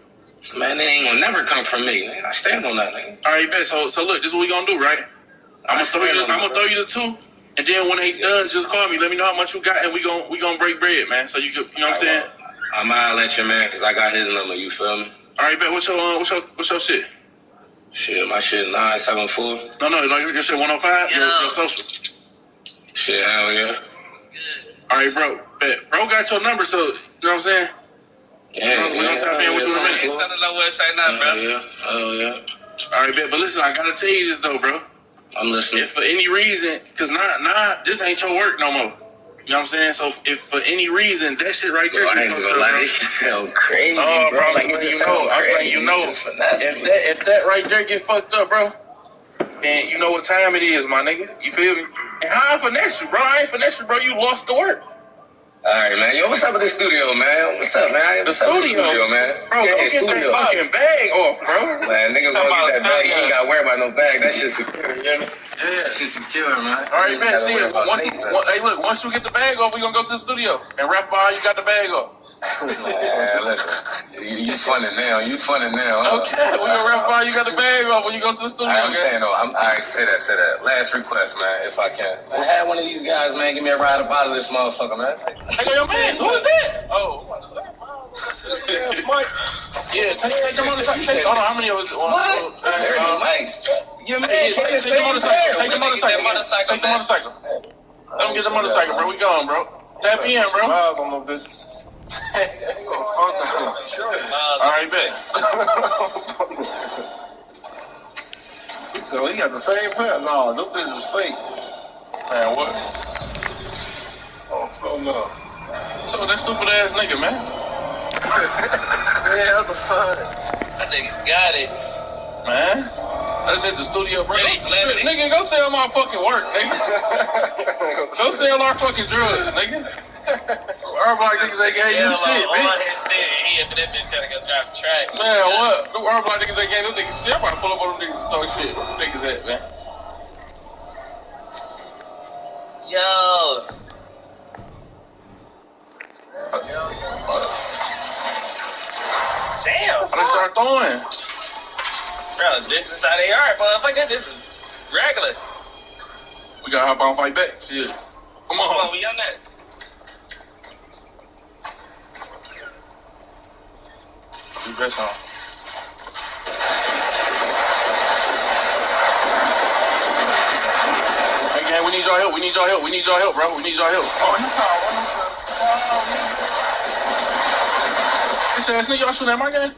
Man, it ain't gonna never come from me. Man. I stand on that, nigga. All right, bet. So look, this is what we gonna do, right? I'm gonna throw you the two, and then when they done, just call me. Let me know how much you got, and we gonna break bread, man. So you know what I'm saying? I'm gonna let your man, cause I got his number. You feel me? All right, bet. What's your shit? Shit, my shit 974. No, your shit 105. Your social. Shit, hell yeah. All right, bro. Bet. Bro got your number, so you know what I'm saying? Yeah, we're gonna tap in with you in a minute. Ain't something no website now, bro. Hell yeah. All right, bet. But listen, I gotta tell you this though, bro. I'm listening. If for any reason, cause this ain't your work no more. You know what I'm saying? So if for any reason that shit right there, I ain't gonna lie, this shit sound crazy, bro. Like, if that right there get fucked up, bro, then you know what time it is, my nigga. You feel me? And how I finesse you, bro? I ain't finesse you, bro. You lost the work. All right, man. Yo, what's up with the studio, man? What's up, man? The studio, man. Bro, go get that fucking bag off, bro. Man, niggas gonna get that bag. You ain't gotta worry about no bag. That shit's secure, you hear me? Yeah. That shit's secure, man. All right, man. See, hey, look, once you get the bag off, we gonna go to the studio and rap about how you got the bag off. Man, listen. You funny now. Okay, we gonna rap about how you got the bag off when you go to the studio. I'm saying, though, all right, say that. Last request, man, if I can. I had one of these guys, man, give me a ride up out of this motherfucker, man. I got your man. Who is that? Oh, Mike. Yeah, take the motorcycle. Hold on, how many of us? What? There are mics. Your man can't take the motorcycle. Take the motorcycle. Let him get the motorcycle, bro. We going, bro. Tap in, bro. Miles on no business. All right, bet. So he got the same pair? No, this business is fake. Man, what? Oh no. So that stupid ass nigga, man. Yeah, what the fuck? That nigga got it. Man. That's at the studio, bro. Nigga, go sell my fucking work, nigga. Go sell our fucking drugs, nigga. Our black niggas ain't gave you shit, bitch. On his city, he up in that bitch trying to go drive the track. Man, what? Our black niggas ain't gave them niggas shit. I'm about to pull up on them niggas and talk shit. Where them niggas at, man? Yo. Damn. Let's start throwing. Bro, this is how they are, motherfucker. This is regular. We gotta hop on, fight back. Yeah. Come on. We on that. We dress on. Hey, gang, we need your help, bro. We need your help. Oh, he's not. Bitch ass nigga, y'all shooting at my gang?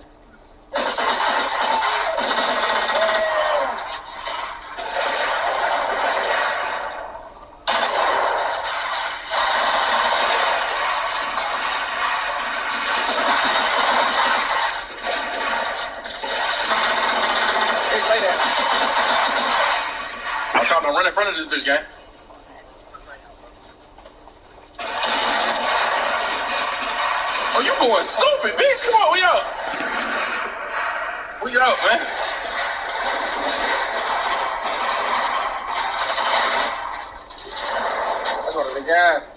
I'm trying to run in front of this bitch, gang. Oh, you going stupid, bitch. Come on, we out. We out, man. That's one of the guys.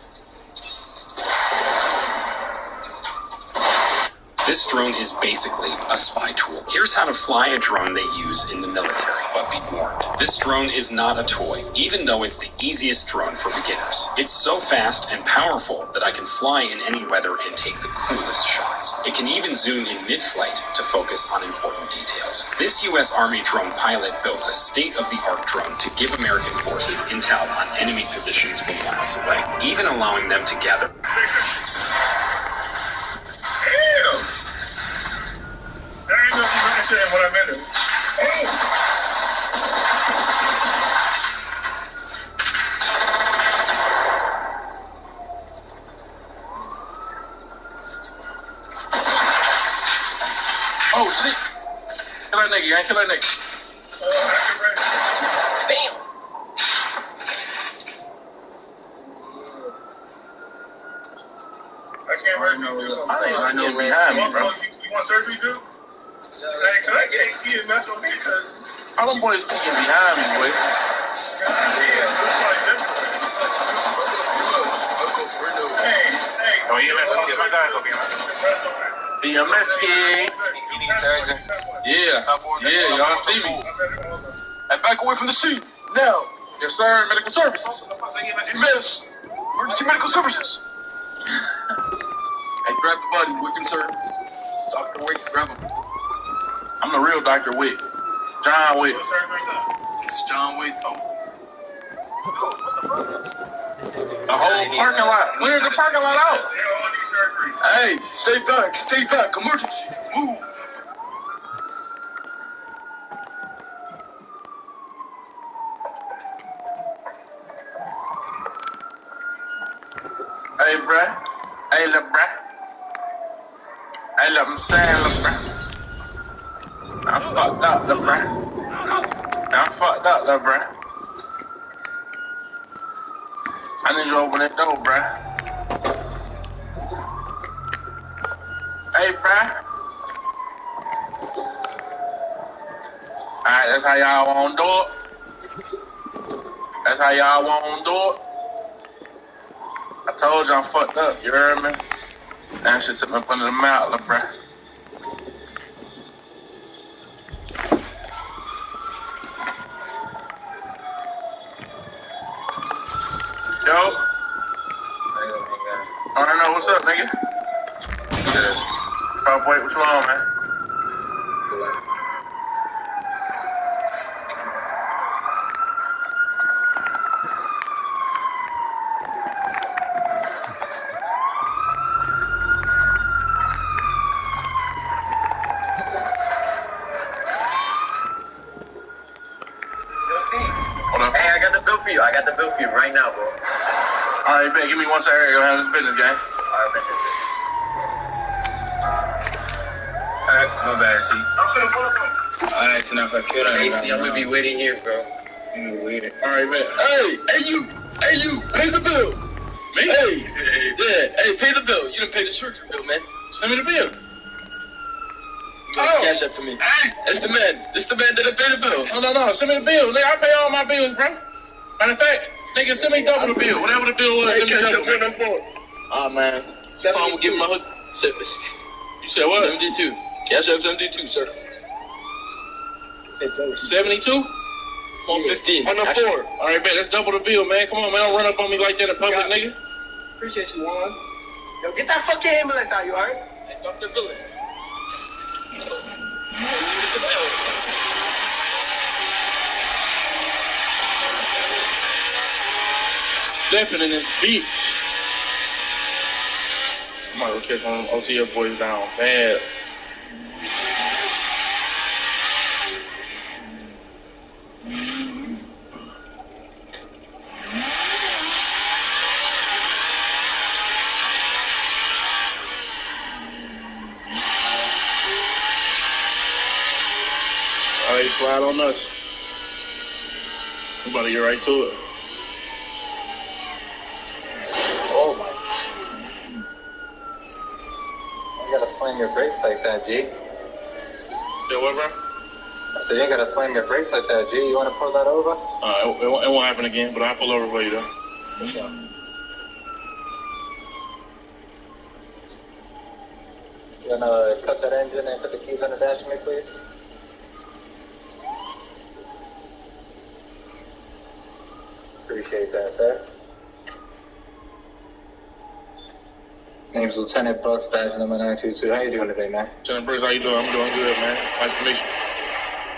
This drone is basically a spy tool. Here's how to fly a drone they use in the military, but be warned. This drone is not a toy, even though it's the easiest drone for beginners. It's so fast and powerful that I can fly in any weather and take the coolest shots. It can even zoom in mid-flight to focus on important details. This U.S. Army drone pilot built a state-of-the-art drone to give American forces intel on enemy positions from miles away, even allowing them to gather. I ain't gonna even understand what I meant. Oh shit! Kill that nigga, gang. Kill that nigga. Damn. I can't raise you. I know behind me, bro. You want surgery, dude? Hey, can I get a mess on me? Cause all them boys thinking behind me, boy. Oh, EMS, come get my guys, okay, man. EMS kid. You need surgery? Yeah, y'all see me. Hey, back away from the seat. Now. Yes, sir, medical services. EMS, emergency medical services. Hey, grab the body, Wick and sir. Dr. Wick, grab him. I'm the real Dr. Wick. John Wick. It's John Wick. Oh. The whole parking lot. Clear the parking lot out. Hey, stay back. Stay back. Emergency. Move. Hey, bruh. Hey, lil' bruh. Hey, look, I'm saying, lil' bruh. I'm fucked up, lil' bruh. I'm fucked up, lil' bruh. I need you to open that door, bruh. Hey, bruh. Alright, that's how y'all want to do it. That's how y'all want to do it. I told you I'm fucked up, you heard me? That shit took me up under the mouth, lil' bruh. Yo. I don't know, what's up, nigga? Oh, wait, what you on, man? Hey, I got the bill for you. I got the bill for you right now, bro. All right, bet. Give me 1 second. Go handle this business, gang. All right, bet. All right, my bad, see. I'm finna pull up. All right, so now if I kill that, hey, see, I'm gonna be waiting here, bro. I'm gonna be waiting. All right, bet. Hey, you, pay the bill. Me? Hey, yeah, hey, pay the bill. You didn't pay the surgery bill, man. Send me the bill. Cash up to me. Hey. It's the man. It's the man that pay the bill. No. Send me the bill. Nigga, I pay all my bills, bro. Matter of fact, nigga, send me double the bill. Whatever the bill was, send me double. Man. Phone will give my hook. You said what? 72. Cash up 72, sir. 72? 115. 104. All right, man. Let's double the bill, man. Come on, man. Don't run up on me like that in public, nigga. Appreciate you, Juan. Yo, get that fucking ambulance out, you alright? Hey, Dr. Billy. Stepping in this beach. I might go catch one of them OTF boys down bad. All right, slide on us. We about to get right to it. Oh my. slam your brakes like that, G. Yeah, what, bro? I said, you ain't gotta slam your brakes like that, G. You wanna pull that over? It won't happen again, but I'll pull over for you, though. For sure. You wanna cut that engine and put the keys on the dash for me, please? Appreciate that, sir. Name's Lieutenant Bucks, badge number 922. How you doing today, man? Lieutenant Briggs, how you doing? I'm doing good, man. Nice to meet you.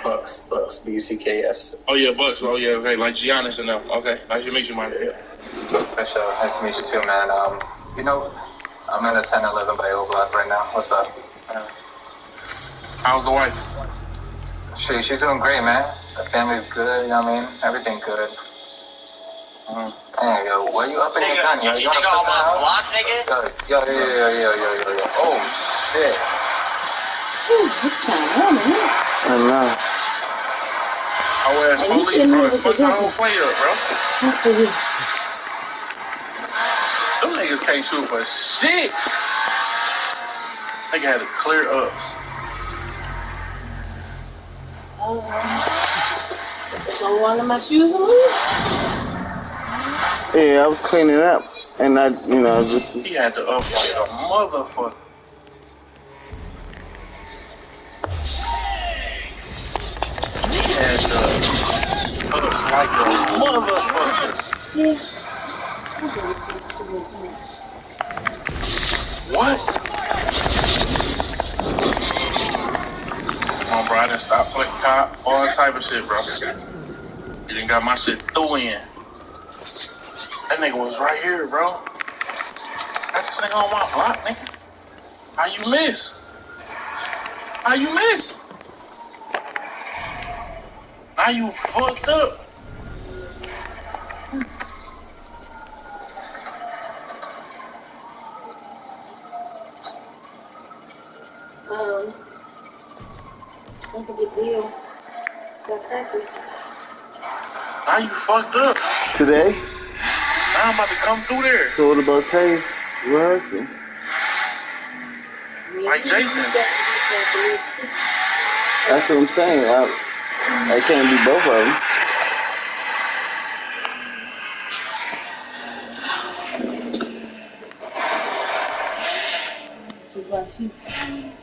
Bucks, B-U-C-K-S. Oh, yeah, Bucks. Oh, yeah, okay, like Giannis and them. Okay, nice to meet you, man. Yeah. For sure. Nice to meet you too, man. You know, I'm in a 1011 by O Block right now. What's up? How's the wife? She's doing great, man. The family's good, you know what I mean? Everything good. Hey, yo, where you up in your gun, yo? You wanna put that out? Block, nigga? Yo. Oh, shit. What's going on, man? I know. Oh, ass Hey, you police, sitting bro. here with your Fuck the whole jacket. play up, bro. What's for you? Them niggas can't shoot for shit. Nigga had to clear ups. So one of my shoes on? Yeah, I was cleaning up, and I, just. He had to up like a motherfucker. He had to up like a motherfucker. Yeah. What? Come on, bro. I done stopped playing cop, all type of shit, bro. He done got my shit through in. That nigga was right here, bro. That's this nigga on my block, nigga. How you miss? How you miss? Now you fucked up. That's a good deal. Got practice. Now you fucked up. Today? Now I'm about to come through there. So what about Taze rehearsal? Like Jason. That's what I'm saying. I can't do both of them. Which is why she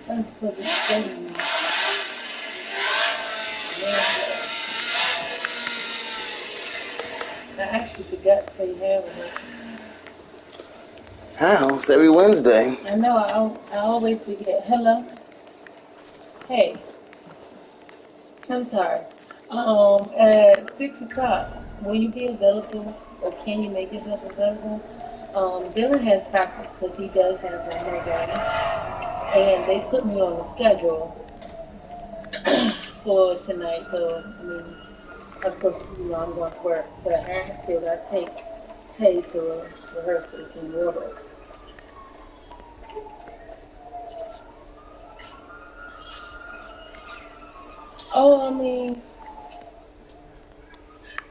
was supposed to stay with me. I actually forgot to tell you how it was. How? It's every Wednesday. I know, I always forget. Hello? Hey. I'm sorry. At 6 o'clock, will you be available, or can you make yourself available? Dylan has practice, but he does have one more game. And they put me on the schedule for tonight, so, I mean, of course, I'm going to work, but I still got to take Tay to a rehearsal in Warwick. Oh, I mean,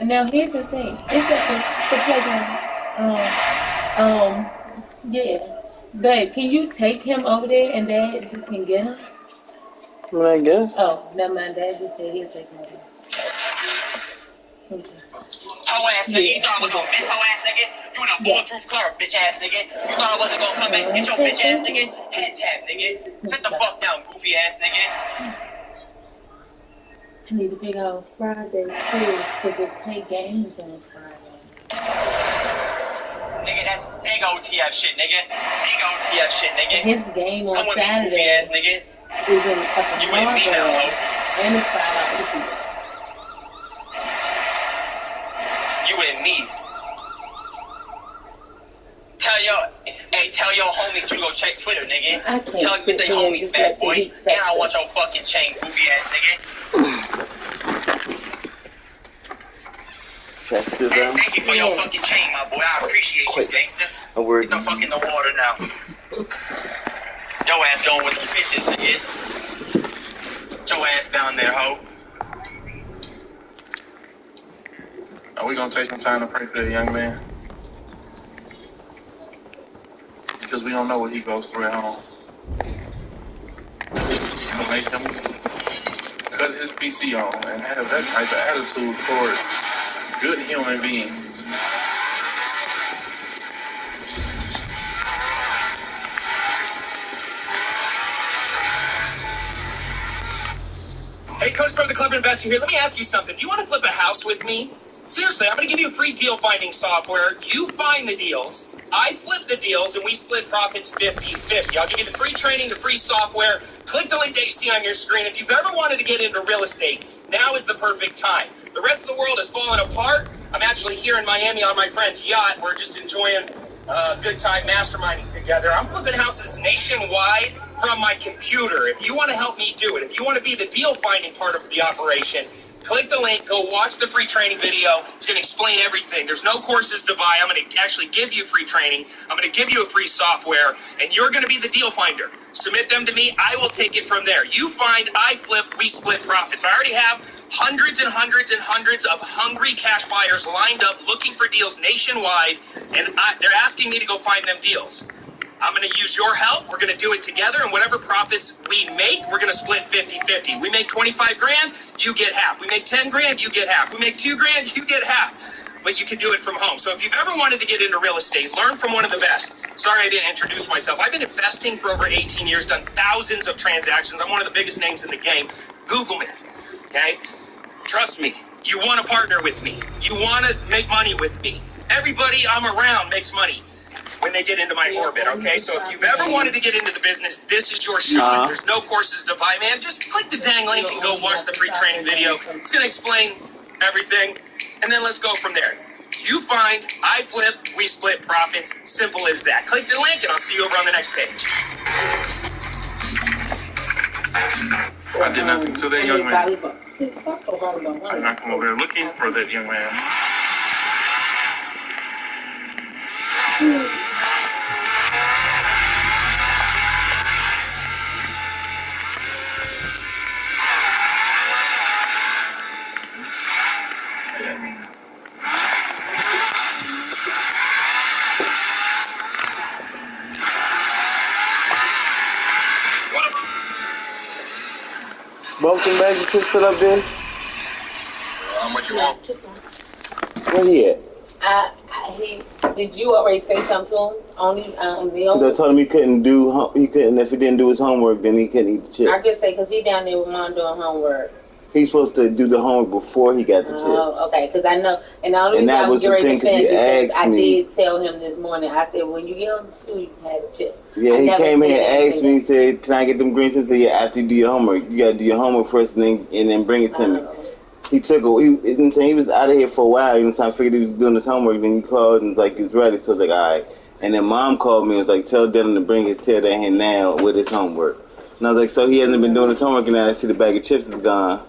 now here's the thing. It's at the playground. Yeah. Babe, can you take him over there and Dad just can get him? Well, I guess. Oh, never mind. Dad just said he'll take him over. Okay. Hoe ass nigga, you thought I was gonna miss hoe ass nigga? You in a bulletproof car, bitch ass nigga. You thought I wasn't gonna come back and get your bitch ass nigga? Head tap, nigga. Sit the fuck down, goofy ass nigga. I need to figure out Friday too, because they take games on Friday. Nigga, that's big OTF shit, nigga. Big OTF shit, nigga. His game on Come with me, Saturday goofy ass nigga. is in fucking You with me now, ho. and it's $5. You and me. Tell your homies you go check Twitter, nigga. I can't tell them sit they there and homies just back, let the boy. heat And fester. I want your fucking chain, goofy ass nigga. Fester them. Thank you for your fucking chain, my boy. I appreciate you, gangster. A word. Get the fuck in the water now. Your ass going with the fishes, nigga. Get your ass down there, ho. Are we gonna take some time to pray for the young man? Because we don't know what he goes through at home. make him cut his PC on and have that type of attitude towards good human beings. Hey, Coach Bro, the Clever Investor here. Let me ask you something. Do you want to flip a house with me? Seriously, I'm going to give you a free deal finding software. You find the deals, I flip the deals, and we split profits 50-50. I'll give you the free training, the free software. Click the link that you see on your screen. If you've ever wanted to get into real estate, now is the perfect time. The rest of the world is falling apart. I'm actually here in Miami on my friend's yacht. We're just enjoying a good time masterminding together. I'm flipping houses nationwide from my computer. If you want to help me do it, if you want to be the deal finding part of the operation, click the link, go watch the free training video. It's going to explain everything. There's no courses to buy. I'm going to actually give you free training. I'm going to give you a free software, and you're going to be the deal finder. Submit them to me. I will take it from there. You find, I flip, we split profits. I already have hundreds and hundreds and hundreds of hungry cash buyers lined up looking for deals nationwide, and they're asking me to go find them deals. I'm going to use your help. We're going to do it together, and whatever profits we make, we're going to split 50-50. We make 25 grand, you get half. We make 10 grand, you get half. We make 2 grand, you get half. But you can do it from home. So if you've ever wanted to get into real estate, learn from one of the best. Sorry I didn't introduce myself. I've been investing for over 18 years, done thousands of transactions. I'm one of the biggest names in the game. Google me, okay? Trust me. You want to partner with me. You want to make money with me. Everybody I'm around makes money when they get into my orbit, okay? So if you've ever wanted to get into the business, this is your shot. There's no courses to buy, man. Just click the dang link and go watch the free training video. It's going to explain everything, and then let's go from there. You find, I flip, we split profits. Simple as that. Click the link, and I'll see you over on the next page. I did nothing to that young man. I did not come over there looking for that young man. Both them bags of chips still up there? How much you want? Where he at? Did you already say something to him? Only I told him he couldn't if he didn't do his homework, then he couldn't eat the chips. I just say because he down there with mom doing homework. He's supposed to do the homework before he got the chips. Oh, okay. Because I know, and the only reason I was getting ready to defend because I did tell him this morning. I said, when you get home to school, you can have the chips. Yeah, he came here and asked me. He said, "Can I get them green chips?" Yeah, after you do your homework, you gotta do your homework first, and then bring it to me. He took he was out of here for a while. I figured he was doing his homework. Then he called and he was ready. So I was like, all right. And then mom called me and was like, tell Dylan to bring his tail down here now with his homework. And I was like, so he hasn't been doing his homework, and now I see the bag of chips is gone.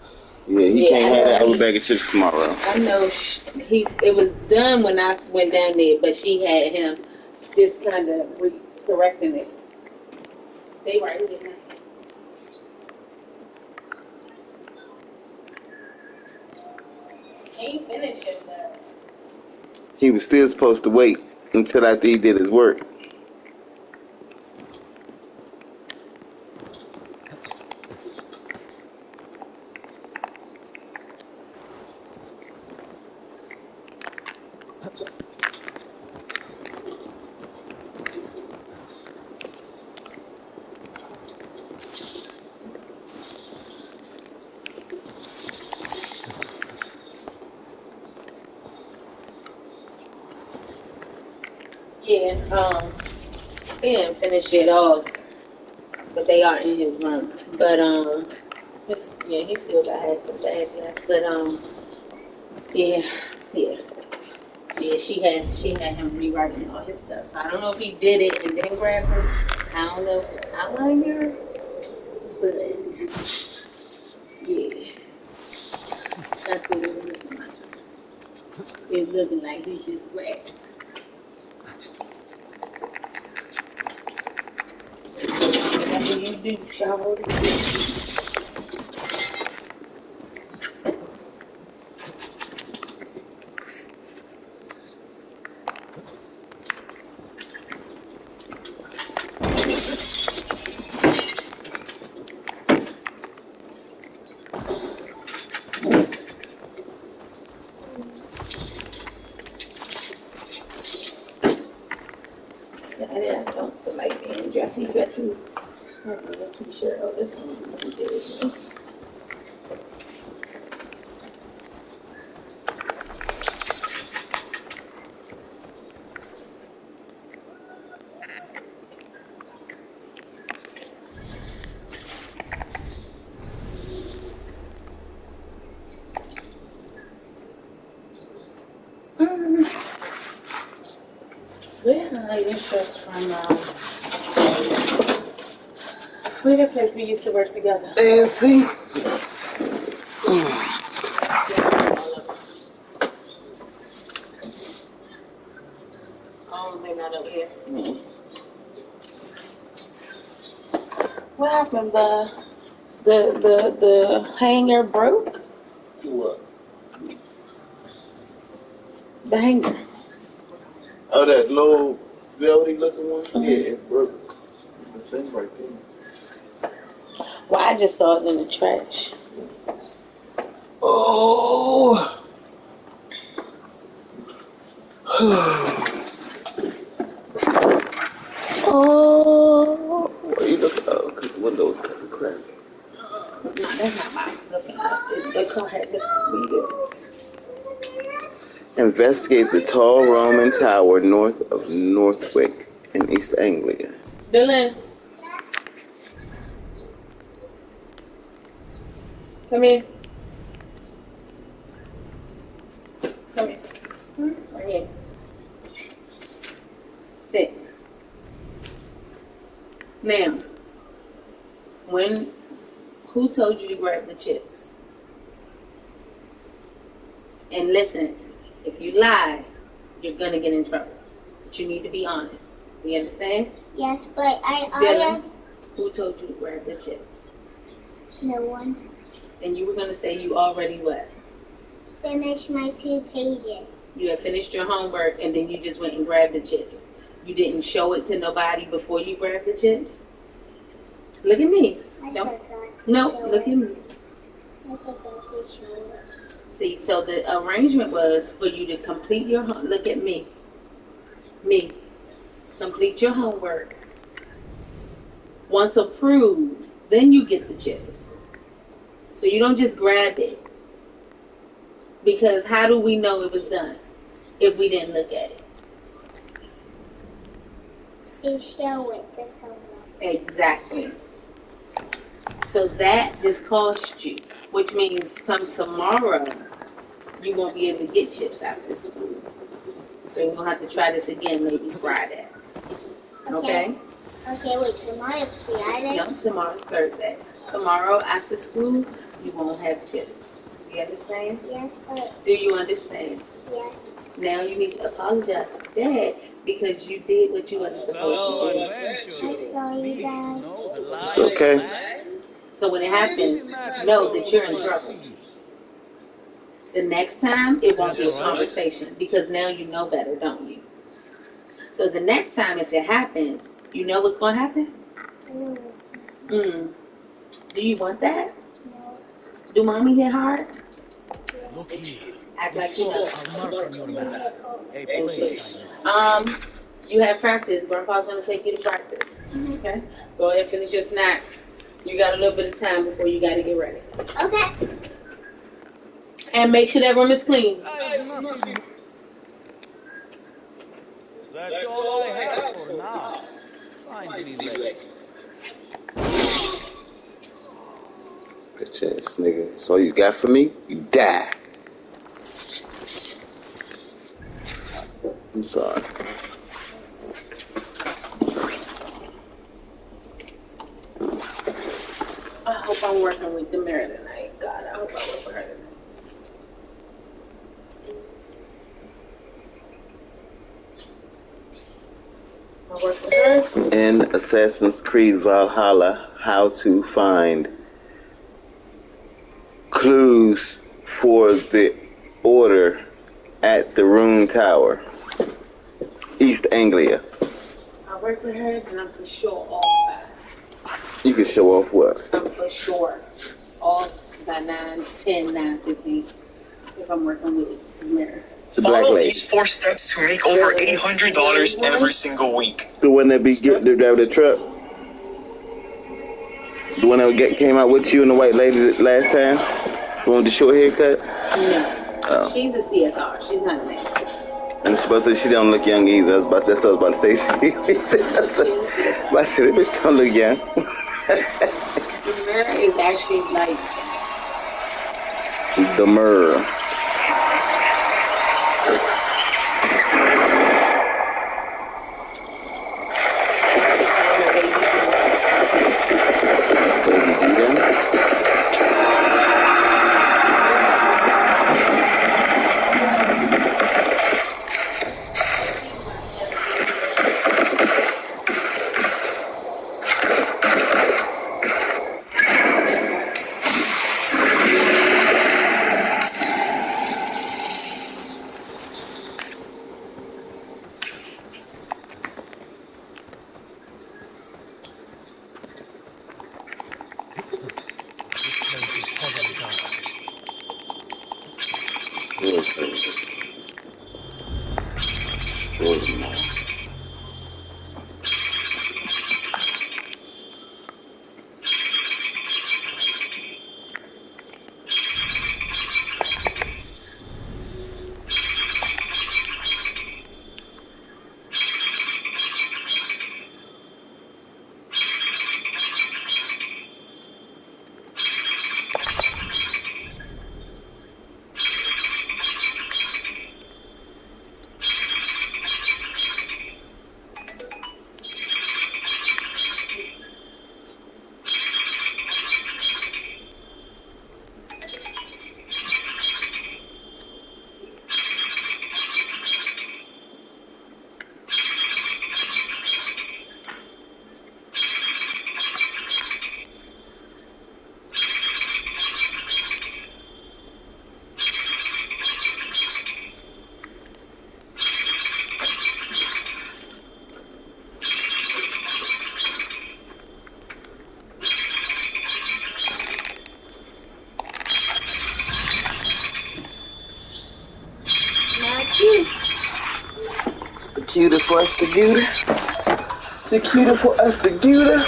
Yeah, he can't have that other bag of chips tomorrow. I know it was done when I went down there, but she had him just kind of correcting it. They right here. He finished it, but he was still supposed to wait until after he did his work. yeah, he didn't finish it all, but they are in his room. But he still got half the bag left. But yeah. She had him rewriting all his stuff. So I don't know if he did it and then grabbed it. I don't know if the outline here, but yeah, that's what it's looking like. It's looking like he just grabbed it. Whatever you do, shower. decided I don't feel like being dressy. I have a t-shirt. Oh, this one is too big. Where are your shirts from? Where the place we used to work together? ASC. Oh, they're not over here. What happened? The hanger broke? What? The hanger. Oh, that little velvety looking one? Yeah, it broke. The thing right there. Well, I just saw it in the trash. Oh. Oh. What are you looking at? Because the window is kind of cracked. No, that's not what I was looking at. The car had looked Investigate the tall Roman tower north of Northwick in East Anglia. Dylan. Come in. Come here. Right here. Sit. Now, who told you to grab the chips? And listen, if you lie, you're gonna get in trouble. But you need to be honest. Do you understand? Yes, but Dylan, who told you to grab the chips? No one. And you were gonna say you already what? Finished my 2 pages. You had finished your homework and then you just went and grabbed the chips. You didn't show it to nobody before you grabbed the chips? Look at me. Look at me. See, so the arrangement was for you to complete your look at me. Complete your homework. Once approved, then you get the chips. So you don't just grab it. Because how do we know it was done if we didn't look at it? You show it to someone. Exactly. So that just cost you, which means come tomorrow, you won't be able to get chips after school. So you're going to have to try this again maybe Friday. Okay? Okay, wait, tomorrow's Friday? No, tomorrow's Thursday. Tomorrow after school, you won't have chips. You understand? Yes, but... Do you understand? Yes. Now you need to apologize to Dad because you did what you wasn't supposed to do. I'm sorry, Dad. It's okay. So when it happens, know that you're in trouble. The next time, it won't be a conversation because now you know better, don't you? So the next time, if it happens, you know what's going to happen? Do you want that? No. Do mommy hit hard? Look here. Act like you know. I'll mark on your map. A place You have practice. Grandpa's going to take you to practice. Okay? Go ahead and finish your snacks. You got a little bit of time before you got to get ready. Okay. And make sure that room is clean. That's all I have for now. Find me later. Bitch ass nigga. That's all you got for me? You die. I'm sorry. I hope I'm working with the mirror tonight. God, I hope I work with her tonight. I work with her. In Assassin's Creed Valhalla, how to find clues for the order at the Rune Tower, East Anglia. I work with her, and I'm for sure off by. You can show off what? I'm for sure off by 9:10, 9:15 if I'm working with the mirror. The black Follow lady. these 4 steps to make over $800 every single week. The one that be get to drive the truck. The one that came out with you and the white lady last time. The one with the short haircut. No, she's a CSR. She's not a man. I'm supposed to say she don't look young either. That's what I was about to say. But I said, this bitch don't look young. The mirror is actually like... The mirror. The cuter for us, the gooder. The cuter for us, the gooder.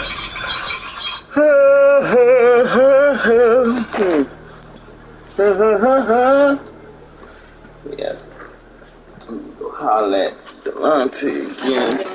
Yeah. I'm gonna go holler at Delonte again.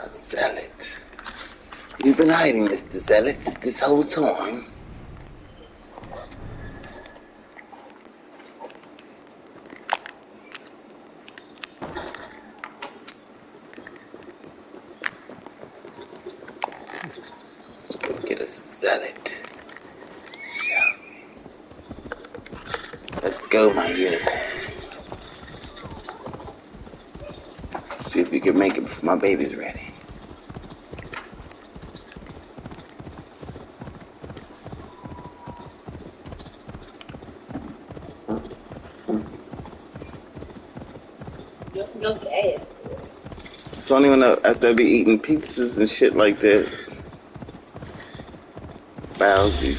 Zealot. You've been hiding, Mr. Zealot, this whole time. Let's go get us a Zealot. Shall we? Let's go, my unicorn. See if we can make it before my baby's ready. Your gas. It's only when after I be eating pizzas and shit like that. Bowsy.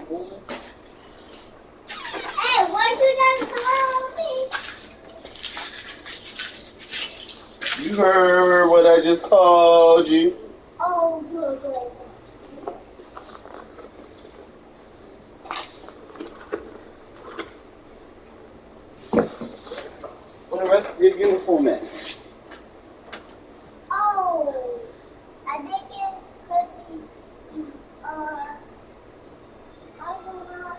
Hey, weren't you done tomorrow with me? You heard what I just called you. Oh, good, good. Where the rest of your uniform at? Oh, I think it could be, I don't know.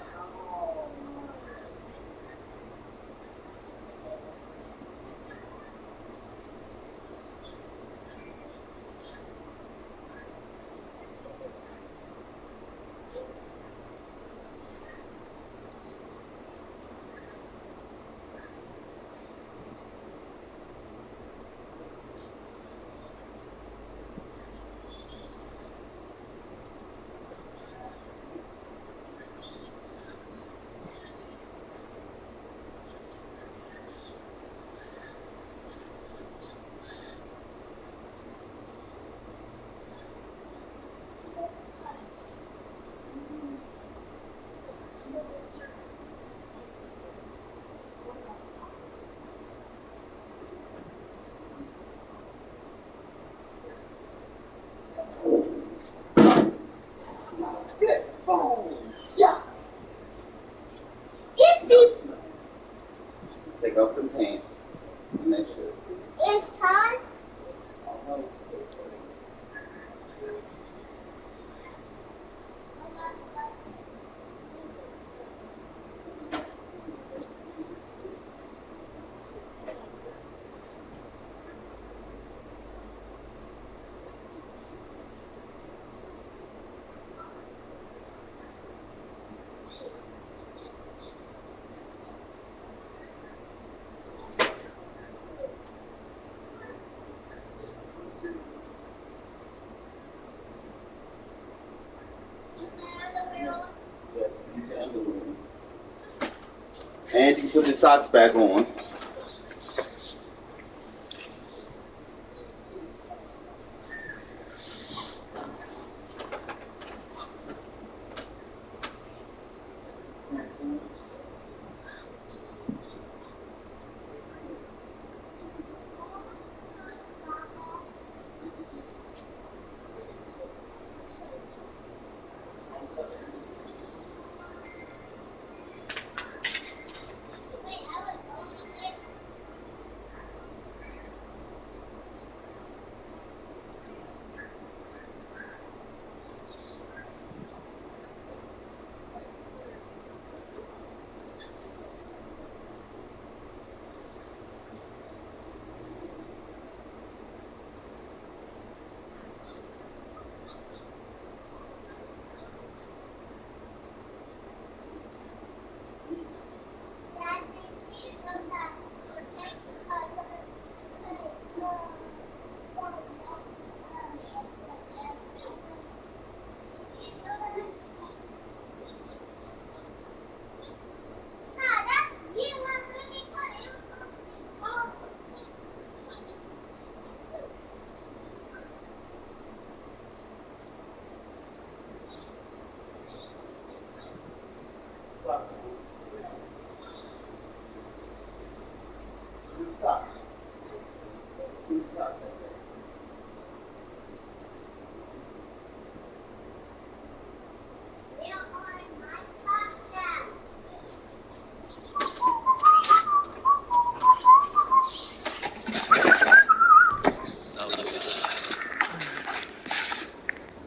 Take off the pants. And that shit. It's time. And you can put your socks back on.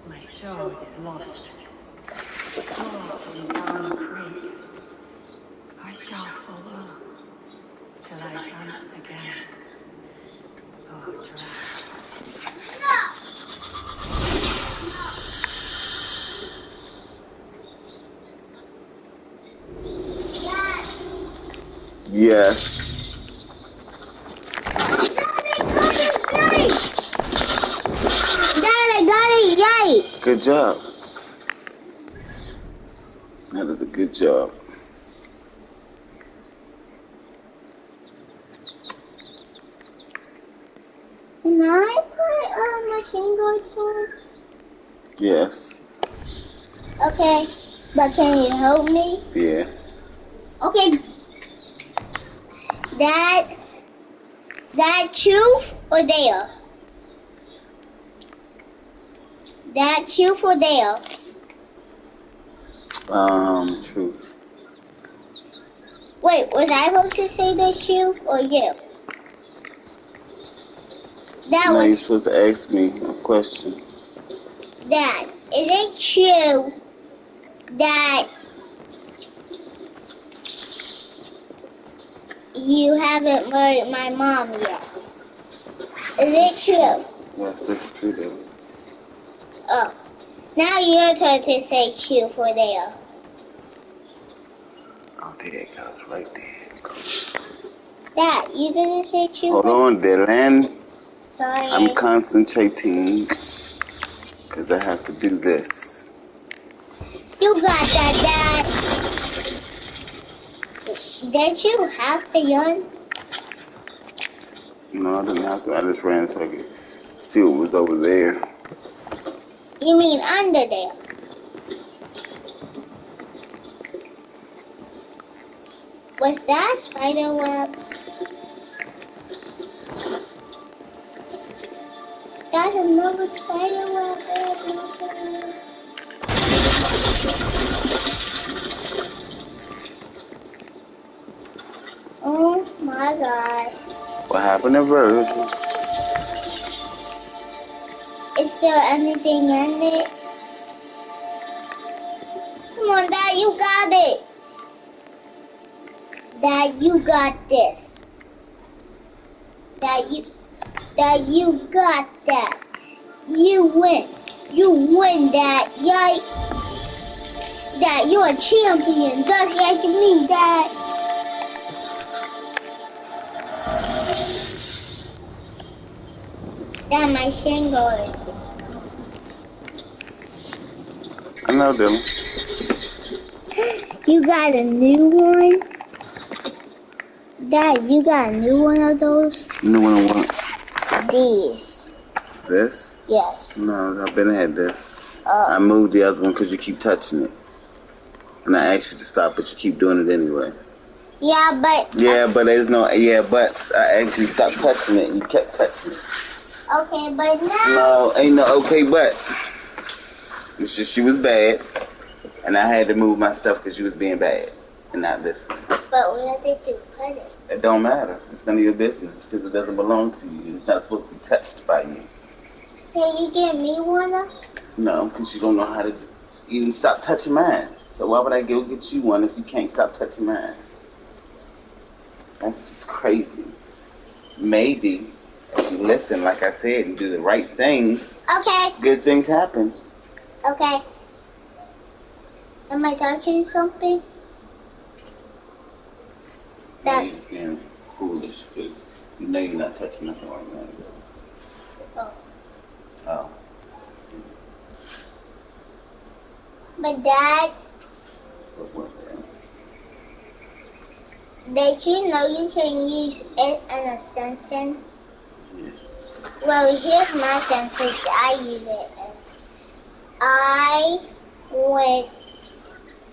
My sword is lost. Far from down creek. I shall follow till I dance again. Oh, Yes. Dad, I got it right. Good job. That is a good job. Can I put my machine gun sword? Yes. Okay. But can you help me? Yeah. Okay. That truth or dare? That truth or dare? Truth. Wait, was I supposed to say the truth or you? Now you're supposed to ask me a question. Dad, is it true that you haven't married my mom yet? Is it true? Yes, that's true though. Oh. Now your turn to say truth or dare. Oh, there it goes, right there. Dad, you didn't say truth. Hold on, Dylan. Sorry. I'm concentrating because I have to do this. You got that, Dad. Did you have to yawn? No, I didn't have to. I just ran so I could see what was over there. You mean under there? Was that a spider web? That's another spider web. Oh my God. What happened to Virgil? Is there anything in it? Come on, Dad, you got it. Dad, you got this. Dad, you got that. You win. You win, Dad. Yikes. Dad, you're a champion. Just like me, Dad. Dad, my shingle. I know, Dylan. You got a new one? Dad, you got a new one of those? New one of what? These. This? Yes. No, I've been had this. I moved the other one because you keep touching it. And I asked you to stop, but you keep doing it anyway. Yeah, but... Yeah, but there's no yeah buts. I asked you to stop touching it, and you kept touching it. Okay, but now... No, ain't no okay but. It's just she was bad, and I had to move my stuff because you was being bad and not listening. But where did you put it? It don't matter. It's none of your business because it doesn't belong to you. It's not supposed to be touched by you. Can you get me one? No, because you don't know how to even stop touching mine. So why would I go get you one if you can't stop touching mine? That's just crazy. Maybe if you listen, like I said, and do the right things, okay, good things happen. Okay. Am I touching something? That... You're being foolish because you know you're not touching nothing right now. Oh. Oh. But Dad... Did you know you can use it in a sentence? Yes. Well, here's my sentence I use it in. I went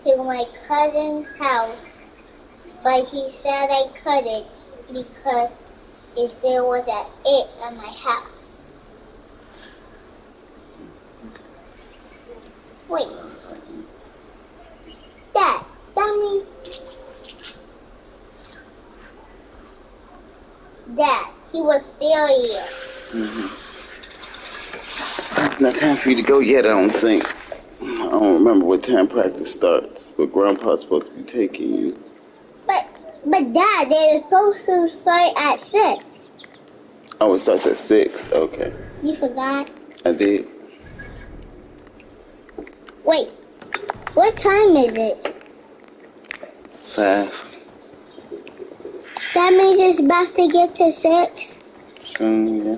to my cousin's house, but he said I couldn't because if there was an it in my house. Wait. Dad, dummy. Dad, he was serious. It's not time for you to go yet, I don't think. I don't remember what time practice starts, but Grandpa's supposed to be taking you. But Dad, they're supposed to start at 6. Oh, it starts at 6. Okay. You forgot? I did. Wait, what time is it? 5. That means it's about to get to 6. Yeah.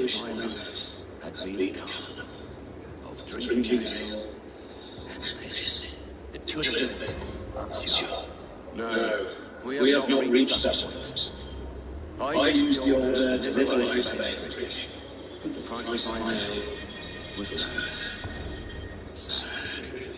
wish my life had been a calm of drinking ale and pissing. It could have been, I'm sure. No, we have not reached that point. I used the order to live a life of ale drinking, but the price of my ale was murder. Sad, really.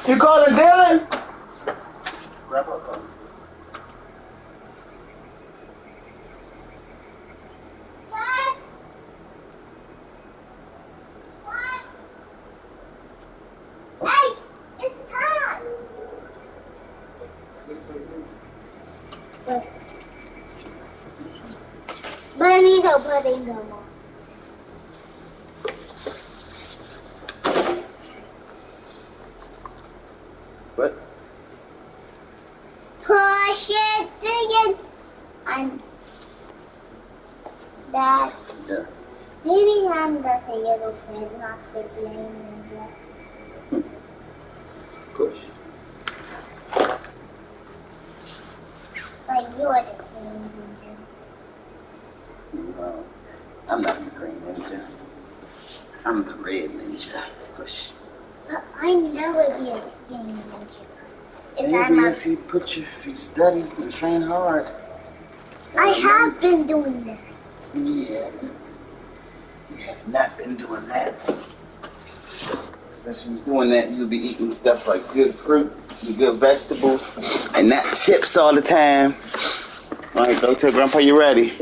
You calling Dylan? Grab her. Hey, it's time. But I need to put in the more. What? Push it again. I'm Dad. Yes. Maybe I'm the little kid, not the green ninja. Push. Like you're the green ninja. No, I'm not the green ninja. I'm the red ninja. Push. But I never be a green ninja. Maybe if you study and train hard. I have been doing that. Yeah. You have not been doing that. If you were doing that, you'll be eating stuff like good fruit and good vegetables and not chips all the time. All right, go tell Grandpa you're ready.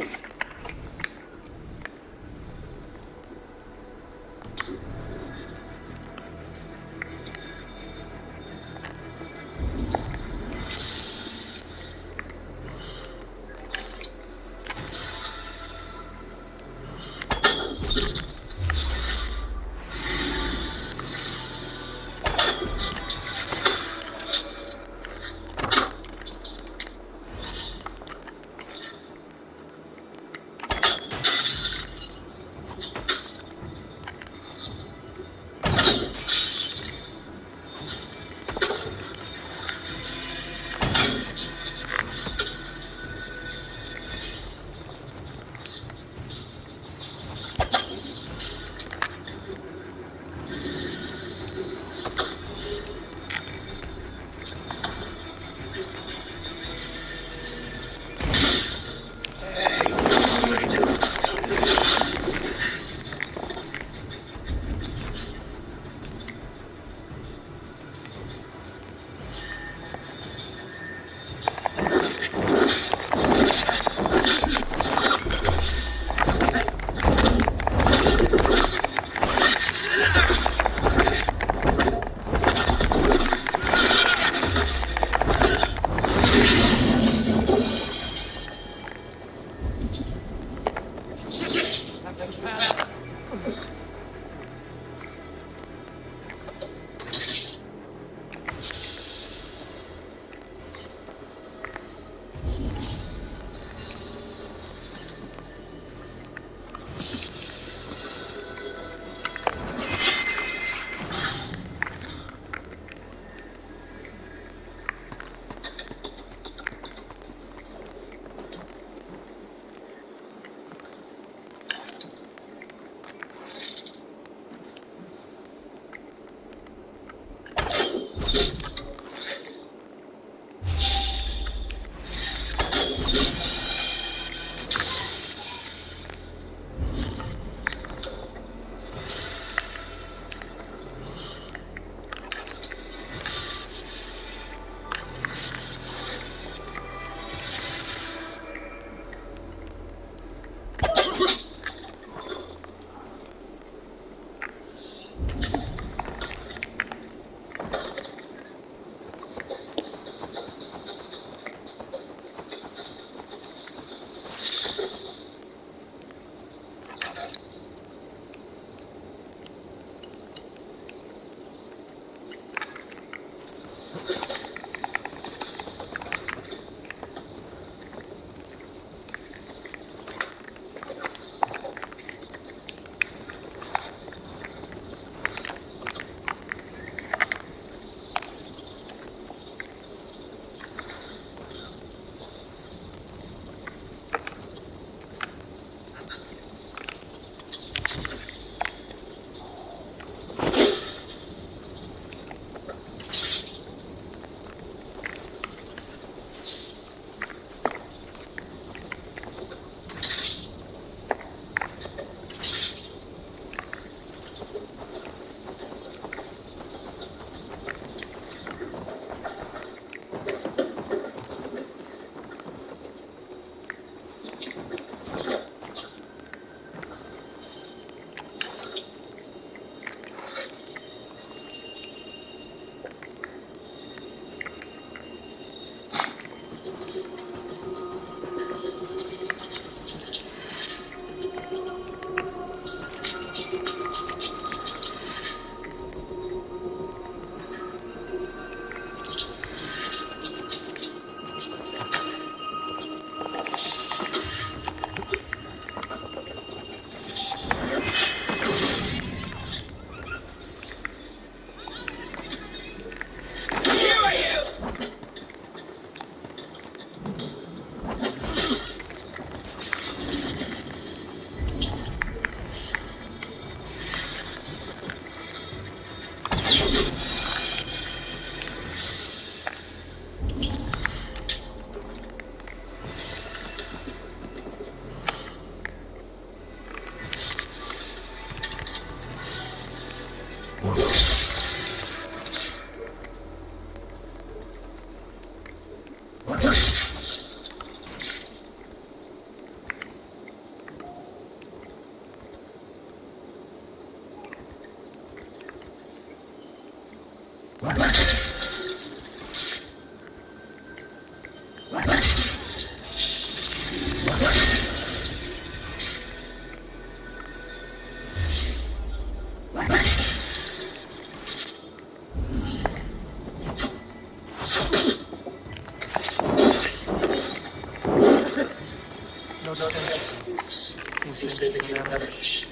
defenses. Things been taken on average.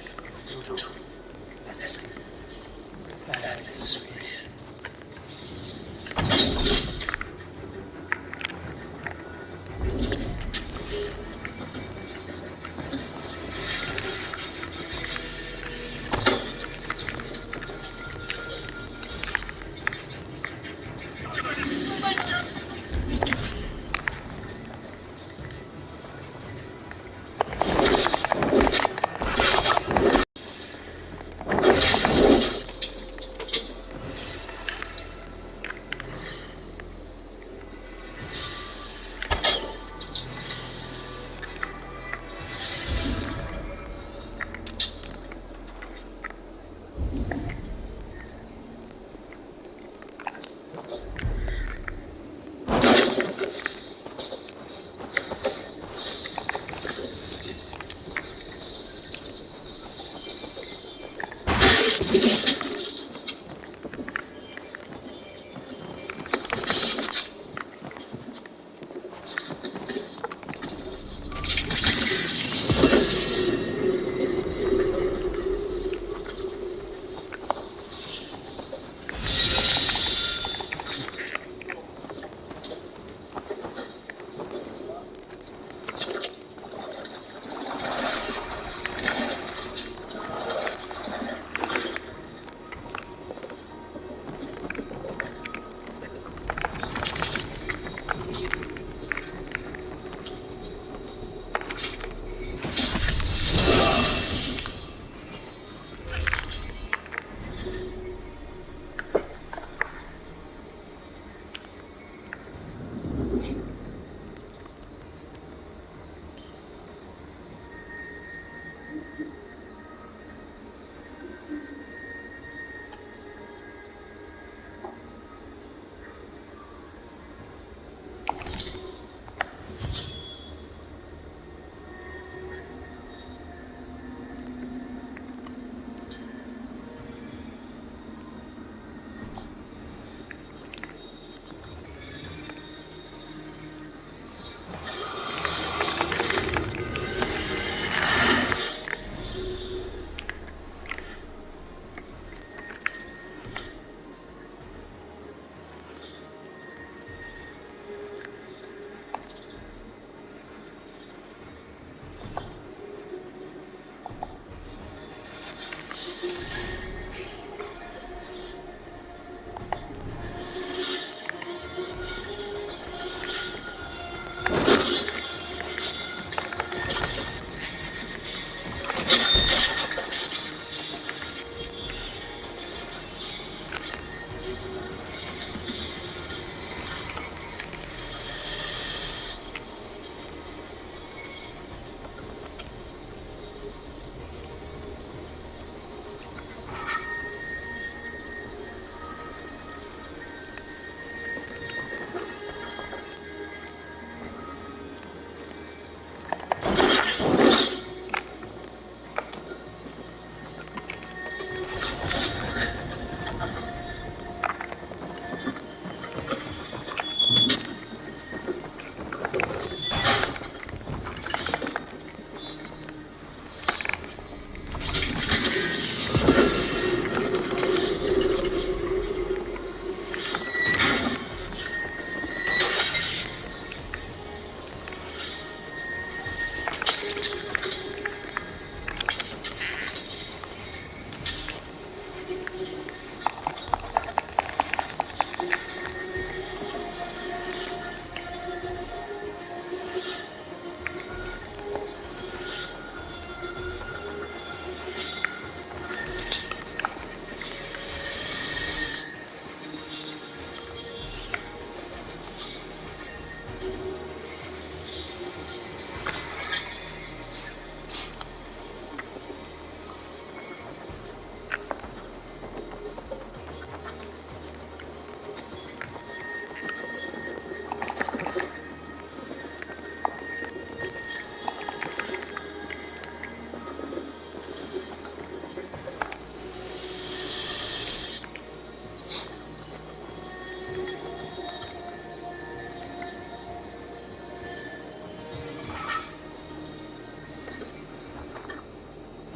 That is real.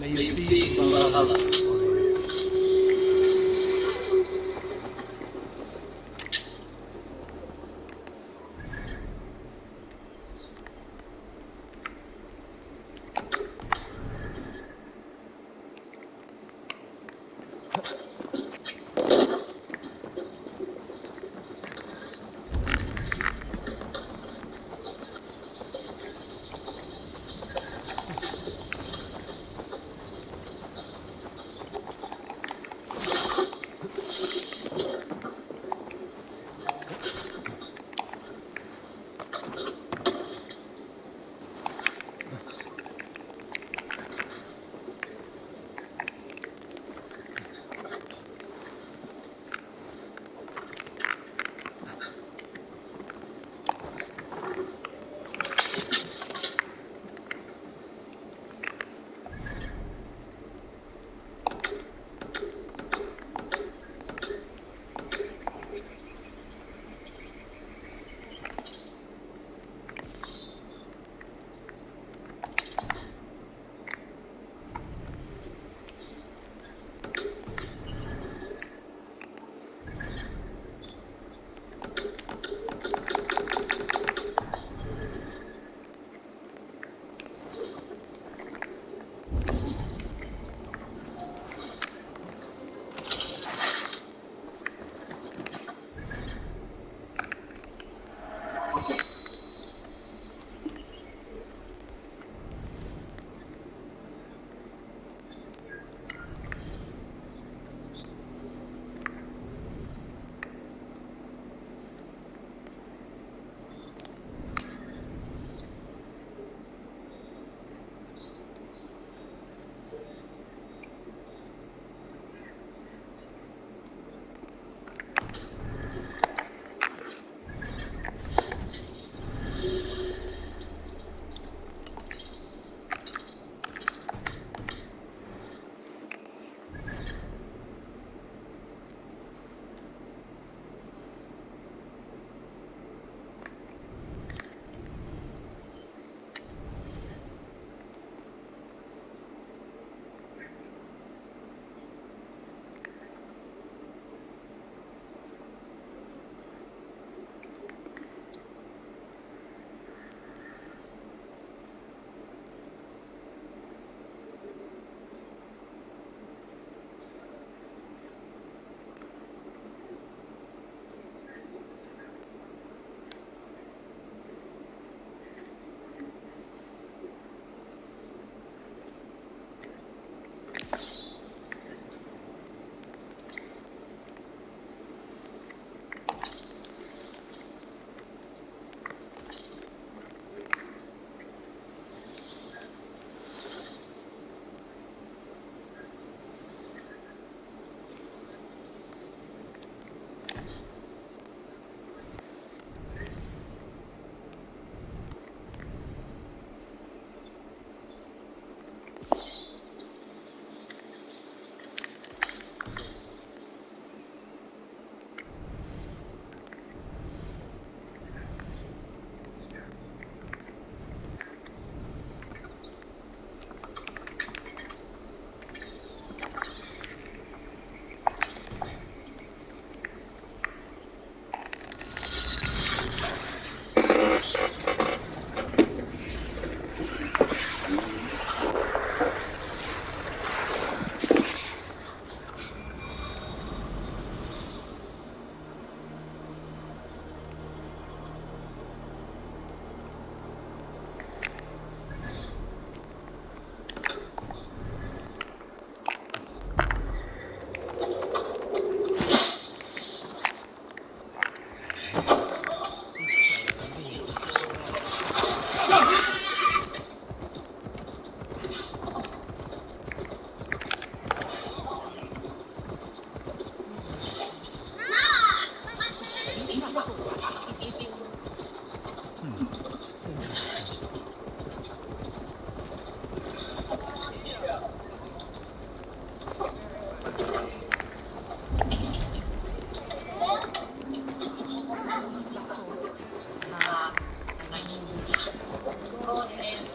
May you feast in Valhalla, warrior.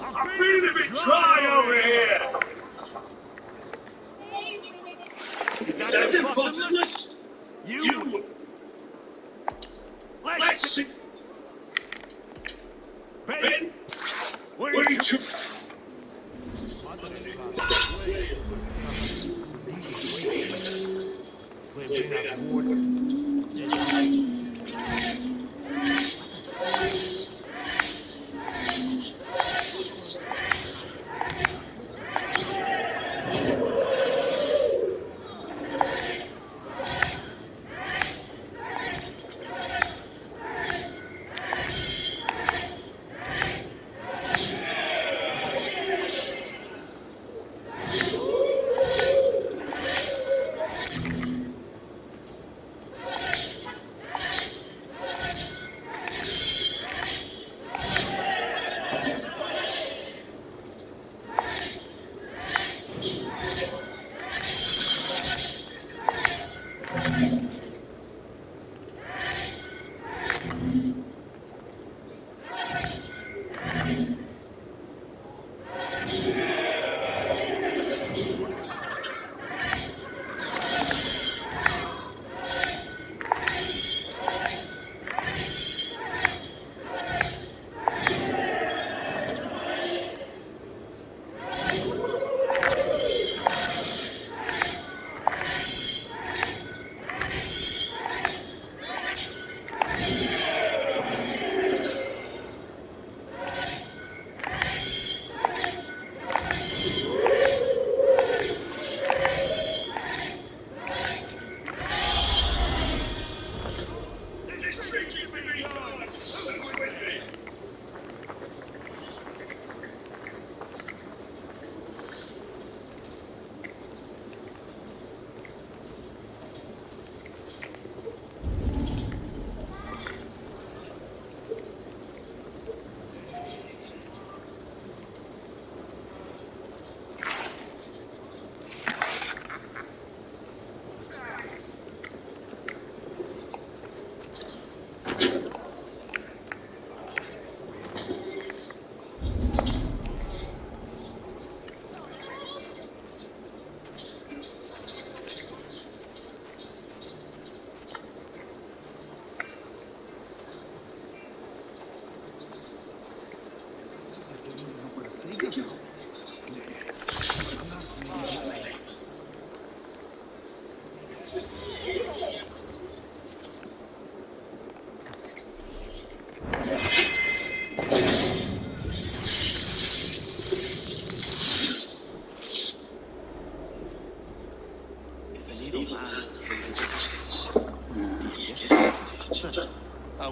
I'm feeling a bit dry over here. Ben! Where did you...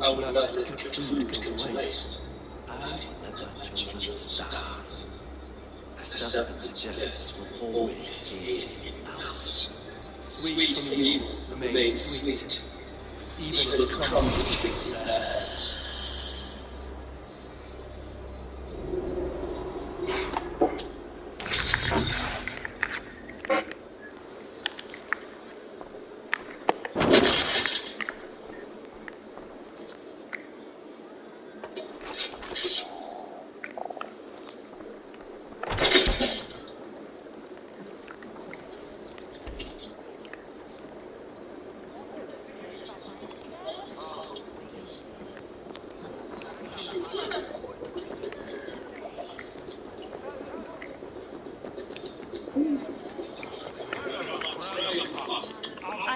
I would not let good food go to waste. I would let my children starve. A serpent's death will always aid in malice. Sweet from you remains sweet, even if it comes with bad.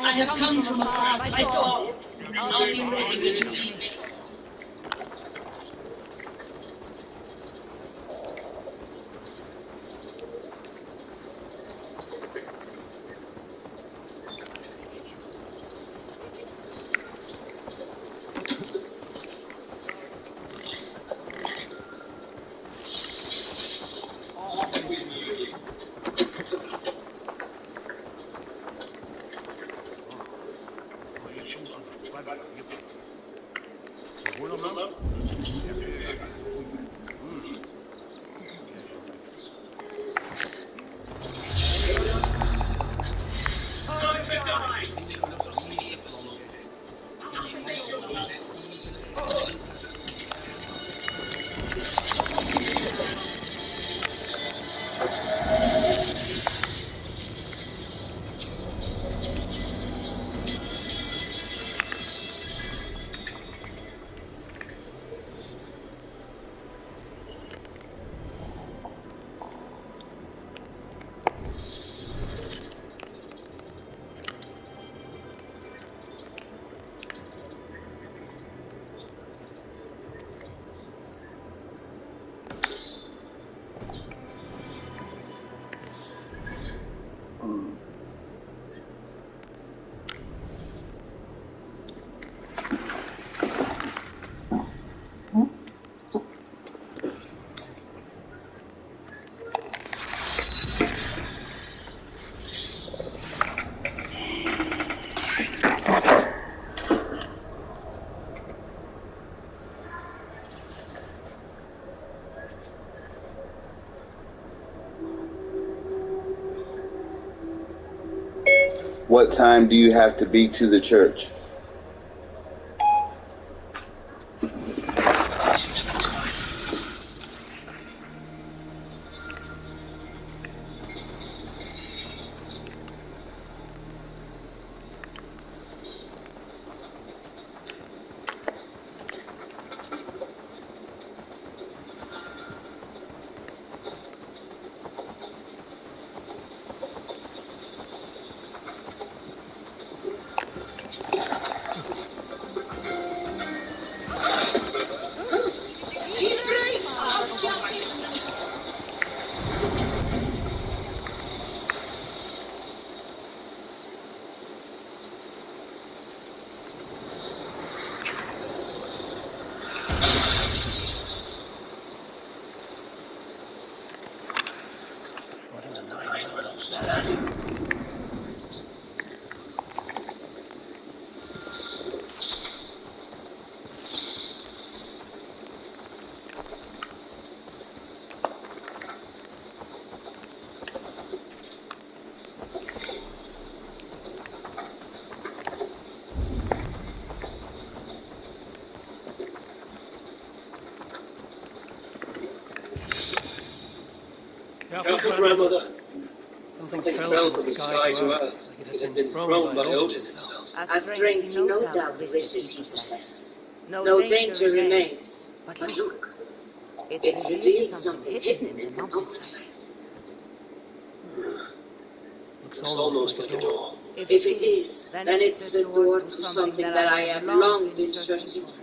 I have come from afar. I thought I'll be ready when you leave. What time do you have to be to the church? Careful, grandmother. Something fell from the sky to earth, like it had been thrown by Odin himself. A strength he no doubt wishes he possessed. No danger remains. But look, it reveals something hidden in the mountainside. Looks almost like a door. If it is, then it's the door to something that I have long been searching for.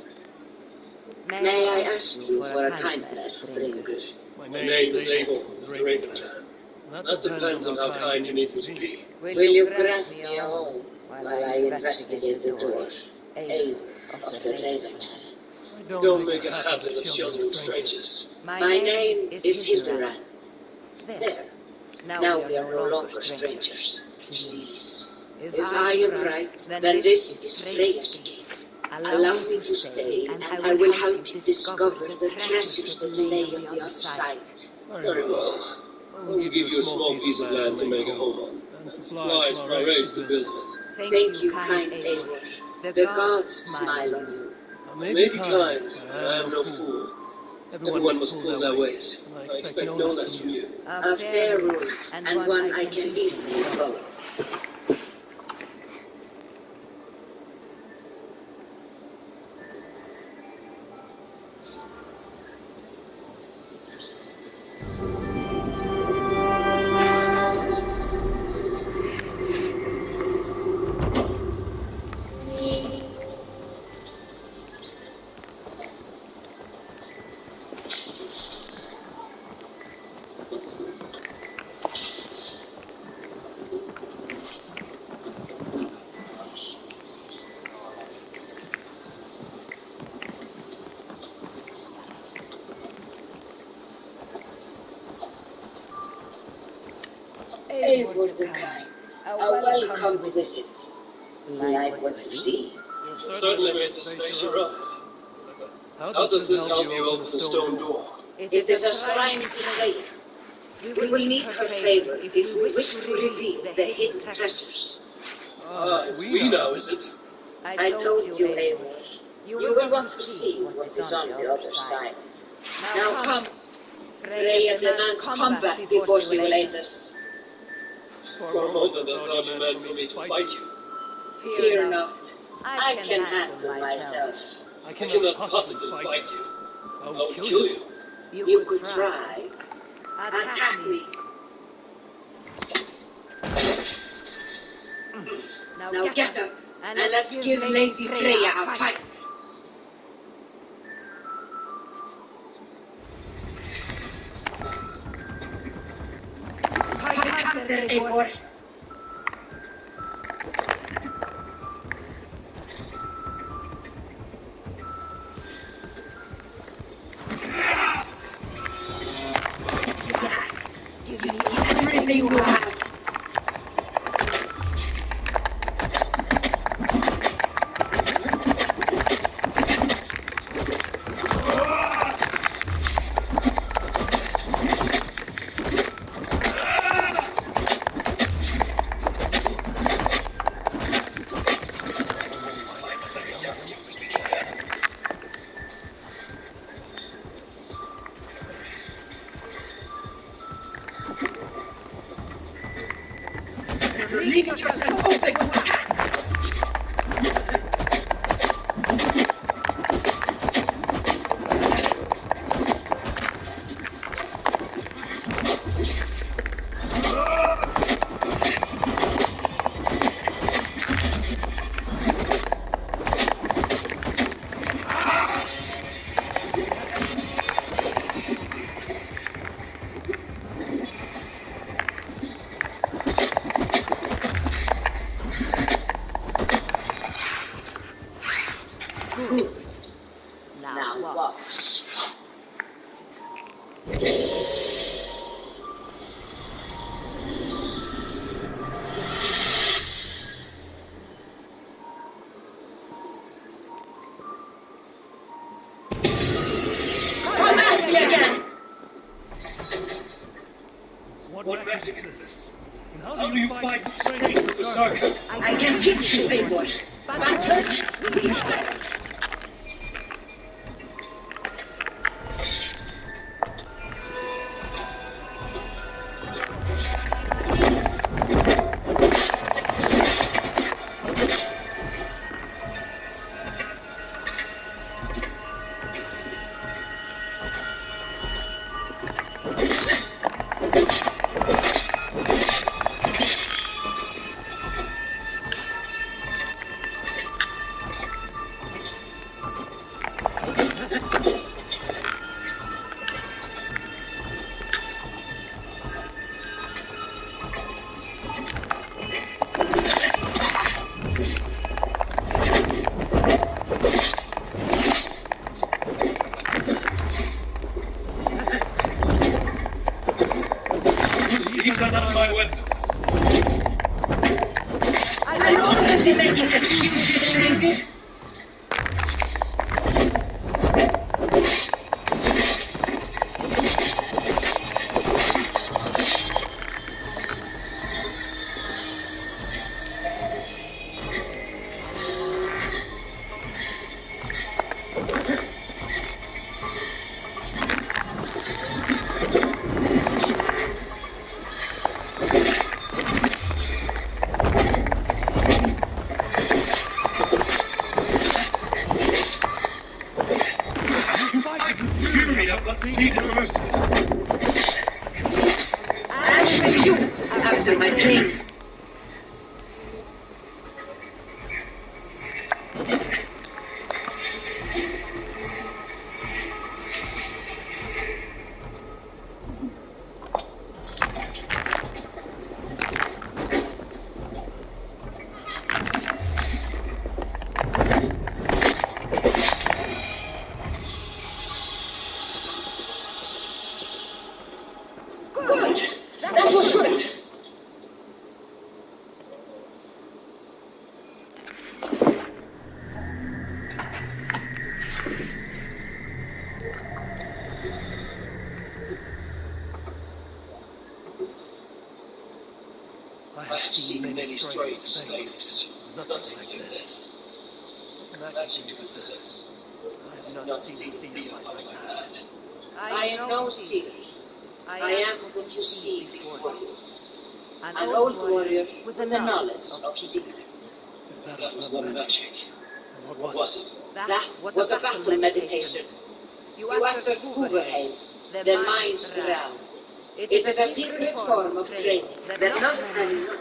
May I ask you for a kindness, stranger? My name is Abel of the Raven Clan. That depends on how kind you need me to be. Will you grant me a home while I investigate the door? Abel of the Raven Clan. Don't make a habit of sheltering strangers. My name is Hilderan. There. Now we are no longer strangers. Please. If I am right, then this is Freya's gate. Allow me to stay, and I will help you discover the treasures that lay on the other side. Very well. I'll give you a small piece of land to make a home on, and supplies for our race to build with. Thank you, kind Eivor. The gods smile on you. I may be kind, but I am no fool. Everyone must pull their weight, and I expect no less from you. A fair rule, and one I can easily follow. Eivor the kind, a welcome to visit. Like what you see. You've certainly made the space your own. How does this help you open the stone door? It is a shrine to Freya. We will need her favor if we wish to reveal the hidden treasures. It's we now, is it? I told you, Eivor. You will want to see what is on the other side. Now come. Freya demands combat before she will aid us. For a moment, I thought you meant for me to fight you. Fear not. I can handle myself. I cannot possibly fight you. I will kill you. You could try. Attack me. Now get up, and let's give Lady Freya a fight. Fight there, Eivor. Give me everything you have. You're leaving yourself open to attack. Good. Now watch. Come at me again! What magic is this? And how do you fight the strength of the circle? I can teach you, big boy. But first, we fight. These are not my weapons. I know that they make excuses, stranger. As will you after my training. Good. That was good. I have seen many strange things. Nothing like this. What magic do you possess? I have not seen a fight like that. I am no seer. I am what you see before you. An old warrior with the knowledge of secrets. If that was not magic, then what was it? That was a battle meditation. You uttered Hooverheim, the mind's realm. It is a secret form of training that not many know.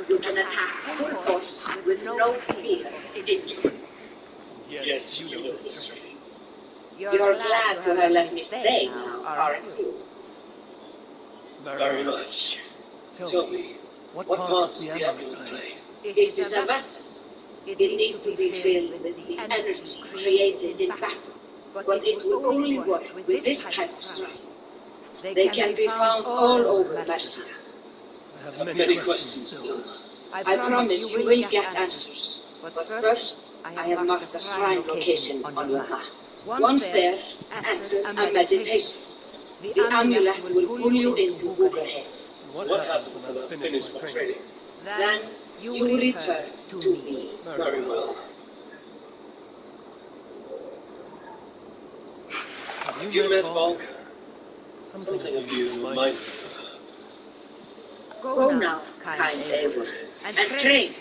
You can attack full force with no fear of injury. Yes, you know this training. You're glad to have let me stay now, aren't you? Very much. Tell me, what part does the amulet play? It is a vessel. It needs to be filled with the energy created in battle. But it will only work with this type of shrine. They can be found all over Mercia. I have many questions still. I promise you will get answers. But first, I have marked the shrine location on your map. Once there, enter a meditation. The amulet will pull you into Hooverheim. What happens when I finish my training? Then you return to me. Very well. Have you met Volk? Something of you reminds me of her. Go now, kind Eivor, and train.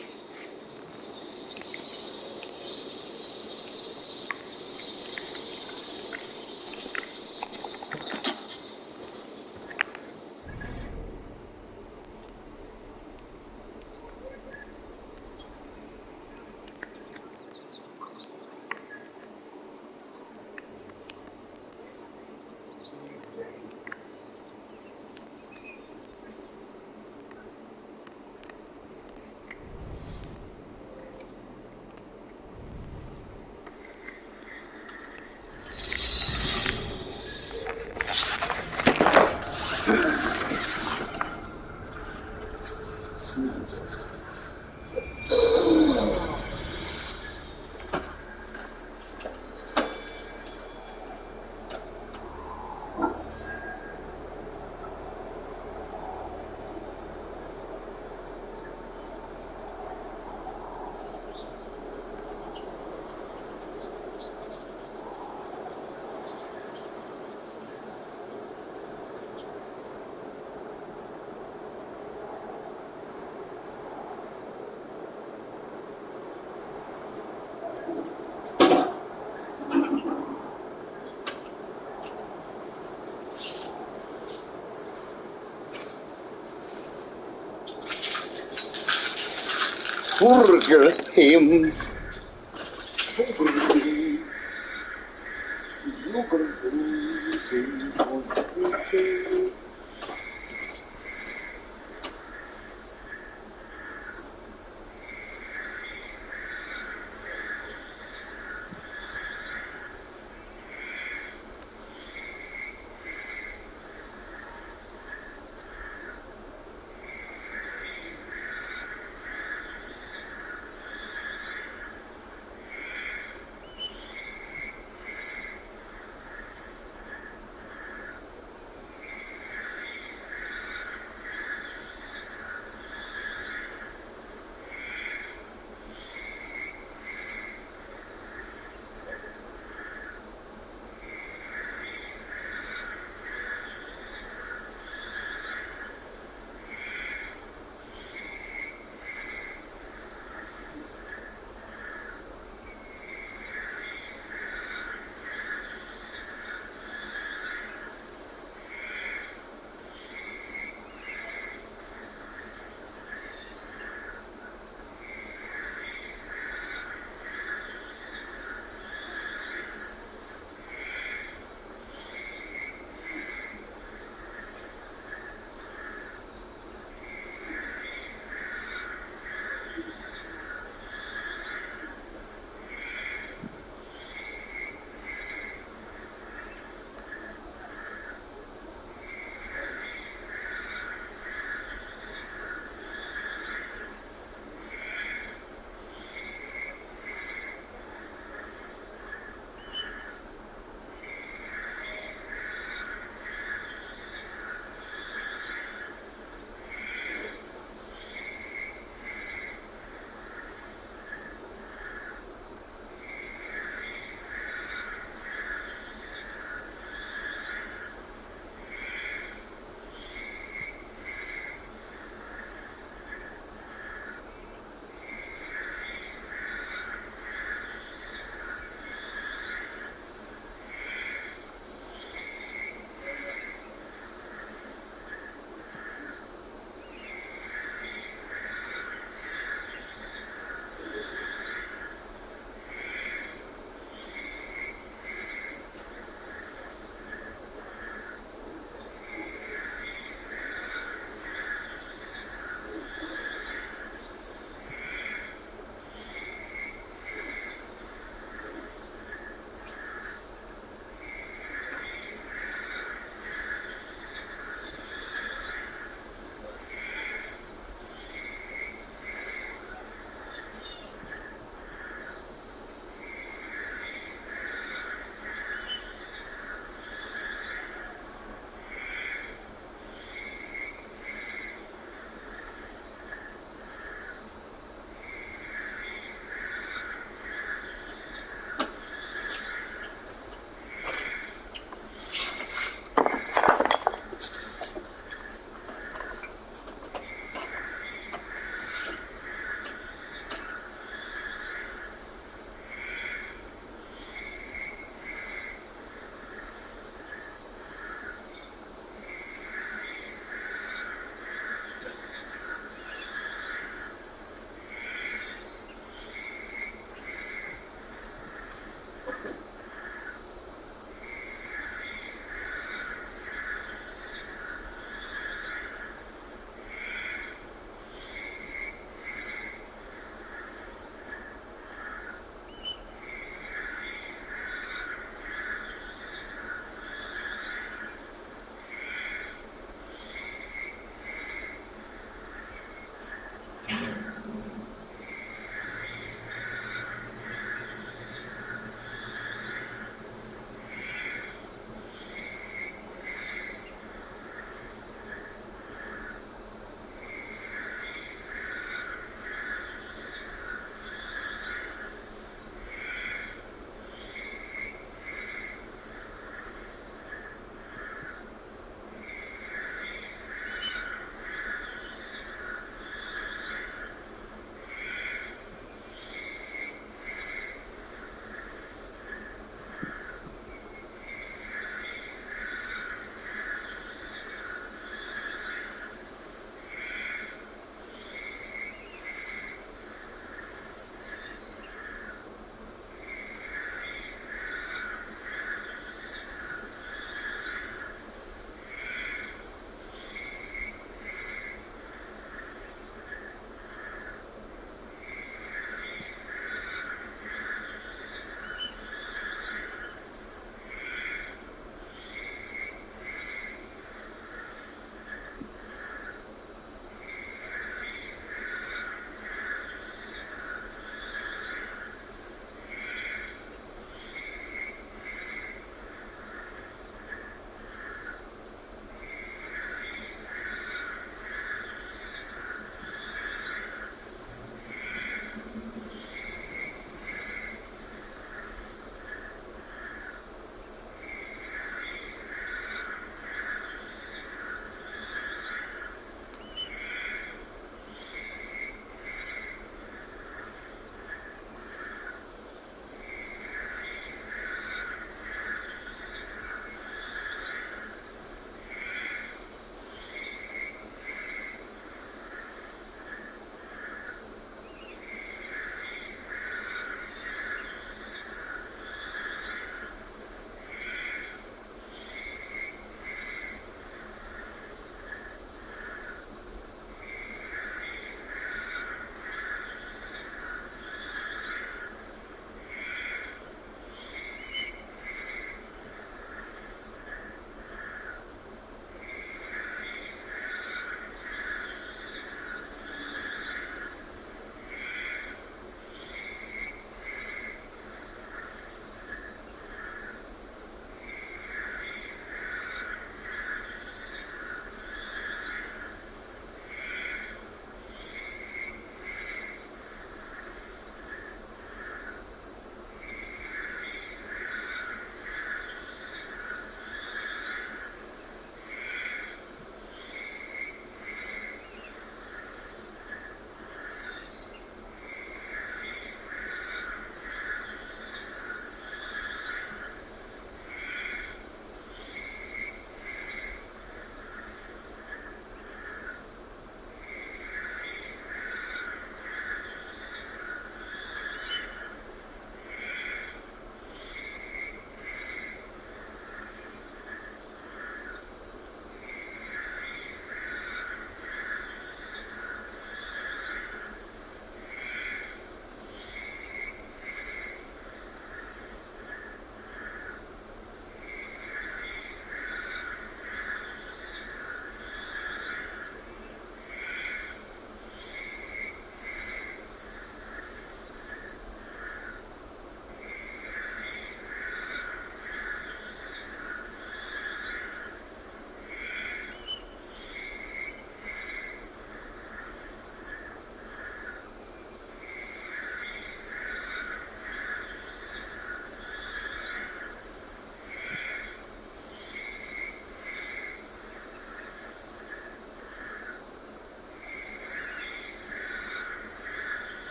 Burger him.